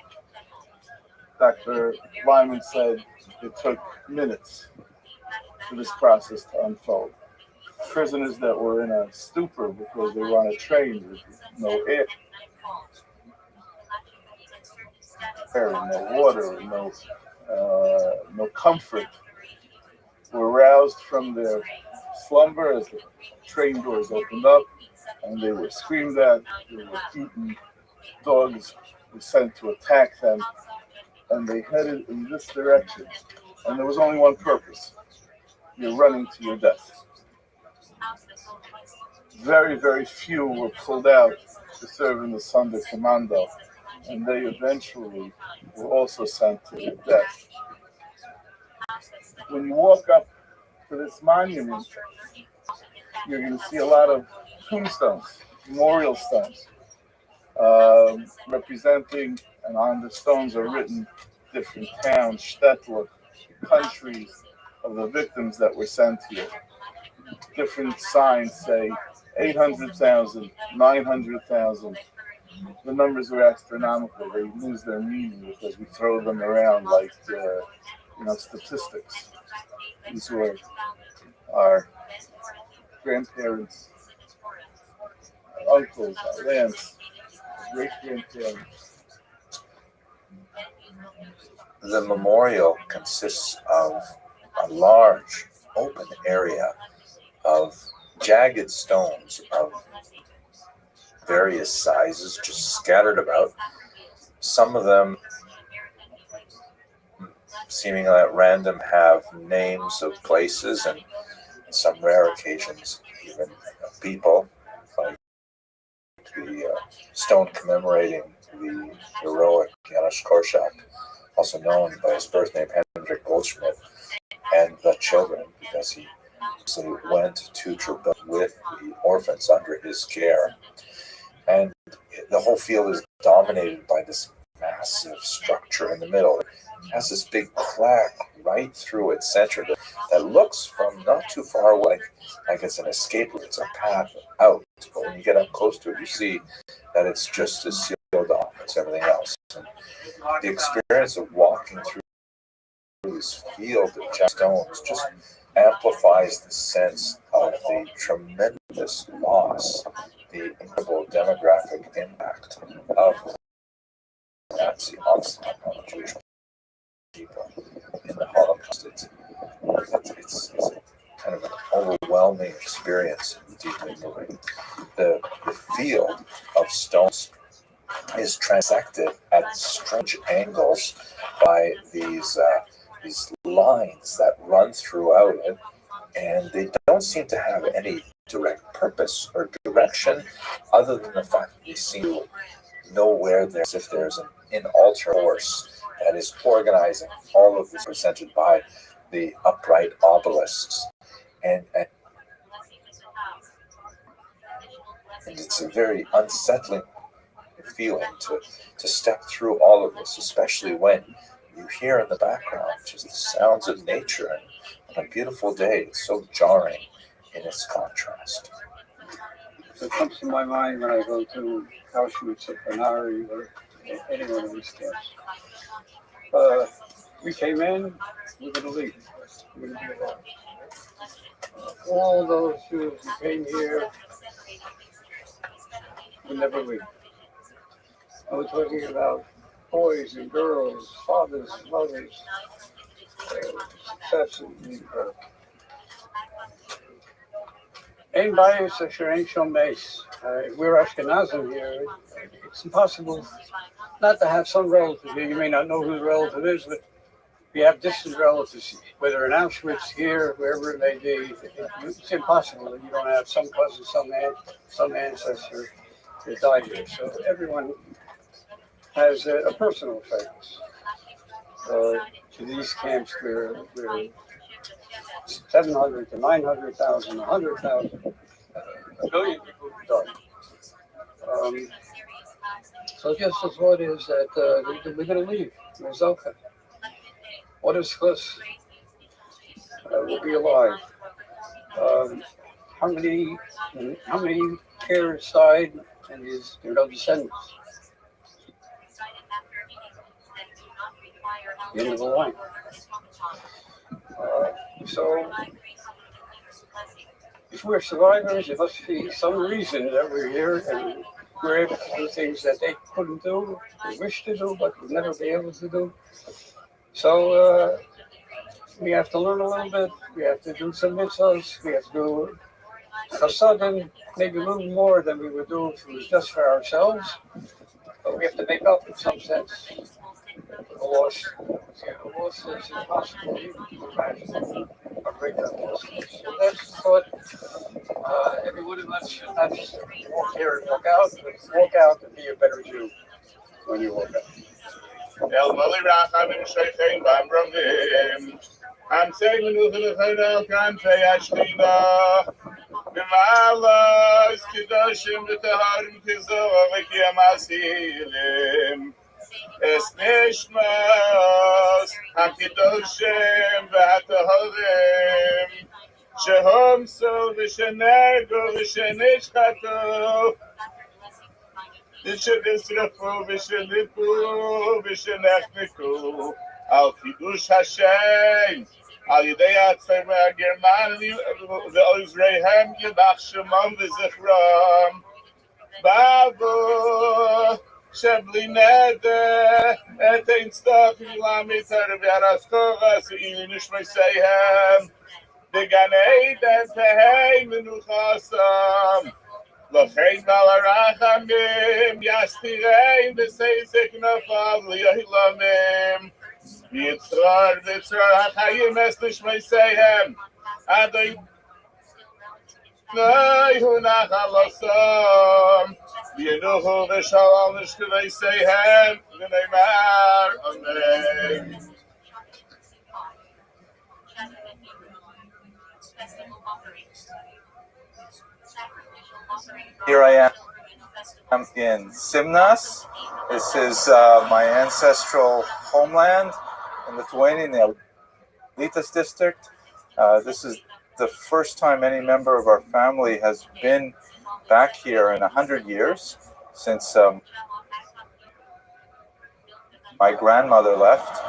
Dr. Lyman said it took minutes for this process to unfold. Prisoners that were in a stupor because they were on a train with no air, no water, no comfort, were roused from their slumber as the train doors opened up, and they were screamed at, they were beaten, dogs were sent to attack them, and they headed in this direction. And there was only one purpose: you're running to your death. Very, very few were pulled out to serve in the Sonderkommando, and they eventually were also sent to their death. When you walk up to this monument, you're going to see a lot of tombstones, memorial stones, representing, and on the stones are written different towns, shtetl, countries of the victims that were sent here. Different signs say 800,000, 900,000. The numbers are astronomical. They lose their meaning because we throw them around like, statistics. These were our grandparents, our uncles, our aunts, great-grandparents. The memorial consists of a large open area of jagged stones of various sizes just scattered about. Some of them, seemingly at random, have names of places, and on some rare occasions even people, like the stone commemorating the heroic Janusz Korczak, also known by his birth name Hendrik Goldschmidt, and the children, because he went to Treblinka with the orphans under his care. And the whole field is dominated by this massive structure in the middle. It has this big crack right through its center that looks from not too far away like it's an escape route. It's a path out. But when you get up close to it, you see that it's just as sealed off as everything else. And the experience of walking through this field of jagged stones just amplifies the sense of the tremendous loss, the incredible demographic impact of Nazi onslaught on the Jewish people in the Holocaust. It's a kind of an overwhelming experience, deeply moving. The field of stones is transected at strange angles by these lines that run throughout it, and they don't seem to have any direct purpose or direction other than the fact that they seem to know where there's, if there's an alter force that is organizing all of this, presented by the upright obelisks. And it's a very unsettling feeling to step through all of this, especially when you hear in the background just the sounds of nature. And on a beautiful day, it's so jarring in its contrast. It comes to my mind when I go to Auschwitz or Panari or any one of these camps. We came in, we're going to leave. We're going to be alive. All those Jews who came here will never leave. I was talking about boys and girls, fathers, mothers, absolutely incredible. Ein bias asher ein shom meis. We're Ashkenazim here. It's impossible not to have some relative here. You may not know who the relative is, but we have distant relatives, whether in Auschwitz, here, wherever it may be. It's impossible that you don't have some cousin, some ancestor that died here. So everyone has a personal focus to these camps where 700 to 900,000, 100,000, a billion people died. So just as what is that we're going to leave. Rizalka. What is this? We'll be alive. How many parents died and his descendants? The end of the line. So, if we're survivors, it must be some reason that we're here and we're able to do things that they couldn't do, they wish to do, but would never be able to do. So, we have to learn a little bit, we have to do some mitzvahs, we have to do chasadim, maybe a little more than we would do if it was just for ourselves, but we have to make up in some sense. The loss is impossible to imagine how great that loss is. So that's what every one of us should not just walk here and walk out, but walk out and be a better Jew when you walk out. El Mali Rachamim Sheikhein Bamramim. I'm saying the country Ashtina. Bimala Skidoshim Vitaharim Kizova Vikiamasilim. Es Nishmas Hakidoshim Vatahorim. Shehom so Vishanego Vishanishkato. Vishanishrafu Vishanipu Vishanechniku. Al Kiddush Hashem. Al Yidei Atzem Germani Ve'Ozreihem Yidach Shemam V'Zichram. Bavo Shebli Neder Et Ein Stok Milamiter V'Araskogas Ve'ili Nishmoseihem Began Eden Tehei Menuchasam L'chein Balarachamim Yastirein V'Seisek Nafav L'Yohilamim Yitzrar HaChayim Es Nishmoseihem Adoi Hu Nachalosam Yenuhu V'Shalom Nishmoseihem V'Neimar Amen. Here I am in Simnas. This is my ancestral homeland in Lithuania, in the Alytus district. This is the first time any member of our family has been back here in 100 years, since my grandmother left,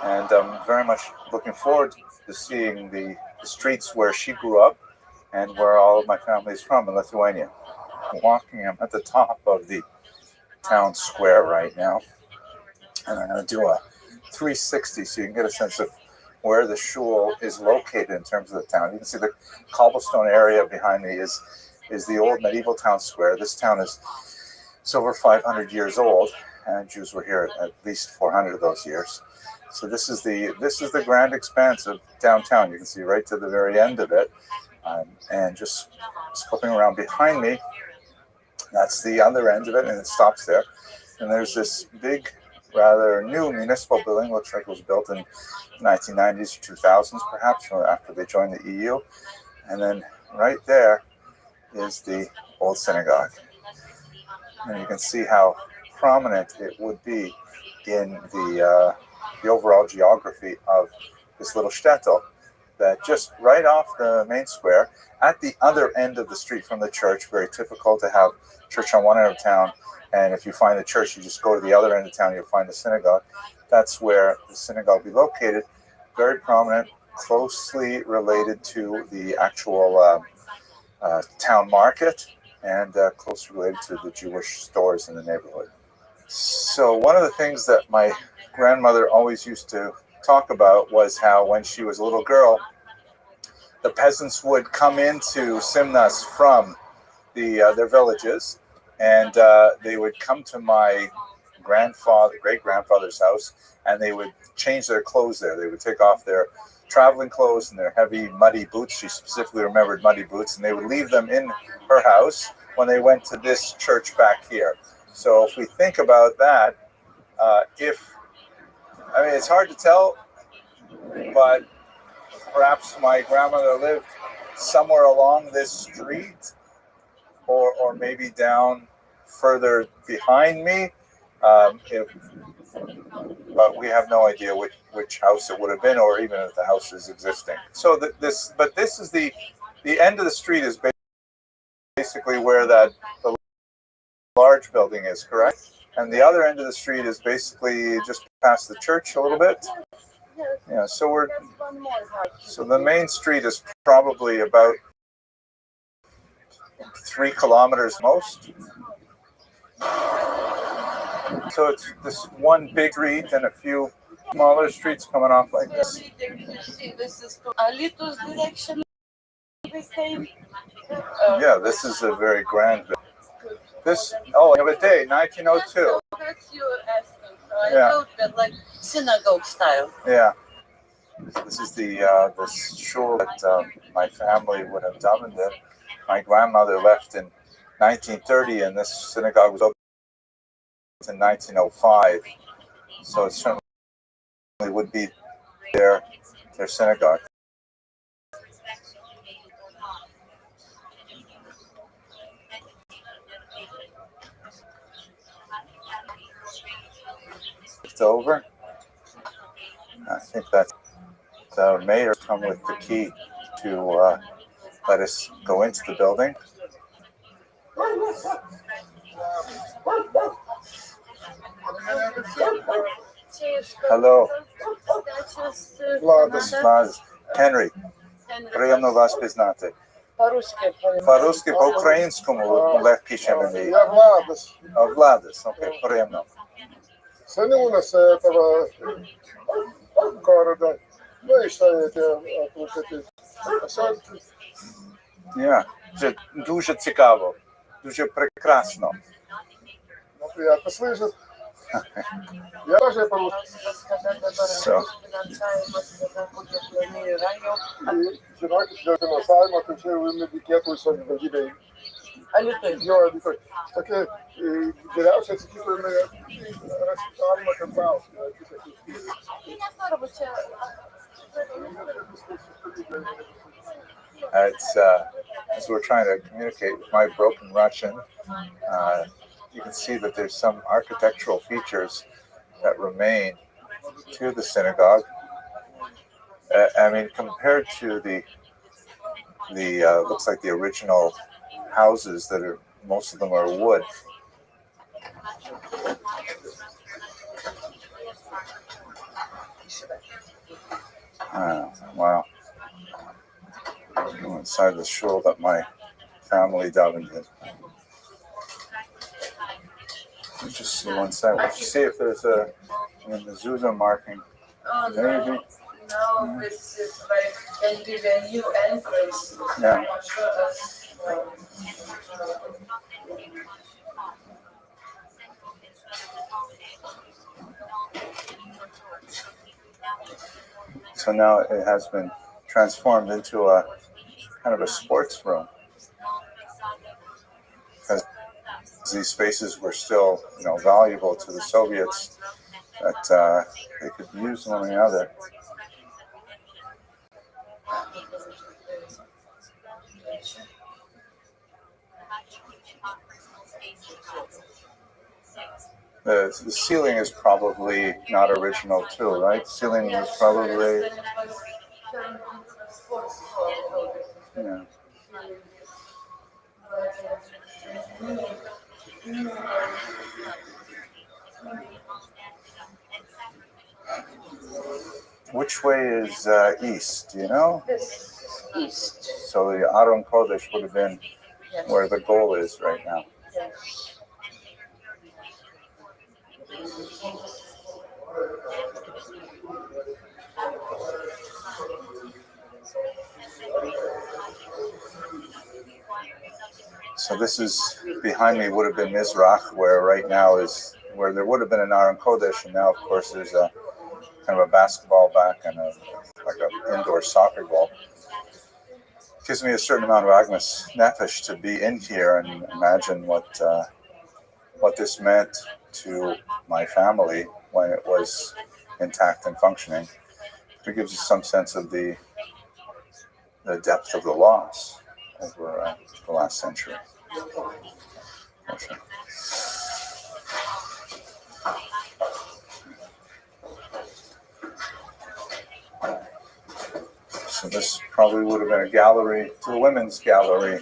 and I'm very much looking forward to seeing the streets where she grew up and where all of my family is from in Lithuania. I'm at the top of the town square right now, and I'm going to do a 360 so you can get a sense of where the shul is located in terms of the town. You can see the cobblestone area behind me is the old medieval town square. This town is over 500 years old, and Jews were here at least 400 of those years. So this is the grand expanse of downtown. You can see right to the very end of it, and just flipping around behind me, that's the other end of it, and it stops there. And there's this big, rather new municipal building. Looks like it was built in 1990s or 2000s, perhaps, or after they joined the EU. And then right there is the old synagogue. And you can see how prominent it would be in the overall geography of this little shtetl, that just right off the main square, at the other end of the street from the church, very typical to have church on one end of town, and if you find the church, you just go to the other end of town, you'll find the synagogue. That's where the synagogue will be located. Very prominent, closely related to the actual town market, and closely related to the Jewish stores in the neighborhood. So one of the things that my grandmother always used to talk about was how when she was a little girl, the peasants would come into Simnas from their villages, and they would come to my great-grandfather's house, and they would change their clothes there. They would take off their traveling clothes and their heavy, muddy boots. She specifically remembered muddy boots, and they would leave them in her house when they went to this church back here. So if we think about that, it's hard to tell, but perhaps my grandmother lived somewhere along this street, or maybe down further behind me. But we have no idea which house it would have been, or even if the house is existing. So this is the end of the street is basically where the large building is, correct? And the other end of the street is basically just past the church a little bit. Yeah, so the main street is probably about 3 kilometers most. So it's this one big street and a few smaller streets coming off like this. This is Alitos direction. Yeah, this is a very grand. You have a day, 1902. That's your estimate. I Yeah. wrote that like synagogue style. Yeah. This is the shul that my family would have davened in. My grandmother left in 1930, and this synagogue was opened in 1905. So it certainly would be their synagogue. It's over. I think that's the mayor come with the key to let us go into the building. Hello. Vladis. Henry. Приємно вас пізнати. По-русски, по-українському легкіше мені. Я Владос. Владис, окей, приємно. Сыны у нас этого города. Ну и что это вот эти поселки. Дуже цікаво, дуже прекрасно. Ну, приятно слышать. Я тоже по-русски. Tokie geriausia atsakytumėme galima, kad klausimą. As we're trying to communicate with my broken Russian, you can see that there's some architectural features that remain to the synagogue. Compared to the looks like the original houses that are, most of them are wood. Wow. Go inside the shul that my family davened in. Let's just see one side. Let's see if there's a mezuzah marking. Maybe. No, this is like can be the new entrance. Yeah. So now it has been transformed into a kind of a sports room. Because these spaces were still, valuable to the Soviets, that they could use one another. The ceiling is probably not original too, right? The ceiling was probably, yeah. Which way is east? Do you know? This east. So the Aron Kodesh would have been where the goal is right now. Yes. So this is behind me would have been Mizrach, where right now is where there would have been an Aron Kodesh, and now of course there's a kind of a basketball back and like an indoor soccer goal. It gives me a certain amount of Agnes Nefesh to be in here and imagine what this meant to my family when it was intact and functioning. It gives us some sense of the depth of the loss over the last century. Okay. So this probably would have been a gallery, a women's gallery.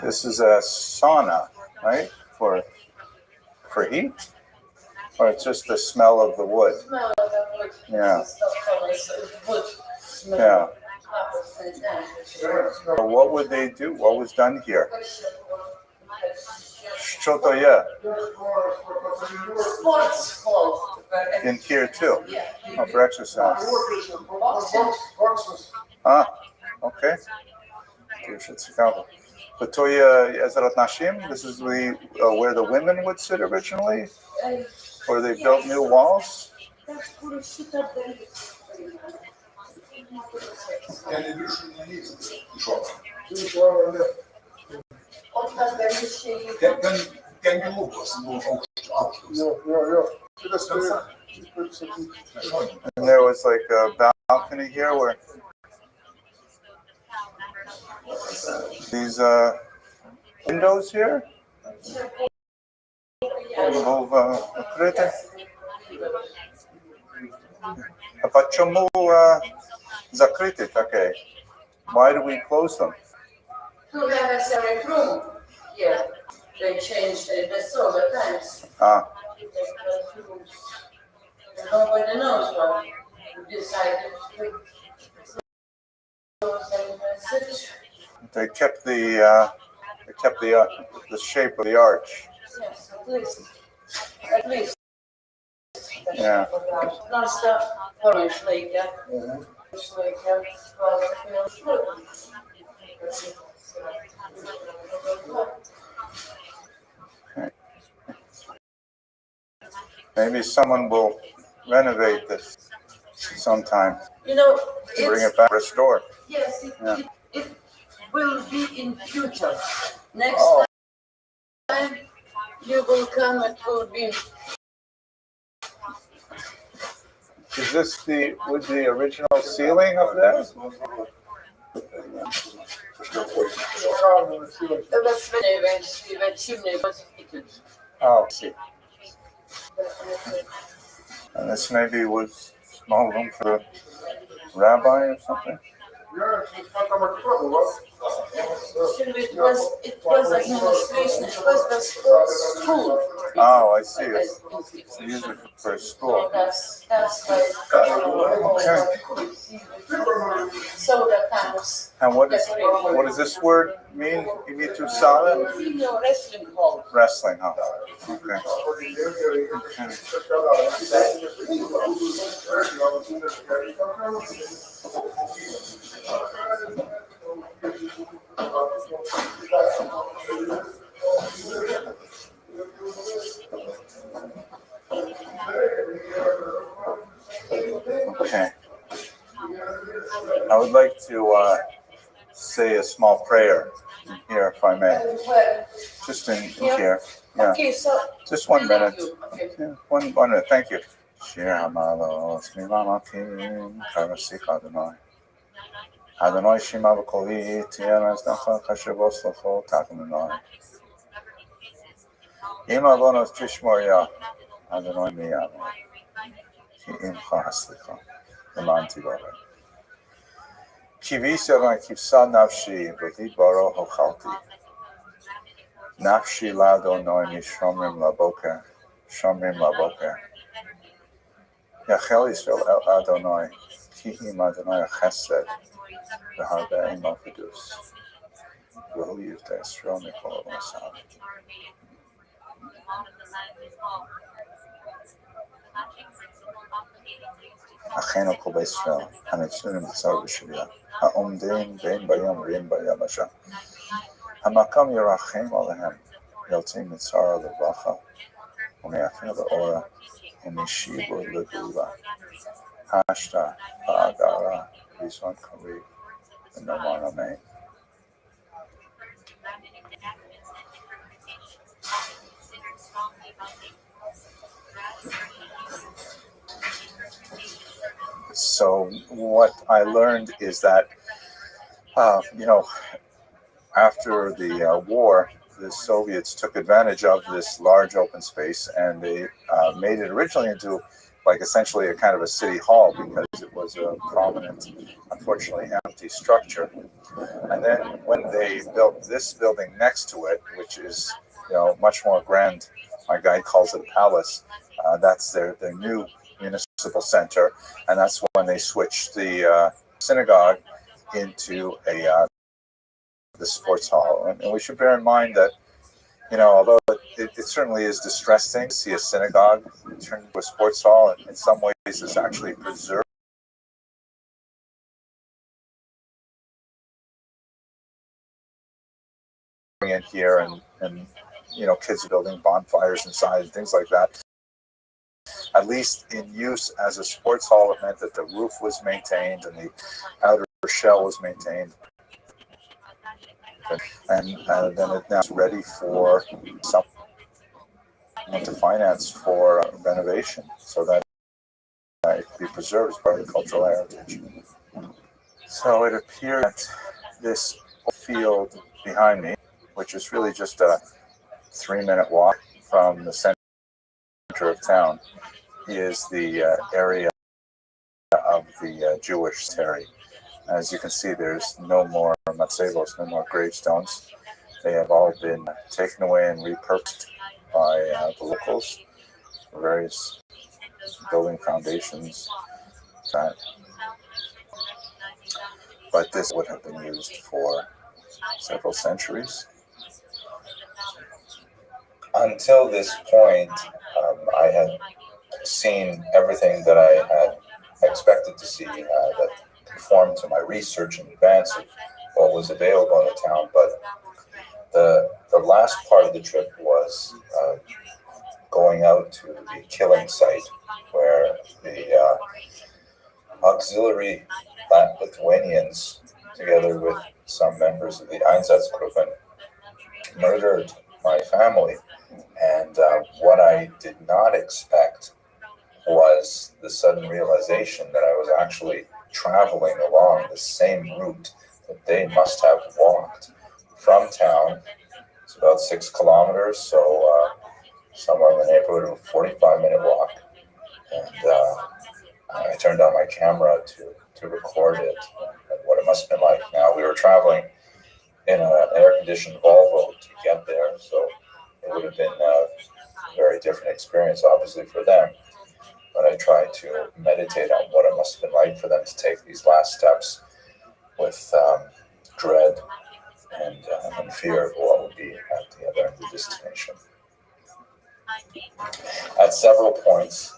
This is a sauna, right? For heat? Or it's just the smell of the wood? Yeah. Yeah. So what would they do? What was done here? Что to je? Sports hall. In here too? Oh, for exercise. Ah, okay. But to je Ezrat Nashim? This is where the women would sit originally? Or they built new walls? And there was like a balcony here where these windows here. А почему закрыты такие? Why do we close them? To have a separate room here. They changed it several times. Ah. Nobody knows what decided to close and They kept the shape of the arch. yes, at least. Yeah. Nästa förhållsvecka. Okay. Maybe someone will renovate this sometime. Bring it back, restore. Yes, Yeah. it will be in future. Next time you will come, it will be. Is this the original ceiling of that? That's when the chimney was heated. Oh, I see. And this maybe was small room for a rabbi or something? It was administration, it was the school. Oh, I see. It's usually for school. That's why. Okay. Solar panels. And what does this word mean? Imitu Sala? Wrestling hall. Wrestling, huh? Okay. Okay. I would like to say a small prayer here, if I may. Just in here. Yeah. Okay, so. Just 1 minute. Okay. Yeah, one minute. Thank you. Shir Hamalo, Smilamakim, Karasik Adonai. Adonai Shima Bakoli, Tianas Nacha, Kashavos Lafo, Takanoi. Ima Bonos Tishmoria, Adonai Miyama. Ki Imcha Haslicha, Imanti Baba. Kivisa Kivsa Nafshi, Bati Baro Hochalti. Nafshi Ladonoi Mishomrim Laboker, Shomrim Laboker. Yachel Yisrael El Adonai, Ki Im Adonai Chesed, V'Harbe Imo Fidus. V'Hu Yivta Yisrael Mikol Masad. אחינו כל בית ישראל, הנצורים בצער ובשביה, העומדים בין ביום ובין ביבשה. המקום ירחם עליהם, יוצאים מצער לברכה, ומייפים לאורה, ומשיבו לגאולה. השתה, בהגרה, בזמן קריב, ונאמר אמן. So what I learned is that, after the war, the Soviets took advantage of this large open space, and they made it originally into essentially a kind of a city hall, because it was a prominent, unfortunately empty structure. And then when they built this building next to it, which is much more grand, my guide calls it a palace, that's their new municipal center, and that's when they switched the synagogue into the sports hall. And we should bear in mind that, although it certainly is distressing to see a synagogue turned into a sports hall, and in some ways it's actually preserved in here, and kids building bonfires inside and things like that. At least in use as a sports hall, it meant that the roof was maintained and the outer shell was maintained. And then it's now ready for someone to finance for renovation, so that it can be preserved as part of the cultural heritage. So it appears that this field behind me, which is really just a 3-minute walk from the center of town, is the area of the Jewish cemetery. As you can see, there's no more matzevos, no more gravestones. They have all been taken away and repurposed by the locals for various building foundations. But this would have been used for several centuries. Until this point, I had seen everything that I had expected to see that conformed to my research in advance of what was available in the town. But the last part of the trip was going out to the killing site, where the auxiliary Lithuanians, together with some members of the Einsatzgruppen, murdered my family. And what I did not expect was the sudden realization that I was actually traveling along the same route that they must have walked from town. It's about 6 kilometers, so somewhere in the neighborhood of a 45-minute walk. And I turned on my camera to record it and what it must have been like. Now, we were traveling in an air-conditioned Volvo to get there, so it would have been a very different experience, obviously, for them. But I tried to meditate on what it must have been like for them to take these last steps with dread and fear of what would be at the other end of the destination. At several points,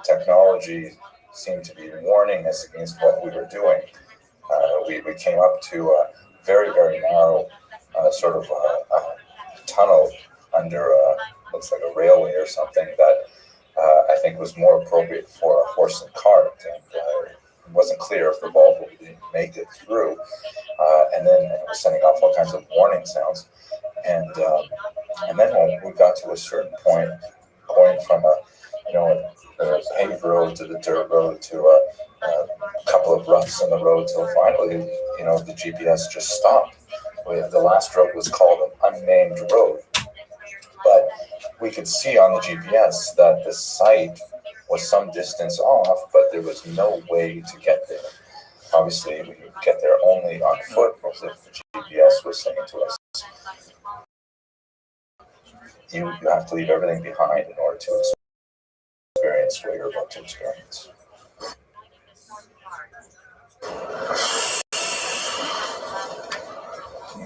technology seemed to be warning us against what we were doing. We came up to a very, very narrow sort of tunnel under looks like a railway or something that I think was more appropriate for a horse and cart, and it wasn't clear if the Volvo would make it through. And then it was sending off all kinds of warning sounds. And then when we got to a certain point, going from a paved road to the dirt road to a couple of ruts in the road till finally, the GPS just stopped. The last road was called an unnamed road, but we could see on the GPS that the site was some distance off, but there was no way to get there. Obviously, we could get there only on foot, because if the GPS was saying to us, you have to leave everything behind in order to experience what you're about to experience.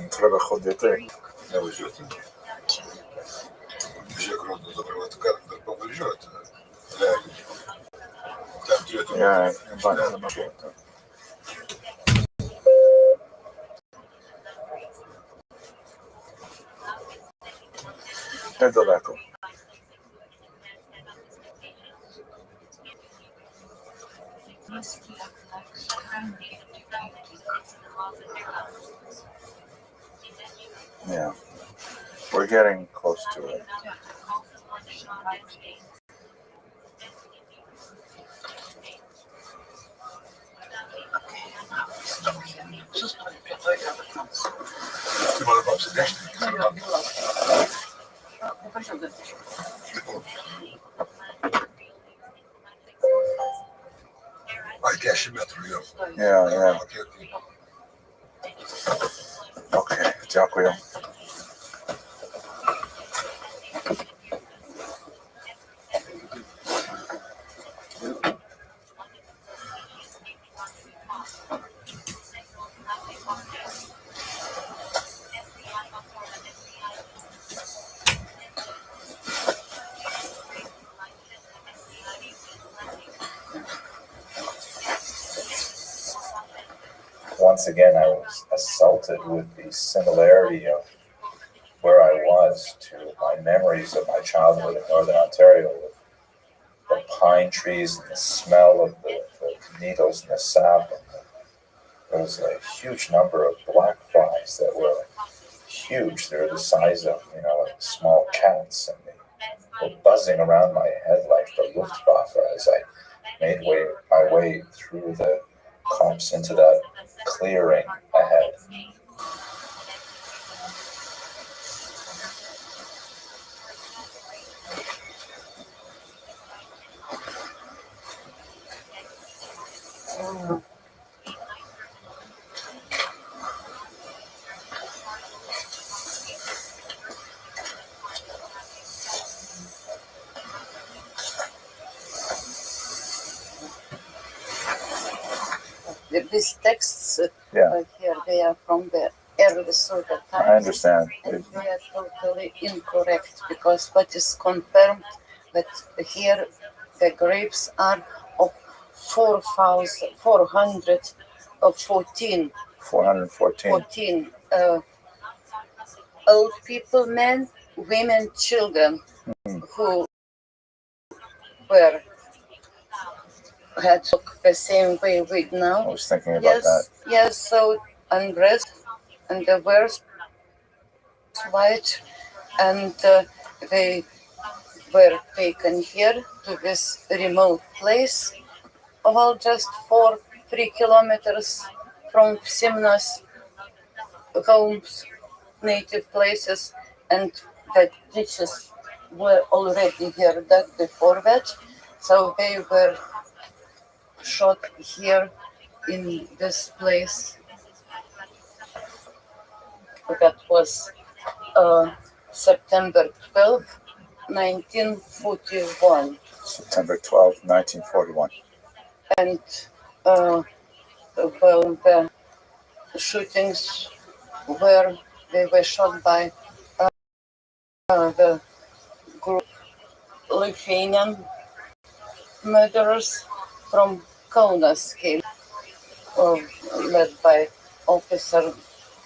Треба ходити. Не виживати. Вже круто закривати карти, повиживати. Там третє. Я бачу, не можу. Недалеко. Yeah, we're getting close to it. Ти мали бабці десь? Кеші метру, Yeah. Окей, дякую. Once again, I was assaulted with the similarity of where I was to my memories of my childhood in Northern Ontario, with the pine trees and the smell of the needles and the sap. And there was a huge number of black flies that were huge. They were the size of, small cats, and they were buzzing around my head like the Luftwaffe as I made my way through the clumps into that clearing ahead. These texts Yeah. here, they are from the early Soviet times. I understand. And they are totally incorrect, because what is confirmed that here the graves are of 414 old people, men, women, children, who had the same way with now. I was thinking about that. Yes, so undressed, and they were white, and they were taken here to this remote place, well, just 3 kilometers from Simna's homes, native places, and the ditches were already here dug before that, so they were shot here in this place. That was September 12th, 1941. September 12th, 1941. And well, the shootings they were shot by the group Lithuanian murderers from Kaunas came, led by Officer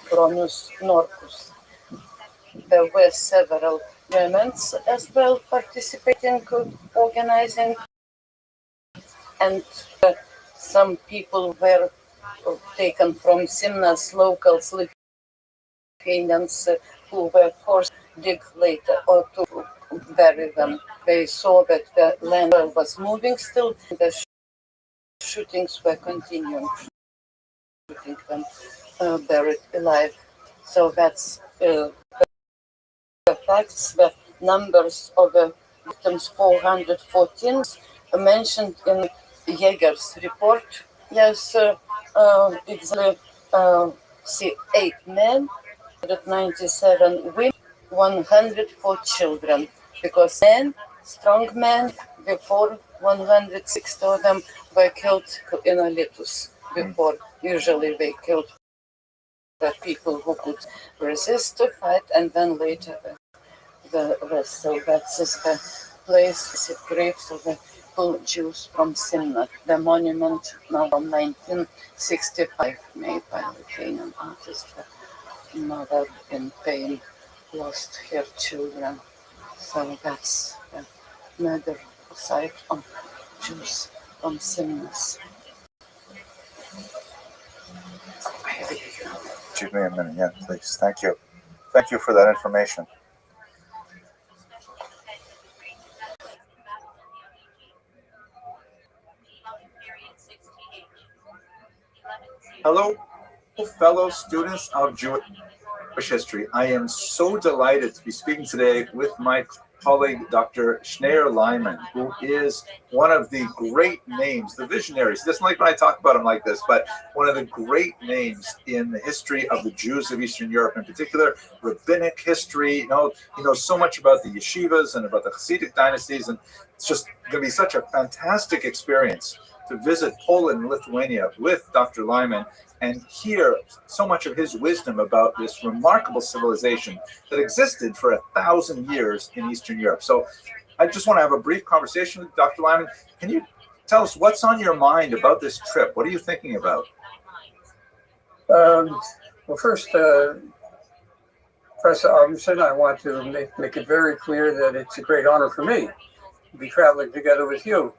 Bronius Norkus. There were several women as well participating, organizing, and some people were taken from Simnas locals, Lithuanians who were forced to dig later or to bury them. They saw that the land was moving still. The shootings were continuing, shooting them buried alive. So that's the facts. The numbers of the victims, 414, mentioned in Jäger's report. Yes, exactly. See, 8 men, 197 women, 104 children. Because men, strong men, before 160 of them were killed in Alytus. Before, usually they killed the people who could resist to fight, and then later the rest. So that's the place, the graves of the full Jews from Simna. The monument now from 1965, made by a Lithuanian artist. The mother in pain lost her children. So that's the murder site of Jews from Simnas. Give me a minute, yeah, please. Thank you. Thank you for that information. Hello, fellow students of Jewish history. I am so delighted to be speaking today with my colleague, Dr. Schneier Lyman, who is one of the great names, the visionaries. He doesn't like when I talk about him like this, but one of the great names in the history of the Jews of Eastern Europe, in particular, rabbinic history. He knows so much about the yeshivas and about the Hasidic dynasties, and it's just going to be such a fantastic experience to visit Poland and Lithuania with Dr. Lyman and hear so much of his wisdom about this remarkable civilization that existed for 1,000 years in Eastern Europe. So I just want to have a brief conversation with Dr. Lyman. Can you tell us what's on your mind about this trip? What are you thinking about? Well, first, Professor Armisen, I want to make it very clear that it's a great honor for me to be traveling together with you.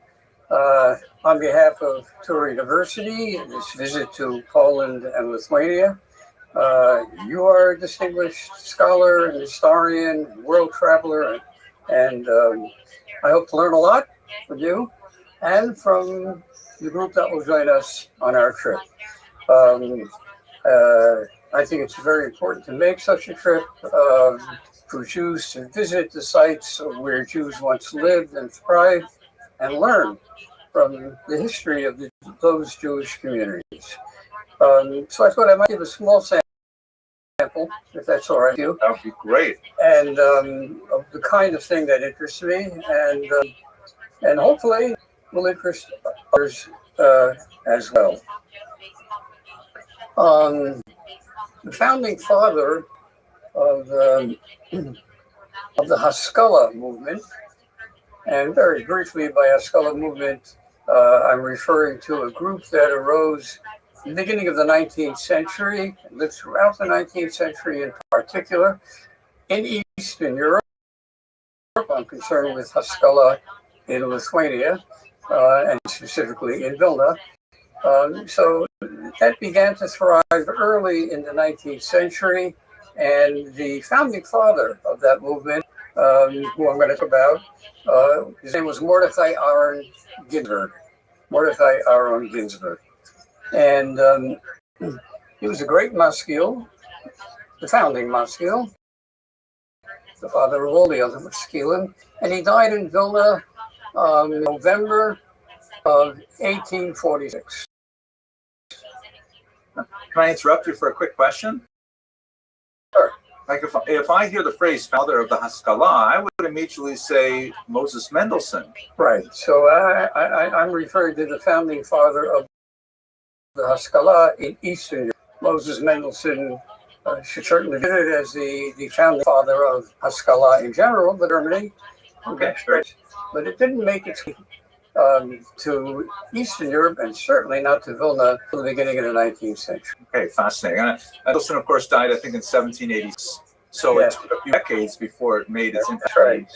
On behalf of Tour University, this visit to Poland and Lithuania, you are a distinguished scholar and historian, world traveler, and I hope to learn a lot from you and from the group that will join us on our trip. I think it's very important to make such a trip for Jews to visit the sites where Jews once lived and thrived and learn from the history of those Jewish communities. So I thought I might give a small sample, if that's all right with you. That would be great. And of the kind of thing that interests me, and hopefully will interest others as well. The founding father of the Haskalah movement, and very briefly by Haskalah movement, I'm referring to a group that arose in the beginning of the 19th century, lived throughout the 19th century in particular, in Eastern Europe. I'm concerned with Haskalah in Lithuania, and specifically in Vilna. So that began to thrive early in the 19th century, and the founding father of that movement, who I'm going to talk about, his name was Mordechai Aaron Ginsburg. Mordechai Aaron Ginsburg. And he was a great maskil, the founding maskil, the father of all the other maskilim, and he died in Vilna November of 1846. Can I interrupt you for a quick question? Sure. Like if I hear the phrase father of the Haskalah, I would immediately say Moses Mendelssohn. Right. So I'm referring to the founding father of the Haskalah in Eastern Europe. Moses Mendelssohn should certainly be considered as the founding father of Haskalah in general, but Germany. Okay, sure. But it didn't make it to Eastern Europe, and certainly not to Vilna until the beginning of the 19th century. Okay, fascinating. Mendelssohn, of course, died, I think, in 1780. So it took a few decades before it made its impact. That's right.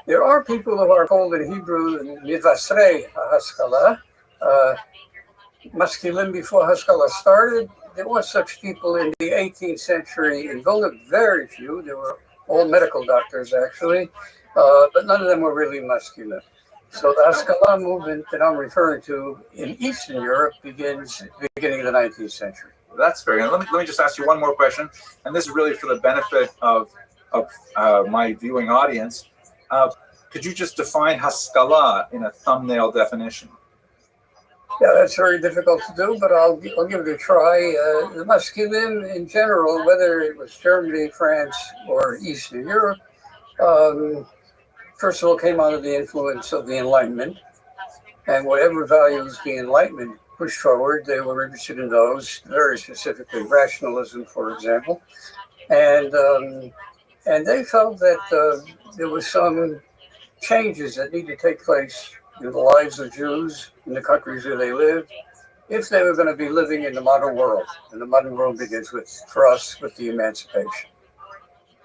There are people who are called in Hebrew Mivasrei Haskalah, Maskilim before Haskalah started. There were such people in the 18th century in Vilna, very few. They were all medical doctors, actually, but none of them were really Maskilim. So the Haskalah movement that I'm referring to in Eastern Europe begins at the beginning of the 19th century. That's very good. Let me just ask you one more question, and this is really for the benefit of my viewing audience. Could you just define Haskalah in a thumbnail definition? Yeah, that's very difficult to do, but I'll give it a try. The Maskilim in general, whether it was Germany, France, or Eastern Europe, first of all, came under the influence of the Enlightenment, and whatever values the Enlightenment pushed forward, they were interested in those, very specifically rationalism, for example, and they felt that there was some changes that need to take place in the lives of Jews in the countries where they lived, if they were going to be living in the modern world. And the modern world begins with, for us, with the emancipation.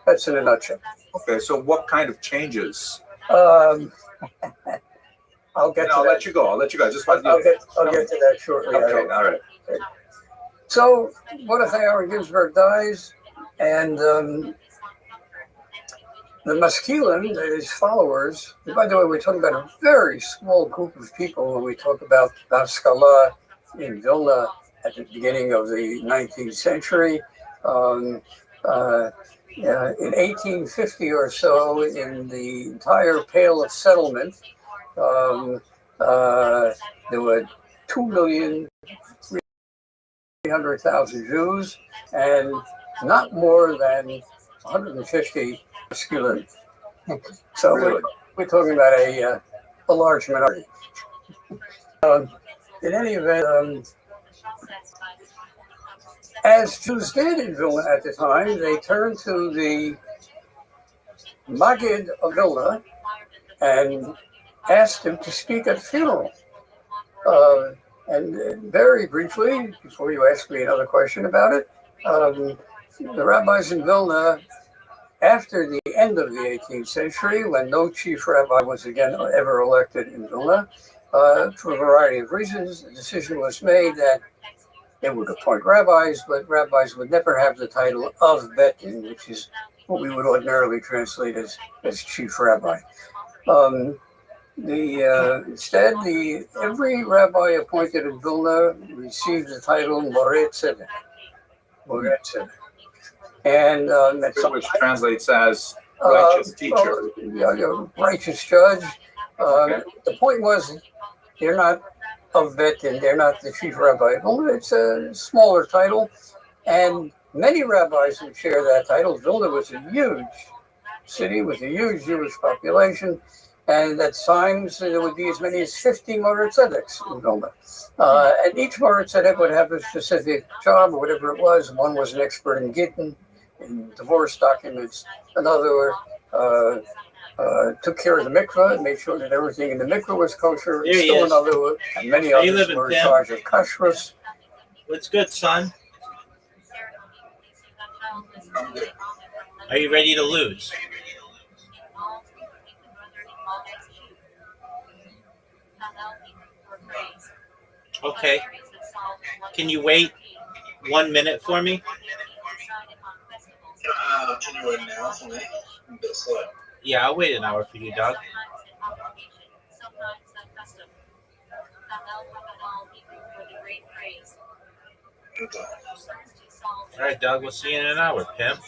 That's in a nutshell. Okay, so what kind of changes? I'll get to that. I'll let you go. Just I'll get to that shortly. Okay, all right. Okay. So, what if Aaron Ginsberg dies, and the Maskilim, his followers, and by the way, we're talking about a very small group of people when we talk about Haskalah in Vilna at the beginning of the 19th century. In 1850 or so, in the entire Pale of Settlement, there were 2,300,000 Jews and not more than 150 Maskilim. So really? we're talking about a large minority. In any event, as Jews did in Vilna at the time, they turned to the Maggid of Vilna and asked him to speak at the funeral. And very briefly, before you ask me another question about it, the rabbis in Vilna, after the end of the 18th century, when no chief rabbi was again ever elected in Vilna, for a variety of reasons, the decision was made that they would appoint rabbis, but rabbis would never have the title of Betin, which is what we would ordinarily translate as chief rabbi. Instead, every rabbi appointed in Vilna received the title Moreh Tzedek. Moreh Tzedek. And which translates as righteous teacher. Righteous judge. The point was, they're not of Betin, they're not the chief rabbi. It's a smaller title, and many rabbis would share that title. Vilna was a huge city with a huge Jewish population, and at times there would be as many as 50 Moreh Tzedeks in Vilna. And each Moreh Tzedek would have a specific job or whatever it was. One was an expert in Gittin, in divorce documents. Another took care of the mikvah and made sure that everything in the mikvah was kosher. There he Still is. another, and many others were in charge of kashrus. What's good, son? Are you ready to lose? Okay. Can you wait 1 minute for me? Can you wait an hour for me? I'm a bit slow. Yeah, I'll wait an hour for you, dog. Okay. All right, dog. We'll see you in an hour, pimp.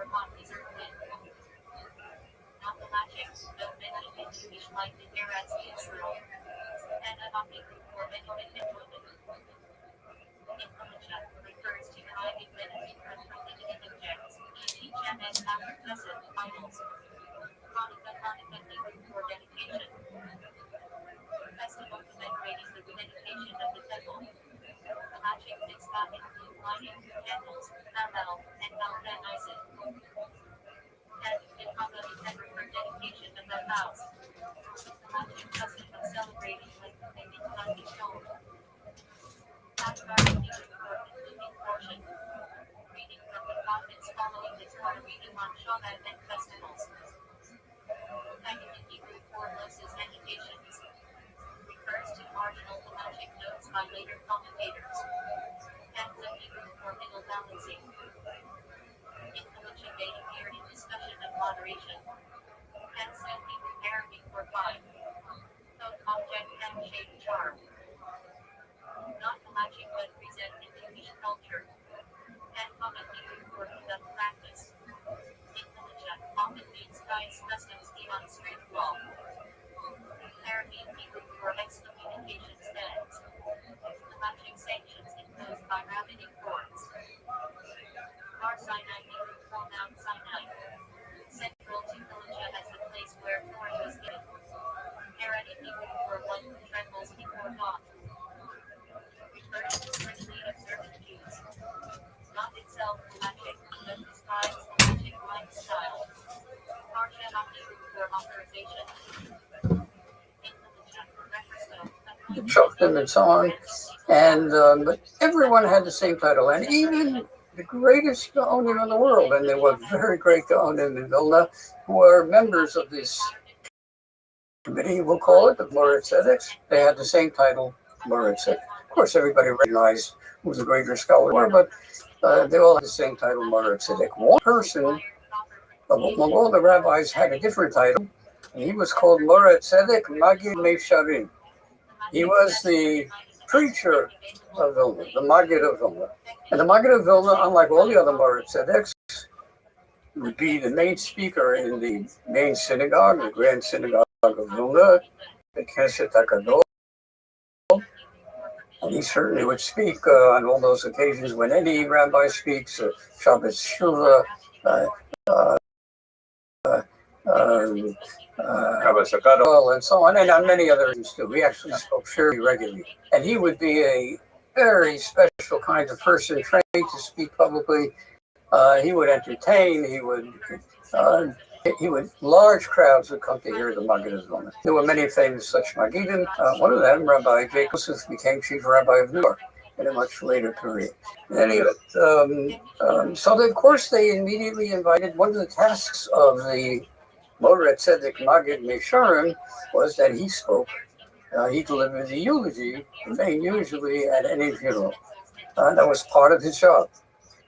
upon his earthly not the latching, but many in Jewish life in Eretz Israel, and adopting for economic enjoyment. Influenza refers to deriving benefit from prohibited objects, e.g. and after-present idols. Hanukkah for dedication. Festival commemorating the rededication of the temple. The matching mitzvah include lighting, candles, Hallel, and Valentine's. And in Hanukkah for dedication of the house. The matching custom of celebrating with making Hanukkah shown. Advert for including portion. Reading from the prophets following this part of reading on Shabbat and festivals. Tagging in Hebrew for Moses' annotations. Refers to marginal thematic notes by later commentators. And the Hebrew for middle balancing. Influential may appear in discussion of moderation. And still Hebrew Arabic for five. Both object and shape charm. Not thematic but present in Jewish culture. And common Hebrew for the practice. Influential often means guides customs beyond strict law. Arabic Hebrew for excommunication stands. Thematic sanctions imposed by rabbinic courts. Har Sinai Hebrew for Mount Sinai. Central to Philippa as the place where Torah was given. Arabic Hebrew for one who trembles before God. Refers to strictly observant Jews. Not itself thematic, but describes thematic lifestyle. Parsha Hebrew for authorization. Chucked them and so on, and but everyone had the same title, and even the greatest Gaonim in the world, and there were very great Gaonim in Vilna, who were members of this committee, we'll call it, the Moritz Tzedeks. They had the same title, Moritz Tzedek. Of course, everybody recognized who the greater scholar were, but they all had the same title, Moritz Tzedek. One person, among all the rabbis, had a different title, and he was called Moritz Tzedek Magid Meisharim. He was the preacher of Vilna, the Maggid of Vilna. And the Maggid of Vilna, unlike all the other Moritz Tzedeks, would be the main speaker in the main synagogue, the Grand Synagogue of Vilna, the Knesset HaGadol. And he certainly would speak on all those occasions when any rabbi speaks, Shabbat Shuvah, and so on, and on many other things too. We actually spoke fairly regularly. And he would be a very special kind of person, trained to speak publicly. He would entertain, large crowds would come to hear the Maggid of Vilna. There were many famous such Maggidim. One of them, Rabbi Jacobson, became chief rabbi of New York in a much later period. Anyway, so of course they immediately invited, one of the tasks of the Moritz Tzedek Magid Meisharim was that he spoke. He delivered the eulogy, usually at any funeral. That was part of his job.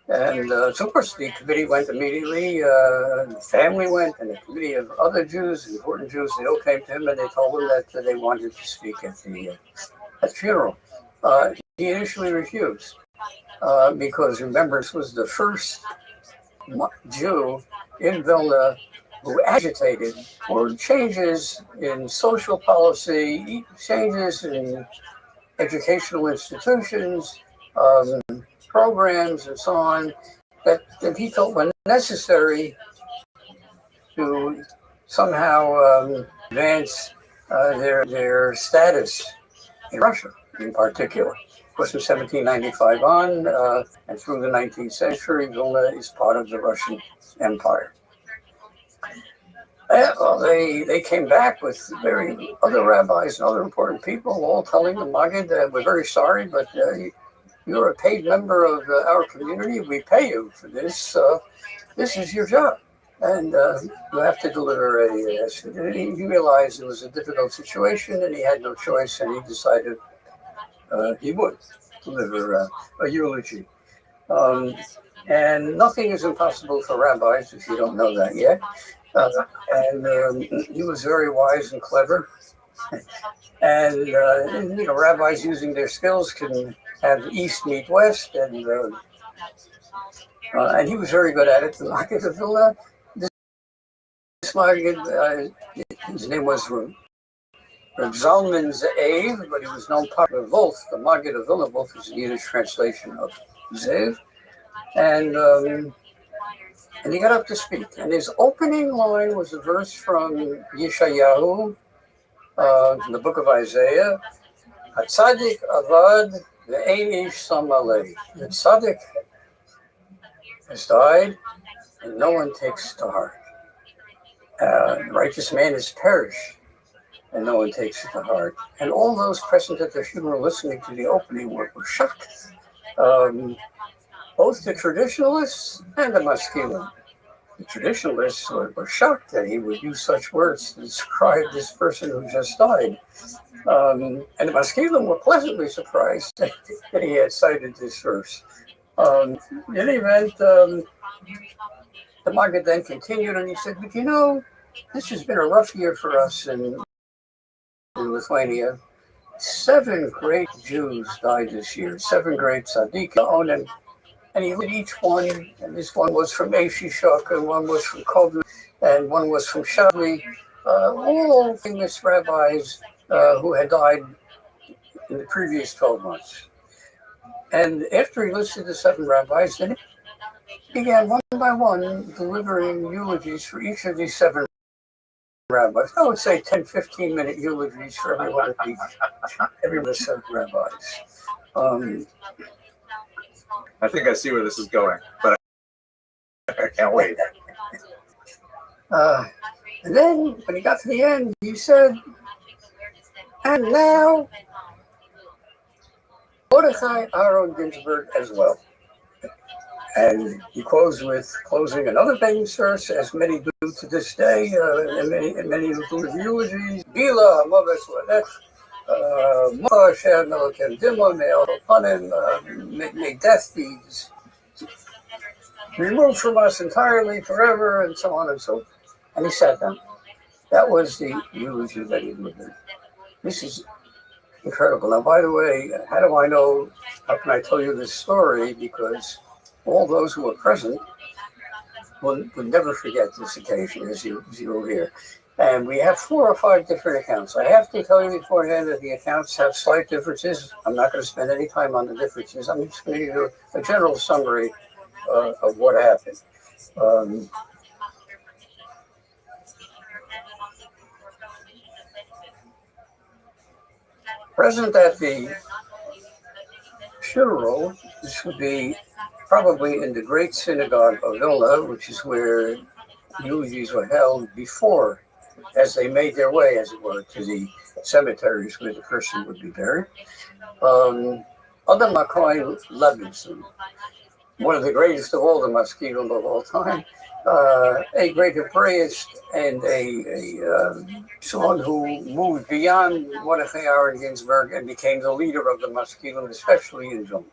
And so, of course, the committee went immediately. The family went, and a committee of other Jews, important Jews, they all came to him and they told him that they wanted to speak at the funeral. He initially refused because, remember, this was the first Jew in Vilna who agitated for changes in social policy, changes in educational institutions, programs, and so on, that he felt were necessary to somehow advance their status in Russia in particular. Of course, from 1795 on and through the 19th century, Vilna is part of the Russian Empire. Well, they came back with other rabbis and other important people, all telling the Maggid that we're very sorry, but you're a paid member of our community. We pay you for this. This is your job, and you have to deliver he realized it was a difficult situation, and he had no choice, and he decided he would deliver a eulogy. And nothing is impossible for rabbis, if you don't know that yet. He was very wise and clever. And rabbis using their skills can have East meet West, and And he was very good at it. The Maggid of Vilna, this Maggid, his name was Reb Zalman Ze'ev, but he was known part of Wolf. The Maggid of Vilna, Wolf is a Yiddish translation of Ze'ev. And he got up to speak. And his opening line was a verse from Yeshayahu, in the book of Isaiah. Hatzadik avad ve'ein ish samalei. The tzaddik has died, and no one takes to heart. The righteous man has perished, and no one takes it to heart. And all those present at the funeral listening to the opening were shocked. Both the traditionalists and the Maskilim. The traditionalists were shocked that he would use such words to describe this person who just died. And the Maskilim were pleasantly surprised that he had cited this verse. In any event, the Maggid then continued and he said, but you know, this has been a rough year for us in Lithuania. 7 great Jews died this year, 7 great tzaddikim, and he read each one, and this one was from Shishak, and one was from Kovna, and one was from Shavli, all famous rabbis who had died in the previous 12 months. And after he listed the 7 rabbis, then he began one by one delivering eulogies for each of these 7 rabbis. I would say 10, 15-minute eulogies for every one of the 7 rabbis. I think I see where this is going, but I can't wait. And then, when he got to the end, he said, and now, Mordechai Aaron Ginsburg as well. And he closing another famous verse, as many do to this day, and many do with eulogies. Bila Hamaves Ladech, Moshe Melokem Dimon, may death be removed from us entirely, forever, and so on and so forth. And he sat down. That was the eulogy that he delivered. This is incredible. Now, by the way, how can I tell you this story? Because all those who were present would never forget this occasion, as you will hear. And we have 4 or 5 different accounts. I have to tell you beforehand that the accounts have slight differences. I'm not going to spend any time on the differences. I'm just going to give you a general summary of what happened. Present at the funeral, this would be probably in the great synagogue of Vilna, which is where eulogies were held before, as they made their way, as it were, to the cemeteries where the person would be buried. Adam HaKohen Levinson, one of the greatest of all the Maskilim of all time, a great Hebraist and someone who moved beyond Mordechai Aaron Ginsburg and became the leader of the Maskilim, especially in Vilna.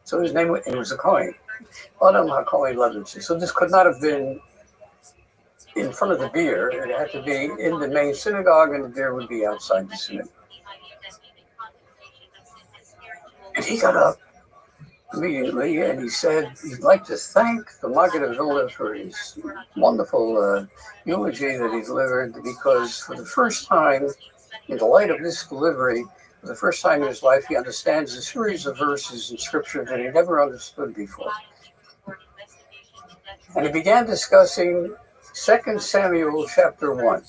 So his name was a Kohen, Adam HaKohen Levinson. So this could not have been in front of the beer. It had to be in the main synagogue, and the beer would be outside the synagogue. And he got up immediately, and he said he'd like to thank the Maggid of Vilna for his wonderful eulogy that he delivered, because for the first time, in the light of this delivery, for the first time in his life, he understands a series of verses in Scripture that he never understood before. And he began discussing 2 Samuel chapter 1.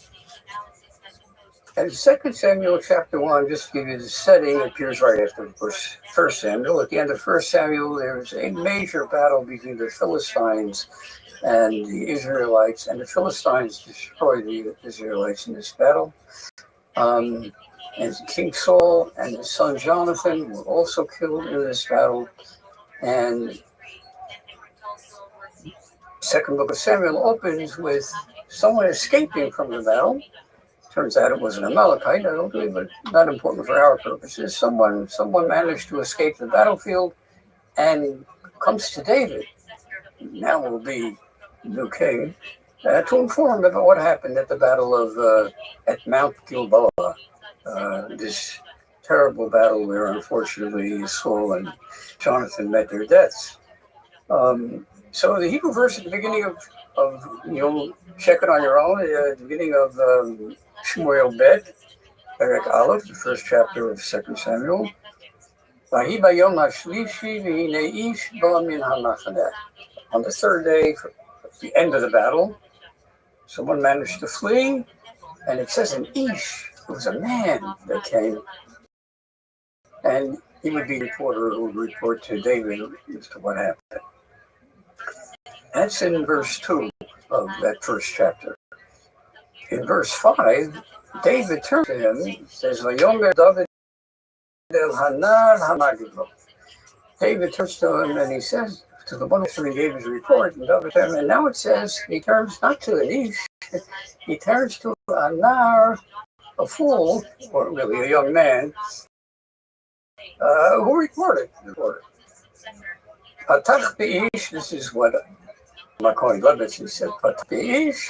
And 2 Samuel chapter 1, just to give you the setting, appears right after 1 Samuel. At the end of 1 Samuel, there's a major battle between the Philistines and the Israelites, and the Philistines destroy the Israelites in this battle. And King Saul and his son Jonathan were also killed in this battle. And second book of Samuel opens with someone escaping from the battle. Turns out it was an Amalekite, I don't believe, but not important for our purposes. Someone managed to escape the battlefield and comes to David, now will be new king, to inform about what happened at the battle of at Mount Gilboa, this terrible battle where unfortunately Saul and Jonathan met their deaths. So the Hebrew verse at the beginning of you'll check it on your own, at the beginning of Shmuel Bet, Perek Aleph, the first chapter of 2 Samuel. On the third day, at the end of the battle, someone managed to flee, and it says an Ish, it was a man that came, and he would be a reporter who would report to David as to what happened. That's in verse 2 of that first chapter. In verse 5, David turns to him and says, Vayomer David el Hanar Hamagidlo. David turns to him and he says to the one who gave his report, and now it says he turns not to an Ish, he turns to a Nar, a fool, or really a young man, who reported. Patach Be'ish, this is what McCoy Levinson said, Patach Be'ish,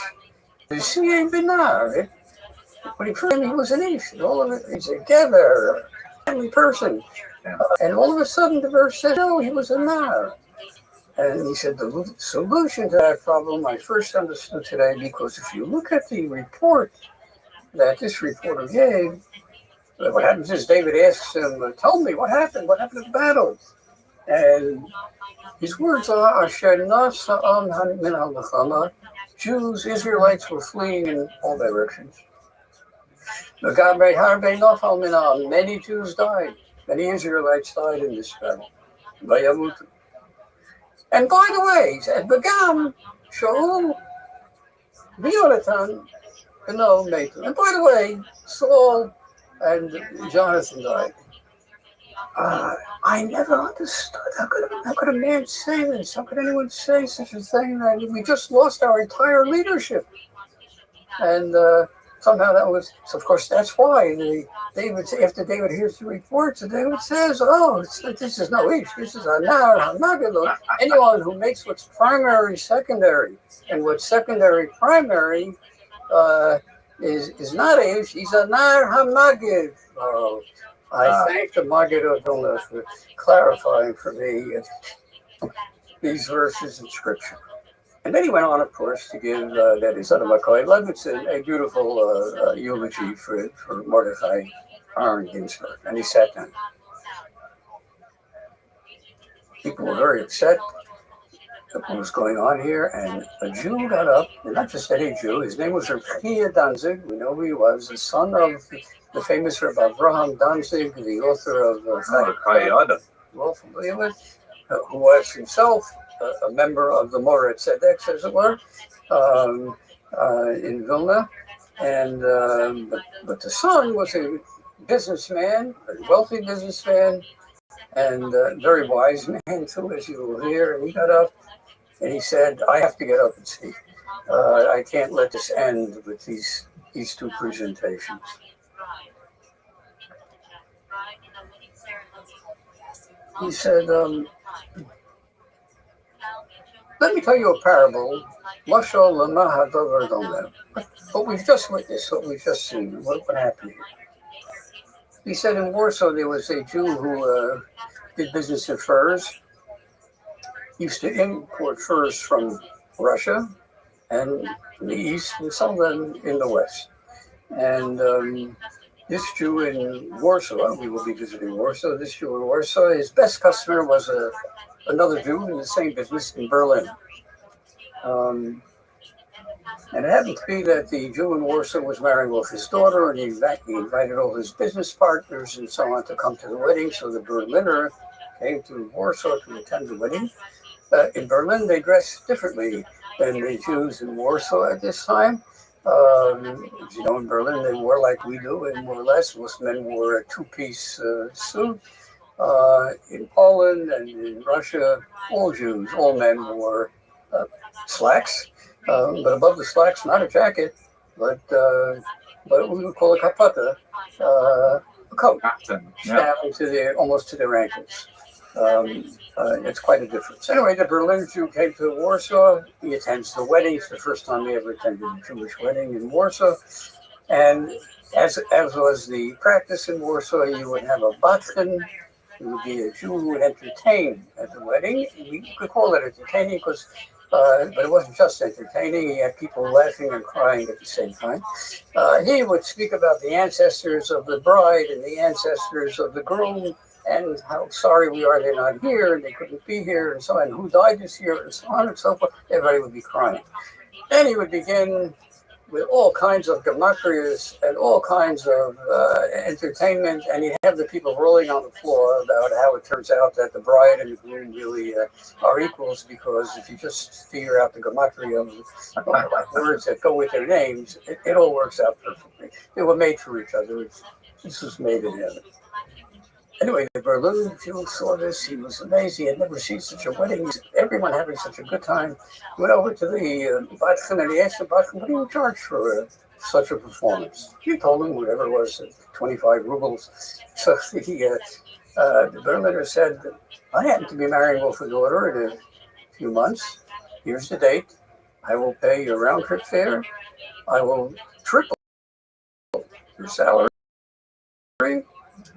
V'siyeh B'nar. When he first came, he was an Ish, all of it, he's a Gever, a family person. And all of a sudden the verse said, no, he was a Nar. And he said, the solution to that problem I first understood today, because if you look at the report that this reporter gave, what happens is David asks him, tell me what happened at the battle? And his words are, Jews, Israelites were fleeing in all directions. Many Jews died. Many Israelites died in this battle. And by the way, he said, Begam, Shaul, Bionatan, and by the way, Saul and Jonathan died. I never understood. How could a man say this? How could anyone say such a thing? We just lost our entire leadership. And somehow that was, so of course, that's why after David hears the reports, David says, this is no Ish, this is a Nar HaMagidlo. Anyone who makes what's primary secondary, and what's secondary primary is not Ish, he's a Nar HaMagid. I thank the Maggid of Vilna for clarifying for me these verses in Scripture. And then he went on, of course, to give that his son McCoy Levinson a beautiful eulogy for Mordecai Aaron Ginsburg. And he sat down. People were very upset at what was going on here, and a Jew got up, and not just any Jew, his name was Rabbi Danzig, we know who he was, the son of the famous Rabbi Avraham Danzig, the author of well familiar with, who was himself a member of the Morat Tzedek, as it were, in Vilna, and but the son was a businessman, a wealthy businessman, and very wise man too, as you will hear. And he got up and he said, "I have to get up and speak. I can't let this end with these two presentations." He said, "Let me tell you a parable. What we've just witnessed, what we've just seen, what happened here." He said in Warsaw there was a Jew who did business in furs. He used to import furs from Russia and the East and some of them in the West. And this Jew in Warsaw, we will be visiting Warsaw, this Jew in Warsaw, his best customer was another Jew in the same business in Berlin. And it happened to be that the Jew in Warsaw was marrying off his daughter, and he invited all his business partners and so on to come to the wedding. So the Berliner came to Warsaw to attend the wedding. In Berlin, they dressed differently than the Jews in Warsaw at this time. As you know, in Berlin, they wore like we do, and more or less, most men wore a two-piece suit. In Poland and in Russia, all Jews, all men wore slacks, but above the slacks, not a jacket, but what we would call a kapata, a coat, down to almost to their ankles. It's quite a difference. Anyway, the Berlin Jew came to Warsaw. He attends the wedding. It's the first time he ever attended a Jewish wedding in Warsaw. And as was the practice in Warsaw, you would have a batchen, There would be a Jew who would entertain at the wedding. We could call it entertaining because, but it wasn't just entertaining. He had people laughing and crying at the same time. He would speak about the ancestors of the bride and the ancestors of the groom and how sorry we are they're not here and they couldn't be here and so on, and who died this year and so on and so forth. Everybody would be crying. Then he would begin with all kinds of gematrias and all kinds of entertainment, and he'd have the people rolling on the floor about how it turns out that the bride and the groom really are equals, because if you just figure out the gematria of like words that go with their names, it all works out perfectly. They were made for each other. This was made in heaven. Anyway, the Berlin Jew saw this. He was amazed. He had never seen such a wedding. Everyone having such a good time. Went over to the Batchen and he asked the Batchen, what do you charge for such a performance? He told him whatever it was, 25 rubles. So the Berliner said, I happen to be marrying off a daughter in a few months. Here's the date. I will pay your round trip fare. I will triple your salary.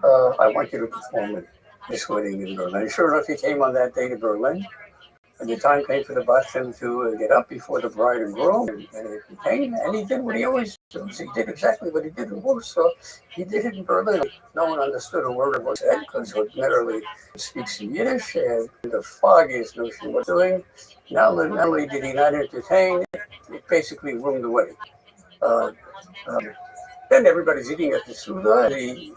I want you to perform at this wedding in Berlin. Sure enough, he came on that day to Berlin, and the time came for the Batchen to get up before the bride and groom, and he came, and he did what he always does. He did exactly what he did in Warsaw. He did it in Berlin. No one understood a word of what he said, because he literally speaks in Yiddish, and the foggiest notion what he was doing. Not only did he not entertain, it basically ruined the wedding. Then everybody's eating at the Suda, and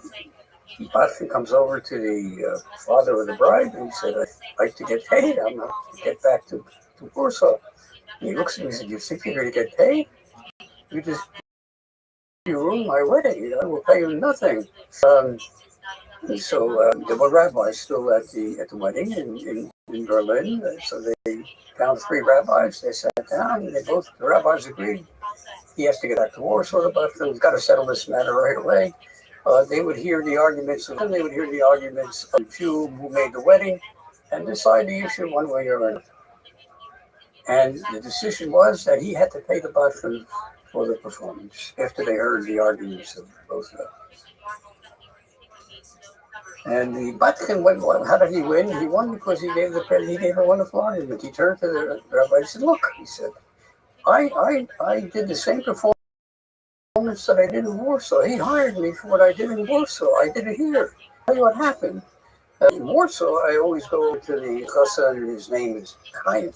the Batchen comes over to the father of the bride, and he said, I'd like to get paid. I'm going to get back to Warsaw. And he looks at me and said, you think you're going to get paid? You ruined my wedding. I will pay you nothing. So there were rabbis still at the wedding in Berlin. So they found 3 rabbis. They sat down, and the rabbis agreed. He has to get back to Warsaw, but he's got to settle this matter right away. They would hear the arguments of the Jew who made the wedding and decide the issue one way or another. And the decision was that he had to pay the Batchen for the performance after they heard the arguments of both of them. And the Batchen went, well, how did he win? He won because he gave a wonderful argument. He turned to the rabbi and said, look, he said, I did the same performance that I did in Warsaw. He hired me for what I did in Warsaw. I did it here. Tell you what happened. In Warsaw, I always go to the chassan, and his name is Chaim.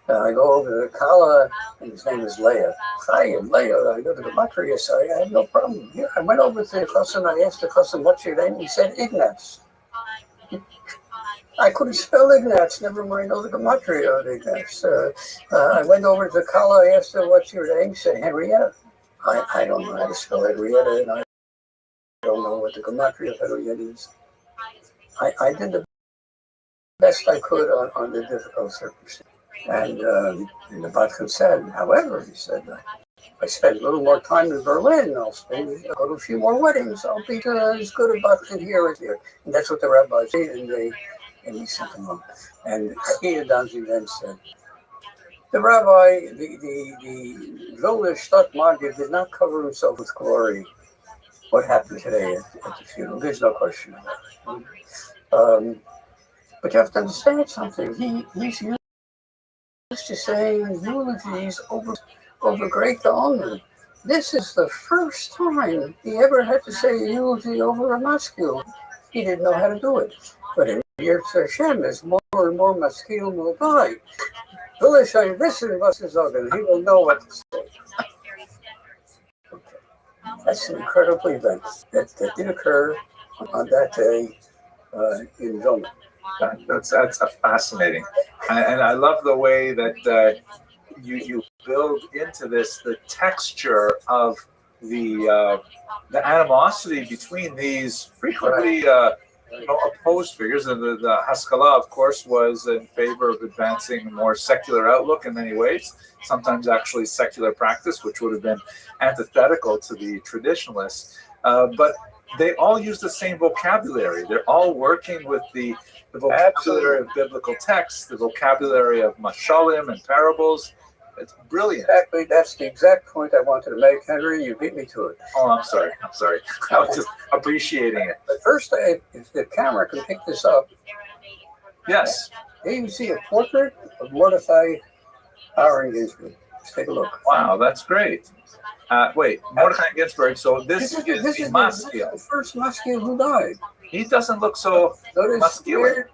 I go over to the Kala, and his name is Leah. Chaim, Leah, I go to the gematria, so I had no problem. Here, I went over to the chassan, I asked the chassan, what's your name? He said, Ignaz. I couldn't spell Ignaz, never mind all the gematria of Ignaz. I went over to the Kala, I asked her, what's your name? She said, Henrietta. I don't know how to spell Henrietta, and I don't know what the gematria of Henrietta is. I did the best I could on the difficult circumstances. And the Batchen said, however, he said, I spent a little more time in Berlin. I'll go to a few more weddings. I'll be as good a Batchen here as here. And that's what the rabbis did, and he sent them up. And Chia Danzi then said, the rabbi, the Vilna Stadtmaggid did not cover himself with glory. What happened today at the funeral? There's no question about it. But you have to understand something. He's used to saying eulogies over great Gaonim. This is the first time he ever had to say a eulogy over a maskil. He didn't know how to do it. But in Yirtz Hashem, as more and more maskil will die, he will know what to say. That's an incredible event that did occur on that day in Vilna. That's fascinating, and I love the way that you build into this the texture of the animosity between these frequently opposed figures. And the Haskalah, of course, was in favor of advancing a more secular outlook in many ways, sometimes actually secular practice, which would have been antithetical to the traditionalists. But they all use the same vocabulary. They're all working with the vocabulary of biblical texts, the vocabulary of mashalim and parables. It's brilliant. Exactly. That's the exact point I wanted to make, Henry. You beat me to it. Oh, I'm sorry. I was just appreciating it. But first, if the camera can pick this up, Yes. here you see a portrait of Mordecai Aaron Ginsburg. Let's take a look. Wow, that's great. Wait, Mordecai Ginsburg. So this is the Maskil. first Maskil who died. He doesn't look so Notice masculine.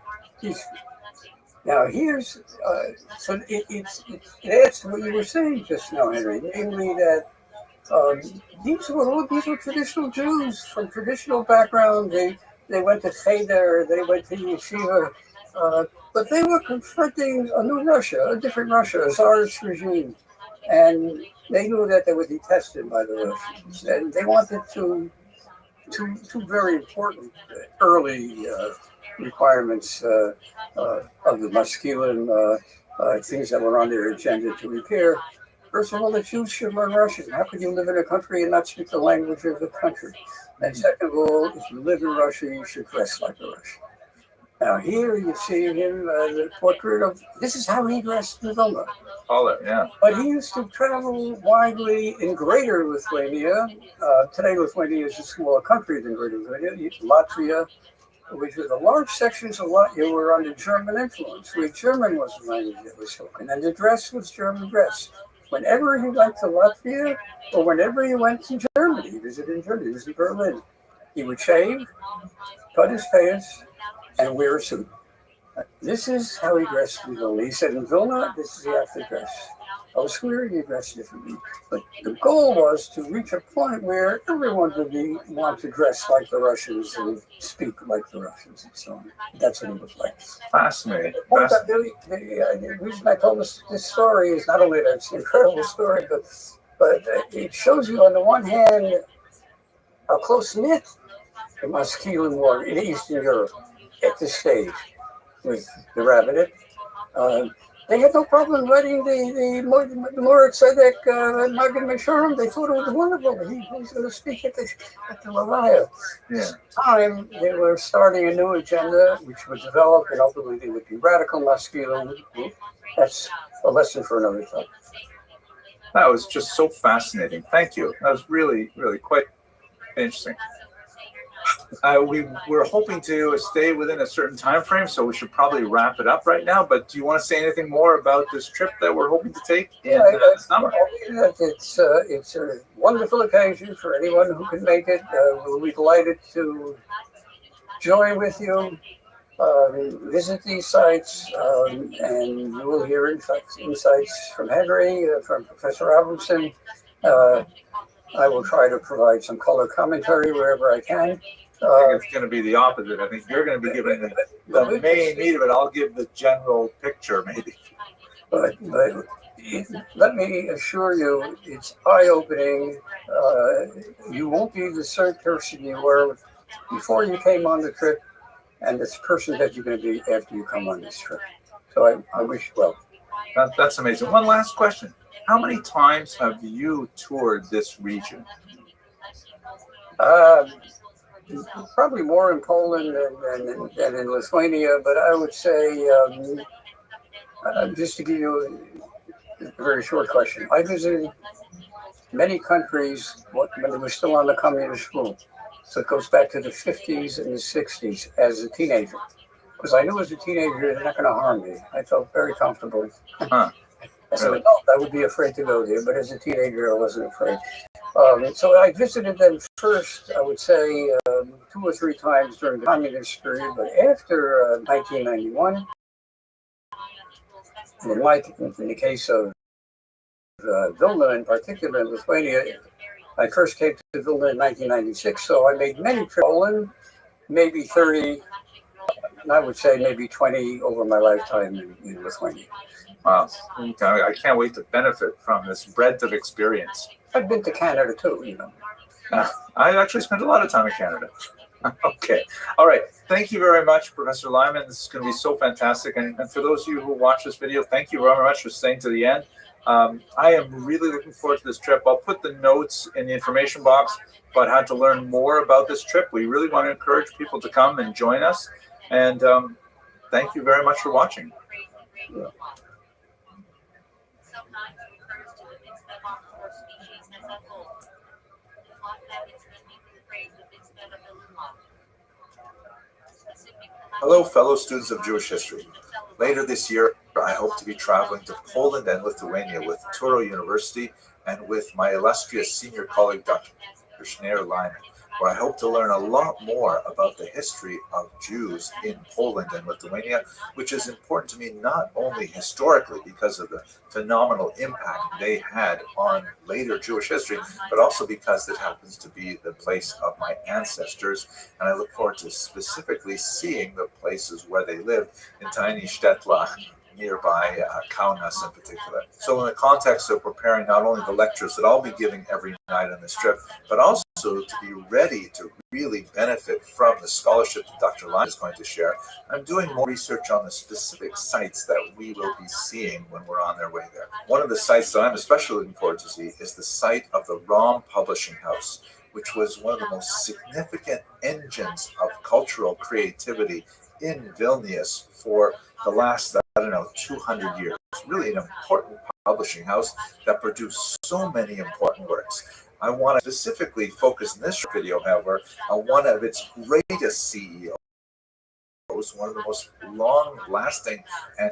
Now here's so it adds to what you were saying just now, Henry, namely that these were traditional Jews from traditional background. They went to Cheder, they went to yeshiva, but they were confronting a new Russia, a different Russia, a Tsarist regime, and they knew that they would be tested by the Russians, and they wanted two very important early requirements of the masculine things that were on their agenda to repair. First of all, the Jews should learn Russian. How could you live in a country and not speak the language of the country? And second of all, if you live in Russia, you should dress like a Russian. Now here you see him, the portrait of, this is how he dressed in Vilna. Yeah. But he used to travel widely in Greater Lithuania. Today Lithuania is a smaller country than Greater Lithuania. Latvia, which was a large sections of Latvia were under German influence, where German was the language that was spoken, and the dress was German dress. Whenever he went to Latvia, or whenever he went to Germany, he visited Germany, he was in Berlin, he would shave, cut his pants, and wear a suit. This is how he dressed in Vilna. He said in Vilna, this is how you have to dress. Elsewhere, you dress differently. But the goal was to reach a point where everyone would want to dress like the Russians and speak like the Russians and so on. That's what it was like. Fascinating. The reason I told this story is not only that it's an incredible story, but it shows you on the one hand how close-knit the masculine were in Eastern Europe at this stage with the rabbinate. They had no problem writing the Moritz Tzedek Magen Meshurim. They thought it was wonderful. He was going to speak at the Lalaya. Yeah. At the time, they were starting a new agenda, which would develop, and ultimately they would be radical masculine. That's a lesson for another time. That was just so fascinating. Thank you. That was really, really quite interesting. We were hoping to stay within a certain time frame, so we should probably wrap it up right now. But do you want to say anything more about this trip that we're hoping to take in the summer? It's a wonderful occasion for anyone who can make it. We'll be delighted to join with you, visit these sites, and you will hear insights from Henry, from Professor Robinson. I will try to provide some color commentary wherever I can. I think it's going to be the opposite. I think you're going to be giving the main meat of it. I'll give the general picture, maybe. But let me assure you, it's eye-opening. You won't be the same person you were before you came on the trip, and the person that you're going to be after you come on this trip. So I wish you well. That's amazing. One last question. How many times have you toured this region? Probably more in Poland than in Lithuania, but I would say, just to give you a very short question, I visited many countries when they were still on the communist rule. So it goes back to the 50s and the 60s as a teenager. Because I knew as a teenager they're not going to harm me. I felt very comfortable. As an adult, I would be afraid to go there, but as a teenager, I wasn't afraid. So I visited them first, I would say, 2 or 3 times during the communist period, but after 1991, in the case of Vilna in particular, in Lithuania, I first came to Vilna in 1996, so I made many trips to Poland, maybe 30, and I would say maybe 20 over my lifetime in Lithuania. Wow. I can't wait to benefit from this breadth of experience. I've been to Canada too, you know. I actually spent a lot of time in Canada. Okay. All right. Thank you very much, Professor Lyman. This is going to be so fantastic. And for those of you who watch this video, thank you very much for staying to the end. I am really looking forward to this trip. I'll put the notes in the information box about how to learn more about this trip. We really want to encourage people to come and join us. And thank you very much for watching. Yeah. Hello, fellow students of Jewish history. Later this year, I hope to be traveling to Poland and Lithuania with Turo University and with my illustrious senior colleague, Dr. Schneider Lyman, where I hope to learn a lot more about the history of Jews in Poland and Lithuania, which is important to me not only historically because of the phenomenal impact they had on later Jewish history, but also because it happens to be the place of my ancestors, and I look forward to specifically seeing the places where they lived in tiny Stettlach, nearby Kaunas in particular. So in the context of preparing not only the lectures that I'll be giving every night on this trip, but also to be ready to really benefit from the scholarship that Dr. Lyman is going to share, I'm doing more research on the specific sites that we will be seeing when we're on their way there. One of the sites that I'm especially looking forward to see is the site of the Rom Publishing House, which was one of the most significant engines of cultural creativity in Vilnius for the last, 200 years. Really an important publishing house that produced so many important works. I want to specifically focus in this video, however, on one of its greatest CEOs, one of the most long-lasting and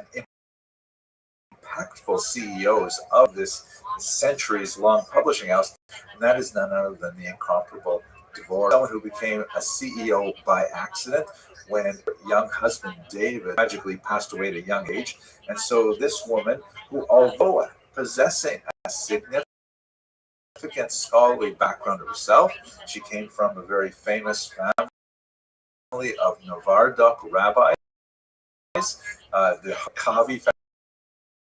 impactful CEOs of this centuries-long publishing house, and that is none other than the incomparable Dvorak, someone who became a CEO by accident when her young husband David tragically passed away at a young age. And so this woman, who although possessing a significant scholarly background herself, she came from a very famous family of Novardok rabbis, the Hakavi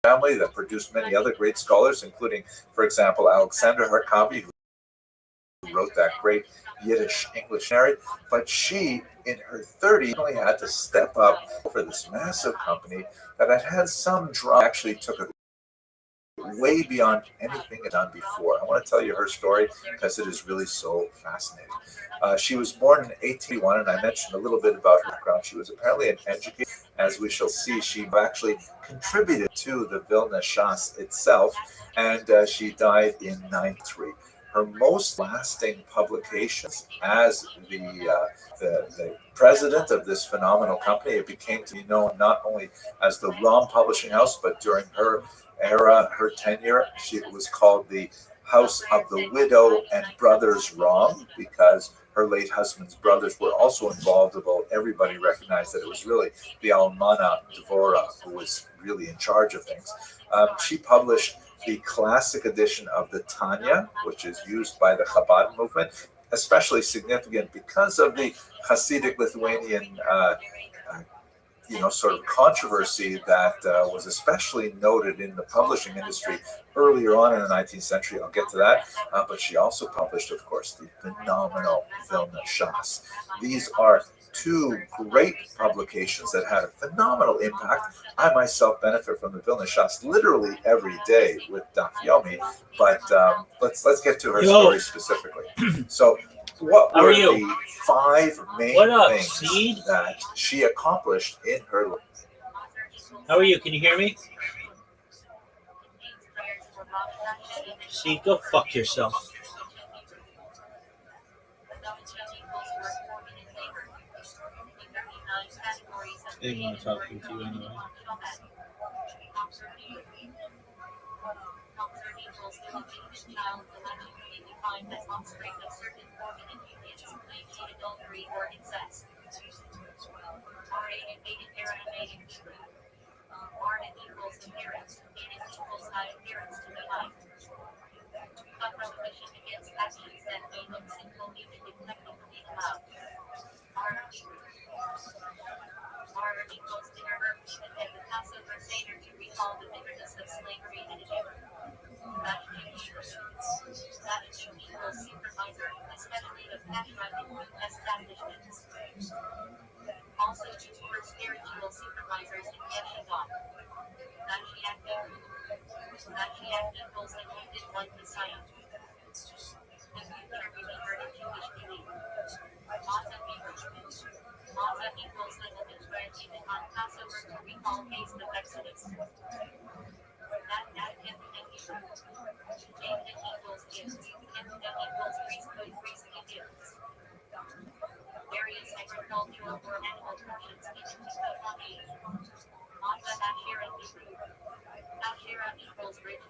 family that produced many other great scholars, including, for example, Alexander Harkavi, who wrote that great Yiddish English dictionary. But she, in her 30s, only had to step up for this massive company that had some drama, actually took it way beyond anything had done before. I want to tell you her story because it is really so fascinating. She was born in 1881, and I mentioned a little bit about her background. She was apparently an educator. As we shall see, she actually contributed to the Vilna Shas itself, and she died in 93. Her most lasting publications as the president of this phenomenal company, it became to be known not only as the Rom Publishing House, but during her era, her tenure, it was called the House of the Widow and Brothers Rom, because her late husband's brothers were also involved, although everybody recognized that it was really the Almana Dvorak who was really in charge of things. She published the classic edition of the Tanya, which is used by the Chabad movement, especially significant because of the Hasidic Lithuanian sort of controversy that was especially noted in the publishing industry earlier on in the 19th century. I'll get to that. But she also published, of course, the phenomenal Vilna Shas. These are two great publications that had a phenomenal impact. I myself benefit from the Vilna Shas literally every day with Daf Yomi, but let's get to her story specifically. So what were the 5 main things that she accomplished in her life? How are you? Can you hear me? See, go fuck yourself. I didn't want to talk with you anyway.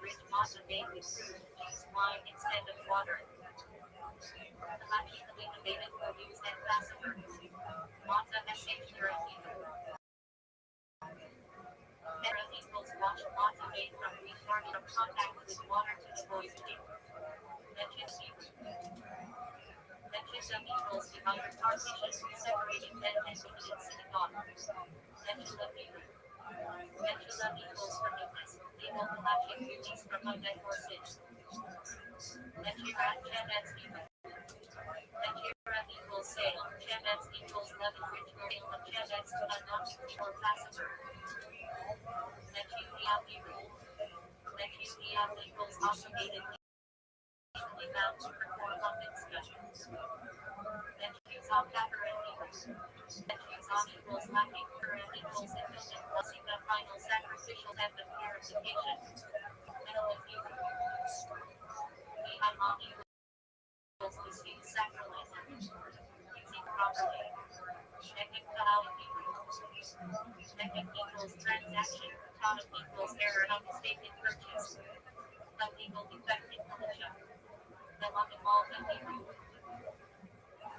rich masa made with fruit, use wine instead of water. Kolache cultivated for use and fastener. Mata eshura Hera equals wash mata made from recharge from contact with water to avoid heat. Legism equals divided partition, separating men and women in synagogue. Legism equals forgiveness, legal collapsing duties from unmet or sin. Legirat chemets Legirat equals sale, chemets equals leaven ritual sale of chemets to unlock or passenger. Legiat equals obligated legally bound to perform public discussions. Legiuzon equals lacking current equals indulgent blessing the final sacrificial act of purification. Behind equals distinct sacrament. Using properly. Technic equals transaction. Product equals error of mistaken purchase. Legal defect in militia.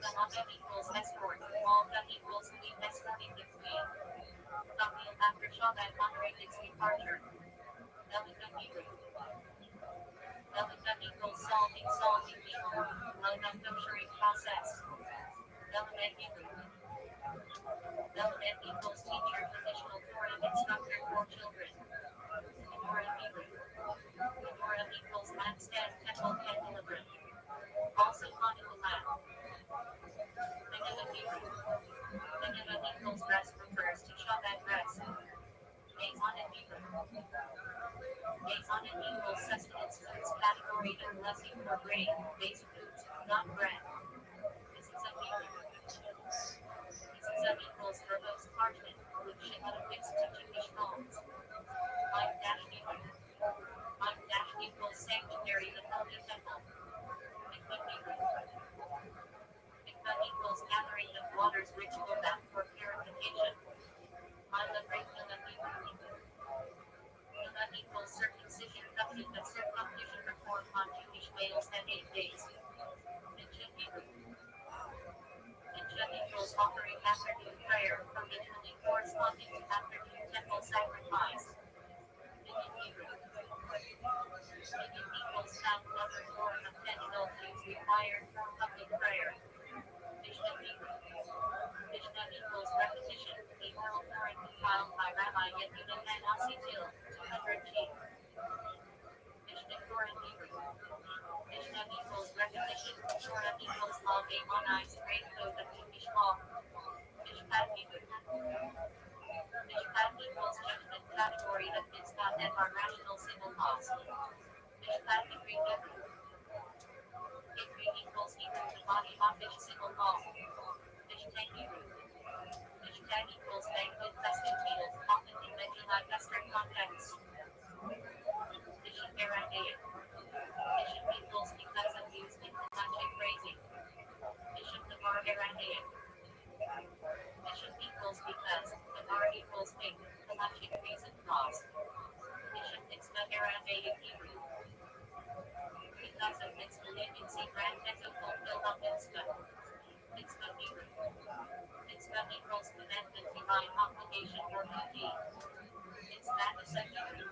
Malta equals export. Malta equals fleet escorting the fleet. Appeal after Shabbat moderated departure. Delica equals solving the nurturing process. Element equals teacher, traditional Torah instructor for children. Menorah equals lampstand, temple, candelabra. Also conical lamp. Megillah equals rest refers to Shabbat rest. Mazonet equals sustenance foods category of blessing for grain, based foods, not bread. This is equals verbose parchment, which should have fixed to Jewish homes. Mine equals sanctuary, the holy temple. Mikvah equals gathering of waters ritual bath for purification. Milah equals circumcision, covenant of circumcision performed on Jewish males at 8 days. Mincha equals offering afternoon prayer, originally corresponding to afternoon temple sacrifice. Minyan equals sound another form of 10 adulteries required for public prayer. Mishnah equals repetition, the oral Torah compiled by Rabbi Yehuda and Asitil, 200 G. Mishnah Torah equals repetition, Torah equals law, Amonized great code of Jewish law. Mishpat equals judgment category of mitzvah and our rational civil laws. Mishpat decree equals Hebrew the body office civil law. Mishpat equals banquet festive meals, often in Megillah Esther context. Bishop Aramaic. Bishop equals because of used in Halachic phrasing. Bishop Navar Aramaic. Bishop equals because, Navar equals big, Halachic reason clause. Bishop Mitzvah Aramaic Hebrew. Because of mitzvah leniency grant ethical build up mitzvah. Mitzvah Hebrew. Mitzvah equals commandment, divine obligation or duty. Mitzvah Hebrew.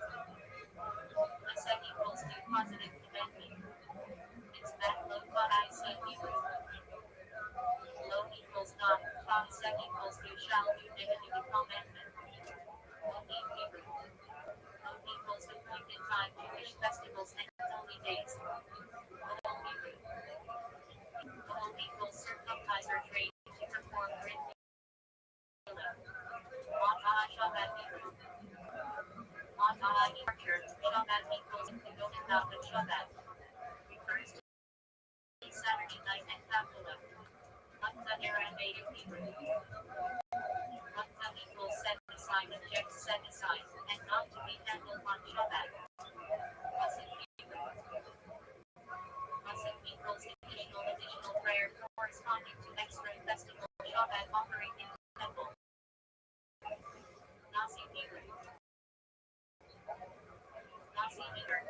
Mitzvah equals to positive commandment. Mitzvah lo Qadai Hebrew. Lo equals not, Qadai equals you shall do negative commandment. Moed Hebrew. Moed equals appointed time, Jewish festivals and holy days. Moed Hebrew. Moed equals circumciser trained to perform great Shabbat Hebrew. Departure, Shabbat equals to go out of Shabbat. Refers to Saturday night and Kabbalah. Matzah Aramaic Hebrew. Matzah equals set aside, object set aside, and not to be handled on Shabbat. Pasuk Hebrew. Pasuk equals additional prayer corresponding to extra festival Shabbat offering in the temple. Nasi Hebrew. Nasi Hebrew.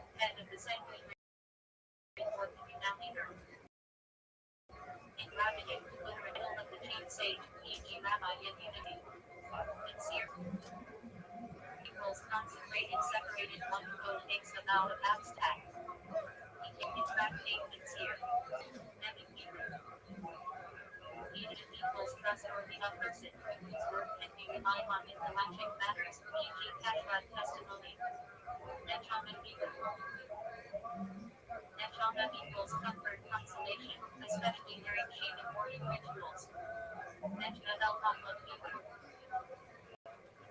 out of abstract. Interact statements here. Epic Hebrew. Even equals trustworthy of person whose word can be relied on in electric matters, e.g. casual testimony. Nechama Hebrew. Nechama equals comfort, consolation, especially during shaming morning rituals. Nechma Elhama Hebrew.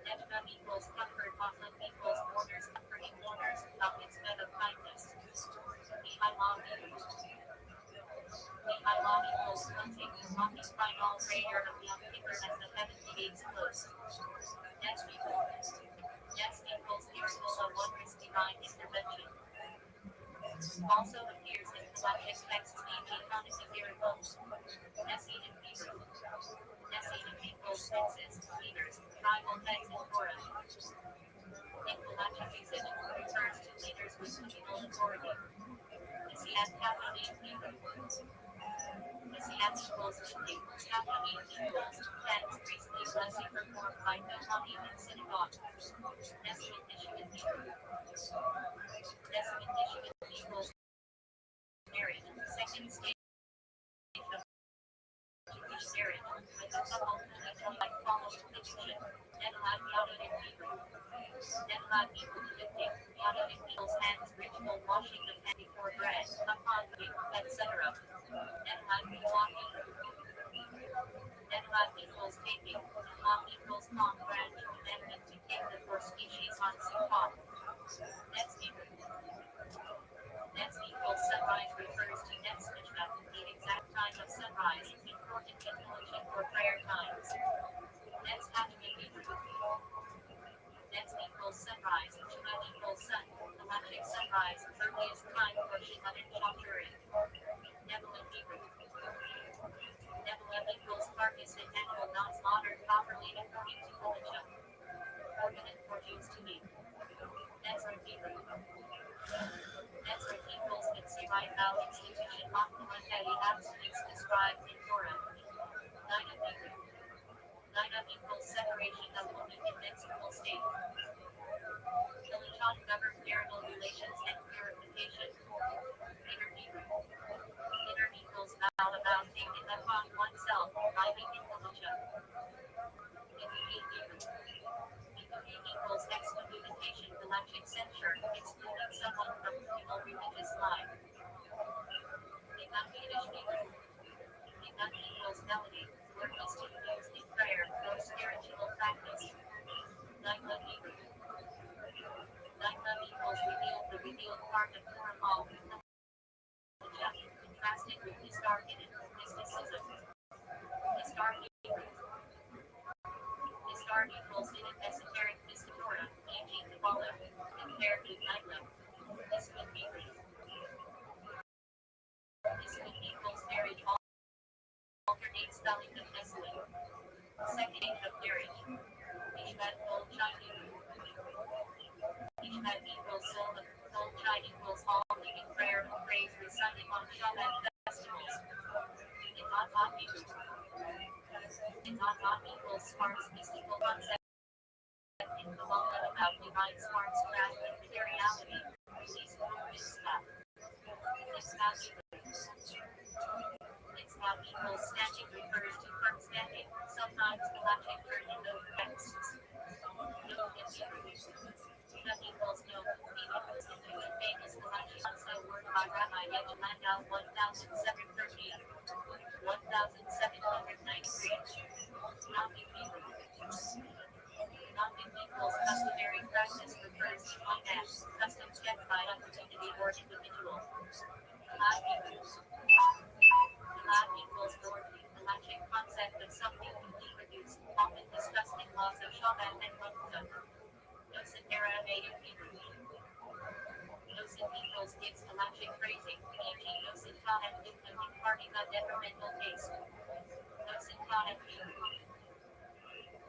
Nechma equals comfort, Muslim equals mourners, comforting mourners, of instead of kindness. Mihailah Hebrew. Mihailah equals cleansing, mocking final prayer of Yom Kippur as the heavenly gates close. Next equals miracle of wondrous divine intervention. Also appears in collected texts, e.g. Hanukkah miracles. Nesidim Hebrew. Nesidim equals princes, leaders, tribal heads in Torah. In collected usage, refers to leaders with communal authority. Messiah capital Hebrew. Messiah equals leading, capital equals thanks, priestly blessing performed by Kohanim in synagogue. Nesidim Michigan Hebrew. Nesidim Michigan equals marriage, second stage of Jewish marriage, with the couple who like follows tradition. Netlat Yadadim Hebrew. Netlat equals lifting, Yadadim equals hands, ritual washing of hands before bread, upon food, etc. Netlat walking. Netlat equals taking, Mom equals palm branch, commandment to take the four species on Sukkot. Next Hebrew. Next equals sunrise refers to next Mishpat, the exact time of sunrise, important information for prayer times. Next Hashmi Hebrew. Next equals sunrise, Shemal equals sun, electric sunrise, earliest time for Shemal and Shaturin. Nebulim Hebrew. Nebulim equals carcass and annual not slaughtered properly according to Militia. Ordinate for Jews to eat. Nezra Hebrew. Nezra equals Mitzvah vow institution Akhlaqali absolutes described in Torah. Nina Hebrew. Nina equals separation of woman in menstrual state. Milishon governs marital relations and purification. Inner Hebrew. Inner equals vow about taking upon oneself, binding in Militia. Ikuhi Hebrew. Ikuhi equals excommunication, electric censure, excluding someone from communal religious life. Ignatius Hebrew. Ignat equals melody, word is to be used in prayer or spiritual practice. Naima Hebrew. Naima equals revealed, the revealed part of Torah all, contrasted with Istar hidden, mysticism. Istar Hebrew. Istar equals hidden esoteric mystic Torah, e.g. Kabbalah, compared with Naima. Ismin Hebrew. Ismin equals marriage, alternate spelling of Nestle. Second age of marriage. Ishmat Gold Chai Hebrew. Ishmat equals soul of Gold Chai equals all leading prayer and praise recited on Shabbat festivals. Itat Hebrew. Itat equals sparks mystical concept in Kabbalah about divine sparks crash with materiality. Release from Mitzvah. Mitzvah Hebrew. Mitzvah equals standing refers to firm standing, sometimes electric turned in those texts. No in Hebrew. No equals no, equals into a famous collection also word by Rabbi Yetch Landau 1730. 1793. Knocking Hebrew. Knocking equals customary practice refers to one act, custom kept by opportunity or individual. Halal Hebrew. Halal equals worldly, electric concept of something newly produced, often discussed in laws of Shabbat and Rabbah. Nosen Aramaic Hebrew. Nosen equals gives electric phrasing, e.g. Nosen Kahan Dipnum imparting a detrimental taste. Nosen Kahan Hebrew.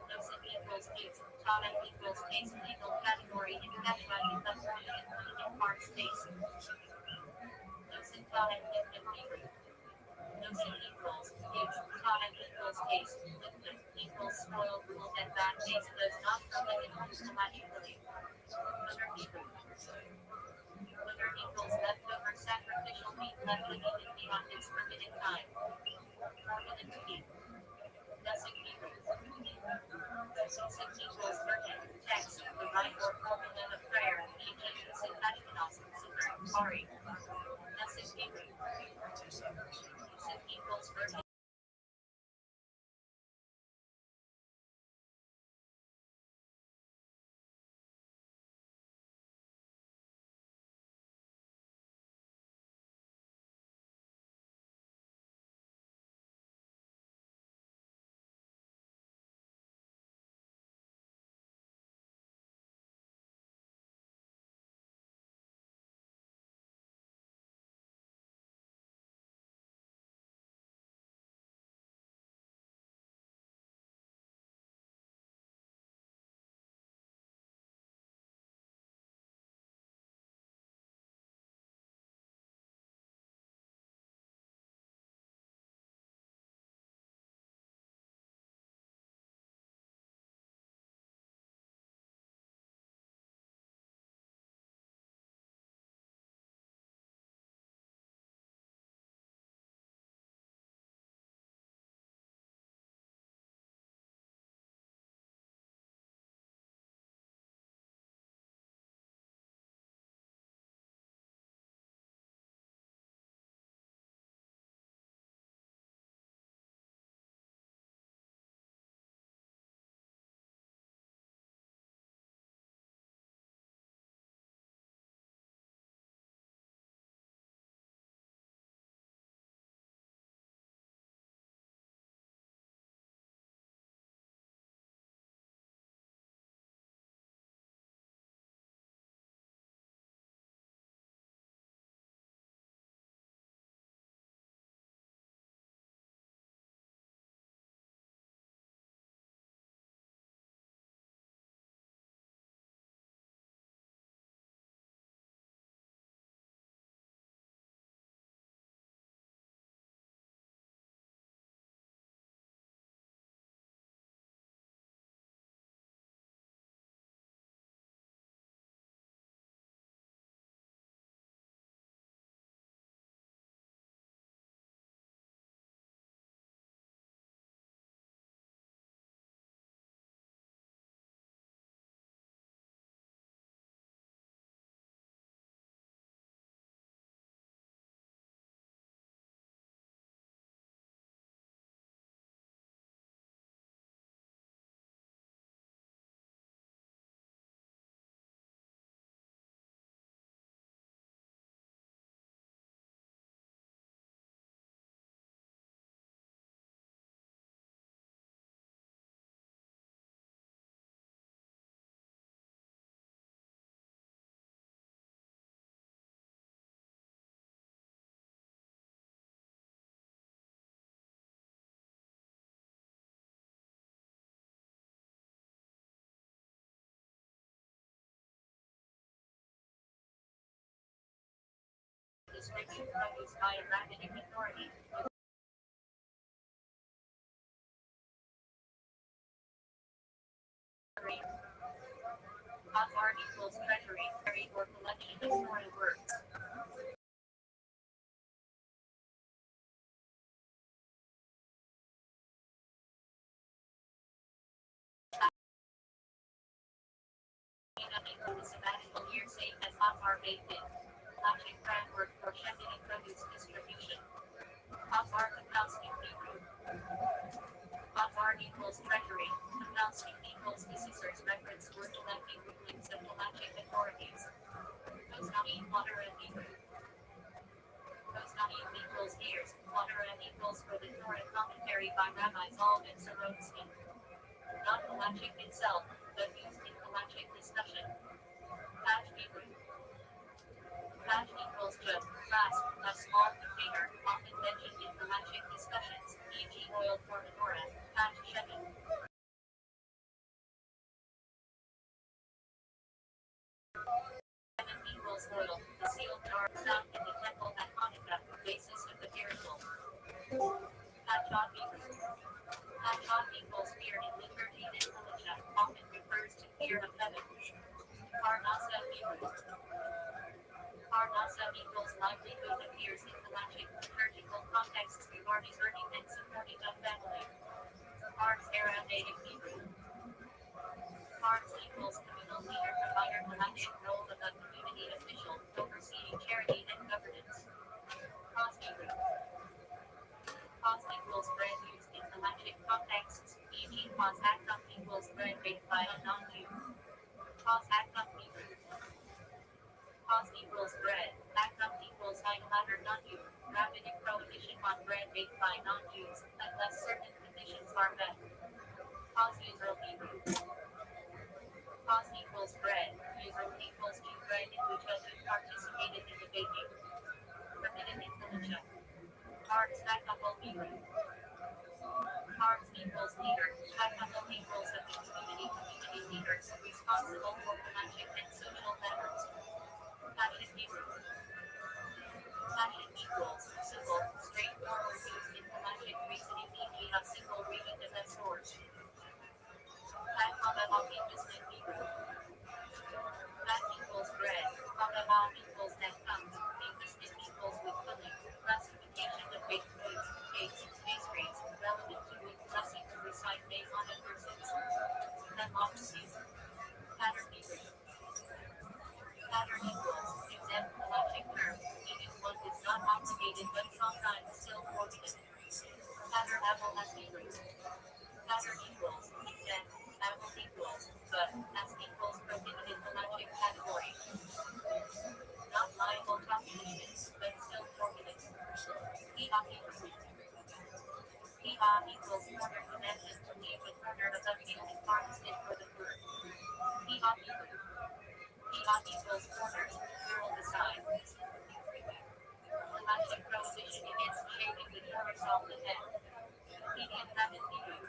Nosen equals gives, Kahan equals taste legal category in Kashmir in the including imparts taste. Nosen Kahan Dipnum Hebrew. Nosen equals gives, Kahan equals taste, Dipnum equals spoiled rule that bad taste does not come in intellectually. Other Hebrew. living beyond its permitted time. Forbidden to eat. Nothing equals. Six equals 30. Text, the rite or formula of prayer, the Egyptians and Ashkenaz, Ari. Nothing equals. Six equals 30. Description produced by a rabbinic authority. Author equals treasury, or collection of foreign words. The sabbatical year same as author baked in. Logic framework for checking and produce distribution. Author accounting Hebrew. Author equals treasury. Accounting equals visitors reference word collecting rulings of the logic authorities. Post-nomin water and Hebrew. Post-nomin equals years. Water and equals for the Torah commentary by rabbis Alb and Sorotsky. Not the logic itself, but used in the logic discussion. Patch Hebrew. Patch equals just, fast, a small container, often mentioned in the logic discussions, e.g. oil for menorah, patch shemen. Shemen equals oil, the sealed jar found in the temple at Hanukkah, basis of the miracle. Patchot Hebrew. Patchot equals fear in liturgy and militia, often refers to fear of heaven. Parnasa Hebrew. Parnasa equals livelihood appears in Halachic liturgical contexts regarding earning and supporting a family. Parts Aramaic Hebrew. Parts equals communal leader provider Halachic role of a community official overseeing charity and governance. Cause Hebrew. Cause equals bread used in Halachic contexts, e.g. cause actum equals bread baked by a non-Jew. Cause actum Hebrew. Cause equals bread, actum equals idolater non-Jew. Rabbinic prohibition on bread baked by non-Jews, unless certain conditions are met. Cause Israel Hebrew. Cause equals bread, Israel equals Jew bread in which a Jew participated in the baking. Forbidden in Felicia. Cards Hackable Hebrew. Cards equals leader, Hackable equals of the community leaders, responsible for Halachic and social matters. Passion Hebrew. Passion equals simple, straightforward used in Halachic reasoning, e.g. a simple reading of the source. Hackable equals in Hebrew. That equals bread, Hackable equals that comes, linguistic equals with filling, classification of baked goods, cakes, pastries, relevant to with blessing to recite based on adversities. Democracies. Pattern Hebrew. Pattern equals, exempt Halachic term, meaning one is not obligated but sometimes still forfeited. Pattern Apple as Hebrew. Pattern equals, exempt, Apple equals, but, as equals prohibited Halachic category. Not liable proposition, but still forfeited. Piha Hebrew. Piha equals corner dimension to leave the corner of something and harvested for the food. Piha Hebrew. Piha equals corners, plural beside. Halachic prohibition against shaving the corners off the head. Median habit Hebrew.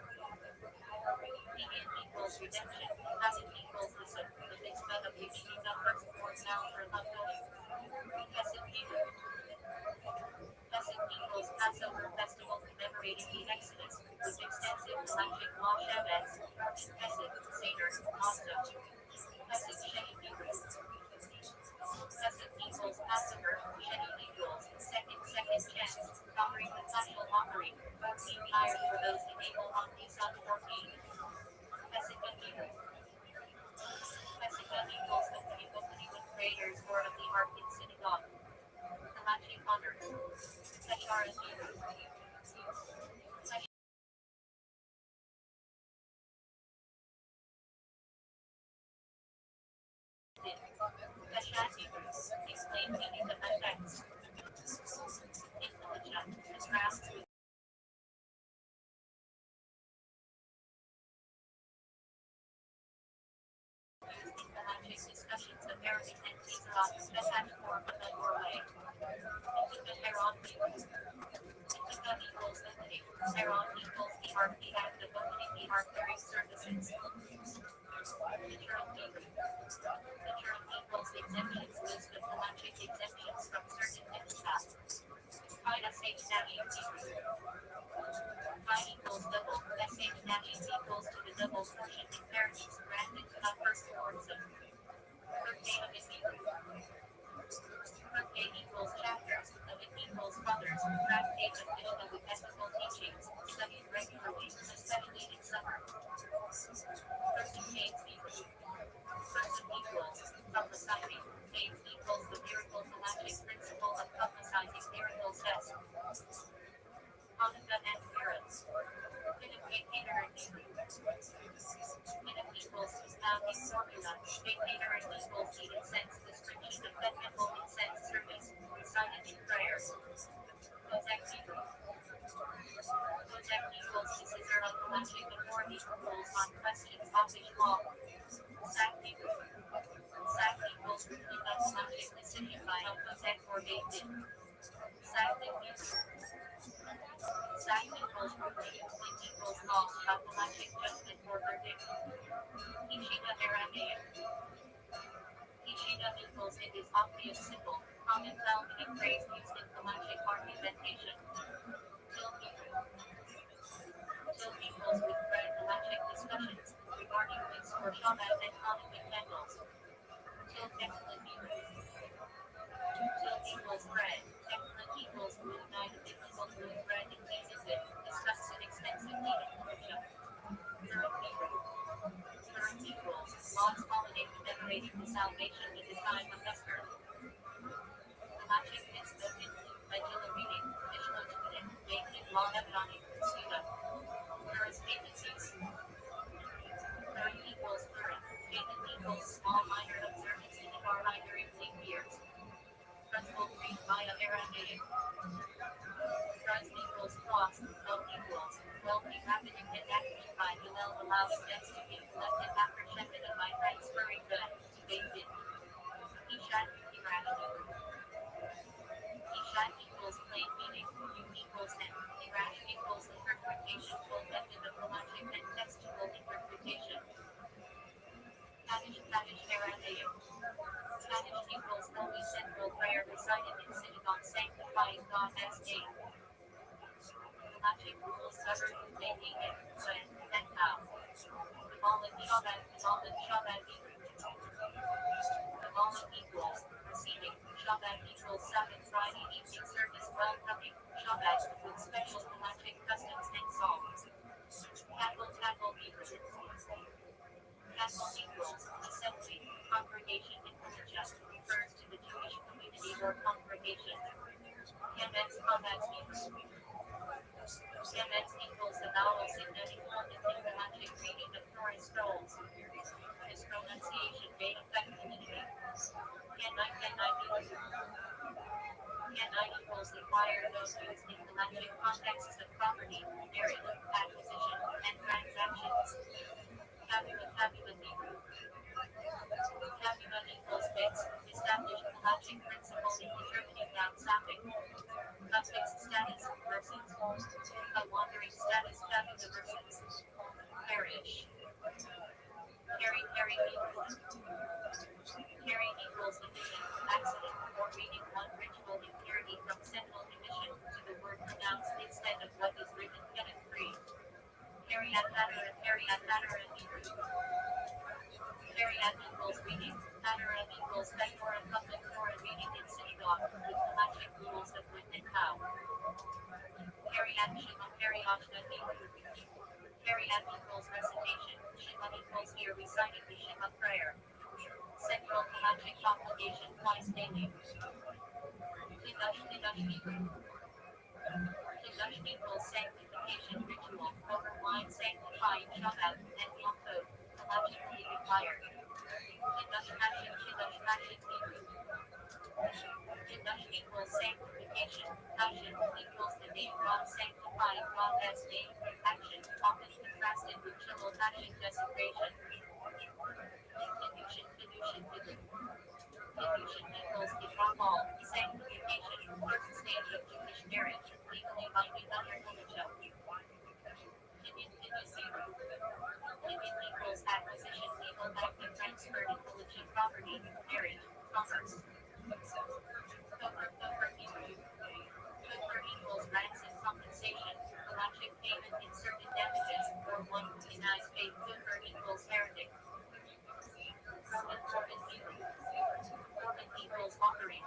Median equals redemption, habit equals the mitzvah of redeeming the firstborn now for love-going. Pesach Hebrew. Pesach equals Passover festival commemorating the Exodus, with extensive Halachic law Shabbats, Pesach, Seder, Matzah. Pesach Sheni Hebrew. Pesach equals Passover, Sheni equals second chance, offering the special offering, being hired for those enabled on Nisan 14. Pesach Hebrew. Pesach equals opening with prayers or of the ark in synagogue. Halachic honor. Peshar Hebrew. Peshat Hebrew. Explain meaning of effects. In Felicia, contrasts with Halachic discussions of Arabic and Pesach, Pesach form of the doorway. The Heron Hebrew. The equals opening. Heron equals the ark, the act of opening the ark bearing surfaces. Literal Hebrew. Literal equals exemptions, list of Halachic exemptions from certain mitzvahs. Pi Sage Nashim Hebrew. Pi equals double, Sage Nashim equals to the double portion inheritance granted to the firstborn son. Birthday of his Hebrew. Birthday equals chapters, of it equals fathers, track page of Mishnah with ethical teachings, studied regularly, especially in summer. Person James Hebrew. Person equals, publicizing, James equals the miracle Halachic principle of publicizing miracles test. Hanukkah and Purim. Spectator and Hebrew. Minute equals expounding formula, spectator and equals the incense description of technical incense service, recited in prayer. Kozak Hebrew. Kozak equals the scissor of Halachic authority for rules on questions of Jewish law. Sak Hebrew. Sak equals ruling of Halachic decision by a Kozak or Beit Din. Sak Hebrew. Sak equals ruling, it equals law of Halachic judgment or verdict. Ishida Aramaic. Ishida equals it is obvious symbol, common Talmudic phrase used in Halachic argumentation. Till Hebrew. Till equals with bread Halachic discussions regarding wicks for Shabbat and Hanukkah candles. Till excellent Hebrew. Rise equals cross, low equals, wealthy rapid and active by will allow events to be collected after checking of my transferring the baked in. Ishat irrational. Ishat equals plain meaning, U equals and, irrational equals interpretation, full method of logic and textual interpretation. Spanish Heraldeo. Spanish equals Holy Central Prayer recited in synagogue sanctifying God as name. Logic rules govern who may be in, when, and how. Kabbalah Shabbat Kabbalah equals, receiving, Shabbat equals Sabbath Friday evening service welcoming, Shabbat, with special halachic customs and songs. Tackle Hebrew. Tackle equals, assembly, congregation in religion, refers to the Jewish community or congregation. Kemetz combats Hebrew. Kemetz equals the vowel signet included in the halachic reading of Torah scrolls. This pronunciation may affect validity. Can I equals the choir those used in halachic contexts of property, marriage, acquisition, and transactions. Tabula Hebrew. Tabula equals fixed, established halachic principle in determining noun sounding. A fixed status versus a wandering status tabula versus parish. Carry equals emission, accident, or reading one ritual impurity from seminal emission to the word pronounced instead of what is written canon free. Carry at Hebrew. Carry at equals reading. Pattern equals Torah public Torah reading in synagogue with halachic rules of when and how. Carry at Shema Hebrew. Carry at equals recitation. Shema equals here reciting the Shema prayer. Central halachic obligation twice daily. Kiddush Hebrew. Kiddush equals sanctification ritual over wine sanctifying Shabbat and Yom Tov, halachically required. Kiddush Hebrew. Kiddush equals sanctification. Passion equals the name God sanctifying God as name, action, often contrasted with Shilol passion desecration. Kedushin equals betrothal, sanctification, first stage of Jewish marriage, legally binding under Halacha. Kinyan equals acquisition, legal act of transfer in religion, property, marriage, commerce. Kofer equals ranks and compensation, halachic payment in certain damages, or one who denies paid. Kofer equals heretic. Korban equals offering,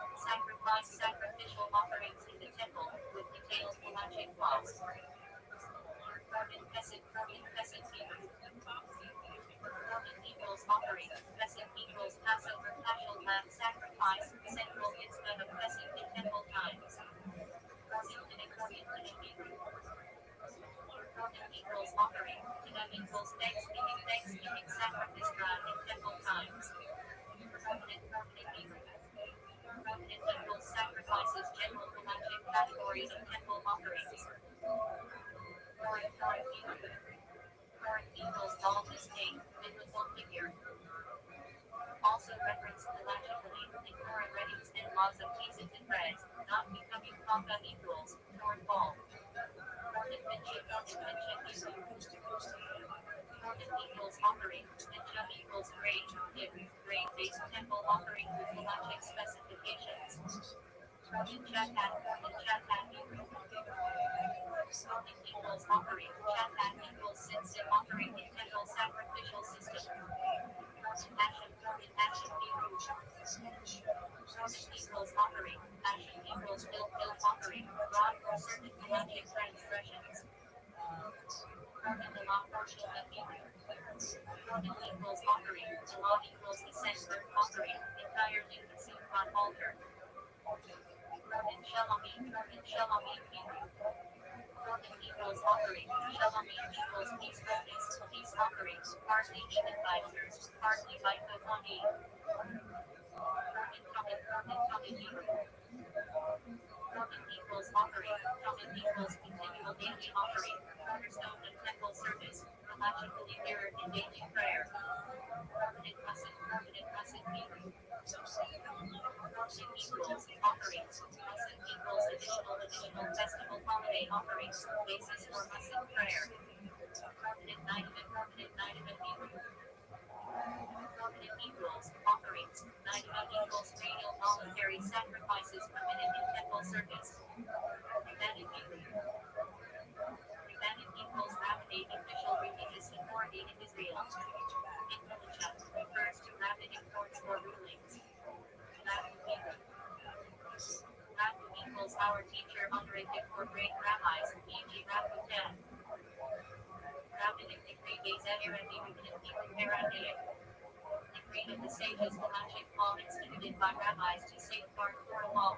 sacrificial offerings in the temple, with detailed halachic laws. Korban Pesach Hebrew. Korban equals offering, Pesach equals Passover, paschal lamb sacrifice, central mitzvah of Pesach in temple times. Korban Hebrew. Korban equals offering, Kiddush equals thanksgiving sacrifice in temple times. Korban equals sacrifices, general halachic categories of temple offerings. Korban equals baldness name, biblical figure. Also referenced halachically in Korban readings and laws of Chesed and Rez, not becoming Korban equals, Korban ball. Korban Mincha Korban equals offering, Mincha equals grain, grain-based temple offering with halachic specifications. Korban Chatat Hebrew. Korban equals offering, Chatat equals sin offering in temple sacrificial system. Korban Ashen Hebrew. Korban equals offering, Ashen equals milk offering, rod for certain halachic transgressions. Korban the law portion of Hebrew. Korban equals offering, the law equals the burnt offering, entirely consumed on altar. Korban Shalomim Hebrew. Korban equals offering, Shalomim equals peace offerings, partly eaten by others, partly by Kohanim. Korban Hebrew. equals continual daily offering, cornerstone of temple service, logically mirrored in daily prayer. Permanent lesson Hebrew. Worship equals offerings. Lesson equals additional festival holiday offerings. Basis for lesson prayer. Permanent night of Hebrew. Permanent equals offerings. Night equals real voluntary sacrifices permitted in temple service. Rabbinic Hebrew. Rabbinic equals rabbinate official religious authority in Israel. Intelligent refers to rabbinic courts or rulings. Rabbi Hebrew. Rabbi equals our teacher honorific for great rabbis, e.g. Rabbi Ted. Rabbinic decree Bezer and Aramaic. Decree of the sages halachic law instituted by rabbis to safeguard Torah law.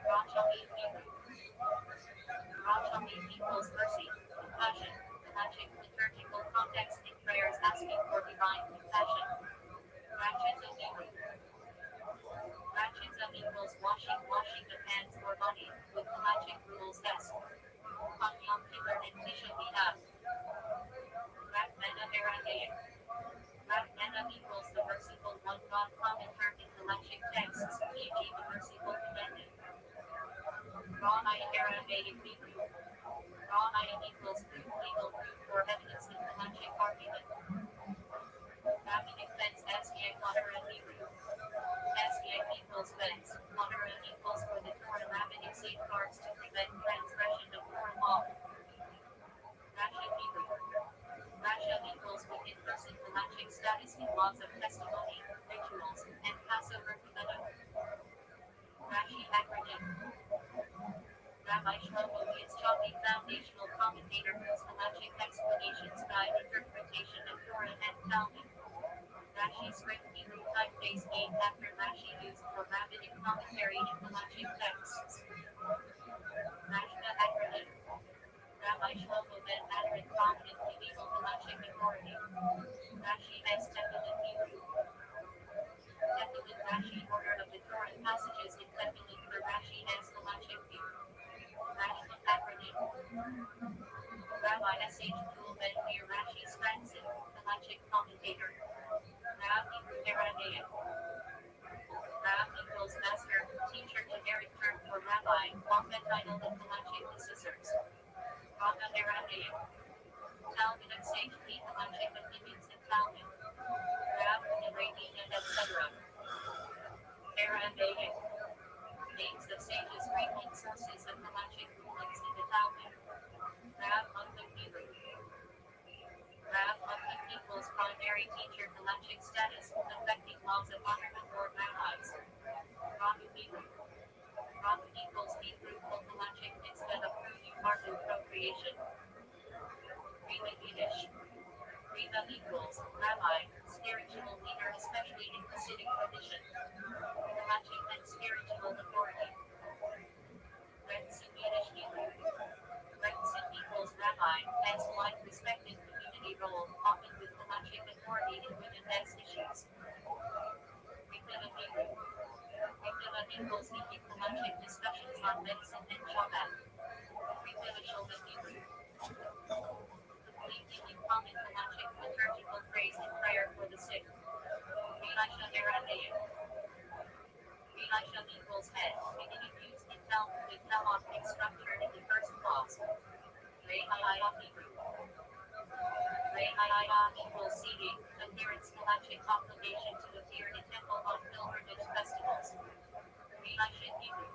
Rachamim Hebrew. Rachamim equals mercy, compassion, halachic liturgical context in prayers asking for divine compassion. Ratchetum Hebrew. Ratchetum equals washing of hands or body, with halachic rules s. On Yom Kippur and Tisha B'Av. Ratmana Aramaic. Ratmana equals the merciful one God common term in halachic texts, e.g. the merciful commandment. Rawaya Aramaic Hebrew. Rawaya equals proof, legal proof or evidence in halachic argument. Rabbinic fence SEA Modera Hebrew. SEA equals fence. Modera equals for the Torah rabbinic safeguards to prevent transgression of Torah law. Rasha Hebrew. Rasha equals with in-person halachic status in laws of testimony, rituals, and Passover Kavana. Rashi acronym. Rabbi Shlomo Yitzchaki, foundational commentator whose halachic explanations guide interpretation of Torah and Talmud. Rashi script Hebrew typeface named after Rashi used for rabbinic commentary in halachic texts. Rashba acronym. Rabbi Shlomo ben Adrin prominent medieval halachic authority. Rashi S. Tefillin Hebrew. Tefillin Rashi order of the Torah passages in Tefillin for Rashi S. halachic view. Rashba acronym. Rabbi S.H. Tool ben Mir Rashi Spanson, halachic commentator. Rab Hebrew Aramaic. Rab equals master, teacher generic term for rabbi, often titled in halachic assessors. Rabba Aramaic. Talmudic sage P halachic opinions in Talmud. Rab narrating and etc. Aramaic. Names of sages ranking sources of halachic rulings in the Talmud. Rab Muklim Hebrew. Rab Muklim equals primary teacher halachic status, affecting laws of honorable or rabbis. Rabu Hebrew. Rabu equals be fruitful halachic instead of fruity partner procreation. Rima Yiddish. Rima equals rabbi, spiritual leader especially in Hasidic tradition. Halachic and spiritual authority. Renson Yiddish Hebrew. Renson equals rabbi, as wide respected community role, often with halachic authority in women-led issues. Rikdava Hebrew. Rikdava equals leading halachic discussions on medicine and Shabbat. Rikdava Shulman Hebrew. Complete healing common halachic liturgical praise and prayer for the sick. Relisha Aramaic. Relisha equals head, beginning used in Talmud with halachic structure in the first clause. Re'ayah Hebrew. Re'ayah equals seating, adherence halachic obligation to appear in temple on pilgrimage festivals. Re'ashit Hebrew.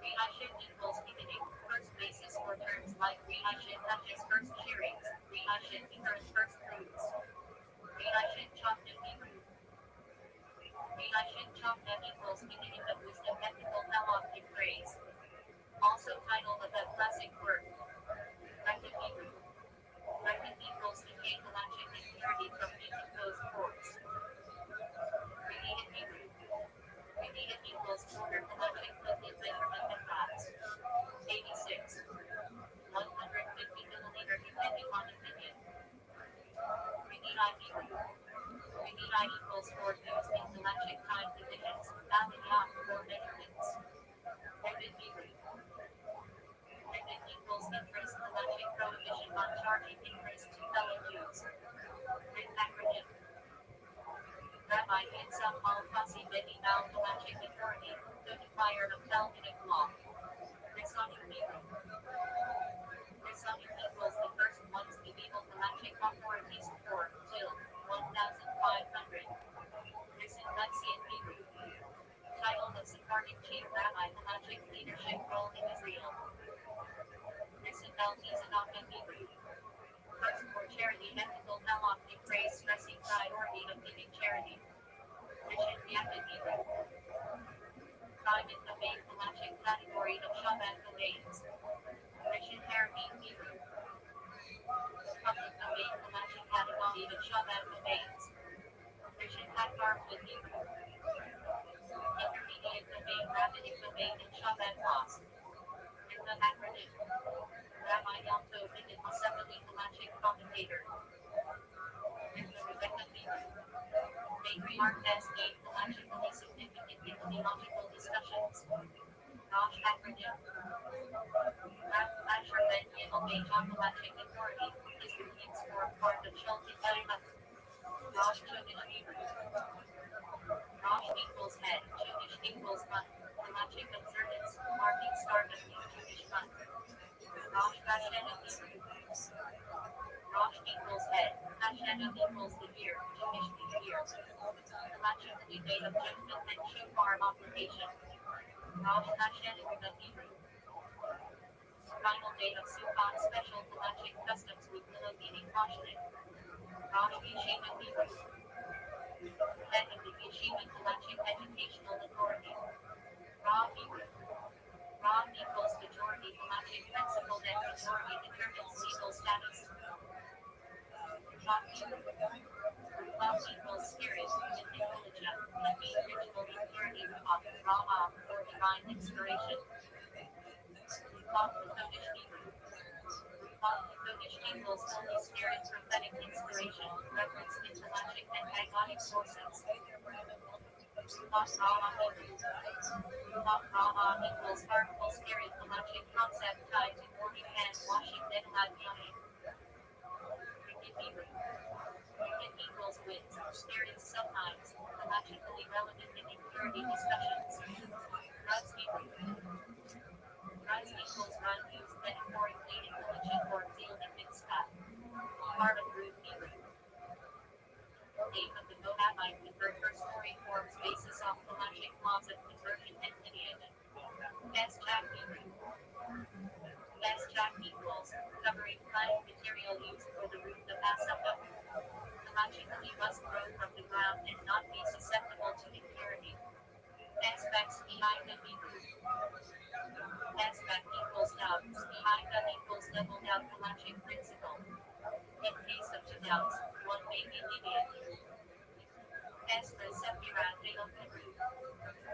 Re'ashit equals beginning, first basis for terms like Re'ashit Hash's first shearings, Re'ashit Ikar's first fruits. Re'ashit Chokna Hebrew. Re'ashit Chokna equals beginning of wisdom ethical halachic praise. Also title of that classic work. Rectum Hebrew. Rectum equals decay halachic impurity from decomposed corpse. Re'iyat Hebrew. Re'iyat equals order halachic liquid measurement and rods. 86. 150 milliliter depending on opinion. Re'iyat Hebrew. Re'iyat equals for used in halachic time divisions, aliyah or measurements. Rabbi Yitzhak al-Kasi Beni Mal Halachic Authority, codifier of Talmudic law. Restream. Restream equals the first ones the legal halachic authorities for, till 1500. Restream Hebrew. Title of Sephardic Chief Rabbi Halachic Leadership Role in Israel. Restream Hebrew. First for charity ethical halakhic praise stressing priority of giving charity. Rishon Yaakov Hebrew. Private domain halachic category of Shabbat domains. Rishon Harabim Hebrew. Public domain halachic category of Shabbat domains. Rishon Hakar with Hebrew. Intermediate domain rabbinic domain and Shabbat laws. In the acronym. Rabbi Yom Tov Ibn Masebeli halachic commentator. In the Rebecca Hebrew. Matriarch has made halachically significant in theological discussions. Rosh acronym. Asher Ben Yimel Beijon halachic authority. His routines form part of Shalti Shema. Rosh Jewish Hebrew. Rosh equals head. Jewish equals month. Halachic observance. Marking start of new Jewish month. Rosh Hashanah Hebrew. Rosh equals head. Hashanah equals the year. Jewish New Year. Halachically date of judgment and shofar obligation. Rosh Hashanah Hebrew. Final date of Sukkot special halachic customs with willow eating Roshnik. Rosh Yeshiva Hebrew. Head of the Yeshiva halachic educational authority. Rav Hebrew. Rav equals majority halachic principle that majority determines legal status. Rav Hebrew. Rav equals spirit, Nikolajah, that means ritual impurity of Rama, or divine inspiration. Rav Kodesh Hebrew. Rav Kodesh equals Holy Spirit prophetic inspiration, referenced in halachic and agonic sources. Rav Rama Hebrew. Rav Rama equals harmful spirit halachic concept tied to morning hand washing Nehlad Yomim. Hebrew. It equals winds, spirits sometimes, halachically relevant in impurity discussions. Ruz Hebrew. Ruz equals run used metaphorically in religion or deal in mitzvah. Part of root Hebrew. Name of the Moabite convert her story forms basis on halachic laws of conversion and lineage. Jack Hebrew. Jack equals covering plant material used for the root of Asapa. Halachically must grow from the ground and not be susceptible to impurity. Aspects behind the Hebrew. Aspect equals doubts. Behind the equals level doubt halachic principle. In case of two doubts, one may be lenient. Estra Sephirah Dale Hebrew.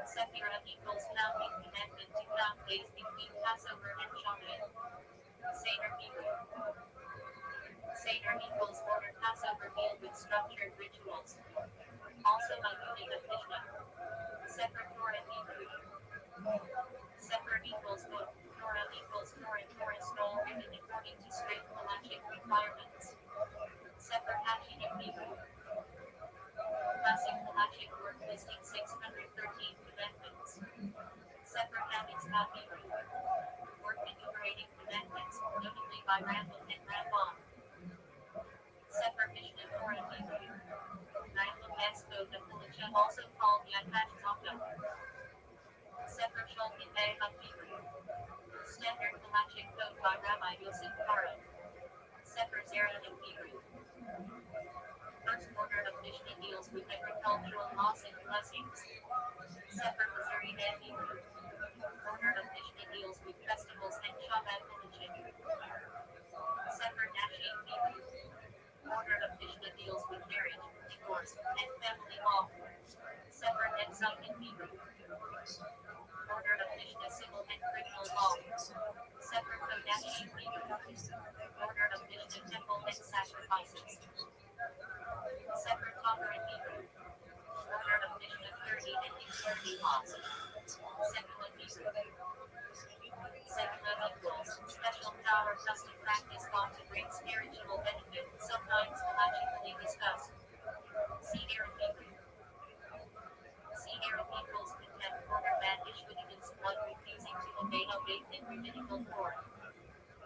Sephirah equals counting commandment to count days between Passover and Shabbat. Seder Hebrew. Seder equals order Passover meal with structured rituals. Also a unit of Mishnah. Sefer Torah Hebrew. Sefer equals book. Torah equals Torah scroll written according to strict halachic requirements. Sefer Hashim Hebrew. Classic halachic work listing 613 commandments. Sefer Hamitzvah Hebrew. Work enumerating commandments, notably by Rambam and Ramban. Sefer Mishnah Torah Hebrew. Rambam Expo the Halacha also called Yad Zaka. Sefer Shulchan Aruch Hebrew. Standard halachic code by Rabbi Yosef Karo. Sefer Zerah Hebrew. First order of Mishnah deals with agricultural laws and blessings. Sefer Missouri and Hebrew. Order of Mishnah deals with festivals and Shabbat religion. Sefer Nashim Hebrew. Order of Mishnah deals with marriage, divorce, and family law. Sefer Netzach in Hebrew. Order of Mishnah civil and criminal law. Sefer Kodashim Hebrew. Order of Mishnah temple and sacrifices. Sefer Topher in Hebrew. Order of Mishnah 30 and 30 laws. baked in rabbinical form.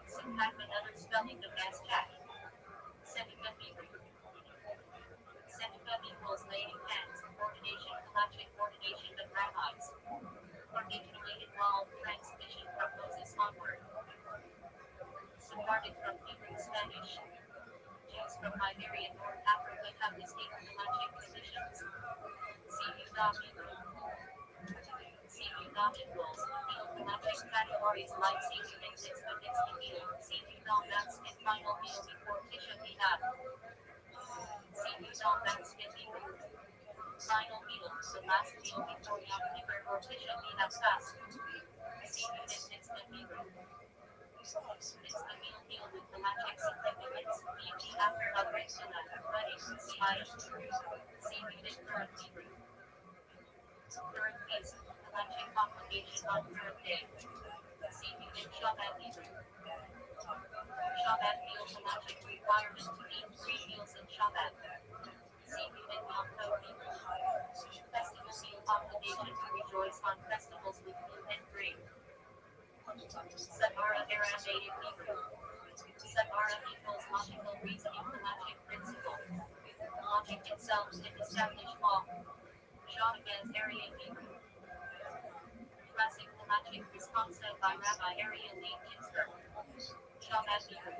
Syntax another spelling of Aztec. Seneca Hebrew. Seneca equals laying hands, ordination, ordination of rabbis. Originated while transmission from Moses onward. Sephardic from Hebrew Spanish. Jews from Iberian North Africa have distinct Halachic traditions. CU dot equals field Halachic categories like CU exits against the meal. CU dot that's and final meal before Tisha B'Av. CU dot that's and final meal, the last meal before Yom Kippur or Tisha B'Av fast. CU exits the meal. It's the meal with Halachic significance. Beauty after a Restream, wedding, CU current Hebrew. Current feast, Halachic obligation on current day. CU Shabbat Hebrew. Shabbat meal Halachic requirement to eat 3 meals in Shabbat. CU Yom Tov Hebrew. Festival meal obligation to rejoice on festivals with food and drink. Samara Aramaic Hebrew. Samara equals logical reasoning Halachic principle. Logic itself is established law. Shotgun's Aryan Hebrew. Classic Halachic responsa by Rabbi Ariel Lee Ginsburg. Shabbat Hebrew.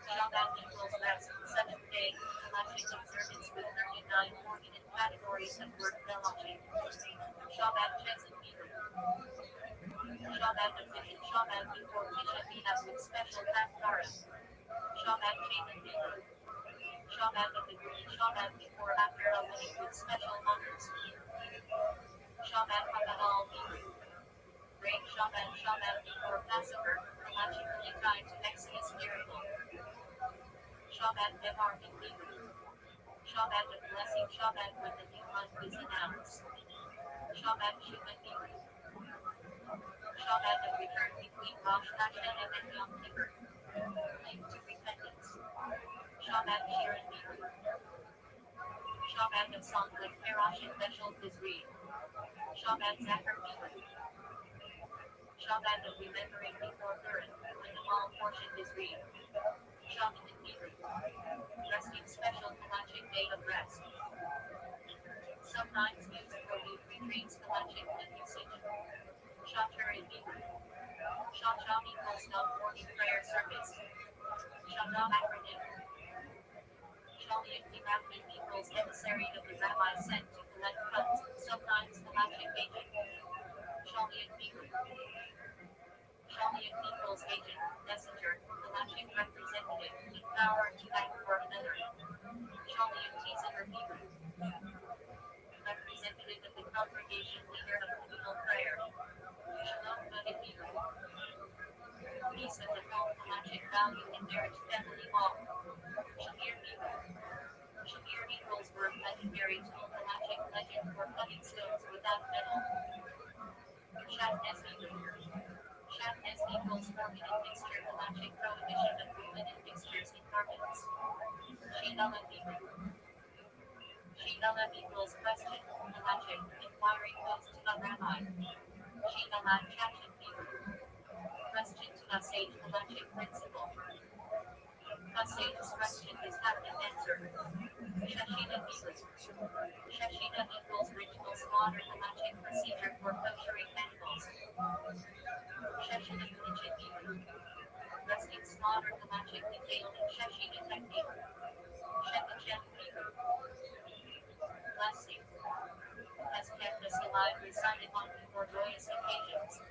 Shabbat equals last, 7th day, Halachic observance with 39 ordinate categories of word Halachic. Shabbat Chesed Hebrew. Shabbat efficient Shabbat before Tisha B'Av with special Haftarah. Shabbat Shaman Hebrew. Shabbat of the Greek Shabbat before after a wedding with special honors. Shabbat Hagadol Hebrew. Great Shabbat before Passover, logically tied to Exodus miracle. Shabbat Devar in Hebrew. Shabbat of blessing Shabbat when the new month is announced. Shabbat Shiva Hebrew. Shabbat of return between Rosh Hashanah and Yom Kippur. Linked to repentance. Shabbat Shirin Hebrew. Shabbat of song with Parash and Beshel Tizri. Shabbat Zachar Hebrew. Shabbat of remembering before Purim, when the wall portion is read. Shabbat in Hebrew. Resting special Halachic day of rest. Sometimes used for youth retreats Halachic and usage. Shacher in Hebrew. Shacham equals non-morning prayer service. Shacham acronym. Shaliach Rabbi equals emissary of the rabbi sent to collect funds, sometimes Halachic agent. Shaliach Hebrew. Shaliach equals agent, messenger, Halachic representative, with power to act for another. Shaliach Tzizer Hebrew. Representative of the congregation, leader of communal prayer. Shalom B'Adim Hebrew. Peace of the home, Halachic value in marriage, family law. Shakir Hebrew. Shakir equals word legendary tool Halachic legend for cutting stones without metal. Shatnez Hebrew. Shatnez equals forbidden mixture Halachic prohibition of forbidden mixtures in garments. She'elah Hebrew. She'elah equals question, Halachic, inquiry posed to a rabbi. She'elah Chachin Hebrew. Question to a sage Halachic principle. A sage's question is have an answer. Shashina Hebrew. Shashina equals ritual slaughter Halachic procedure for kosherring animals. Shashina Pidgin Hebrew. Resting slaughter Halachic detailed in Shashina technique. Shekachem Hebrew. Blessing. Has kept us alive recited on for joyous occasions.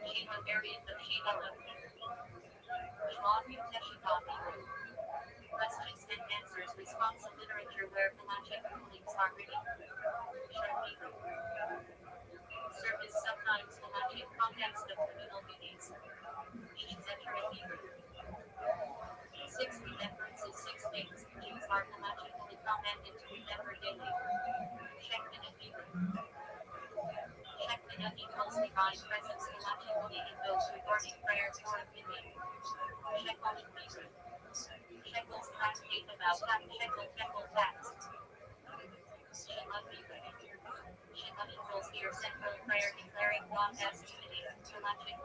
Shiva variant of She'elah. Shmon Teshuvah Hebrew. Questions and answers responsive literature where Halachic rulings are written. Shem Hebrew. Service sometimes Halachic context of communal meetings. Shezeter in Hebrew. 6 remembrances 6 things Jews are Halachically commanded to remember daily. Shekhin in Hebrew. Shekhinah equals divine presence Halachically in those regarding prayer for opinion. Shekel in Hebrew. Shekel's class 8 about shekel tax. Shema Hebrew. Shema equals here central prayer declaring God as unity.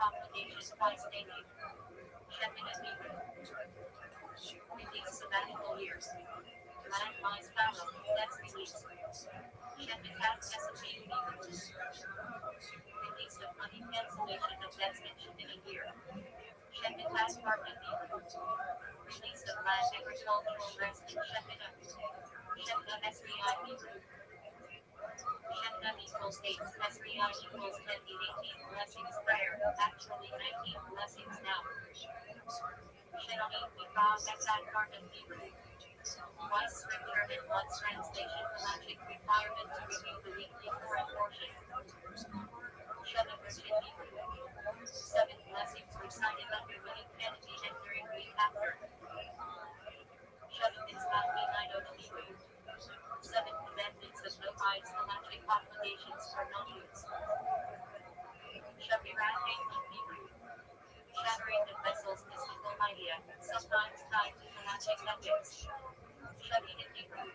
obligation twice daily. Shepherd and Hebrew. In these sabbatical years, landmines fallow, that's release. Shepherd has SOP Hebrew. Release of money cancellation of debts mentioned in a year. Shepherd has Martin Hebrew. Release of land agricultural rest in Shepherd. Shepherd SBI Hebrew. Shepherd equals 8, SBI equals 10, 18 blessings prayer, actually 19 blessings now. Shepherd because exact part of Hebrew. Wise scripture and one's translation magic requirement to review the weekly Torah portion. Shepherd in Hebrew. 7 blessings recited under winning Kennedy and during week after. Shepherd is not Benito Hebrew. 7 commandments of no hides the magic obligations for non-use. Shepherd in Hebrew. Shattering the vessel's mystical idea, sometimes tied to the magic subjects. Shepherd in Hebrew.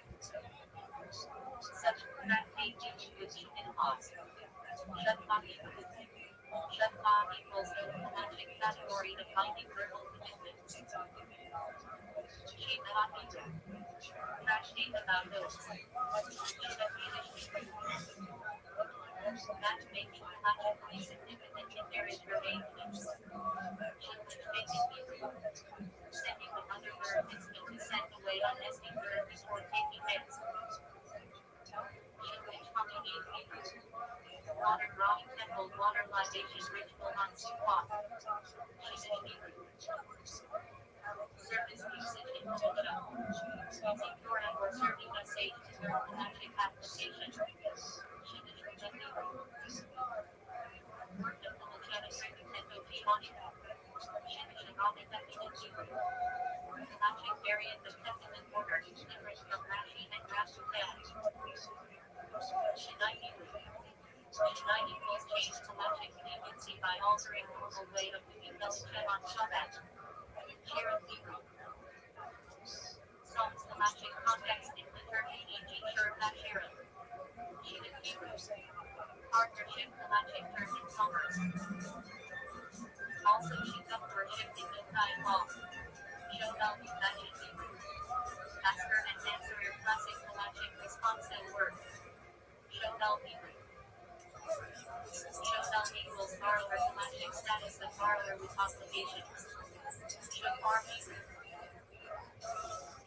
Such practice teach which in Oz. Shadma Hebrew. Shadma equals the magic category defining verbal commitment. Shema Hebrew. Trash tape about those. Shema Hebrew. Matchmaking magically significant in marriage arrangements. Making Hebrew. Sending the mother bird instant to send away a nesting bird before taking eggs. Shemwich Hamini Hebrew. Water drawing temple water libation ritual on Sukkot. Shemish Hebrew. Service usage in Torah. Using Torah or serving a sage to learn the magic application. Shemish Hebrew. Word of the Mechanic Nintendo P1. Shemish Aromic Hebrew. The magic variant of Testament order, different from Rashi and Rashukan. Shemai Hebrew. Shemai equals change to magic leniency by altering normal way of doing Shem on Shabbat. Sharon Hebrew. Psalms the magic context in liturgy e.g. Shurim HaSharon. Shemit Hebrew. Partnership the magic term in Psalms. Also Shikam worship in Milkai Law. Showdown magic Hebrew. Asker and answerer classic the magic responsive word. Showdown Hebrew. Showdown equals borrower the magic status of borrower with obligations. Shofar Hebrew.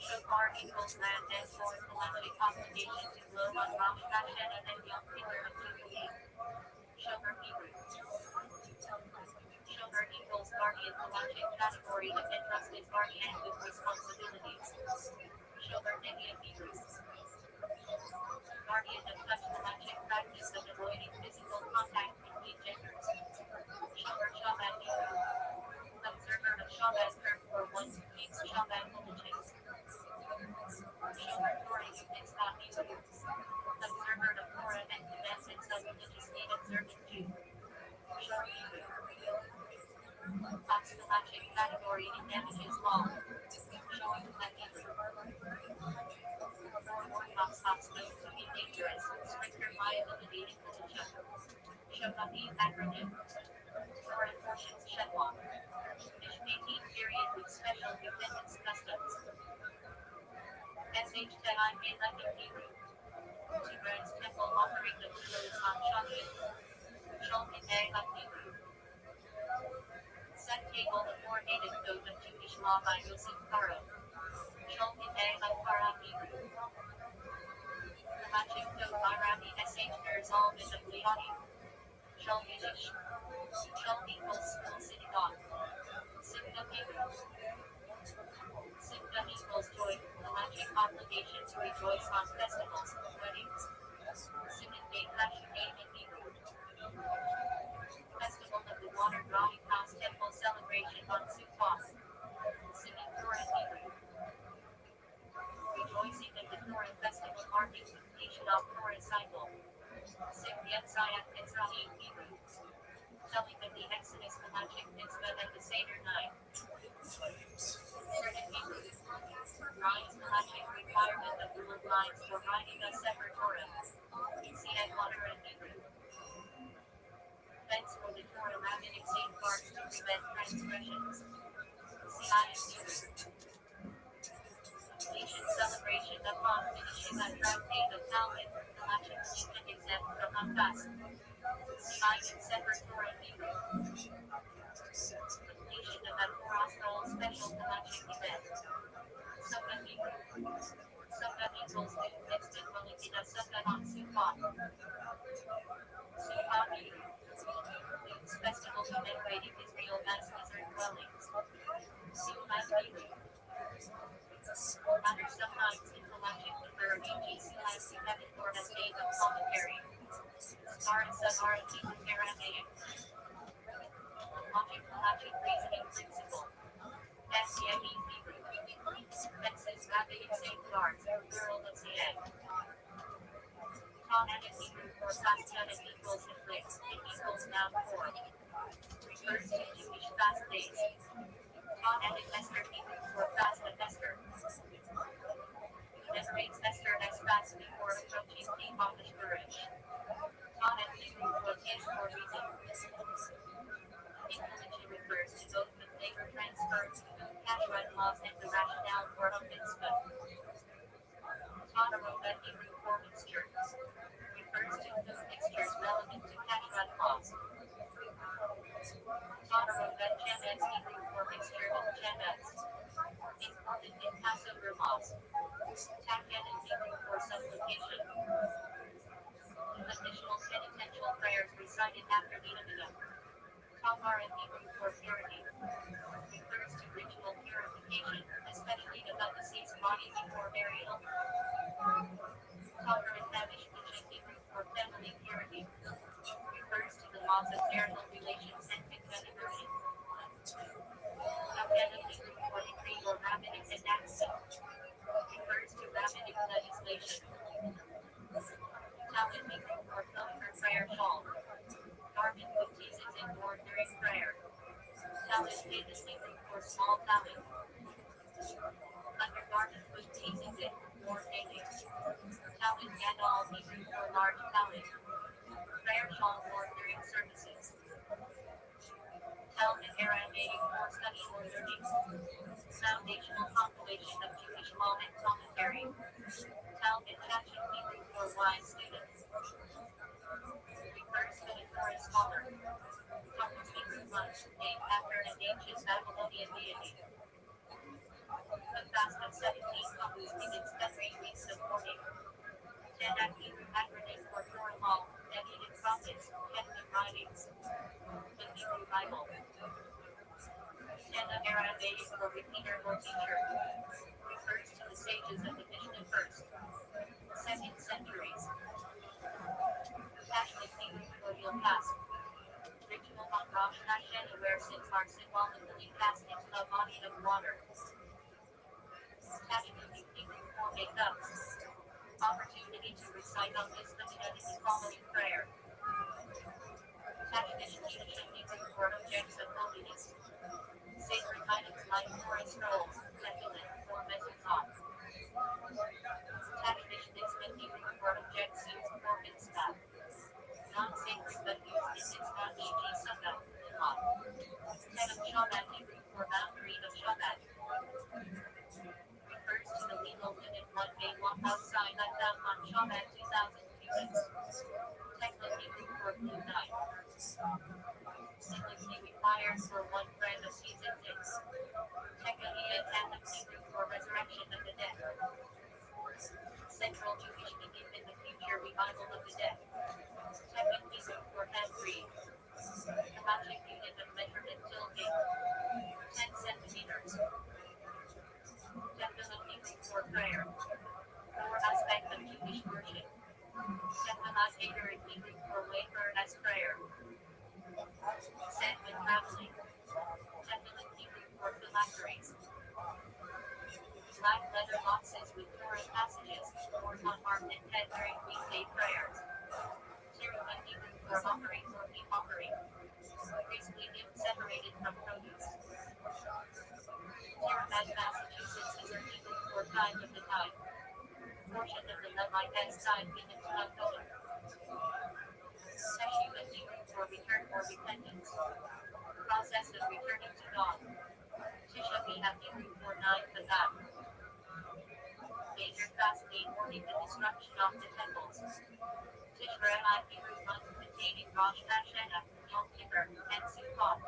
Shofar equals land and forth the magic obligation to blow on Rosh Hashanah and Yom Kippur of Jubilee. Shomer Hebrew. Shomer equals guardian the magic category of entrusted guardian with responsibilities. Shomer Negia Hebrew. Guardian of touch the magic practice of avoiding physical contact between genders. Shomer Shabbat Hebrew. Observer of Shabbat term for one who keeps Shabbat diligence. Shomer Torah Mitzvah Hebrew. Observer of Torah and commandments of religiously observant Jew. Shor Hebrew. Fox the magic category in damages law. Showing that Hebrew. Fox known to be dangerous, stricter liability in militia. Shabbat acronym. Torah portions Shetwalk. Mishpatim period with special dependence customs. SH Tehai Melechim Hebrew. Tigrans temple offering of clothes on Shabbat. Shalom Ehad Hebrew. Set table the four native code of Jewish law by Yosef Karo. Shalom Ehad Kara Hebrew. The magic code by Rabbi SH Nerzal visibly audio. Shalom Yiddish. Shalom equals school synagogue. Simcha Hebrew. Simcha equals joy, the magic obligation to rejoice on festivals, weddings. Simon Day Passion Day in Hebrew. Festival of the Water Drawing House Temple celebration on Sukkot. Simon Torah Hebrew. Rejoicing at the Torah festival marking completion of Torah cycle. Sim Yetzayat Mitzrayim Hebrew. Telling of the Exodus, the magic mitzvah and the Seder night. Certain Hebrew. Rise the magic requirement of rule lines for writing a separate Torah. See and water and Hebrew. Thanks for the Torah rabbinic safeguard prevent transgressions. CISU. Completion celebration upon finishing a tractate of Talmud, the Latin and exempt from unfast. CIU Secretary Hebrew. Completion of a Rostral special collection event. Sukkah Hebrew. Sukkah equals new mixed with Molekina Sukkah on Sukkot. Sukkot Hebrew. Leads festival commemorating Israel as desert dwellings. Sukkot Hebrew. Other sometimes in collection with the BGCIC heaven for a state of commentary. Aramaic. Logic reasoning principle. SCME Hebrew. Texas Rapid Safeguards, World of the Egg. Tonic Hebrew for fast unit equals inflicts, it equals noun form. Refers to Jewish fast days. Tonic Esther Hebrew for fast of Esther. Commemorates Esther as fast before approaching the Mamish Burj. Tonic Hebrew for case for reason. Inclination refers to both the labor transfer to Cashright laws and the rationale for a mitzvah. Tanaroga Hebrew for mixture. Refers to those mixtures relevant to Cashright laws. Tanaroga Chemex Hebrew for mixture of Chemex. Included in Passover laws. Takyanin Hebrew for supplication. Additional penitential prayers recited after the Amidah. Tamar in Hebrew for purity. Refers to ritual purification, especially about the deceased body before burial. Tamar in Hamish, which in Hebrew for family purity. Refers to the laws of marital relations and mikvah immersion. Takyanin Hebrew for decree or rabbinic enactment. Refers to rabbinic legislation. Talmud Hebrew for comfort prayer shawl. Garment with teases and worn during prayer. Talmud Tavis Hebrew for small talmud. Undergarment with teases in, worn daily. Talmud Gadol Hebrew for large talmud. Prayer shawl worn during services. Talmud Aramaic for study or learning. Foundational compilation of Jewish law and commentary. Talmud Chachim Hebrew for wise students. Refers to it for a scholar. Talmud Hebrew lunch, named after an ancient Babylonian deity. The fast of 17 Tammuz begins at 3 weeks of mourning. Tanakh Hebrew acronym for Torah law, Davidic prophets, Hebrew writings. The Hebrew Bible. Tanakh Aramaic for repeater or teacher. Refers to the sages of the Mishnah first. Second centuries. Catholic Hebrew for you'll pass. Ritual on Rosh Hashanah where sins are symbolically cast into a body of water. Catholic Hebrew for make up. Opportunity to recite on this Amidah in the following prayer. Catholic Hebrew for objects of holiness. Sacred items like Torah scrolls, Tefillin, or mezuzah. Catholic Hebrew for objects used for mitzvah. Non-sacred but used in mitzvah e.g. sukkah, law. Head of Shabbat Hebrew for boundary of Shabbat. Refers to the legal limit one may walk outside without on Shabbat 2,000 cubits. Technic Hebrew for blue night. Cyclically required for 1 gram of seasoned figs. Technic Hebrew for resurrection of the dead. Central Jewish belief in the future revival of the dead. Technic Hebrew for hand-free. The magic unit of measurement tilde. 10 centimeters. Tefillin Hebrew for prayer. Core aspect of Jewish worship. Tefillah Hager in Hebrew for wafer as prayer. Said when traveling. Tefillin Hebrew for phylacteries. Black leather boxes with Torah passages, worn on arm and head during weekday prayers. Cherubim Hebrew for offering or meat offering. Basically meat separated from produce. Cherubim Massachusetts is a Hebrew for time of the tide. Portion of the Levite and side given to Dakota. Teshuvah Hebrew for return or repentance. Process of Tashmiha Hebrew for 9 Kazakh. Major fast day mourning the destruction of the temples. Tishrei Hebrew month containing Rosh Hashanah, Yom Kippur, and Sukkot.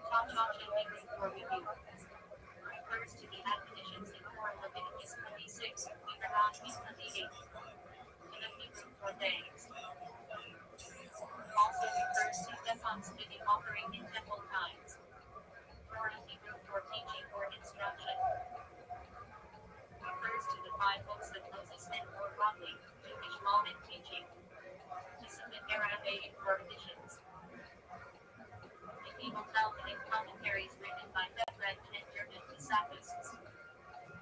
Tachach Hebrew for review. Refers to the admonitions in Torah Leviticus 26, Deuteronomy 28. In a Hebrew for thanks. Also refers to Stefan's spitting offering in temple times. Torah Hebrew for teaching or instruction. Refers to the 5 books of Moses and more broadly, Jewish law and teaching. Discipline Aramaic for additions. Medieval Talmudic commentaries written by Bethred and German Pacifists.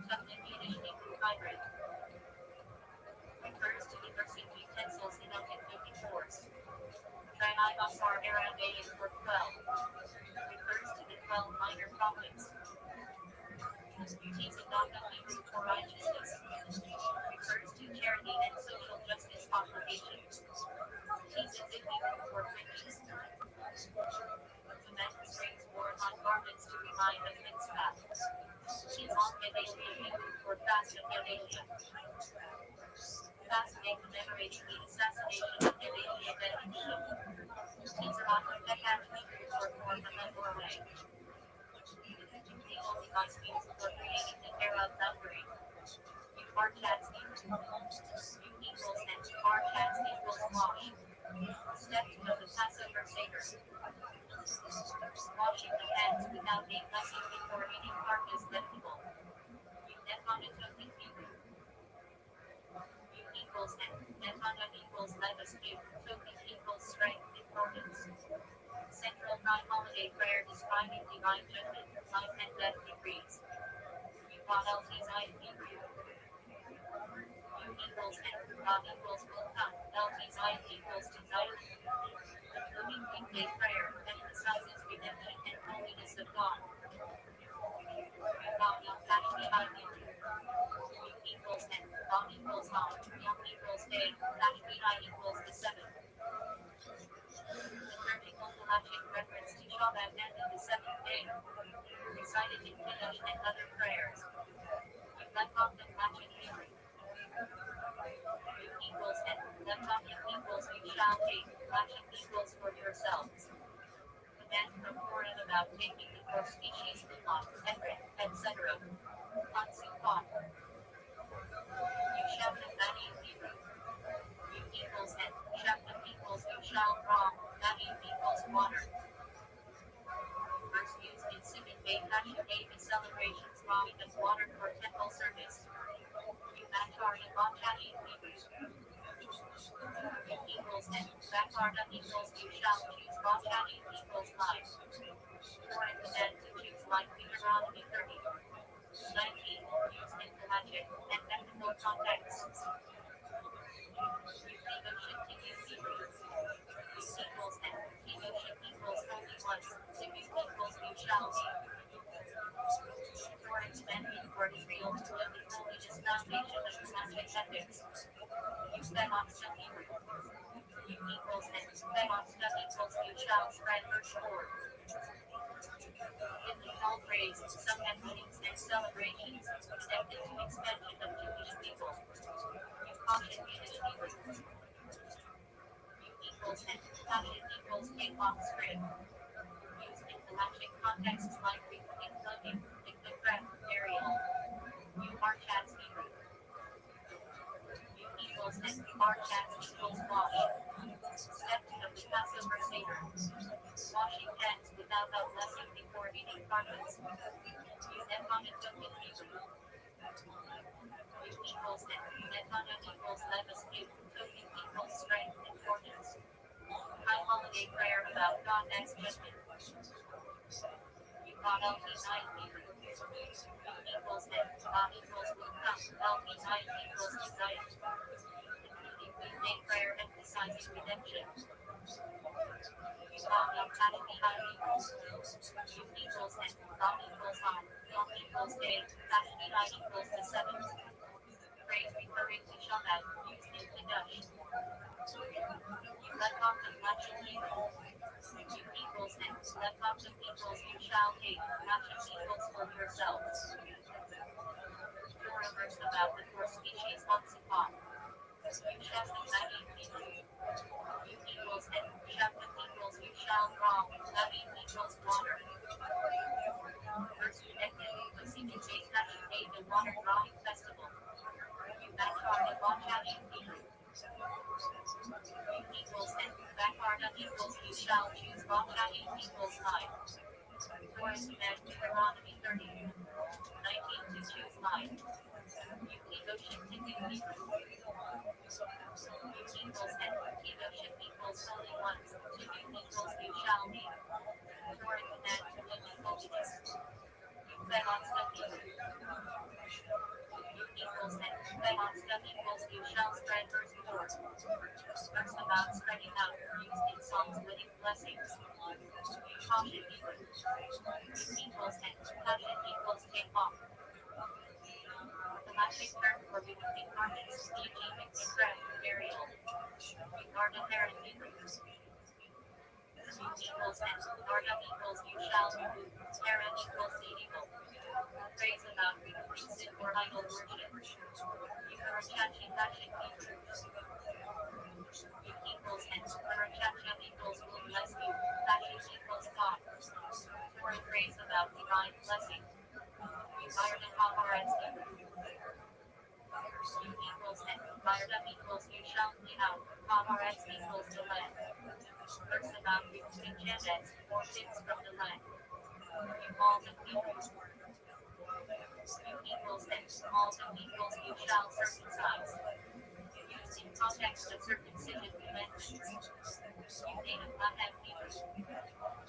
Tufted Yiddish Hebrew hybrid. Refers to the nursing utensils in oven cooking force. Triibasar Aramaic for 12. Refers to the 12 minor prophets. Tzedakah Hebrew for righteousness. Refers to charity and social justice obligations. Tzitzit Hebrew for fringes. The men's strings worn on garments to remind of mitzvah. Shizon Gedalia Hebrew for fast of Gedalia. Fast day commemorating the assassination of Gedalia ben Isham. Tzedakah Bekat Hebrew for 4th of Norway. The only vice means for creating the era of boundary. Bar chats equals and bar chats equals wash. Steps of the Passover Seder. Washing the hands without a blessing before eating carcass vegetable. Netanah in Hebrew. Equals and Netanah equals levis view. Token equals strength, importance. Central High Holiday Prayer describing divine judgment, life and death decrees. LT's I Hebrew. Equals and God equals will come. LT's I equals desire. Including weekday prayer emphasizes redemption and holiness of God. God Tashmi I Hebrew. Equals and God equals on. Yom equals day. Tashmi I equals the 7th. Liturgical halachic reference to Shabbat and the 7th day. Recited in Kiddush and other prayers. Levkov and Lachin Hebrew. Equals and Levkov equals you shall take. Lachin equals for yourselves. Command from Torah about taking the 4 species Lumot, Efrem, etc. Sukkot. You shall have Bani Hebrew. You equals and Shaptam equals you shall draw. Bani equals water. First used in Simon Bay Hashanah celebrations drawing of water for temple service. Batarda Bachani Hebrew. Equals and Batarda equals you shall choose Bachani equals life. Torah command to choose life Deuteronomy 30. 19. Used in halachic and technical contexts. Devotion to you Hebrew. Equals and devotion equals only once. Zibut equals you shall be. Torah commandment for Israel to know the holiness foundation of halachic ethics. Use them on some Hebrew. Equals and them on stuff equals you shall spread her sword. In the all praise, some have meetings and celebrations connected to expansion of Jewish people. You caution Yiddish Hebrew. Equals and caution equals take off string. Used in halachic contexts like recruiting clothing, dictograph, burial. You are chats Hebrew. Equals and bar chats equals wash. Steps of the Passover Seder. Washing hands without a blessing before eating carcass. You Netanah token Hebrew. Equals and Netanah equals levis view. Token equals strength, importance. High holiday prayer about God next judgment. God LT's I Hebrew. Equals and God equals will come. LT's I equals desire. Weekday prayer emphasizing redemption. God Tashmi I equals. Equals and God equals on. Yom equals day. Tashmi I equals the 7th. Phrase referring to Shabbat, used in Kiddush. Levkov and Lachin Hebrew. Equals and Levkov Toxic equals you shall hate. Action equals for yourselves. Dora verse about the four species once upon. You shall be many people. You equals and chapter equals you shall draw. Many equals water. First connected. The secret base passion made the water drawing festival. You backyard and watch out you people. You equals and backyard equals you shall choose watch out you equals life. Forest command Deuteronomy 30. 19 to choose life. You negotiate to do people. You equals and negotiate equals only once. To do equals you shall be. Foreign command to live in holiness. You fed on stuff people. You equals and fed on stuff equals you shall spread verse 4. Verse about spreading out used in songs winning blessings. You caution people. You equals and caution equals take off. The Latin term for removing garments, e.g. extract, burial. Garden parent people. You equals and garden equals you shall remove. Parent equals evil. Phrase about removing sin or idol worship. You are catching magic people. You equals and catching equals will bless you. Fashion equals God. Or a phrase about divine blessing. You fired and comrades people. You equals and fired up equals you shall be out. Comrades equals the land. Verse about removing Jebez or things from the land. You all the people. You equals and all the equals you shall circumcise. Used in context of circumcision commandments. You native Latin people.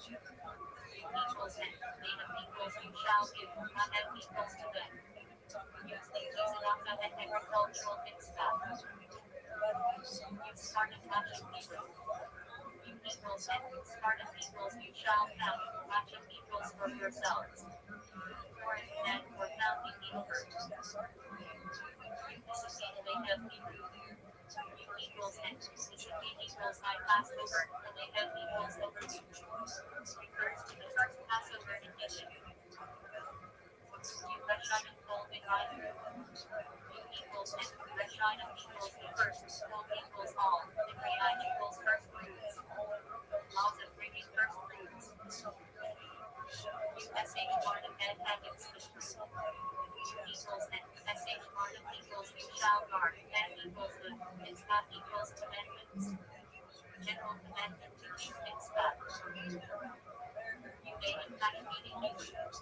You equals and native equals you shall give. Latin equals to them. Used in Kizanaka and agricultural mixed-up. You Spartan matching people. You equals and Spartan equals you shall count. Matching equals for yourselves. Foreign command for counting equals. This is the make of people. You equals and discipline equals I passed over. The make of equals over you. Refers to the first Passover edition. You Reshina folding right. You equals and Reshina equals the first. Fold equals all. The Reai equals first fruits. Laws of bringing first fruits. You SH Martin and Haggins. Equals and SH Martin equals you shall guard. And equals the it's not equals commandments. General commandment to keep it's not. You made it cash meeting equals.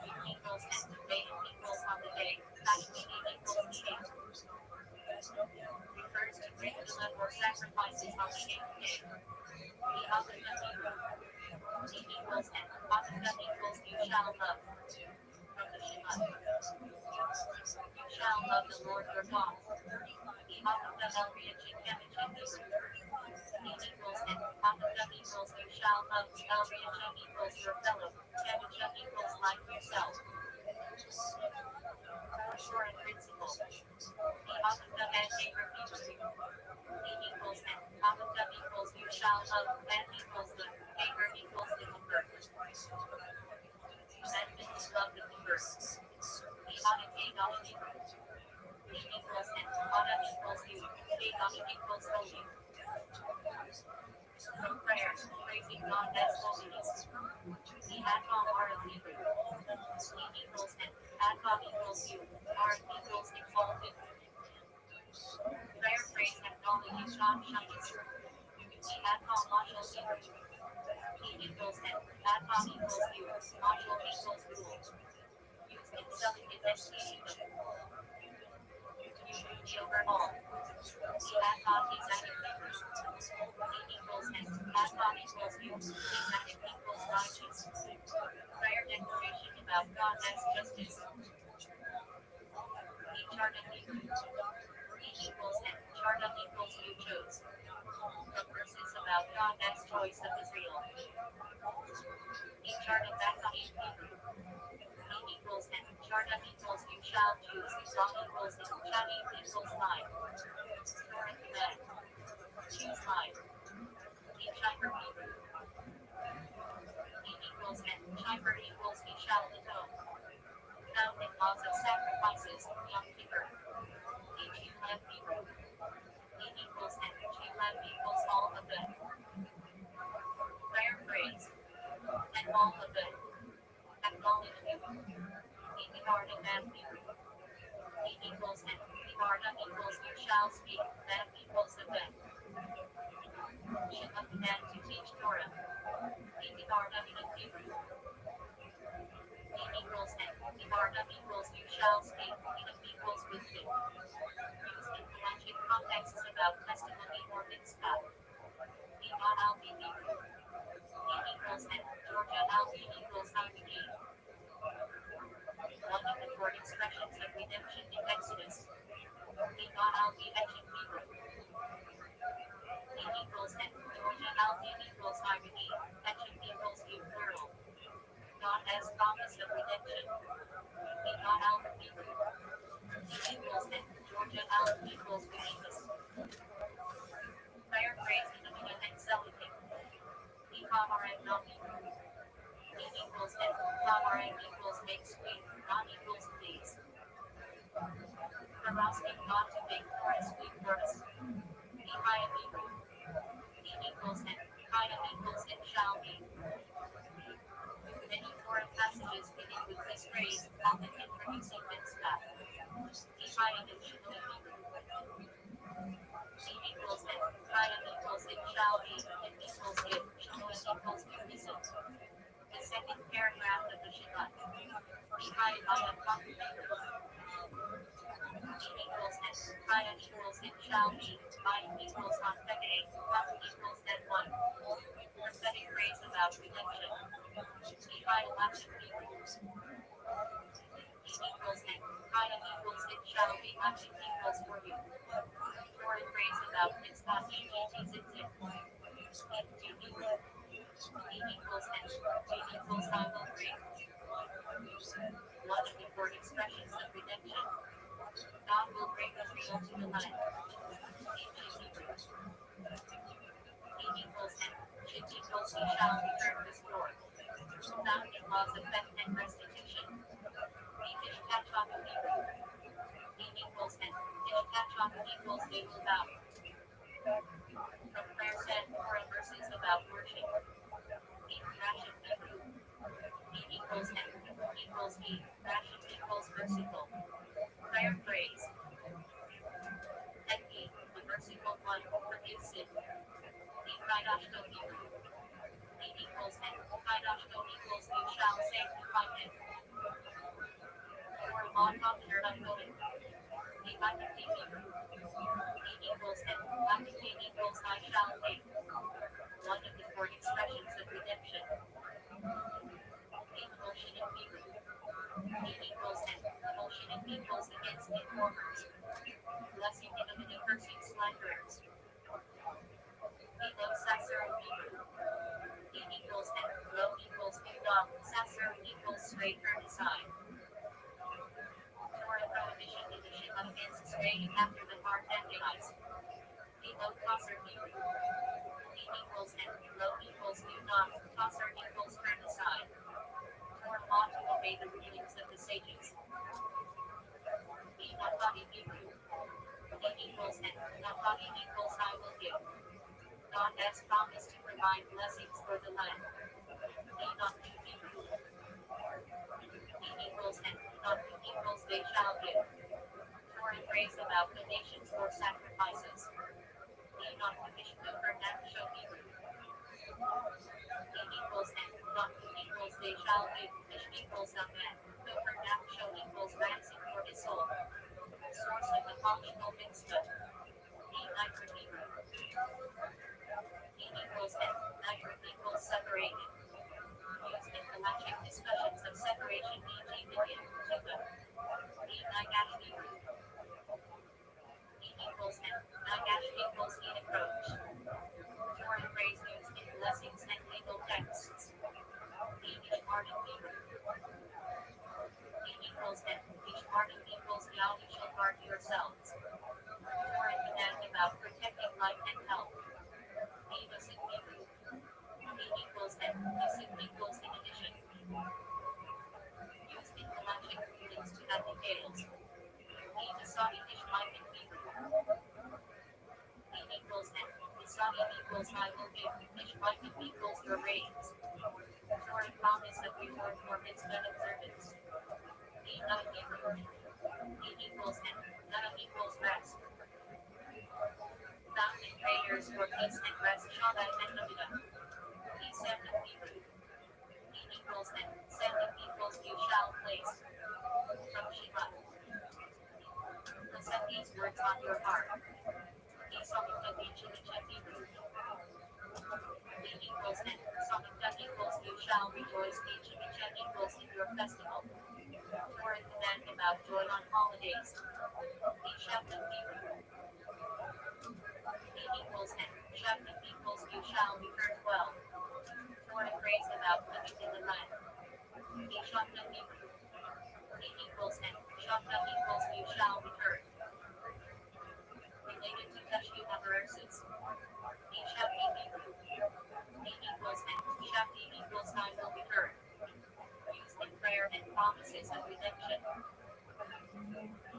You equals and made it equals on the day. Cash meeting equals meeting. Refers to bring blood or sacrifices on the 8th day. The Akata equals. The equals and Akata equals you shall love. From the Shema. You shall love the Lord your God. The Akata Elriachin Kemichin The equals and Akata equals you shall love. Elriachin equals your fellow. Kemichin equals like yourself. Sure and principle. The Akata and neighbor equals. The equals and Akata equals you shall love. And equals the neighbor equals the convert. Commandment is love the convert. The Akata equals. The equals and Akata equals you. The Akata equals holy. From prayers, praising God as holiness. The Advam are of Hebrew. The equals and Advam equals you. Are equals exalted. Prayer praise acknowledging God shines. The Advam module Hebrew. The equals and Advam equals you. Module equals rule. Used in selling investigation. You over all. The Advam is Hebrew. The equals and Advam equals you. The equals righteous. Prayer declaration about God as justice. The Charta Hebrew. The equals and Charta equals you chose. The verses about God as choice of Israel. The Charta Baka Hebrew. The equals and Charta equals you shall choose. Law equals and Chadi equals life. Torah command. Choose life. The Chimer Hebrew. The Timer equals he shall atone. Founding laws of sacrifices, young keeper. H U F Hebrew. E equals N. G left equals all of them. Prayer phrase. And all of them. Acknowledge you. E Ibarda and Hebrew. E equals N. Ibarda equals you shall speak. That equals the them. Shema command to teach Torah. E Ibarda in Hebrew. E equals N. Ibarda equals you shall speak. E equals with you. Used in pelagic contexts about testimony or mitzvah. E not al be Hebrew. E equals N. Georgia al be equals IBD. One of the four expressions of redemption in Exodus. E not al be etching Hebrew. E equals N. Georgia al be equals IBD. Etching equals you plural. God as promise of redemption. E not al be Hebrew. E equals N. Georgia al equals believers. Prayer phrase Nehemiah and Zelophim. E Kamaran non Hebrew. E equals N. Kamaran equals make sweet, non equals please. Harassing not to make for a sweet verse. E Haya Hebrew. E equals N. Haya equals it shall be. Many foreign passages begin with this phrase, often introducing mitzvah. E Haya and Shinoi Hebrew. E equals N. Haya equals it shall be. It equals it. Shinoi equals unison. The second paragraph of the Shema. E Haya Haya Hebrew. E equals N. Haya equals it shall be. Haya equals on fecate. Haya equals that one. Prophetic phrase about redemption. E Haya Lachim Hebrew. E equals N. Haya equals it shall be. Lachim equals for you. Foreign phrase about mitzvah. EGT zit. E equals N. G equals I will bring. One of the four expressions of redemption. God will bring Israel to the land. E equals N. G equals he shall return restored. Founding laws of theft and restitution. E Ishkachak Hebrew. E equals N. Ishkachak equals they will bow. From prayer set foreign verses about worship. E Rashid Hebrew. E equals N. Equals E. Rashid equals versicle. Prayer phrase. And E. The versicle 1. Forgive sin. E Kaidashko Hebrew. E equals N. Kaidashko equals you shall sanctify him. Or law doctor ungoing. E Vakati Hebrew. E equals N. Vakati equals I shall pay. One of the four expressions of redemption. E motion in Hebrew. E equals N. Motion in equals against informers. Blessing innovative cursing slanderers. E lo sasser in Hebrew. E equals N. Lo equals Udom. Sasser equals straight turn aside. Torah prohibition in the Shema against straying after the heart Amalekites. E lo tosser Hebrew. E equals N. Lo equals Udom. Tosser equals turn aside. Or law to obey the rulings of the sages. E not body Hebrew. E equals N. Not body equals I will give. God has promised to provide blessings for the land. E not to Hebrew. E equals N. Not to equals they shall give. Foreign phrase about donations or sacrifices. E not to Mishnu for Naksho Hebrew. E equals N. Not to equals they shall give. Mish equals a man. No for Naksho equals ransom for his soul. Source of the functional mitzvah. E nitro Hebrew. E equals N. Nitro equals separated. Used in pelagic discussions of separation e.g. million, tuba. E nagash Hebrew. E equals N. Nagash equals he approach. Foreign phrase used in blessings and legal texts. E Ishmardim Hebrew. E equals N. Ishmardim equals Yah you shall guard yourselves. your reigns. For a promise of reward for mitzvah observance. E not Hebrew. E equals N. None equals rest. Found in prayers for peace and rest. Shabbat and Amidah. E 7 Hebrew. E equals N. 7 equals you shall place. From Shema. Set these words on your heart. E something each Hebrew. E equals N. Something equals you shall rejoice. Each equals in your festival. For a command about joy on holidays. E Shabbat Hebrew. E equals N. Shabbat equals you shall be heard well. For a praise about living in the land. E Shabbat Hebrew. E equals N. Shabbat equals you shall be heard. Related to Teshuvah verses. E Shabbat Hebrew. E equals N. Shabbat equals I will be heard. Used in prayer and promises of redemption.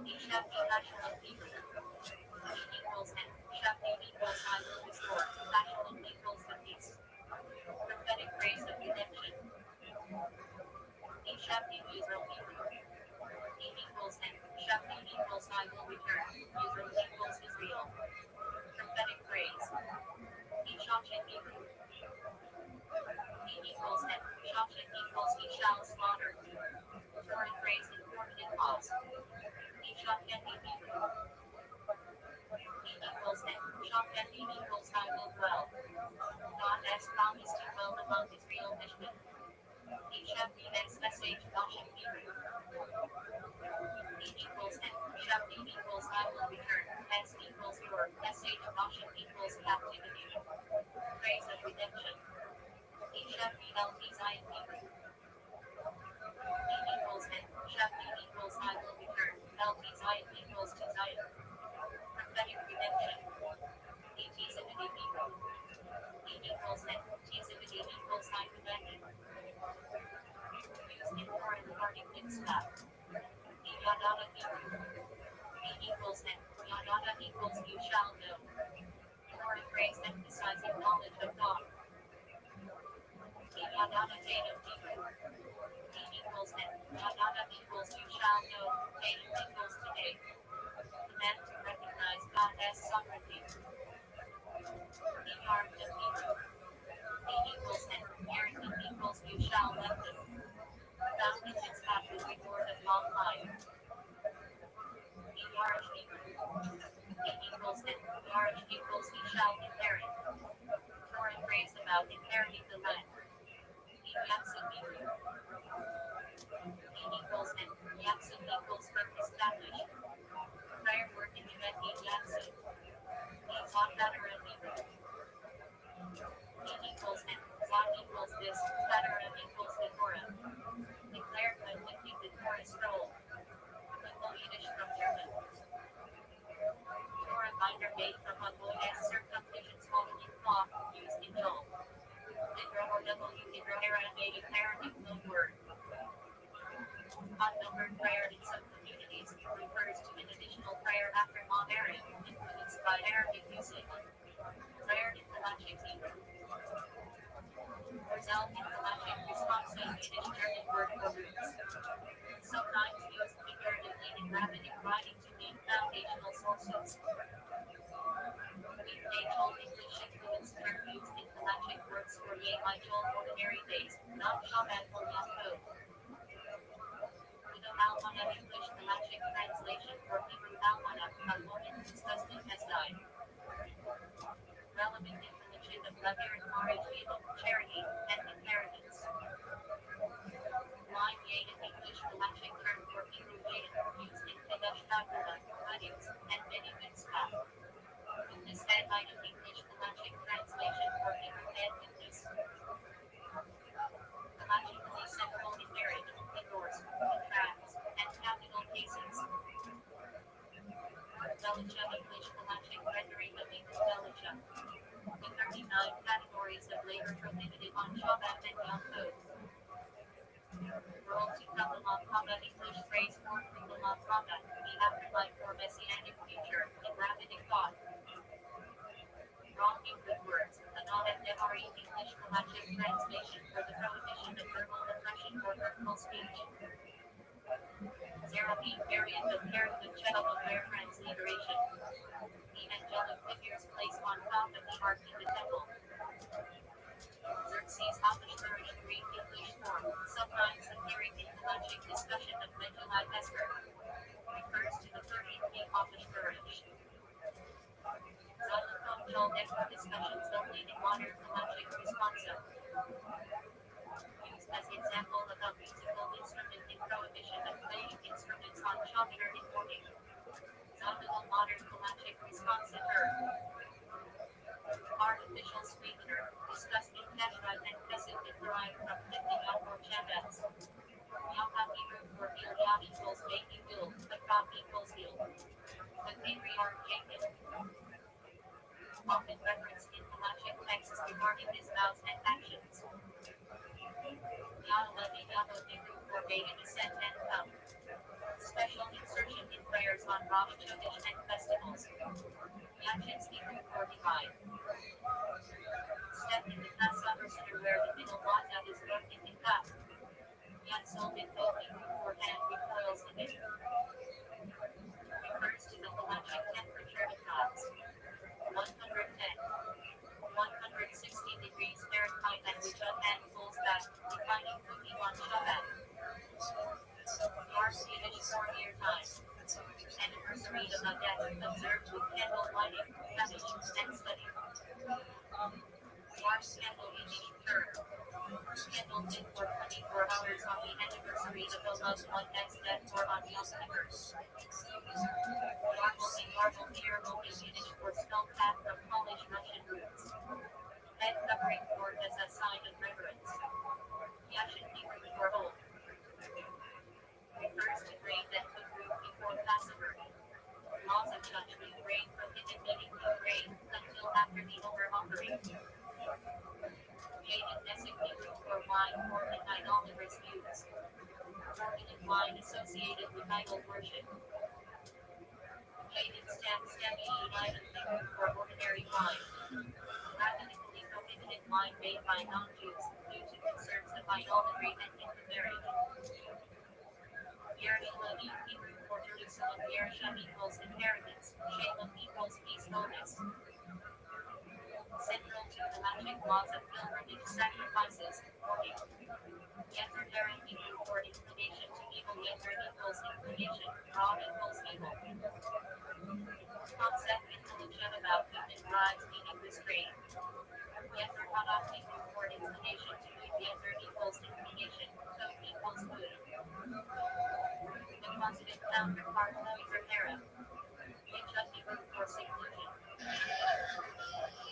E Shabbat Hashalom Hebrew. E equals N. Shabbat equals I will restore. Hashalom equals the peace. Prophetic praise of redemption. E Shabbat Israel Hebrew. E equals N. Shabbat equals I will return. Israel equals Israel. Prophetic praise. E Shachet Hebrew. E equals N. Shachet equals he shall slaughter. Foreign praise in forfeited cause. E Shachet Hebrew. E equals N. Shachet equals I will dwell. God has promised to dwell among Israel Mishkan. E Shabbat X message Shachet Hebrew. E equals N. Shabbat equals I will return. S equals your. SH Shachet equals captivity. Praise of redemption. E Shabbat LT Zion Hebrew. E equals N. Shabbat equals I will return. LT Zion equals to Zion. Prophetic redemption. E Tizivity Hebrew. E equals N. Tizivity equals I commanded. Used in foreign parting mitzvah. E Yadada Hebrew. E equals N. Yadada equals you shall know. Foreign phrase emphasizing knowledge of God. E Yadada Tatum Hebrew. E equals N. Yadada equals you shall know. Tatum equals today. Command to recognize God as sovereignty. E Yarmouth Hebrew. E equals N. Yarmouth equals you shall let them. Found in its path the reward of long life. E Yarj Hebrew. E equals N. Yarj equals he shall inherit. Foreign phrase about inheriting the land. E Yatsu Hebrew. E equals N. Yatsu equals firm established. Prior work in event E Yatsu. E Zod veteran Hebrew. E equals N. Zod equals this. Veteran equals the Torah. Declared when lifting the Torah scroll. Little Yiddish from German. Torah binder made from a boy as circumcision swallowed in cloth, used in Joel. Didra or W. Didra era made a parenting code word. Unnumbered prayer in some communities refers to an additional prayer after marriage, influenced by Arabic usage. Prayer in Kalachic Hebrew. Result in Kalachic response in Yiddish German word for roots. Sometimes used figuratively in rabbinic writing to mean foundational sources. Weekday Joel English influenced term used in Kalachic words for Yeh by Joel ordinary days, not Shabbat or Yom Tov. The Almana English Kalachic translation for Hebrew Almana, a woman whose husband has died. Relevant information of Levir and marriage, charity, and inheritance. Line Yeh in English Kalachic term for Hebrew Yeh, used in Kadesh Tabula, weddings, and many mitzvah. Witness and item English Kalachic translation for Hebrew and witness. Kalachically separable in marriage, divorce, contracts, and capital cases. Velicha English Kalachic rendering of English Velicha. The 39 categories of labor prohibited on Shabbat and Yom Tov. Roll to Kalamah Kama English phrase for Kalamah Kama, the afterlife or messianic future, in rabbinic thought. Wrong English words, Anad and Devari English Kalachic modern Kalachik responsa. Used as example of a musical instrument in prohibition of playing instruments on Shakir in morning. Zonal modern Kalachik responsa verb. Artificial sweetener, discussed in Kashra and Pesach derived from lifting up or chabats. Yaka Hebrew for heel yash equals baby bill, the crop equals heel. The patriarch Jacob. Often referenced in Halachic texts regarding his vows and actions. Yahweh Yahweh Hebrew for Beta descent and come. Special insertion in prayers on Rosh Chodesh and festivals. Yachins Hebrew for divide. Step in the Passover where the middle wata is worked in the cup. Yatsol Bitfo Hebrew for hand recoils in it. Refers to the Halachic temperature of gods. 110. 160 degrees Fahrenheit at which a hand pulls back, defining cooking on Shabbat. Our Swedish 4-year time. Anniversary of a death observed with candle lighting, cabbage, and study. Mars candle Yiddish term. Candle lit for 24 hours on the anniversary of a loved one next death or on Yom Kippur. Marble miracle is Yiddish for skull cap from Polish Russian roots. Head covering work as a sign of reverence. Yashin Hebrew for home. Refers to grain that could root before Passover. Laws of judgment grain prohibited eating new grain until after the over-offering. Jaded Nessic Hebrew for wine or in idolatrous views. Forbidden wine associated with idol worship. Jaded Stammy United Hebrew for ordinary wine. Rabbinically prohibited wine made by non-Jews due to concerns of idolatry and intermarriage. Yerushalayim Hebrew for Jerusalem Yerushalayim equals inheritance, Shalem equals peace bonus. Central to the magic laws of pilgrimage sacrifices, mourning. Yeter Darren Hebrew for inclination to evil Yeter equals inclination, Ra equals evil. Concept in religion about human rights meaning restraint. Yeter Hadaf Hebrew for inclination to good Yeter equals inclination, Tov equals good. The positive counterpart Yeter Hera. Yechut Hebrew for seclusion.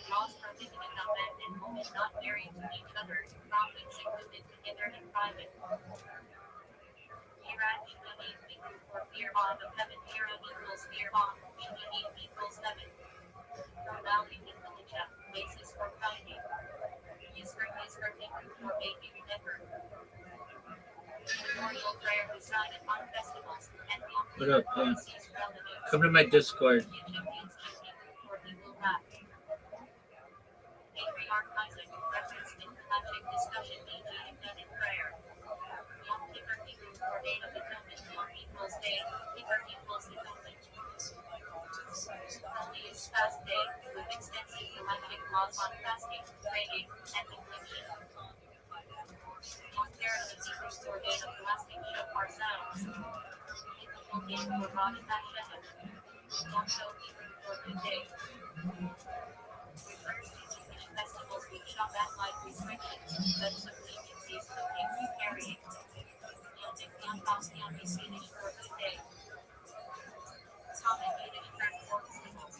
Laws prohibiting a man and woman not married to each other, often secluded together in private. Yirat Shulanim Hebrew for fear of heaven. Yira equals fear of, Shulanim equals heaven. Pronouncing in Militia, basis for finding. Yisra Hebrew for baby remember. Memorial prayer decided on festivals and the What up, come to my Discord. Patriarch Isaac referenced in Halachic discussion being done in prayer. Yom Kippur Hebrew for Day of Atonement. Yom equals day, Kippur equals atonement. Holy is fast day, with extensive Halachic laws on fasting, praying, and affliction. Yom Teruah Hebrew for Day of Lasting Shofar sounds. Biblical name for Rosh Hashanah. Yom Tov Hebrew for good day. Refers to Jewish festivals with Shabbat-like restrictions, such as leniencies cooking, carrying. Yom Tov is Yiddish for good day. Common Yiddish term for festivals.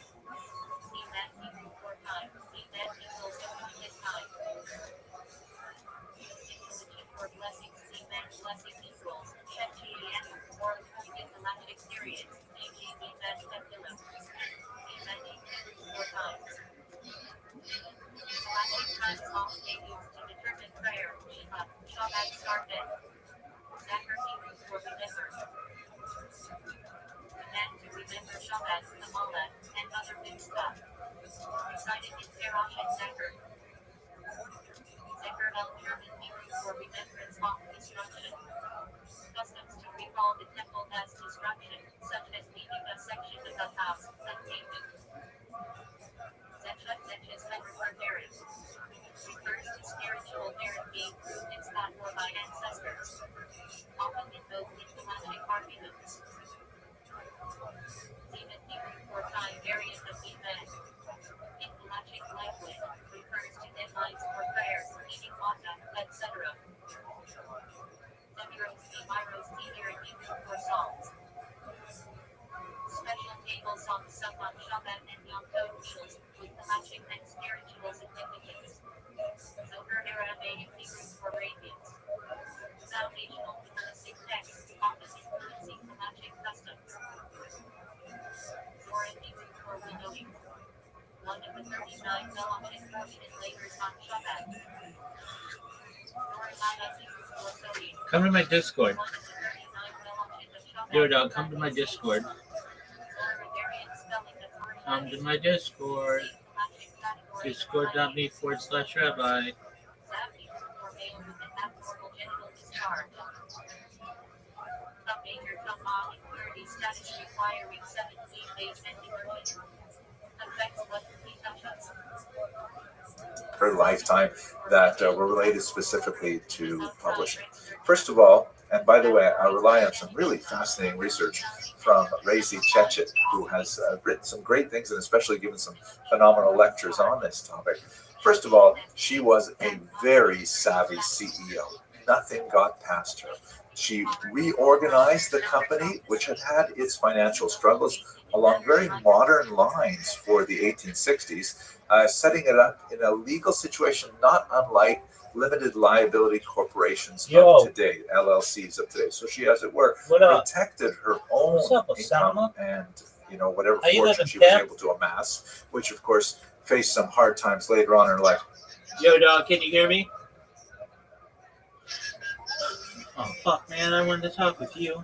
Nimet Hebrew for time. Nimet equals appointed time. Intelligent for blessings. Nimet blessing equals Shetchiyah or appointed Halachic periods. E.g. Nimet Tefillah. Nimet Hebrew for times. Halachic times often used to determine prayer. Shabbat start then. Zachar Hebrew for remember. Command to remember Shabbat, Kabbalah, and other mitzvah. Recited in Parash and Zachar. Zachar German Hebrew for remembrance of destruction. Customs to recall the temple as destruction, such as leaving a section of the house untainted. Zechut Zeches Heteropertary. Refers to spiritual merit being proved in spot or by ancestors. Often invoked in Halachic arguments. Demon Hebrew for time variant of Iman. In Halachic language, refers to Come to my Discord. Yo, dog, come to my Discord. Come to my Discord. Discord.me/rabbi. Her lifetime that were related specifically to publishing. First of all, and by the way, I rely on some really fascinating research from Razi Chechet, who has written some great things and especially given some phenomenal lectures on this topic. First of all, she was a very savvy CEO. Nothing got past her. She reorganized the company, which had had its financial struggles along very modern lines for the 1860s, setting it up in a legal situation not unlike limited liability corporations of today, LLCs of today. So she, as it were, protected her own income and whatever fortune she was able to amass, which of course faced some hard times later on in her life. Yo, dog, can you hear me? Oh, fuck, man, I wanted to talk with you.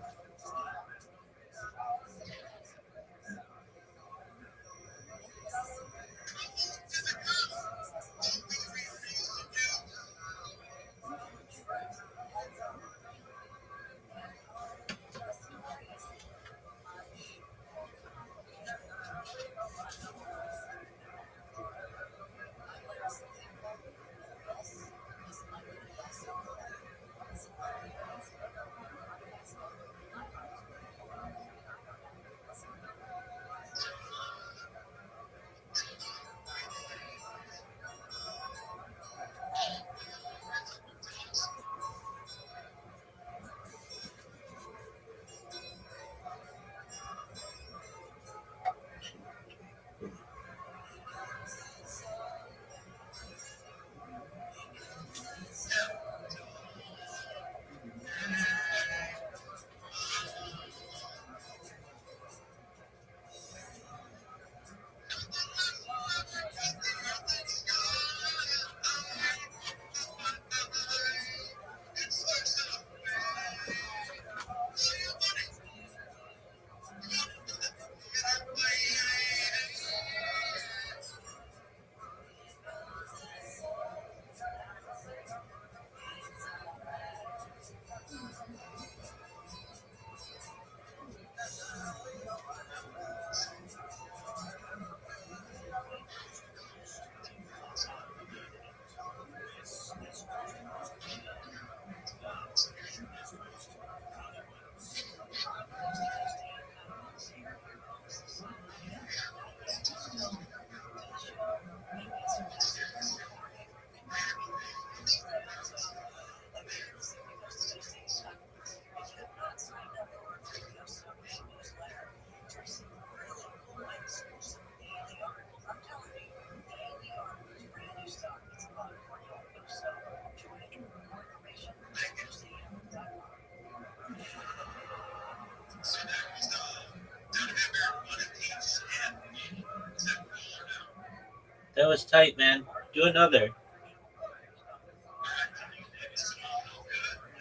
That was tight, man. Do another.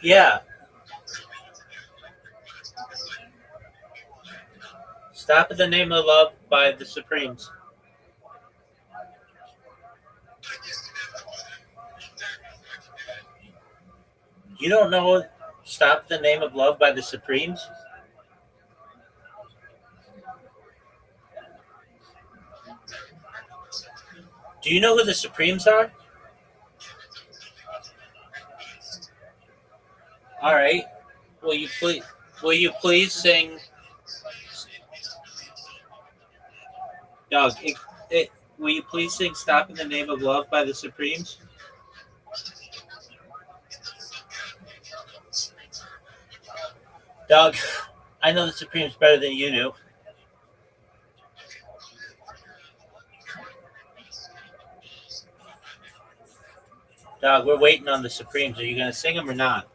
Yeah. Stop in the Name of Love by the Supremes. You don't know Stop in the Name of Love by the Supremes? Do you know who the Supremes are? All right. Will you please sing? Dog, will you please sing "Stop in the Name of Love" by the Supremes? Dog, I know the Supremes better than you do. Dog, we're waiting on the Supremes. Are you going to sing them or not?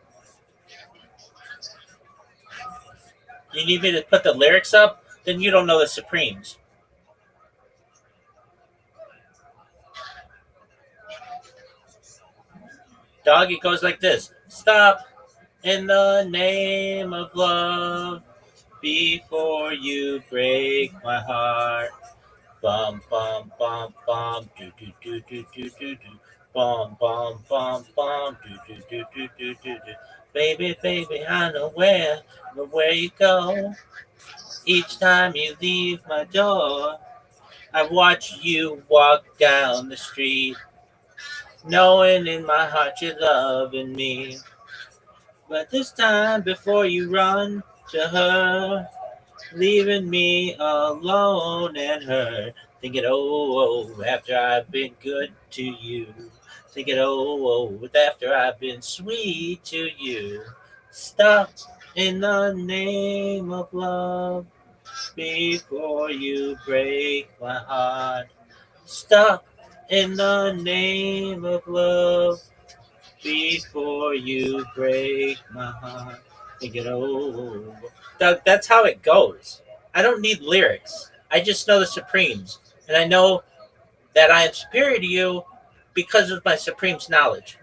You need me to put the lyrics up? Then you don't know the Supremes. Dog, it goes like this. Stop in the name of love, before you break my heart. Bum bum bum bum do do do do do do do. Bum bum bum bum do do do do do do do. Baby, baby, I know where you go. Each time you leave my door, I watch you walk down the street, knowing in my heart you're loving me. But this time, before you run to her, leaving me alone and hurt. Thinking, after I've been good to you. Thinking, after I've been sweet to you. Stop in the name of love before you break my heart. Stop in the name of love before you break my heart. Thinking, that's how it goes. I don't need lyrics. I just know the Supremes, and I know that I am superior to you because of my Supremes knowledge.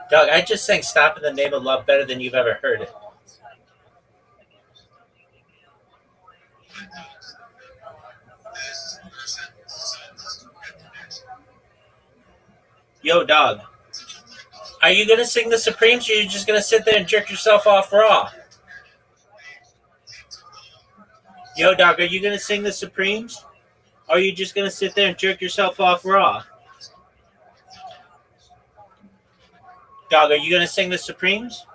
Doug, I just sang "Stop in the Name of Love" better than you've ever heard it. Yo, dog, are you gonna sing the Supremes, or are you just gonna sit there and jerk yourself off raw? Yo, dog, are you gonna sing the Supremes? Or are you just gonna sit there and jerk yourself off raw? Dog, are you gonna sing the Supremes?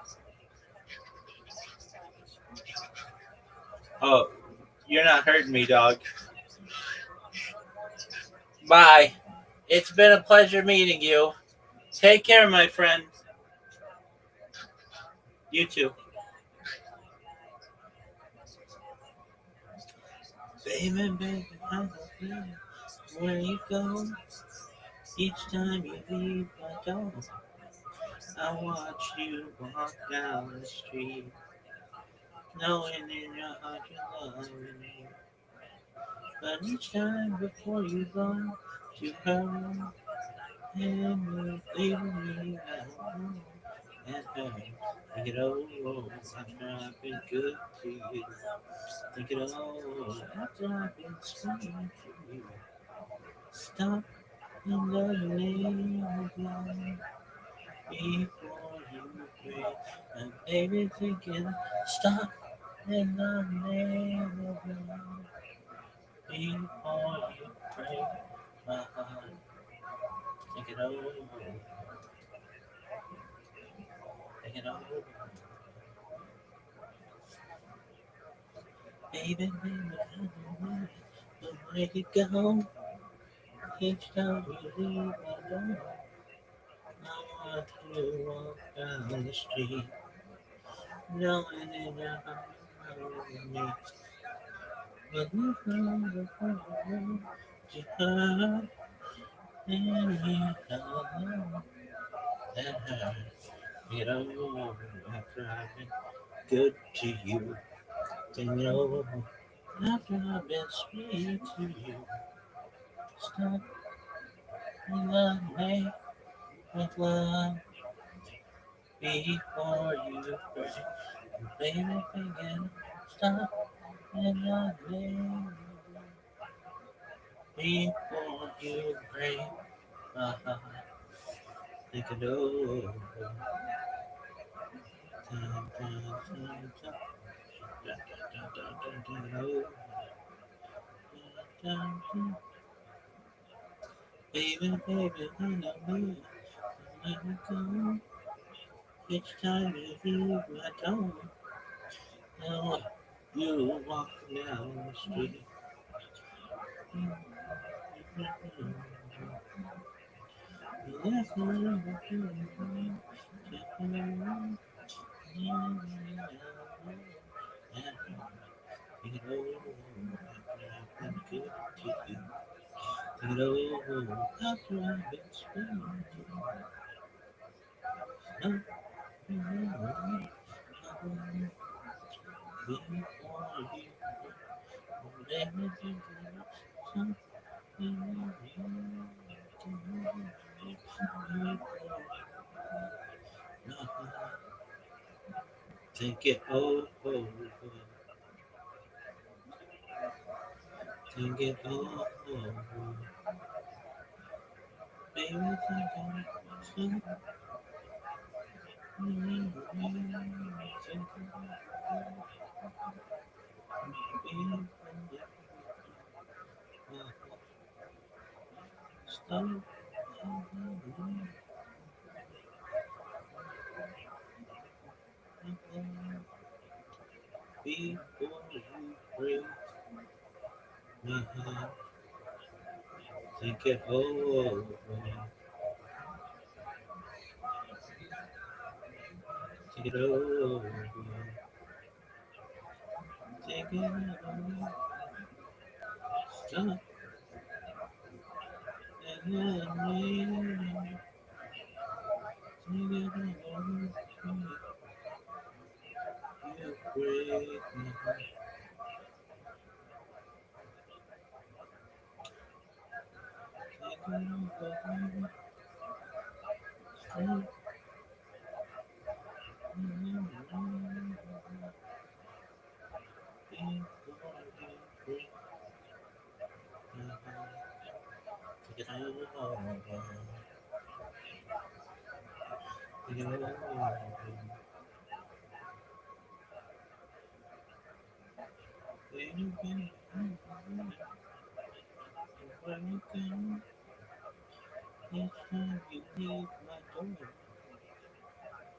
Oh, you're not hurting me, dog. Bye. It's been a pleasure meeting you. Take care, my friend. You too. Baby, baby, I don't care where you go. Each time you leave my door, I watch you walk down the street, knowing in your heart you're loving me. But each time before you go to her, and you're leaving me alone and her. Think it after I've been good to you. Think it after I've been sweet to you. Stop in the name of love before you break. And baby thinking, stop in the name of love before you break my heart. Think it over, think it over. Baby, baby, I don't know where you go. Each time you leave my door, I want to walk down the street, knowing in your heart you're with me. But you know the problem you hurt, and you know that hurt. You know, after I've been good to you, then you know, after I've been sweet to you, stop in the name of love before you break. Baby, begin, stop in the name of love before you break my heart. Think it over. Dun, dun, dun, dun. Dun, dun, dun, dun, dun, dun, oh. Dun, dun. Baby, baby, I know me. Let me go. Each time you leave my door, now you walk down the street. Take it over. Take it over. Baby, stop. Before you break my heart, think it over. Think it over. Think it over. Stop. And let me think it over. You break my heart. Think it over. Stop.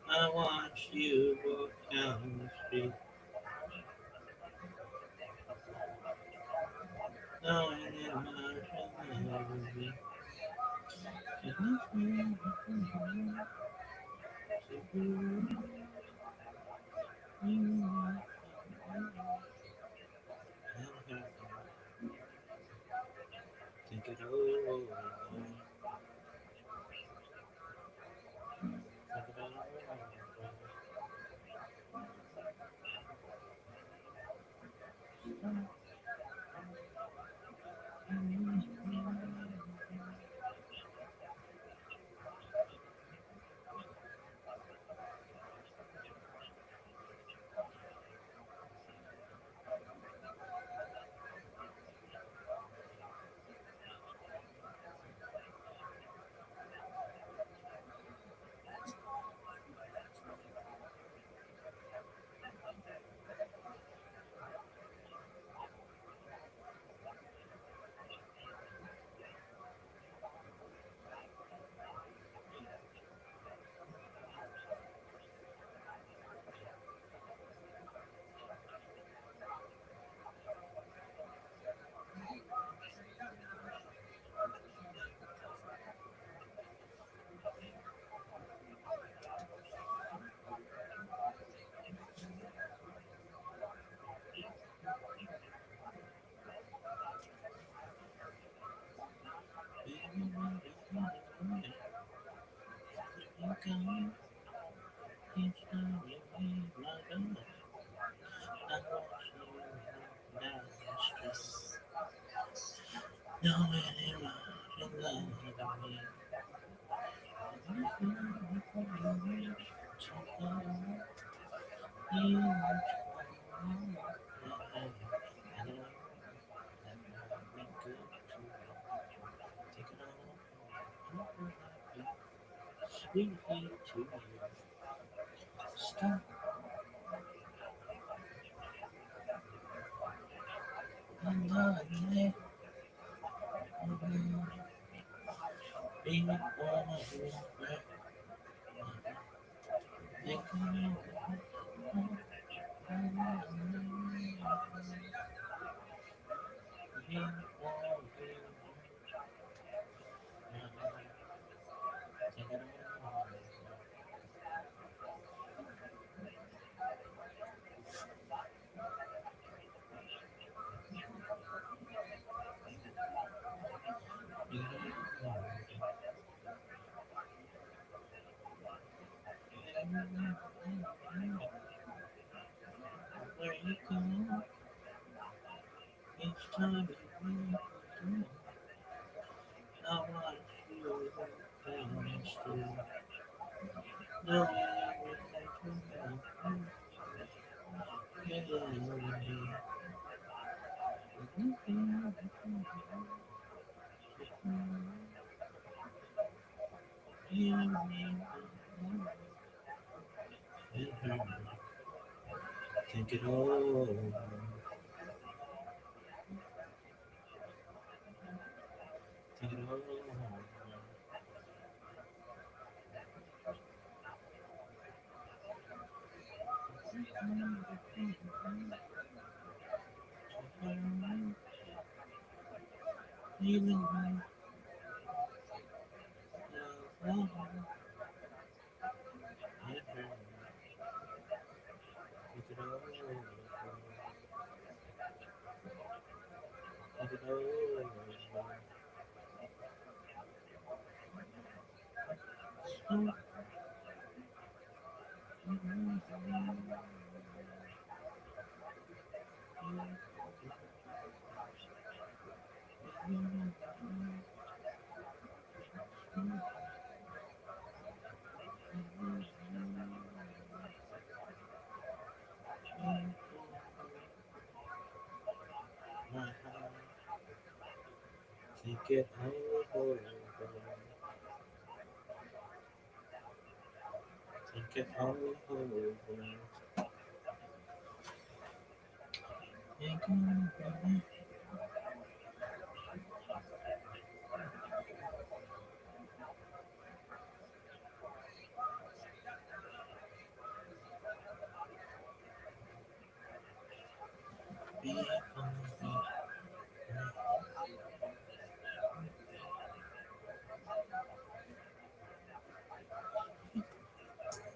I watch you walk down the street, knowing it might never be. Think it over. Sweetly to you. Stop. Where you go, each time you leave, I watch you Think it all. Think it all. Think it over. Think it over. Think over.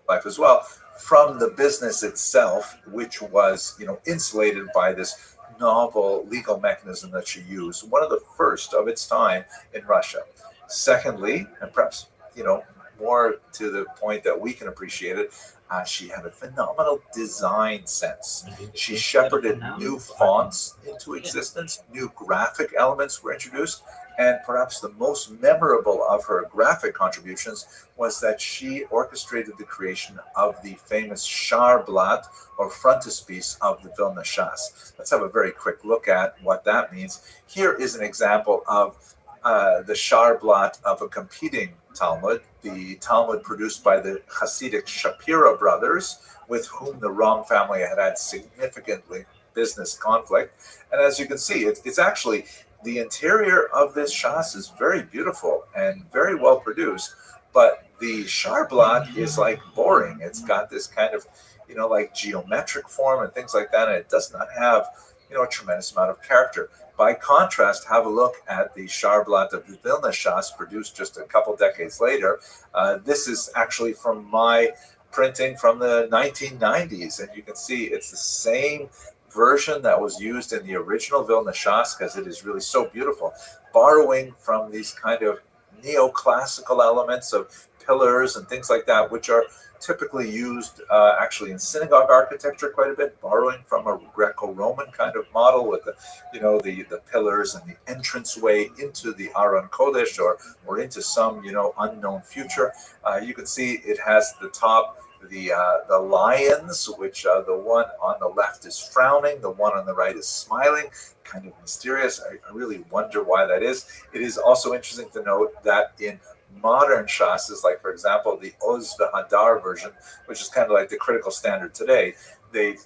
Life as well from the business itself, which was, insulated by this novel legal mechanism that she used, one of the first of its time in Russia. Secondly, and perhaps, more to the point that we can appreciate it, she had a phenomenal design sense. She shepherded new fonts into existence, new graphic elements were introduced, and perhaps the most memorable of her graphic contributions was that she orchestrated the creation of the famous Charblatt, or frontispiece of the Vilna Shas. Let's have a very quick look at what that means. Here is an example of the Charblatt of a competing Talmud, the Talmud produced by the Hasidic Shapira brothers, with whom the Ram family had significantly business conflict. And as you can see, it's actually, the interior of this Shas is very beautiful and very well produced, but the Charblatt is like boring. It's got this kind of, like geometric form and things like that, and it does not have, a tremendous amount of character. By contrast, have a look at the Charblatt of the Vilna Shas, produced just a couple decades later. This is actually from my printing from the 1990s, and you can see it's the same version that was used in the original Vilna Shas, because it is really so beautiful, borrowing from these kind of neoclassical elements of pillars and things like that, which are typically used actually in synagogue architecture quite a bit, borrowing from a Greco-Roman kind of model with the pillars and the entranceway into the Aron Kodesh, or into some unknown future. You can see it has the top, the lions, which the one on the left is frowning, the one on the right is smiling, kind of mysterious. I really wonder why that is. It is also interesting to note that in modern Shasas, like for example the Oz V'Hadar version, which is kind of like the critical standard today, they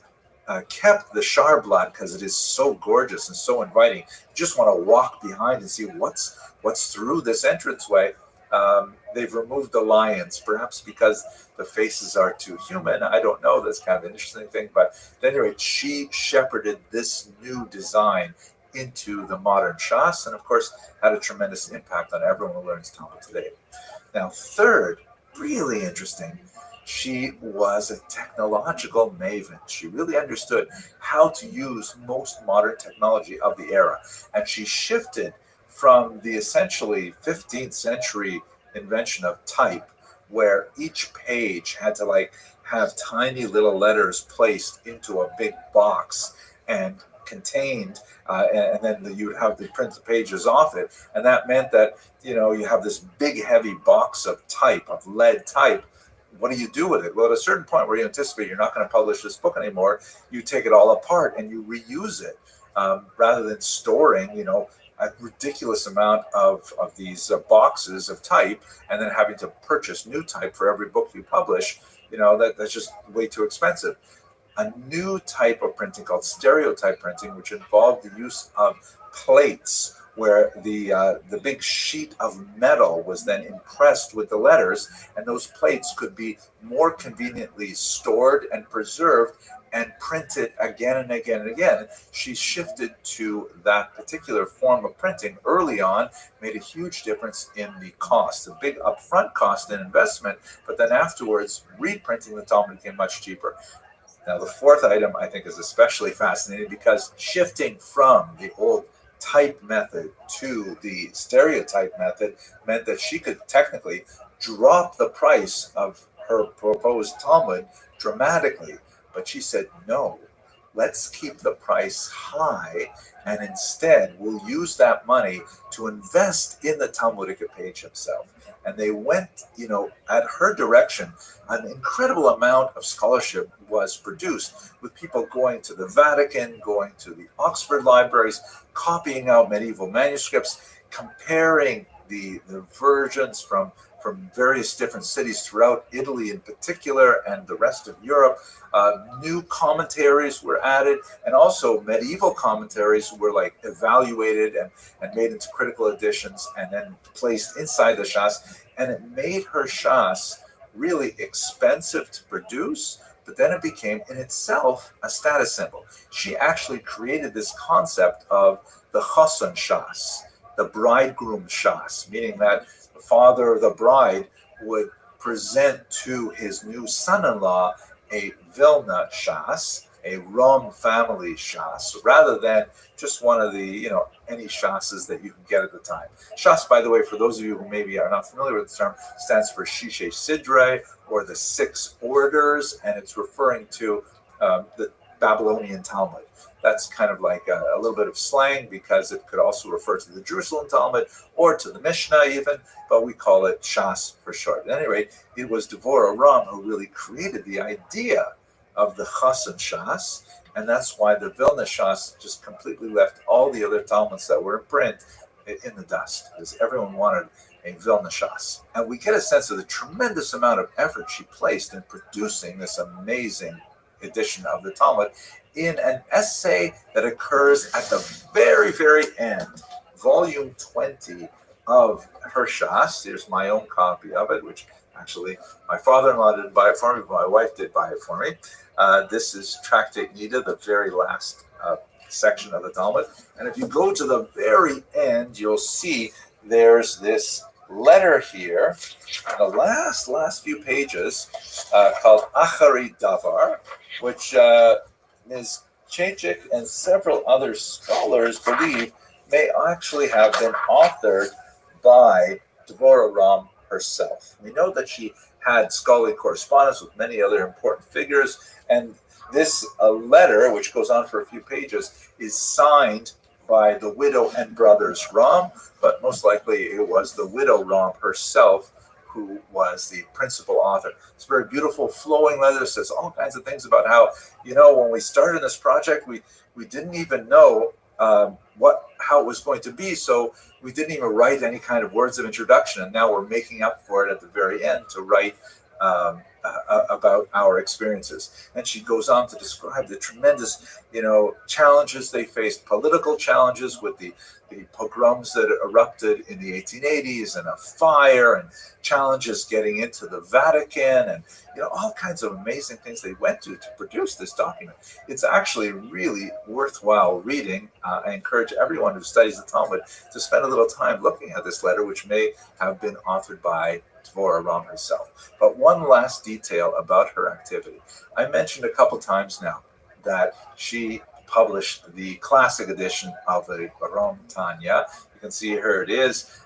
kept the Charblatt because it is so gorgeous and so inviting. You just want to walk behind and see what's through this entranceway. They've removed the lions, perhaps because the faces are too human. I don't know. That's kind of an interesting thing. But at any rate, she shepherded this new design into the modern Shas, and of course had a tremendous impact on everyone who learns Talmud today. Now, third, really interesting, she was a technological maven. She really understood how to use most modern technology of the era, and she shifted from the essentially 15th century invention of type, where each page had to have tiny little letters placed into a big box and contained, and then you would have to print the pages off it, and that meant that you have this big heavy box of type, of lead type. What do you do with it? Well, at a certain point where you anticipate you're not going to publish this book anymore, you take it all apart and you reuse it, rather than storing a ridiculous amount of these boxes of type and then having to purchase new type for every book you publish. That's just way too expensive. A new type of printing called stereotype printing, which involved the use of plates, where the big sheet of metal was then impressed with the letters, and those plates could be more conveniently stored and preserved and printed again and again and again. She shifted to that particular form of printing early on, made a huge difference in the cost, a big upfront cost and investment, but then afterwards, reprinting the Talmud became much cheaper. Now, the fourth item I think is especially fascinating, because shifting from the old type method to the stereotype method meant that she could technically drop the price of her proposed Talmud dramatically. But she said, no, let's keep the price high, and instead we'll use that money to invest in the Talmudic page himself. And they went, at her direction, an incredible amount of scholarship was produced, with people going to the Vatican, going to the Oxford libraries, copying out medieval manuscripts, comparing the versions from various different cities throughout Italy in particular and the rest of Europe. New commentaries were added, and also medieval commentaries were evaluated and made into critical editions and then placed inside the Shas. And it made her Shas really expensive to produce, but then it became in itself a status symbol. She actually created this concept of the Choson Shas, the bridegroom Shas, meaning that the father of the bride would present to his new son-in-law a Vilna Shas, a Rom family Shas, rather than just one of the, any Shas's that you can get at the time. Shas, by the way, for those of you who maybe are not familiar with the term, stands for Shishe Sidre, or the six orders, and it's referring to the Babylonian Talmud. That's kind of like a little bit of slang, because it could also refer to the Jerusalem Talmud or to the Mishnah even, but we call it Shas for short. At any rate, it was Devorah Ram who really created the idea of the Choson Shas, and that's why the Vilna Shas just completely left all the other Talmuds that were in print in the dust, because everyone wanted a Vilna Shas. And we get a sense of the tremendous amount of effort she placed in producing this amazing edition of the Talmud in an essay that occurs at the very, very end, volume 20 of her Shas. Here's my own copy of it, which actually my father-in-law didn't buy it for me, but my wife did buy it for me. This is Tractate Nida, the very last section of the Talmud. And if you go to the very end, you'll see there's this letter here, the last few pages, called Achari Davar, which Ms. Chachik and several other scholars believe may actually have been authored by Devorah Ram herself. We know that she had scholarly correspondence with many other important figures, and this letter, which goes on for a few pages, is signed by the widow and brothers Ram, but most likely it was the widow Ram herself who was the principal author. It's a very beautiful flowing letter. It says all kinds of things about how, when we started this project, we didn't even know how it was going to be, so we didn't even write any kind of words of introduction, and now we're making up for it at the very end to write about our experiences. And she goes on to describe the tremendous, challenges they faced, political challenges with the pogroms that erupted in the 1880s, and a fire, and challenges getting into the Vatican, and all kinds of amazing things they went to produce this document. It's actually really worthwhile reading. I encourage everyone who studies the Talmud to spend a little time looking at this letter, which may have been authored by Devorah Ram herself. But one last detail about her activity. I mentioned a couple times now that she published the classic edition of the Ram Tanya. You can see here it is.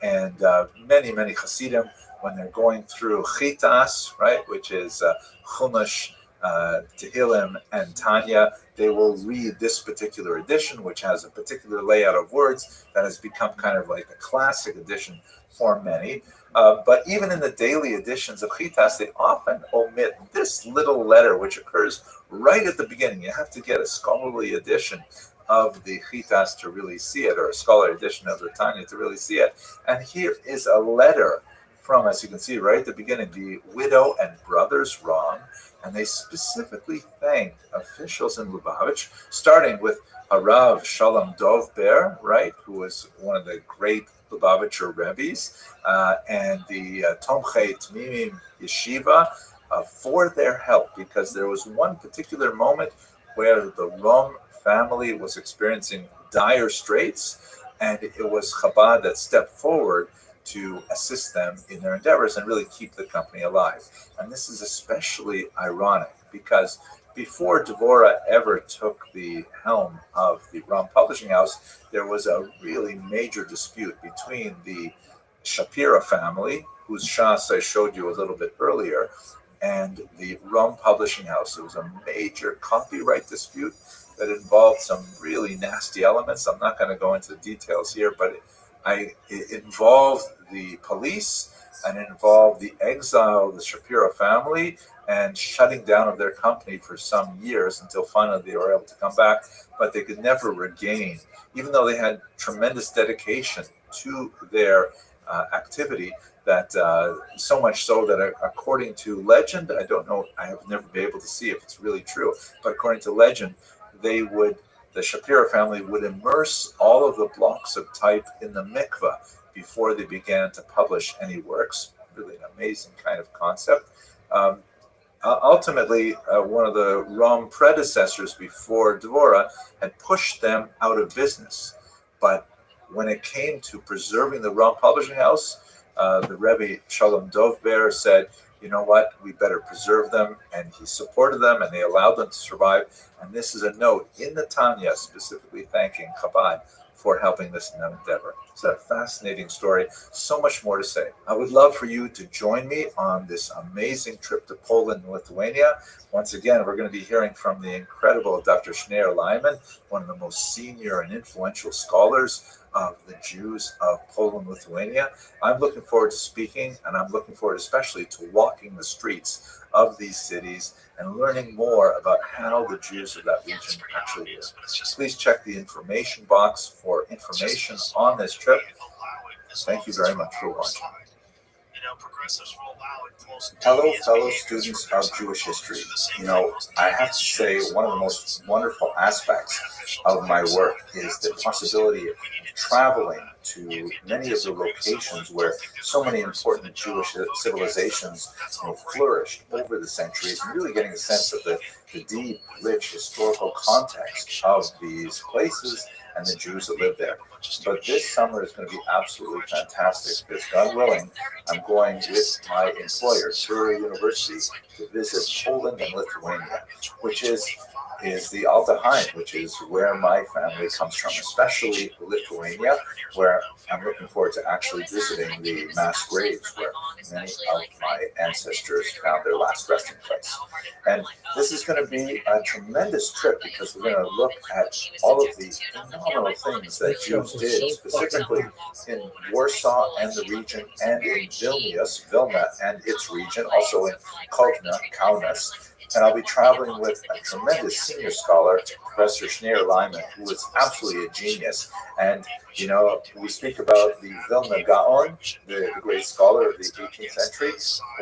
And many Hasidim, when they're going through Chitas, right, which is Chumash Tehillim and Tanya. They will read this particular edition, which has a particular layout of words that has become kind of like a classic edition for many. But even in the daily editions of Chitas, they often omit this little letter, which occurs right at the beginning. You have to get a scholarly edition of the Chitas to really see it, or a scholarly edition of the Tanya to really see it. And here is a letter from, as you can see right at the beginning, the widow and brothers Rom, and they specifically thank officials in Lubavitch, starting with Harav Shalom Dov Ber, right, who was one of the great Lubavitcher Rebbe's, and the Tomchei Tmimim Yeshiva for their help, because there was one particular moment where the Rom family was experiencing dire straits, and it was Chabad that stepped forward to assist them in their endeavors and really keep the company alive. And this is especially ironic because before Dvorah ever took the helm of the Rom Publishing House, there was a really major dispute between the Shapira family, whose Shas I showed you a little bit earlier, and the Rom Publishing House. It was a major copyright dispute that involved some really nasty elements. I'm not going to go into the details here, but it involved the police, and it involved the exile of the Shapiro family and shutting down of their company for some years until finally they were able to come back. But they could never regain, even though they had tremendous dedication to their activity, that so much so that according to legend, I don't know, I have never been able to see if it's really true, but according to legend, the Shapiro family would immerse all of the blocks of type in the mikveh before they began to publish any works. Really an amazing kind of concept. Ultimately, one of the Rom predecessors before Dvorah had pushed them out of business. But when it came to preserving the Rom Publishing House, the Rebbe Shalom Dovber said, you know what, we better preserve them. And he supported them, and they allowed them to survive. And this is a note in the Tanya specifically thanking Chabad for helping this endeavor. It's a fascinating story. So much more to say. I would love for you to join me on this amazing trip to Poland and Lithuania. Once again, we're going to be hearing from the incredible Dr. Shneur Lyman, one of the most senior and influential scholars of the Jews of Poland, Lithuania. I'm looking forward to speaking, and I'm looking forward especially to walking the streets of these cities and learning more about how the Jews of that region actually live. Please check the information box for information on this trip. Thank you very much for watching. Hello, fellow students of Jewish history. You know, I have to say one of the most wonderful aspects of my work is the possibility of traveling to many of the locations where so many important Jewish civilizations flourished over the centuries, and really getting a sense of the deep, rich historical context of these places and the Jews that live there. But this summer is going to be absolutely fantastic because, God willing, I'm going with my employer, Surrey University, to visit Poland and Lithuania, which is the Alta Haim, which is where my family comes from, especially Lithuania, where I'm looking forward to actually visiting the mass graves where many of my ancestors found their last resting place. And this is going to be a tremendous trip because we're going to look at all of the phenomenal things that Jews did, specifically in Warsaw and the region, and in Vilna and its region, also in Kovna, Kaunas. And I'll be traveling with a tremendous senior scholar, Professor Shneur Lyman, who is absolutely a genius. And, you know, we speak about the Vilna Gaon, the great scholar of the 18th century.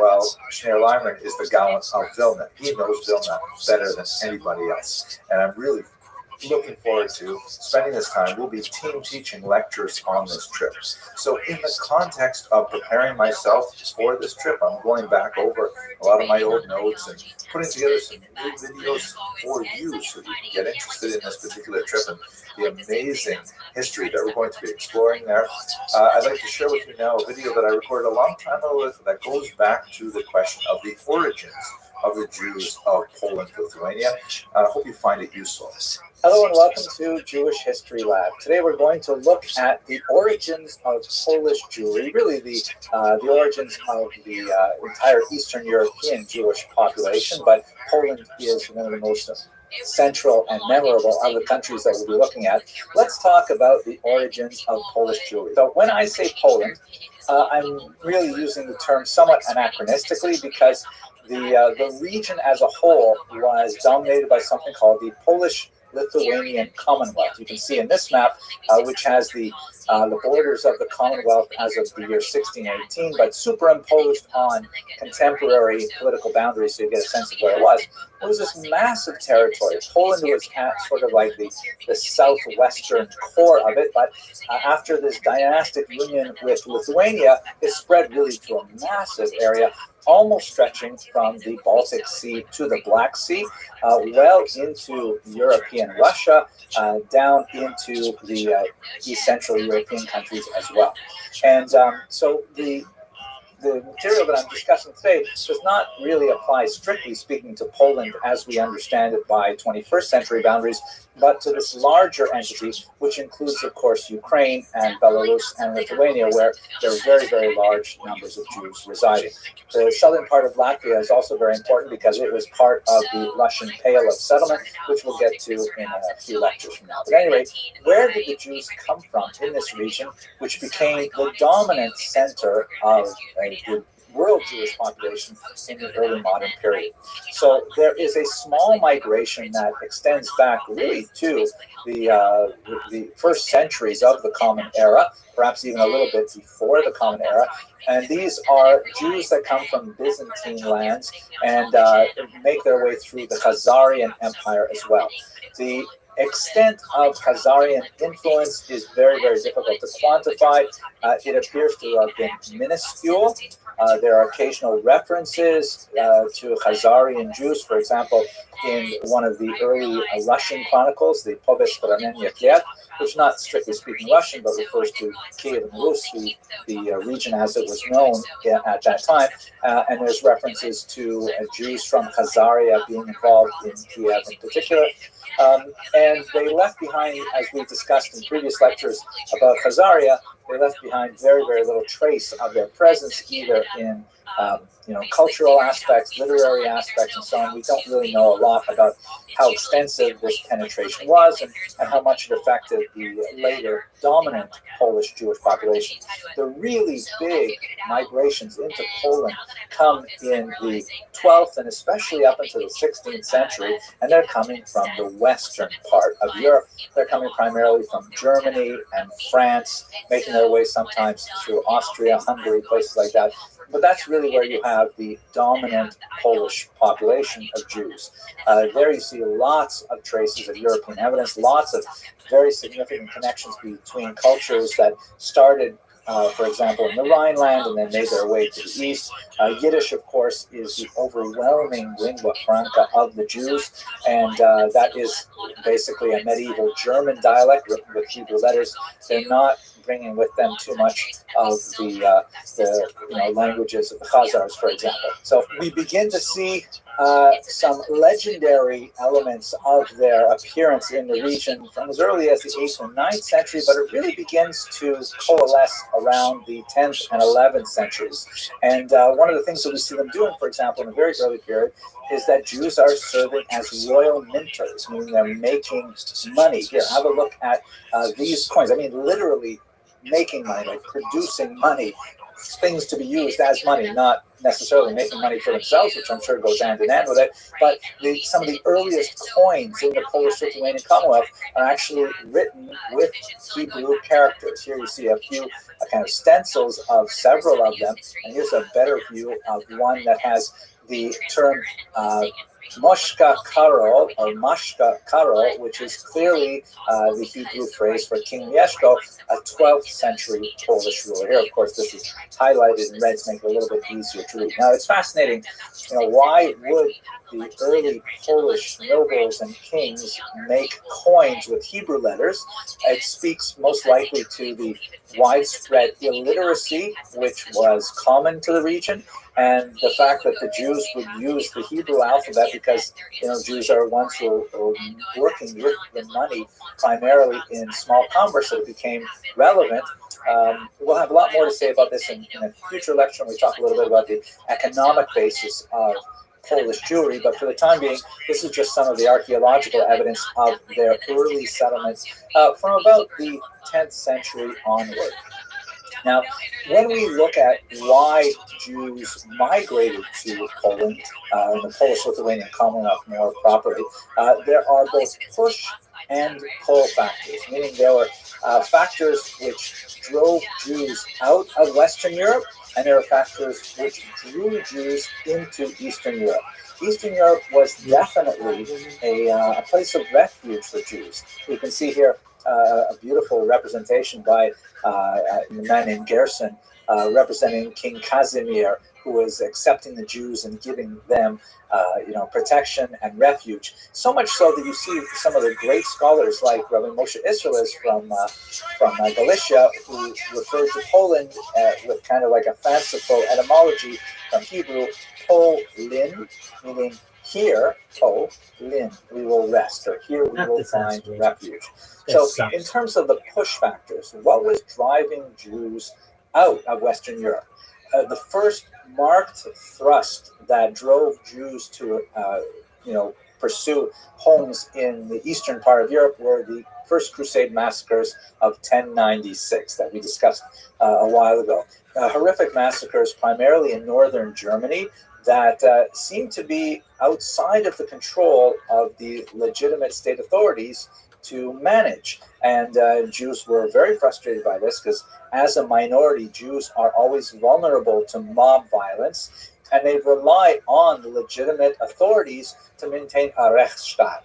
Well, Shneur Lyman is the Gaon of Vilna. He knows Vilna better than anybody else. And I'm really looking forward to spending this time. We'll be team teaching lectures on this trip. So in the context of preparing myself for this trip, I'm going back over a lot of my old notes and putting together some new videos for you so you can get interested in this particular trip and the amazing history that we're going to be exploring there. I'd like to share with you now a video that I recorded a long time ago that goes back to the question of the origins of the Jews of Poland, Lithuania. I hope you find it useful. Hello and welcome to Jewish History Lab. Today we're going to look at the origins of Polish Jewry, really the origins of the entire Eastern European Jewish population, but Poland is one of the most central and memorable of the countries that we'll be looking at. Let's talk about the origins of Polish Jewry. So when I say Poland, I'm really using the term somewhat anachronistically because the region as a whole was dominated by something called the Polish-Lithuanian Commonwealth. You can see in this map, which has the borders of the Commonwealth as of the year 1618, but superimposed on contemporary political boundaries so you get a sense of where it was. It was this massive territory. Poland was at sort of like the southwestern core of it, but after this dynastic union with Lithuania, it spread really to a massive area, almost stretching from the Baltic Sea to the Black Sea, well into European Russia, down into the East Central European countries as well. And so the material that I'm discussing today does not really apply, strictly speaking, to Poland as we understand it by 21st century boundaries, but to this larger entity, which includes, of course, Ukraine and Belarus and Lithuania, where there are very, very large numbers of Jews residing. The southern part of Latvia is also very important because it was part of the Russian Pale of Settlement, which we'll get to in a few lectures from now. But anyway, where did the Jews come from in this region, which became the dominant center of the world Jewish population in the early modern period? So there is a small migration that extends back really to the first centuries of the Common Era, perhaps even a little bit before the Common Era. And these are Jews that come from Byzantine lands and make their way through the Khazarian Empire as well. The extent of Khazarian influence is very, very difficult to quantify. It appears to have been minuscule. There are occasional references to Khazarian Jews, for example, in one of the early Russian chronicles, the Povest Ranenia Kiev, which not strictly speaking Russian, but refers to Kiev and Rus, the region as it was known at that time. And there's references to Jews from Khazaria being involved in Kiev in particular. And they left behind, as we discussed in previous lectures about Khazaria, they left behind very, very little trace of their presence, either in cultural aspects, literary aspects, and so on. We don't really know a lot about how extensive this penetration was and how much it affected the later dominant Polish Jewish population. The really big migrations into Poland come in the 12th and especially up into the 16th century, and they're coming from the western part of Europe. They're coming primarily from Germany and France, making their way sometimes through Austria, Hungary, places like that. But that's really where you have the dominant Polish population of Jews. There you see lots of traces of European evidence, lots of very significant connections between cultures that started, for example, in the Rhineland and then made their way to the east. Yiddish, of course, is the overwhelming lingua franca of the Jews, and that is basically a medieval German dialect written with Hebrew letters. They're not bringing with them too much of the languages of the Khazars, for example. So we begin to see some legendary elements of their appearance in the region from as early as the 8th and 9th century, but it really begins to coalesce around the 10th and 11th centuries. And one of the things that we see them doing, for example, in a very early period, is that Jews are serving as royal minters, meaning they're making money. Here, have a look at these coins. I mean, literally making money, like producing money, things to be used as money, not necessarily making money for themselves, which I'm sure goes hand in hand with it, but some of the earliest coins in the Polish-Lithuanian Commonwealth are actually written with Hebrew characters. Here you see a few kind of stencils of several of them, and here's a better view of one that has the term Moshka Karo, or Mashka Karo, which is clearly the Hebrew phrase for King Mieszko, a 12th century Polish ruler. Here, of course, this is highlighted in red to make it a little bit easier to read. Now, it's fascinating, why would the early Polish nobles and kings make coins with Hebrew letters? It speaks most likely to the widespread illiteracy which was common to the region, and the fact that the Jews would use the Hebrew alphabet because Jews are ones who are working with the money primarily in small commerce, so it became relevant. We'll have a lot more to say about this in a future lecture when we talk a little bit about the economic basis of Polish Jewry, but for the time being, this is just some of the archaeological evidence of their early settlements from about the 10th century onward. Now, when we look at why Jews migrated to Poland, in the Polish-Lithuanian Commonwealth more properly, there are both push and pull factors, meaning there were factors which drove Jews out of Western Europe, and there are factors which drew Jews into Eastern Europe. Eastern Europe was definitely a place of refuge for Jews. You can see here a beautiful representation by a man named Gerson, representing King Casimir, who was accepting the Jews and giving them, protection and refuge. So much so that you see some of the great scholars like Rabbi Moshe Isserles from Galicia, who referred to Poland with kind of like a fanciful etymology from Hebrew, Polin, meaning here, Polin, we will rest, or here we will find refuge. So in terms of the push factors, what was driving Jews out of Western Europe? The first marked thrust that drove Jews to, pursue homes in the eastern part of Europe were the First Crusade massacres of 1096 that we discussed a while ago. Horrific massacres primarily in northern Germany that seemed to be outside of the control of the legitimate state authorities to manage. And Jews were very frustrated by this because as a minority, Jews are always vulnerable to mob violence, and they rely on the legitimate authorities to maintain a Rechtsstaat,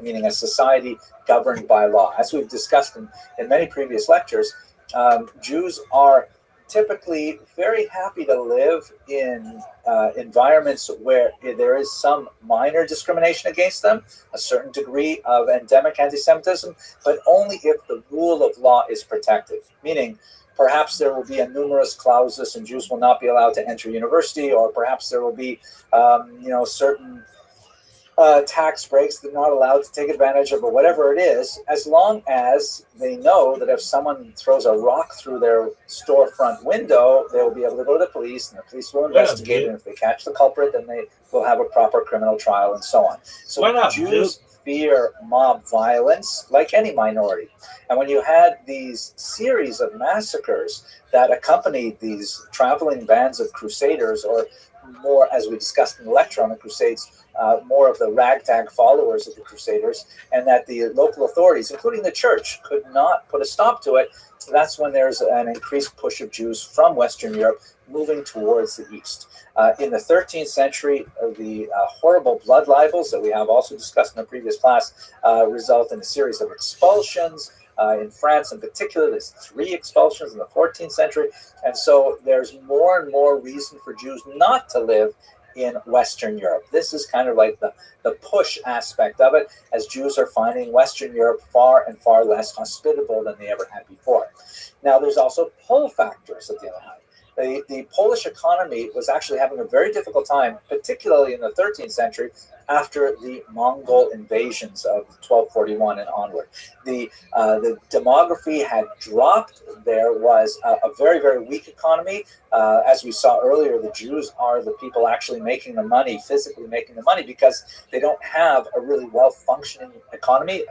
meaning a society governed by law. As we've discussed in many previous lectures, Jews are typically very happy to live in environments where there is some minor discrimination against them, a certain degree of endemic anti-Semitism, but only if the rule of law is protected, meaning perhaps there will be a numerous clausus and Jews will not be allowed to enter university, or perhaps there will be certain tax breaks they're not allowed to take advantage of, or whatever it is, as long as they know that if someone throws a rock through their storefront window, they will be able to go to the police, and the police will investigate, and if they catch the culprit, then they will have a proper criminal trial, and so on. So Jews fear mob violence like any minority. And when you had these series of massacres that accompanied these traveling bands of crusaders, or more, as we discussed in the lecture on the Crusades, more of the ragtag followers of the Crusaders, and that the local authorities, including the church, could not put a stop to it, that's when there's an increased push of Jews from Western Europe moving towards the east. In the 13th century, the horrible blood libels that we have also discussed in a previous class result in a series of expulsions. In France in particular, there's 3 expulsions in the 14th century, and so there's more and more reason for Jews not to live in Western Europe. This is kind of like the push aspect of it, as Jews are finding Western Europe far and far less hospitable than they ever had before. Now, there's also pull factors at the other hand. The Polish economy was actually having a very difficult time, particularly in the 13th century, after the Mongol invasions of 1241 and onward. The demography had dropped. There was a very, very weak economy. As we saw earlier, the Jews are the people actually making the money, physically making the money, because they don't have a really well-functioning economy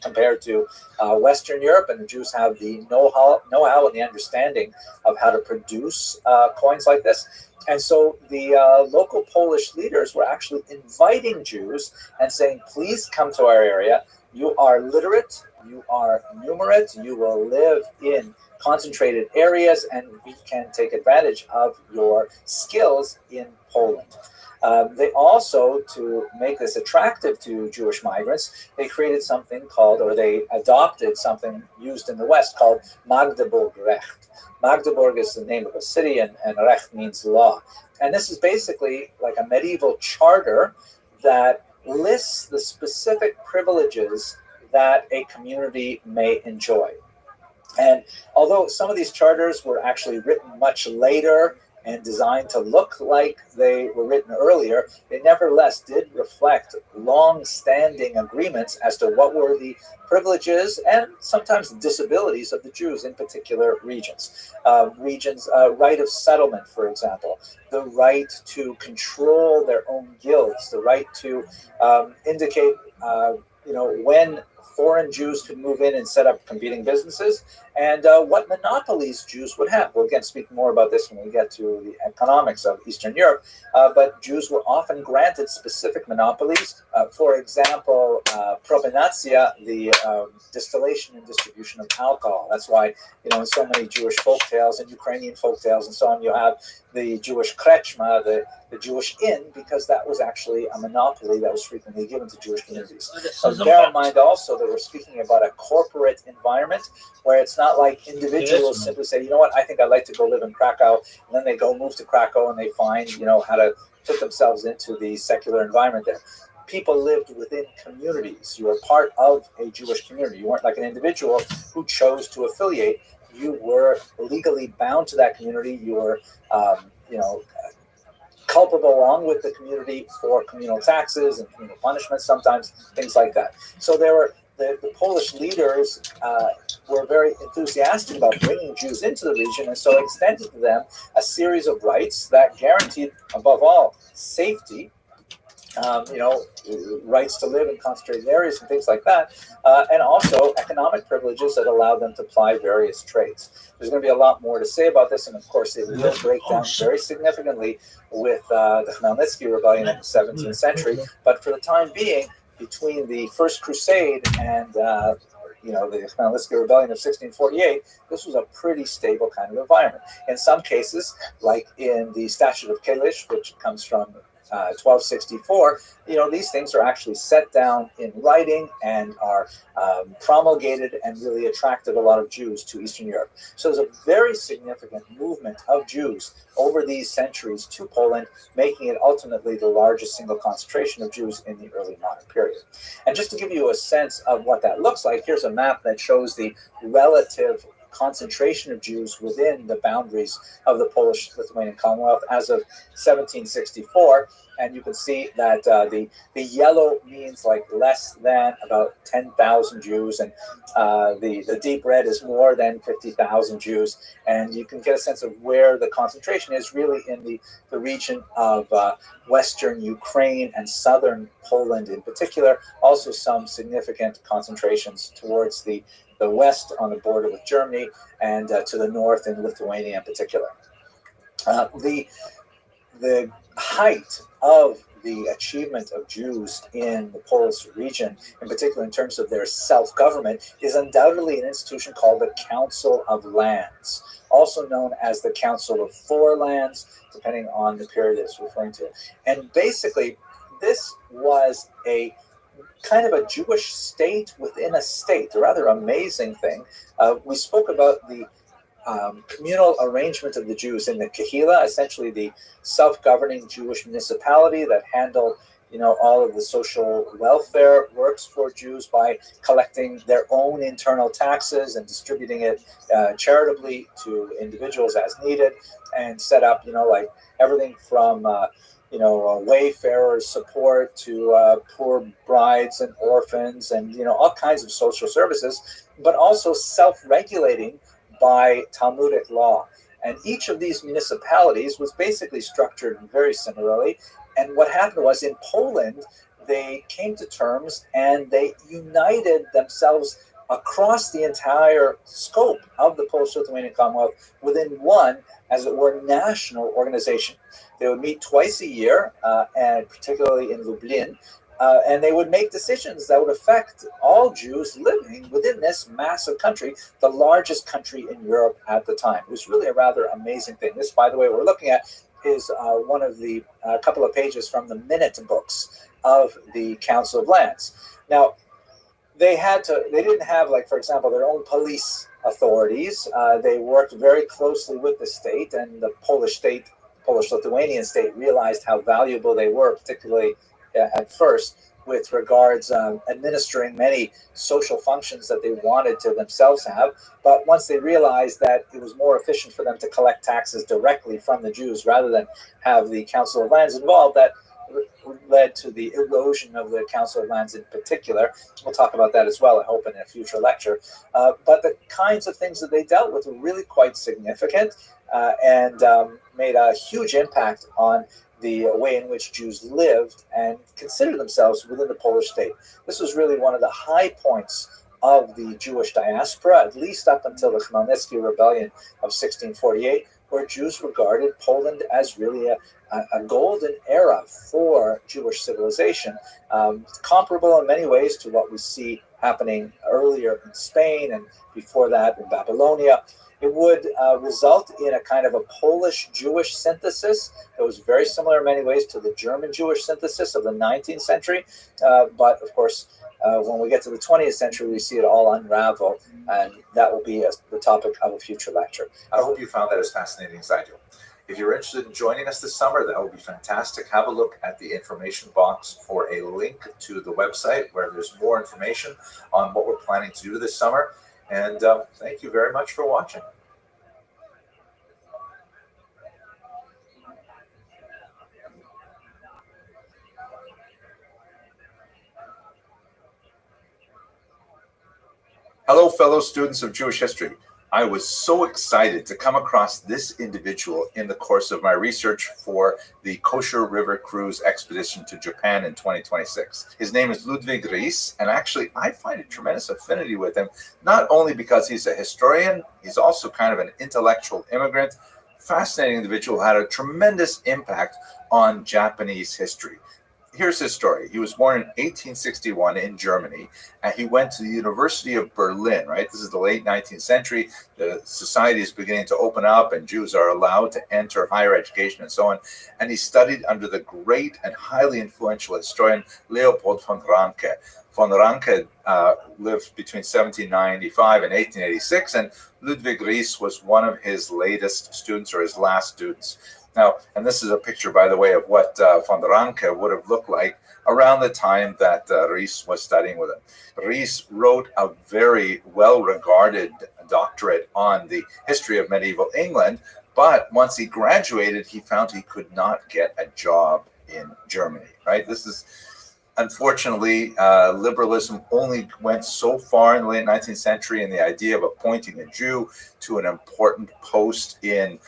compared to Western Europe, and the Jews have the know-how and the understanding of how to produce coins like this. And so the local Polish leaders were actually inviting Jews and saying, please come to our area. You are literate, you are numerate, you will live in concentrated areas, and we can take advantage of your skills in Poland. They also, to make this attractive to Jewish migrants, they created something called, or they adopted something used in the West called Magdeburg Recht. Magdeburg is the name of a city, and Recht means law. And this is basically like a medieval charter that lists the specific privileges that a community may enjoy. And although some of these charters were actually written much later and designed to look like they were written earlier, they nevertheless did reflect long-standing agreements as to what were the privileges and sometimes the disabilities of the Jews in particular regions. Right of settlement, for example, the right to control their own guilds, the right to indicate when foreign Jews could move in and set up competing businesses, and what monopolies Jews would have. We'll again speak more about this when we get to the economics of Eastern Europe, but Jews were often granted specific monopolies. For example, probenacja, the distillation and distribution of alcohol. That's why, in so many Jewish folktales and Ukrainian folktales and so on, you have the Jewish krechma, the Jewish inn, because that was actually a monopoly that was frequently given to Jewish communities. Bear in mind also that we're speaking about a corporate environment where it's not like individuals simply say, I think I'd like to go live in Krakow, and then they go move to Krakow and they find, how to fit themselves into the secular environment there. People lived within communities. You were part of a Jewish community. You weren't like an individual who chose to affiliate. You were legally bound to that community. You were, culpable along with the community for communal taxes and communal punishments, sometimes things like that. So there were the Polish leaders were very enthusiastic about bringing Jews into the region, and so extended to them a series of rights that guaranteed, above all, safety. Rights to live in concentrated areas and things like that, and also economic privileges that allow them to ply various trades. There's going to be a lot more to say about this, and of course it will break down very significantly with the Khmelnytsky rebellion in the 17th century. But for the time being, between the First Crusade and the Khmelnytsky rebellion of 1648, this was a pretty stable kind of environment. In some cases, like in the Statute of Kalisz, which comes from 1264, these things are actually set down in writing and are promulgated and really attracted a lot of Jews to Eastern Europe. So there's a very significant movement of Jews over these centuries to Poland, making it ultimately the largest single concentration of Jews in the early modern period. And just to give you a sense of what that looks like, here's a map that shows the relative concentration of Jews within the boundaries of the Polish-Lithuanian Commonwealth as of 1764. And you can see that the yellow means like less than about 10,000 Jews, and the deep red is more than 50,000 Jews. And you can get a sense of where the concentration is really in the region of Western Ukraine and Southern Poland in particular. Also some significant concentrations towards the west on the border with Germany, and to the north in Lithuania in particular. The height of the achievement of Jews in the Polish region, in particular in terms of their self-government, is undoubtedly an institution called the Council of Lands, also known as the Council of Four Lands, depending on the period it's referring to. And basically, this was a kind of a Jewish state within a state, a rather amazing thing. We spoke about the communal arrangement of the Jews in the Kahila, essentially the self-governing Jewish municipality that handled, all of the social welfare works for Jews by collecting their own internal taxes and distributing it charitably to individuals as needed, and set up, like everything from wayfarers support to poor brides and orphans, and all kinds of social services, but also self-regulating by Talmudic law. And each of these municipalities was basically structured very similarly. And what happened was, in Poland, they came to terms and they united themselves across the entire scope of the Polish-Lithuanian Commonwealth within one, as it were, national organization. They would meet twice a year, and particularly in Lublin, and they would make decisions that would affect all Jews living within this massive country, the largest country in Europe at the time. It was really a rather amazing thing. This, by the way, what we're looking at is one of the couple of pages from the minute books of the Council of Lands. Now, they didn't have, like, for example, their own police authorities. They worked very closely with the state, and the Polish-Lithuanian state realized how valuable they were, particularly at first, with regards administering many social functions that they wanted to themselves have. But once they realized that it was more efficient for them to collect taxes directly from the Jews rather than have the Council of Lands involved, that led to the erosion of the Council of Lands in particular. We'll talk about that as well, I hope, in a future lecture. But the kinds of things that they dealt with were really quite significant and made a huge impact on the way in which Jews lived and considered themselves within the Polish state. This was really one of the high points of the Jewish diaspora, at least up until the Khmelnytsky Rebellion of 1648, where Jews regarded Poland as really a golden era for Jewish civilization, comparable in many ways to what we see happening earlier in Spain and before that in Babylonia. It would result in a kind of a Polish-Jewish synthesis that was very similar in many ways to the German-Jewish synthesis of the 19th century. But of course, when we get to the 20th century, we see it all unravel, and that will be the topic of a future lecture. I hope you found that as fascinating as I do. If you're interested in joining us this summer, that would be fantastic. Have a look at the information box for a link to the website where there's more information on what we're planning to do this summer. And thank you very much for watching. Hello, fellow students of Jewish history. I was so excited to come across this individual in the course of my research for the Kosher River Cruise expedition to Japan in 2026. His name is Ludwig Ries, and actually I find a tremendous affinity with him, not only because he's a historian, he's also kind of an intellectual immigrant, fascinating individual who had a tremendous impact on Japanese history. Here's his story. He was born in 1861 in Germany, and he went to the University of Berlin, right? This is the late 19th century. The society is beginning to open up, and Jews are allowed to enter higher education and so on. And he studied under the great and highly influential historian Leopold von Ranke. Von Ranke lived between 1795 and 1886, and Ludwig Ries was one of his latest students, or his last students. Now, and this is a picture, by the way, of what von Ranke would have looked like around the time that Ries was studying with him. Ries wrote a very well-regarded doctorate on the history of medieval England, but once he graduated, he found he could not get a job in Germany, right? This is, unfortunately, liberalism only went so far in the late 19th century, and the idea of appointing a Jew to an important post in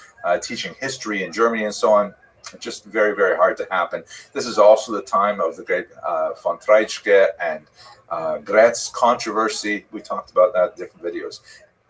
teaching history in Germany and so on, just very, very hard to happen. This is also the time of the great von Treitschke and Gretz controversy. We talked about that in different videos.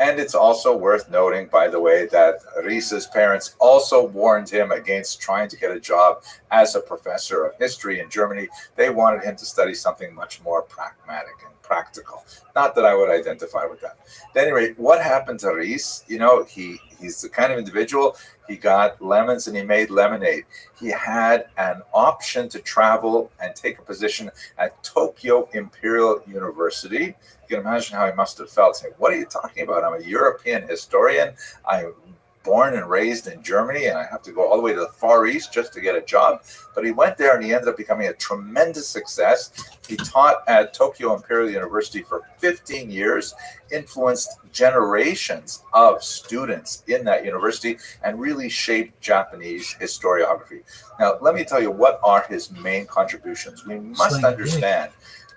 And it's also worth noting, by the way, that Ries's parents also warned him against trying to get a job as a professor of history in Germany. They wanted him to study something much more pragmatic and practical. Not that I would identify with that. At any rate, what happened to Ries? You know, he's the kind of individual, he got lemons and he made lemonade. He had an option to travel and take a position at Tokyo Imperial University. You can imagine how he must have felt, saying, what are you talking about? I'm a European historian. I'm born and raised in Germany, and I have to go all the way to the Far East just to get a job. But he went there, and he ended up becoming a tremendous success. He taught at Tokyo Imperial University for 15 years, influenced generations of students in that university, and really shaped Japanese historiography. Now, let me tell you, what are his main contributions? We must understand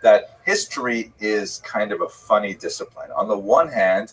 that history is kind of a funny discipline. On the one hand,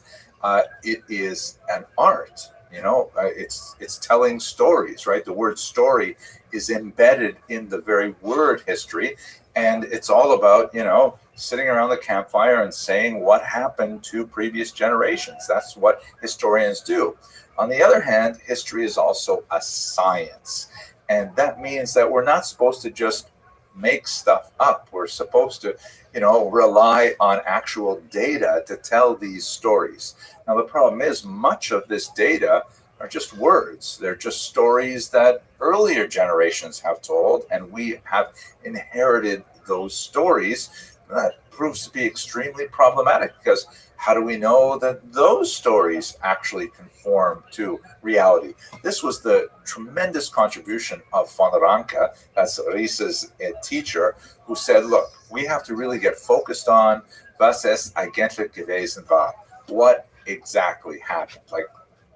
it is an art. You know, it's telling stories, right? The word story is embedded in the very word history, and it's all about, you know, sitting around the campfire and saying what happened to previous generations. That's what historians do. On the other hand, history is also a science, and that means that we're not supposed to just make stuff up. We're supposed to, rely on actual data to tell these stories. Now, the problem is much of this data are just words. They're just stories that earlier generations have told, and we have inherited those stories. That proves to be extremely problematic, because how do we know that those stories actually conform to reality? This was the tremendous contribution of von Ranke, that's Ries's teacher, who said, look, we have to really get focused on was es eigentlich gewesen war. What exactly happened? Like,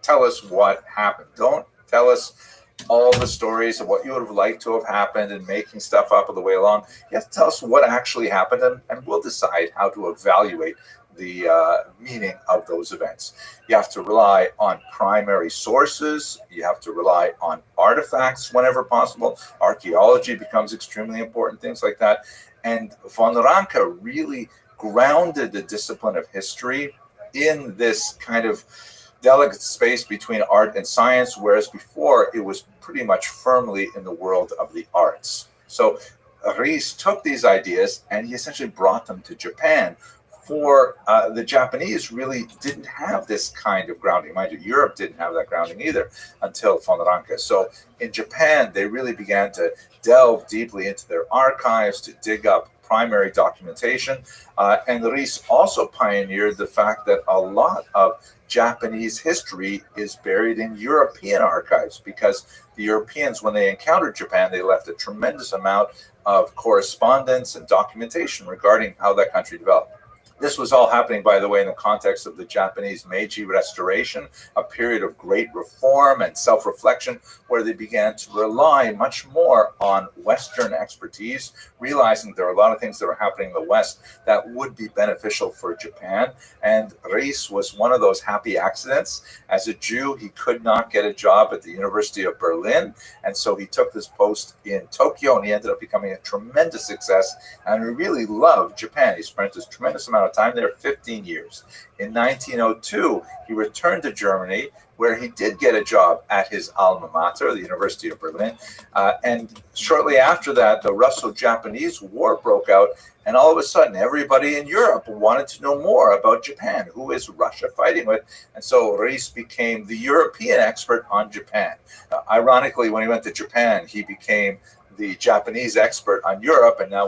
tell us what happened. Don't tell us all the stories of what you would have liked to have happened and making stuff up on the way along. You have to tell us what actually happened, and we'll decide how to evaluate the meaning of those events. You have to rely on primary sources. You have to rely on artifacts whenever possible. Archaeology becomes extremely important, things like that. And von Ranke really grounded the discipline of history in this kind of delicate space between art and science, whereas before it was pretty much firmly in the world of the arts. So Ries took these ideas and he essentially brought them to Japan. For the Japanese really didn't have this kind of grounding. Mind you, Europe didn't have that grounding either until von Ranke. So in Japan, they really began to delve deeply into their archives to dig up primary documentation. And Ries also pioneered the fact that a lot of Japanese history is buried in European archives, because the Europeans, when they encountered Japan, they left a tremendous amount of correspondence and documentation regarding how that country developed. This was all happening, by the way, in the context of the Japanese Meiji Restoration, a period of great reform and self-reflection, where they began to rely much more on Western expertise, realizing there are a lot of things that were happening in the West that would be beneficial for Japan. And Ries was one of those happy accidents. As a Jew, he could not get a job at the University of Berlin, and so he took this post in Tokyo, and he ended up becoming a tremendous success, and he really loved Japan. He spent this tremendous amount of time there, 15 years. In 1902, he returned to Germany, where he did get a job at his alma mater, the University of Berlin. And shortly after that, the Russo-Japanese War broke out, and all of a sudden, everybody in Europe wanted to know more about Japan. Who is Russia fighting with? And so Ries became the European expert on Japan. Ironically, when he went to Japan, he became the Japanese expert on Europe, and now